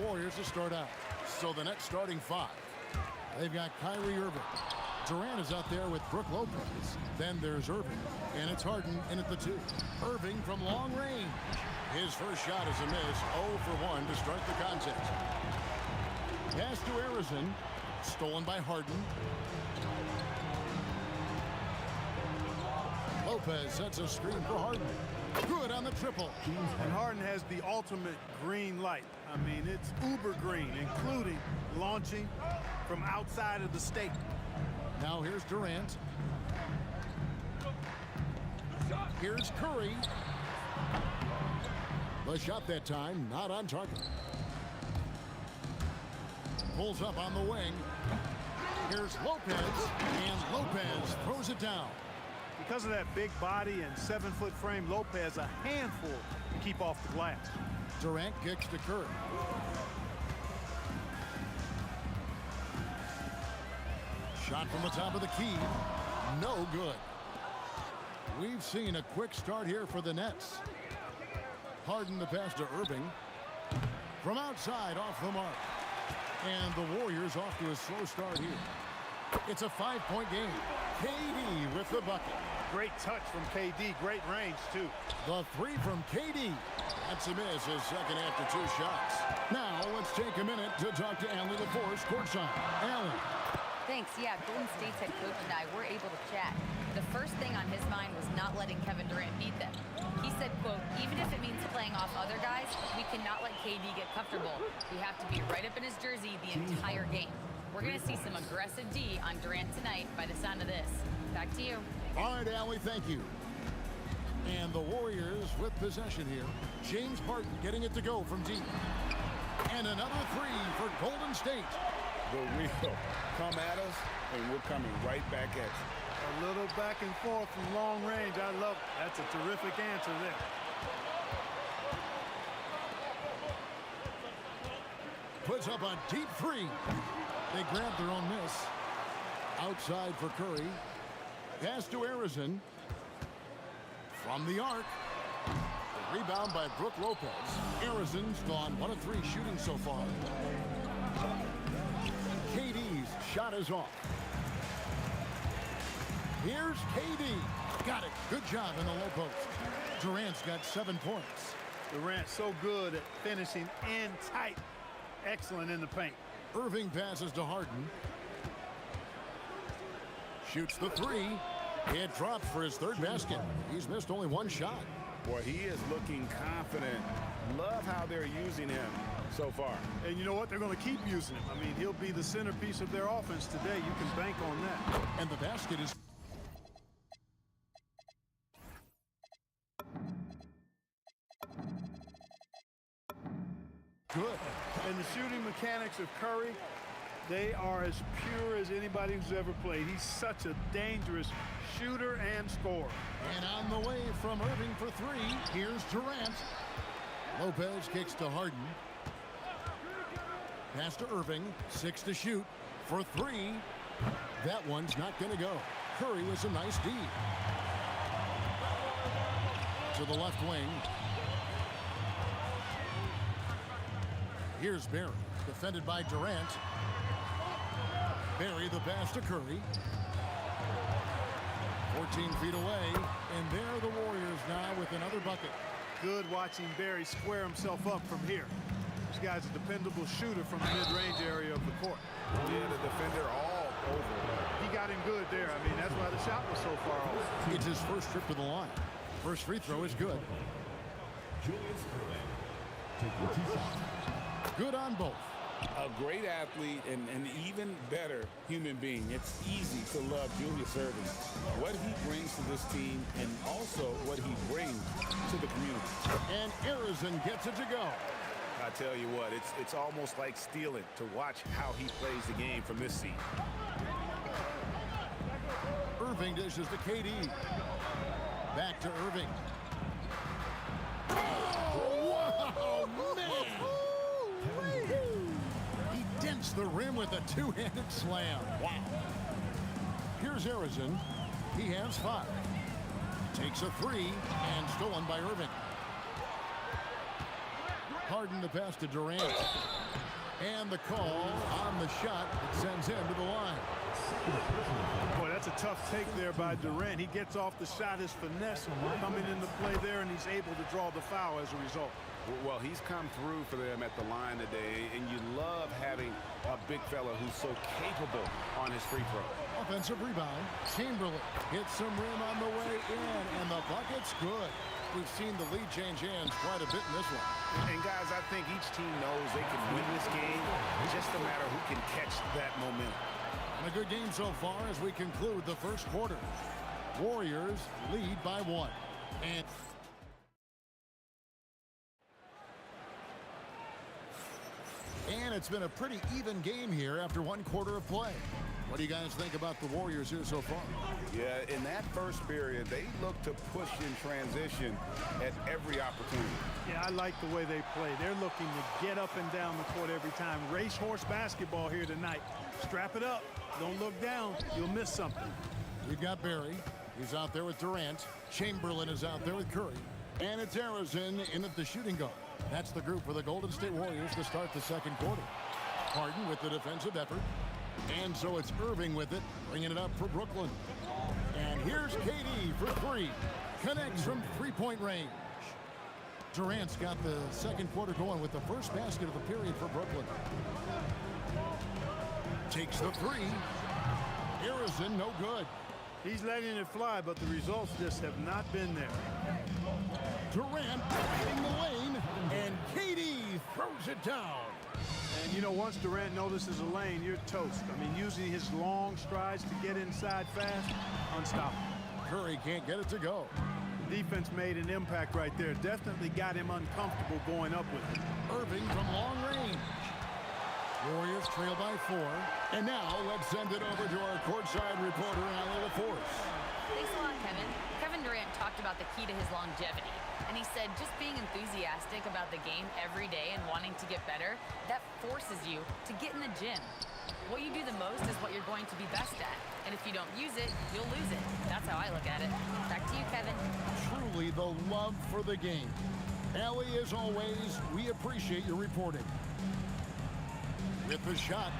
Warriors to start out. So the next starting five. They've got Kyrie Irving. Durant is out there with Brook Lopez. Then there's Irving. And it's Harden in at the 2. Irving from long range. His first shot is a miss. 0 for 1 to start the contest. Pass to Arizon. Stolen by Harden. Lopez sets a screen for Harden. Good on the triple.
And Harden has the ultimate green light. I mean, it's uber green, including launching from outside of the state.
Now here's Durant. Here's Curry. The shot that time, not on target. Pulls up on the wing. Here's Lopez, and Lopez throws it down.
Because of that big body and 7-foot frame, Lopez a handful to keep off the glass.
Durant kicks to Curry. Shot from the top of the key. No good. We've seen a quick start here for the Nets. Harden the pass to Irving. From outside, off the mark. And the Warriors off to a slow start here. It's a 5-point game. KD with the bucket.
Great touch from KD. Great range, too.
The 3 from KD. That's a miss, his second after 2 shots. Now let's take a minute to talk to Allie LaForce courtside. Allie.
Thanks. Yeah, Golden State's head coach and I were able to chat. The first thing on his mind was not letting Kevin Durant beat them. He said, quote, even if it means playing off other guys, we cannot let KD get comfortable. We have to be right up in his jersey the entire game. We're going to see some aggressive D on Durant tonight by the sound of this. Back to you.
All right, Allie, thank you. And the Warriors with possession here. James Harden getting it to go from deep. And another 3 for Golden State.
The wheel come at us, and we're coming right back at you.
A little back and forth from long range. I love it. That's a terrific answer there.
Puts up a deep 3. They grab their own miss. Outside for Curry. Pass to Arizon. From the arc. The rebound by Brook Lopez. Arizon's gone 1 of 3 shooting so far. KD's shot is off. Here's KD. Got it. Good job in the low post. Durant's got 7 points.
Durant so good at finishing in tight. Excellent in the paint.
Irving passes to Harden. Shoots the 3. It drops for his 3rd basket. He's missed only 1 shot.
Boy, he is looking confident. Love how they're using him so far.
And you know what? They're going to keep using him. I mean, he'll be the centerpiece of their offense today. You can bank on that.
And the basket is... good.
And the shooting mechanics of Curry, they are as pure as anybody who's ever played. He's such a dangerous shooter and scorer.
And on the way from Irving for 3, here's Durant. Lopez kicks to Harden. Pass to Irving, 6 to shoot for 3. That one's not going to go. Curry with a nice D. To the left wing. Here's Barry, defended by Durant. Barry the pass to Curry. 14 feet away, and there the Warriors now with another bucket.
Good watching Barry square himself up from here. This guy's a dependable shooter from the mid-range area of the court.
Yeah, the defender all over.
He got him good there. I mean, that's why the shot was so far off.
It's his first trip to the line. First free throw is good. Good on both.
A great athlete and an even better human being. It's easy to love Julius Erving. What he brings to this team and also what he brings to the community.
And Arizon gets it to go.
I tell you what, it's almost like stealing to watch how he plays the game from this seat.
Irving dishes to KD. Back to Irving. Oh, wow, man! He dents the rim with a 2-handed slam. Wow. Here's Arizon. He has 5. Takes a 3 and stolen by Irving. Harden the pass to Durant. And the call on the shot that sends him to the line.
Boy, that's a tough take there by Durant. He gets off the shot, his finesse coming into play there, and he's able to draw the foul as a result.
Well, he's come through for them at the line today, and you love having a big fella who's so capable on his free throw.
Offensive rebound. Chamberlain hits some rim on the way in, and the bucket's good. We've seen the lead change hands quite a bit in this one.
And guys, I think each team knows they can win this game. It's just a matter who can catch that momentum.
And a good game so far as we conclude the first quarter. Warriors lead by 1. And it's been a pretty even game here after 1 quarter of play. What do you guys think about the Warriors here so far?
Yeah, in that first period, they look to push in transition at every opportunity.
Yeah, I like the way they play. They're looking to get up and down the court every time. Racehorse basketball here tonight. Strap it up. Don't look down. You'll miss something.
We've got Barry. He's out there with Durant. Chamberlain is out there with Curry. And it's Harrison in at the shooting guard. That's the group for the Golden State Warriors to start the second quarter. Harden with the defensive effort. And so it's Irving with it, bringing it up for Brooklyn. And here's KD for 3. Connects from three-point range. Durant's got the second quarter going with the first basket of the period for Brooklyn. Takes the 3. Harrison, no good.
He's letting it fly, but the results just have not been there.
Durant hitting the lane, and KD throws it down.
And, you know, once Durant notices a lane, you're toast. I mean, using his long strides to get inside fast, unstoppable.
Curry can't get it to go.
The defense made an impact right there. Definitely got him uncomfortable going up with it.
Irving from long range. Warriors trail by 4. And now let's send it over to our courtside reporter, Allie LaForce.
Thanks a lot, Kevin. Kevin Durant talked about the key to his longevity. And he said just being enthusiastic about the game every day and wanting to get better, that forces you to get in the gym. What you do the most is what you're going to be best at. And if you don't use it, you'll lose it. That's how I look at it. Back to you, Kevin.
Truly the love for the game. Allie, as always, we appreciate your reporting. With the shot,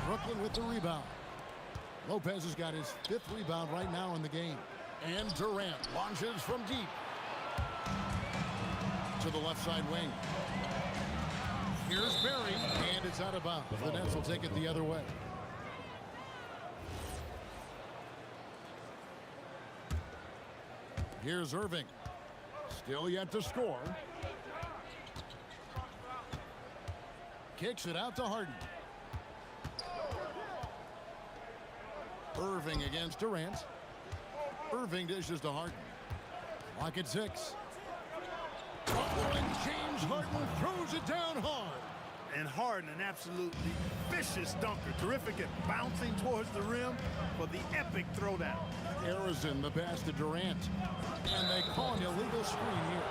Brooklyn with the rebound. Lopez has got his 5th rebound right now in the game. And Durant launches from deep. To the left side wing. Here's Barry, and it's out of bounds. The Nets will take it the other way. Here's Irving. Still yet to score. Kicks it out to Harden. Irving against Durant. Irving dishes to Harden. Lock at 6. And James Harden throws it down hard.
And Harden, an absolutely vicious dunker. Terrific at bouncing towards the rim for the epic throwdown.
Harrison, the pass to Durant. And they call an illegal screen here.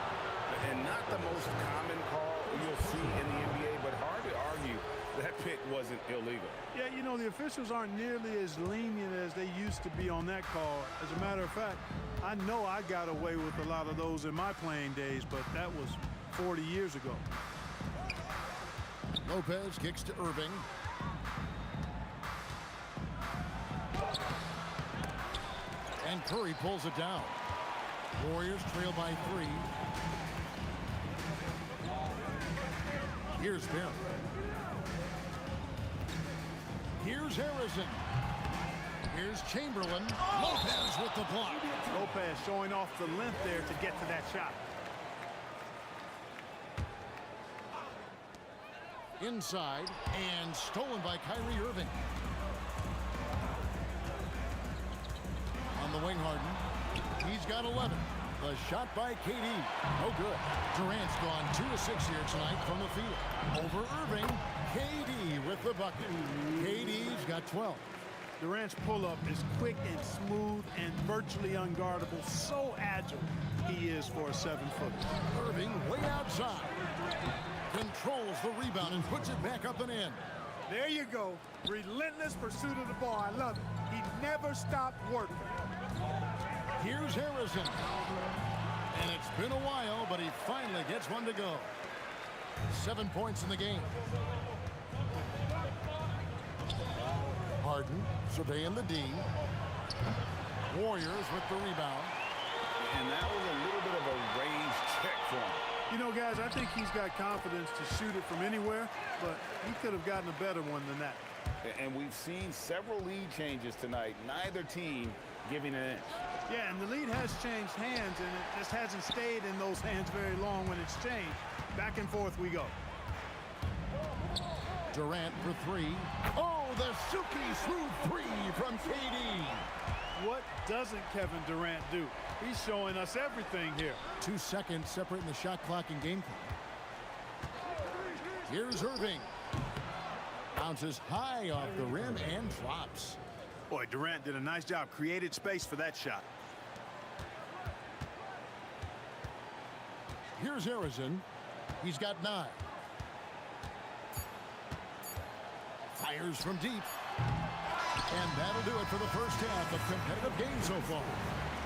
And not the most common call you'll see in the NBA, but hard to argue that pick wasn't illegal.
Yeah, you know, the officials aren't nearly as lenient as they used to be on that call. As a matter of fact, I know I got away with a lot of those in my playing days, but that was 40 years ago.
Lopez kicks to Irving. And Curry pulls it down. Warriors trail by 3. Here's Barry. Here's Harrison. Here's Chamberlain. Lopez with the block.
Lopez showing off the length there to get to that shot.
Inside and stolen by Kyrie Irving. On the wing, Harden. He's got 11. The shot by KD. No good. Durant's gone 2 of 6 here tonight from the field. Over Irving. KD with the bucket. KD's got 12.
Durant's pull-up is quick and smooth and virtually unguardable. So agile he is for a 7-footer.
Irving way outside. Controls the rebound and puts it back up and in.
There you go. Relentless pursuit of the ball. I love it. He never stopped working.
Here's Harrison. And it's been a while, but he finally gets one to go. 7 points in the game. Harden surveying the D. Warriors with the rebound.
And that was a little bit of a range check for him.
You know, guys, I think he's got confidence to shoot it from anywhere, but he could have gotten a better one than that.
And we've seen several lead changes tonight. Neither team giving an inch.
Yeah, and the lead has changed hands, and it just hasn't stayed in those hands very long when it's changed. Back and forth we go.
Durant for three. Oh, the silky smooth three from KD.
What doesn't Kevin Durant do? He's showing us everything here.
2 seconds separating the shot clock and game clock. Here's Irving. Bounces high off the rim and drops.
Boy, Durant did a nice job. Created space for that shot.
Here's Harrison. He's got 9. Fires from deep. And that'll do it for the first half of competitive game so far.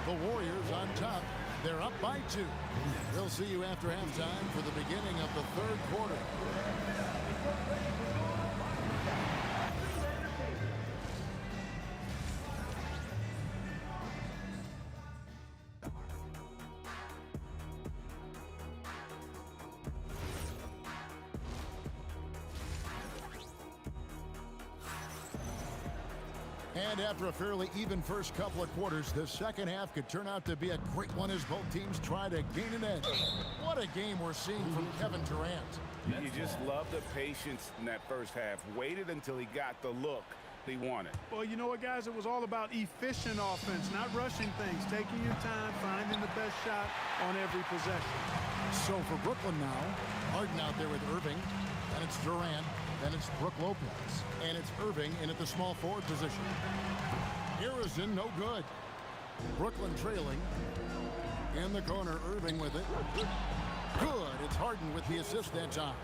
The Warriors on top. They're up by 2. We'll see you after halftime for the beginning of the third quarter. And after a fairly even first couple of quarters, the second half could turn out to be a great one as both teams try to gain an edge. What a game we're seeing from Kevin Durant.
You just love the patience in that first half. Waited until he got the look he wanted.
Well, you know what, guys? It was all about efficient offense, not rushing things, taking your time, finding the best shot on every possession.
So for Brooklyn now, Harden out there with Irving, and it's Durant. Then it's Brook Lopez. And it's Irving in at the small forward position. Harrison, no good. Brooklyn trailing. In the corner, Irving with it. Good. It's Harden with the assist that time.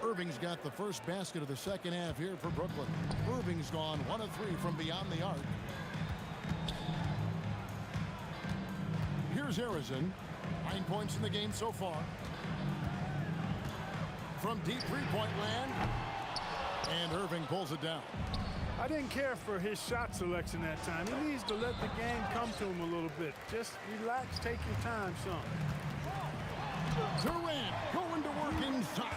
Irving's got the first basket of the second half here for Brooklyn. Irving's gone 1 of 3 from beyond the arc. Here's Harrison. 9 points in the game so far. From deep three-point land. And Irving pulls it down.
I didn't care for his shot selection that time. He needs to let the game come to him a little bit. Just relax, take your time some.
Durant going to work inside.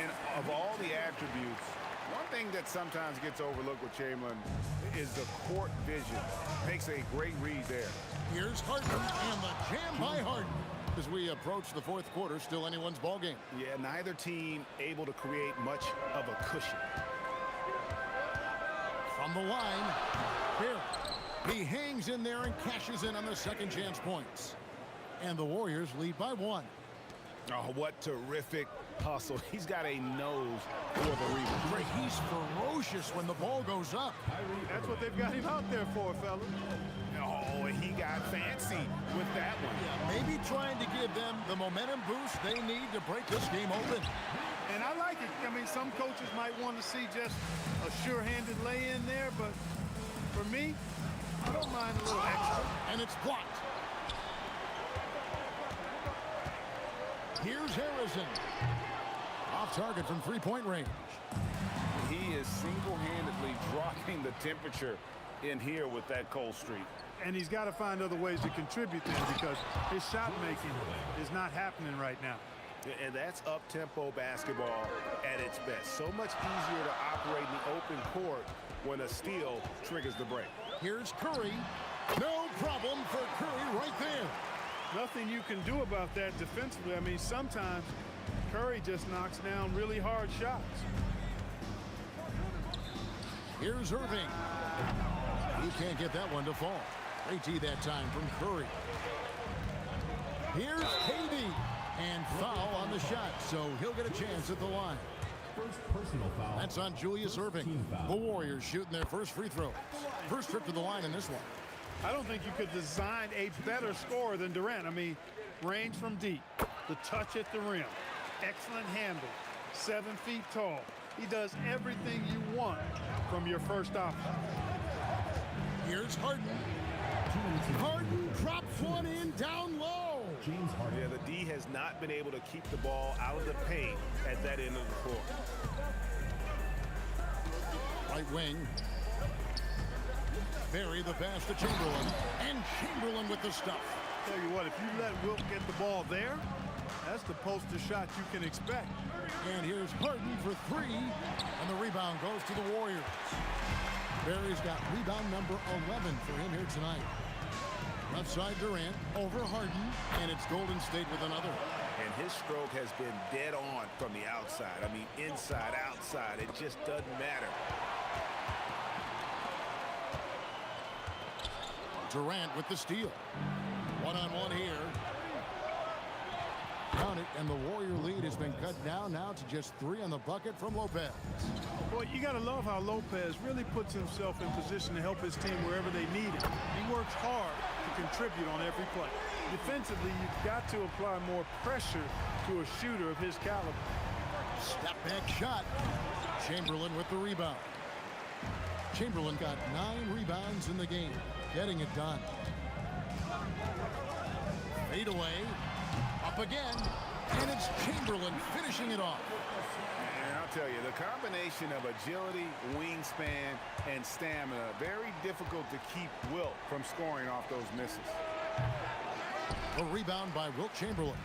And of all the attributes, one thing that sometimes gets overlooked with Chamberlain is the court vision. Makes a great read there.
Here's Harden and the jam by Harden. As we approach the fourth quarter, still anyone's ball game.
Yeah, neither team able to create much of a cushion.
From the line, here. He hangs in there and cashes in on the second chance points. And the Warriors lead by 1.
Oh, what terrific hustle. He's got a nose for the rebound.
He's ferocious when the ball goes up.
That's what they've got him out there for, fellas.
Oh, he got fancy with that one.
Yeah, maybe trying to give them the momentum boost they need to break this game open.
And I like it. I mean, some coaches might want to see just a sure-handed lay-in there, but for me, I don't mind a little extra.
And it's blocked. Here's Harrison. Off target from three-point range.
He is single-handedly dropping the temperature in here with that cold streak.
And he's got to find other ways to contribute then, because his shot making is not happening right now.
And that's up-tempo basketball at its best. So much easier to operate in the open court when a steal triggers the break.
Here's Curry. No problem for Curry right there.
Nothing you can do about that defensively. I mean, sometimes Curry just knocks down really hard shots.
Here's Irving. He can't get that one to fall. Great tee that time from Curry. Here's KD. And foul on the shot, so he'll get a chance at the line.
First personal foul.
That's on Julius Irving. The Warriors shooting their first free throw. First trip to the line in this one.
I don't think you could design a better scorer than Durant. I mean, range from deep, the touch at the rim, excellent handle, 7 feet tall. He does everything you want from your first option.
Here's Harden. Harden drops one in down low.
James Harden.
Yeah, the D has not been able to keep the ball out of the paint at that end of the court.
Right wing. Barry the pass to Chamberlain. And Chamberlain with the stuff.
Tell you what, if you let Wilt get the ball there, that's the poster shot you can expect.
And here's Harden for three. And the rebound goes to the Warriors. Barry's got rebound number 11 for him here tonight. Left side Durant over Harden. And it's Golden State with another.
And his stroke has been dead on from the outside. I mean, inside, outside, it just doesn't matter.
Durant with the steal. One-on-one here. Count it, and the Warrior lead has been cut down now to just 3 on the bucket from Lopez.
Boy, you got to love how Lopez really puts himself in position to help his team wherever they need it. He works hard to contribute on every play. Defensively, you've got to apply more pressure to a shooter of his caliber.
Step back shot. Chamberlain with the rebound. Chamberlain got 9 rebounds in the game, getting it done. Fade away. Up again. And it's Chamberlain finishing it off.
And I'll tell you, the combination of agility, wingspan, and stamina, very difficult to keep Wilt from scoring off those misses.
A rebound by Wilt Chamberlain.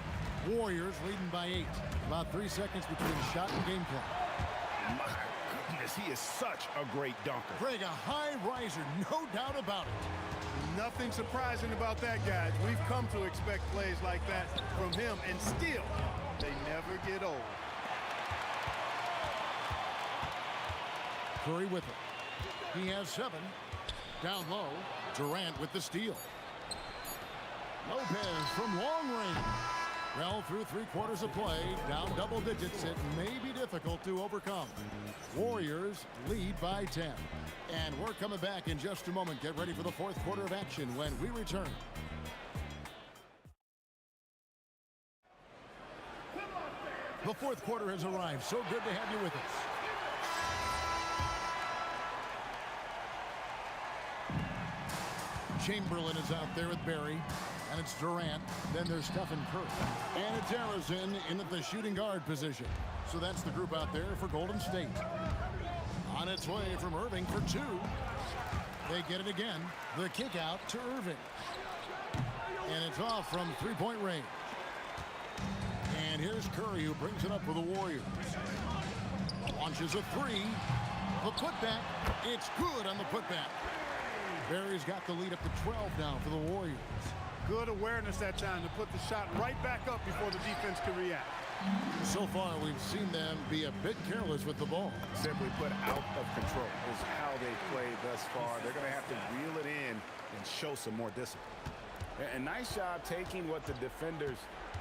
Warriors leading by 8. About 3 seconds between shot and game clock.
My goodness, he is such a great dunker.
Greg, a high riser, no doubt about it.
Nothing surprising about that, guys. We've come to expect plays like that from him, and still, they never get old.
Curry with it. He has 7. Down low, Durant with the steal. Lopez from long range. Well, through 3/4 of play, down double digits, it may be difficult to overcome. Warriors lead by 10. And we're coming back in just a moment. Get ready for the 4th quarter of action when we return. The 4th quarter has arrived. So good to have you with us. Chamberlain is out there with Barry. And it's Durant. Then there's Stephen Curry. And it's Harrison in at the shooting guard position. So that's the group out there for Golden State. On its way from Irving for 2. They get it again. The kick out to Irving. And it's off from 3-point range. And here's Curry, who brings it up for the Warriors. Launches a 3. The putback. It's good on the putback. Barry's got the lead up to 12 now for the Warriors.
Good awareness that time to put the shot right back up before the defense can react.
So far, we've seen them be a bit careless with the ball.
Simply put, out of control is how they played thus far. They're going to have to reel it in and show some more discipline. And nice job taking what the defenders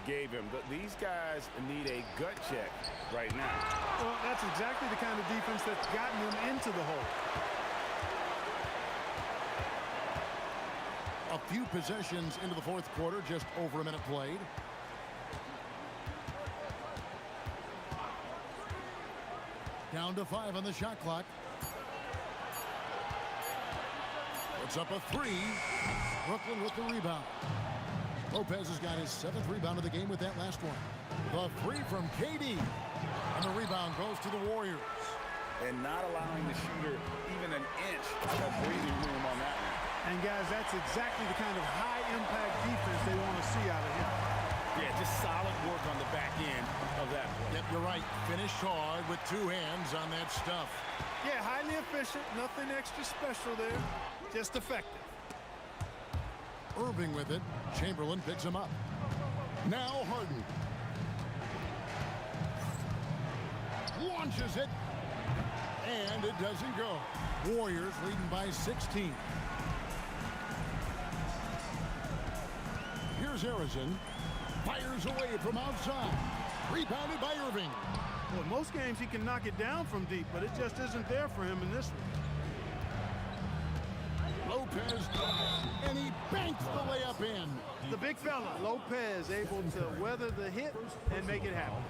gave him. But these guys need a gut check right now.
Well, that's exactly the kind of defense that's gotten them into the hole.
A few possessions into the 4th quarter, just over a minute played. Down to 5 on the shot clock. Puts up a 3. Brooklyn with the rebound. Lopez has got his 7th rebound of the game with that last one. The 3 from KD. And the rebound goes to the Warriors.
And not allowing the shooter even an inch of breathing room on that one.
And guys, that's exactly the kind of high-impact defense they want to see out of him.
Yeah, just solid work on the back end of that play.
Yep, you're right. Finished hard with 2 hands on that stuff.
Yeah, highly efficient. Nothing extra special there. Just effective.
Irving with it. Chamberlain picks him up. Now Harden. Launches it. And it doesn't go. Warriors leading by 16. Here's Harrison. Fires away from outside. Rebounded by Irving.
Well, in most games he can knock it down from deep, but it just isn't there for him in this one.
Lopez, and he banks the layup in.
The big fella, Lopez, able to weather the hit and make it happen.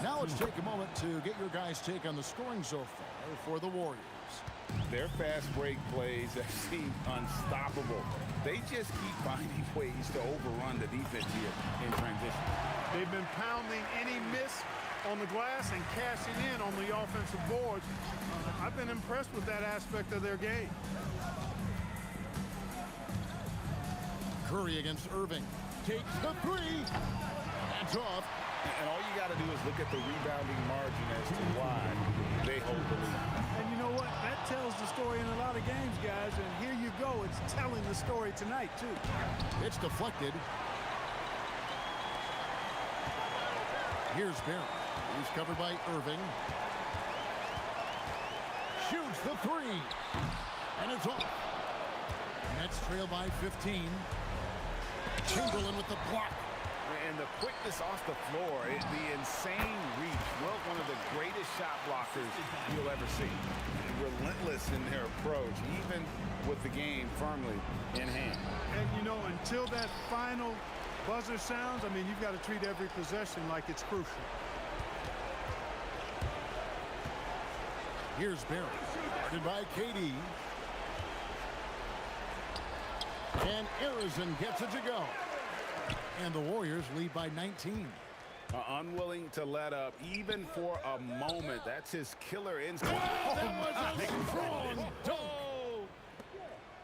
Now let's take a moment to get your guys' take on the scoring so far for the Warriors.
Their fast break plays have seemed unstoppable. They just keep finding ways to overrun the defense here in transition.
They've been pounding any miss on the glass and cashing in on the offensive boards. I've been impressed with that aspect of their game.
Curry against Irving. Takes the three. That's off.
And all you got to do is look at the rebounding margin as to why they hold the lead.
And you know what? That tells the story in a lot of games, guys. And here you go. It's telling the story tonight, too.
It's deflected. Here's Barrett. He's covered by Irving. Shoots the three. And it's off. Nets trail by 15. Chamberlain with the block.
And the quickness off the floor, the insane reach. Well, one of the greatest shot blockers you'll ever see. Relentless in their approach, even with the game firmly in hand.
And, you know, until that final buzzer sounds, I mean, you've got to treat every possession like it's crucial.
Here's Barrett. Guarded by KD. And Arizon gets it to go. And the Warriors lead by 19.
Unwilling to let up even for a moment. That's his killer instinct.
That was a strong dunk.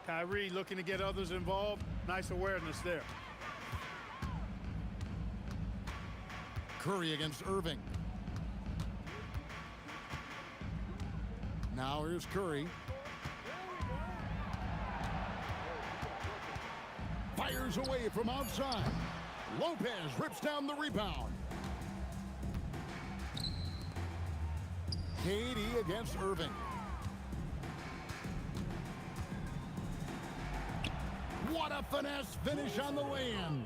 Kyrie looking to get others involved. Nice awareness there.
Curry against Irving. Now here's Curry. Fires away from outside. Lopez rips down the rebound. KD against Irving. What a finesse finish on the lay-in.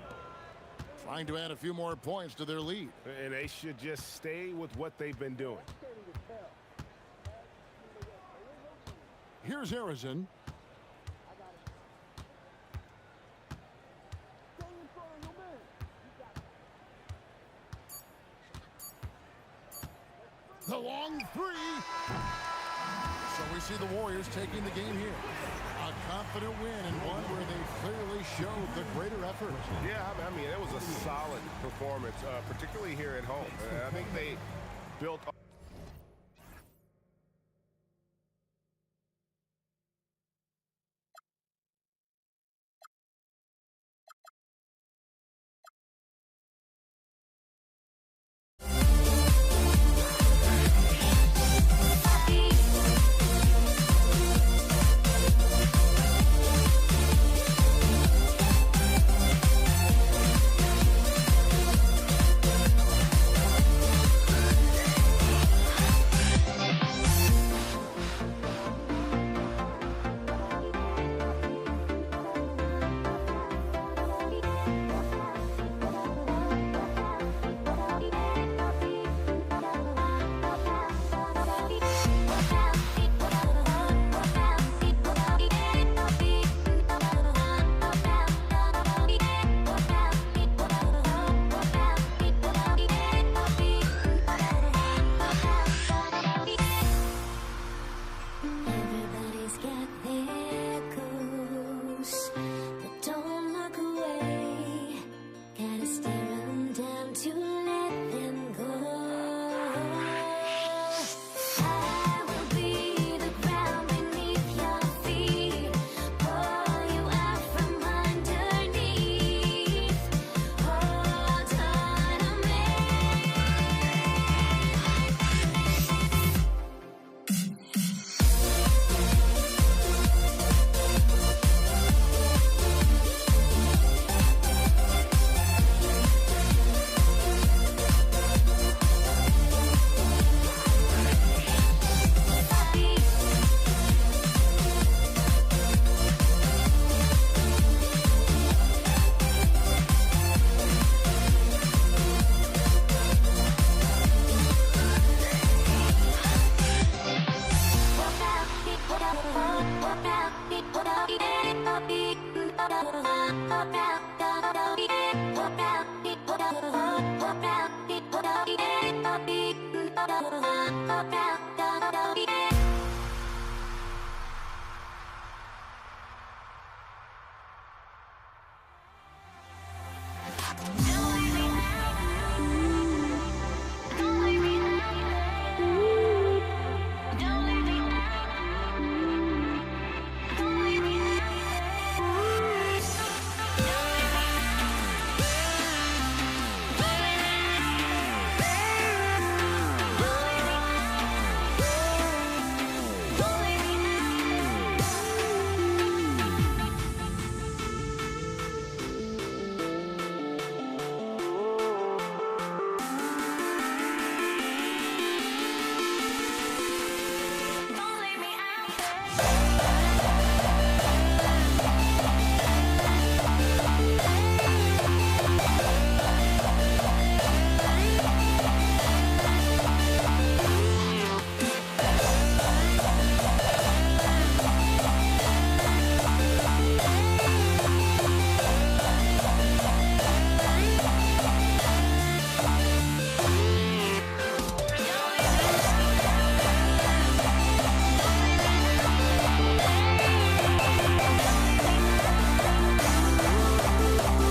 Trying to add a few more points to their lead.
And they should just stay with what they've been doing.
Here's Arizon. The long three. So we see the Warriors taking the game here. A confident win and one where they clearly showed the greater effort.
Yeah, I mean, it was a solid performance, particularly here at home. I think they built...
Everybody's got their goals, but don't look away. Gotta stare 'em down to let them go. I will be the ground beneath your feet, pull you out from underneath. Hold on to me. Hop out,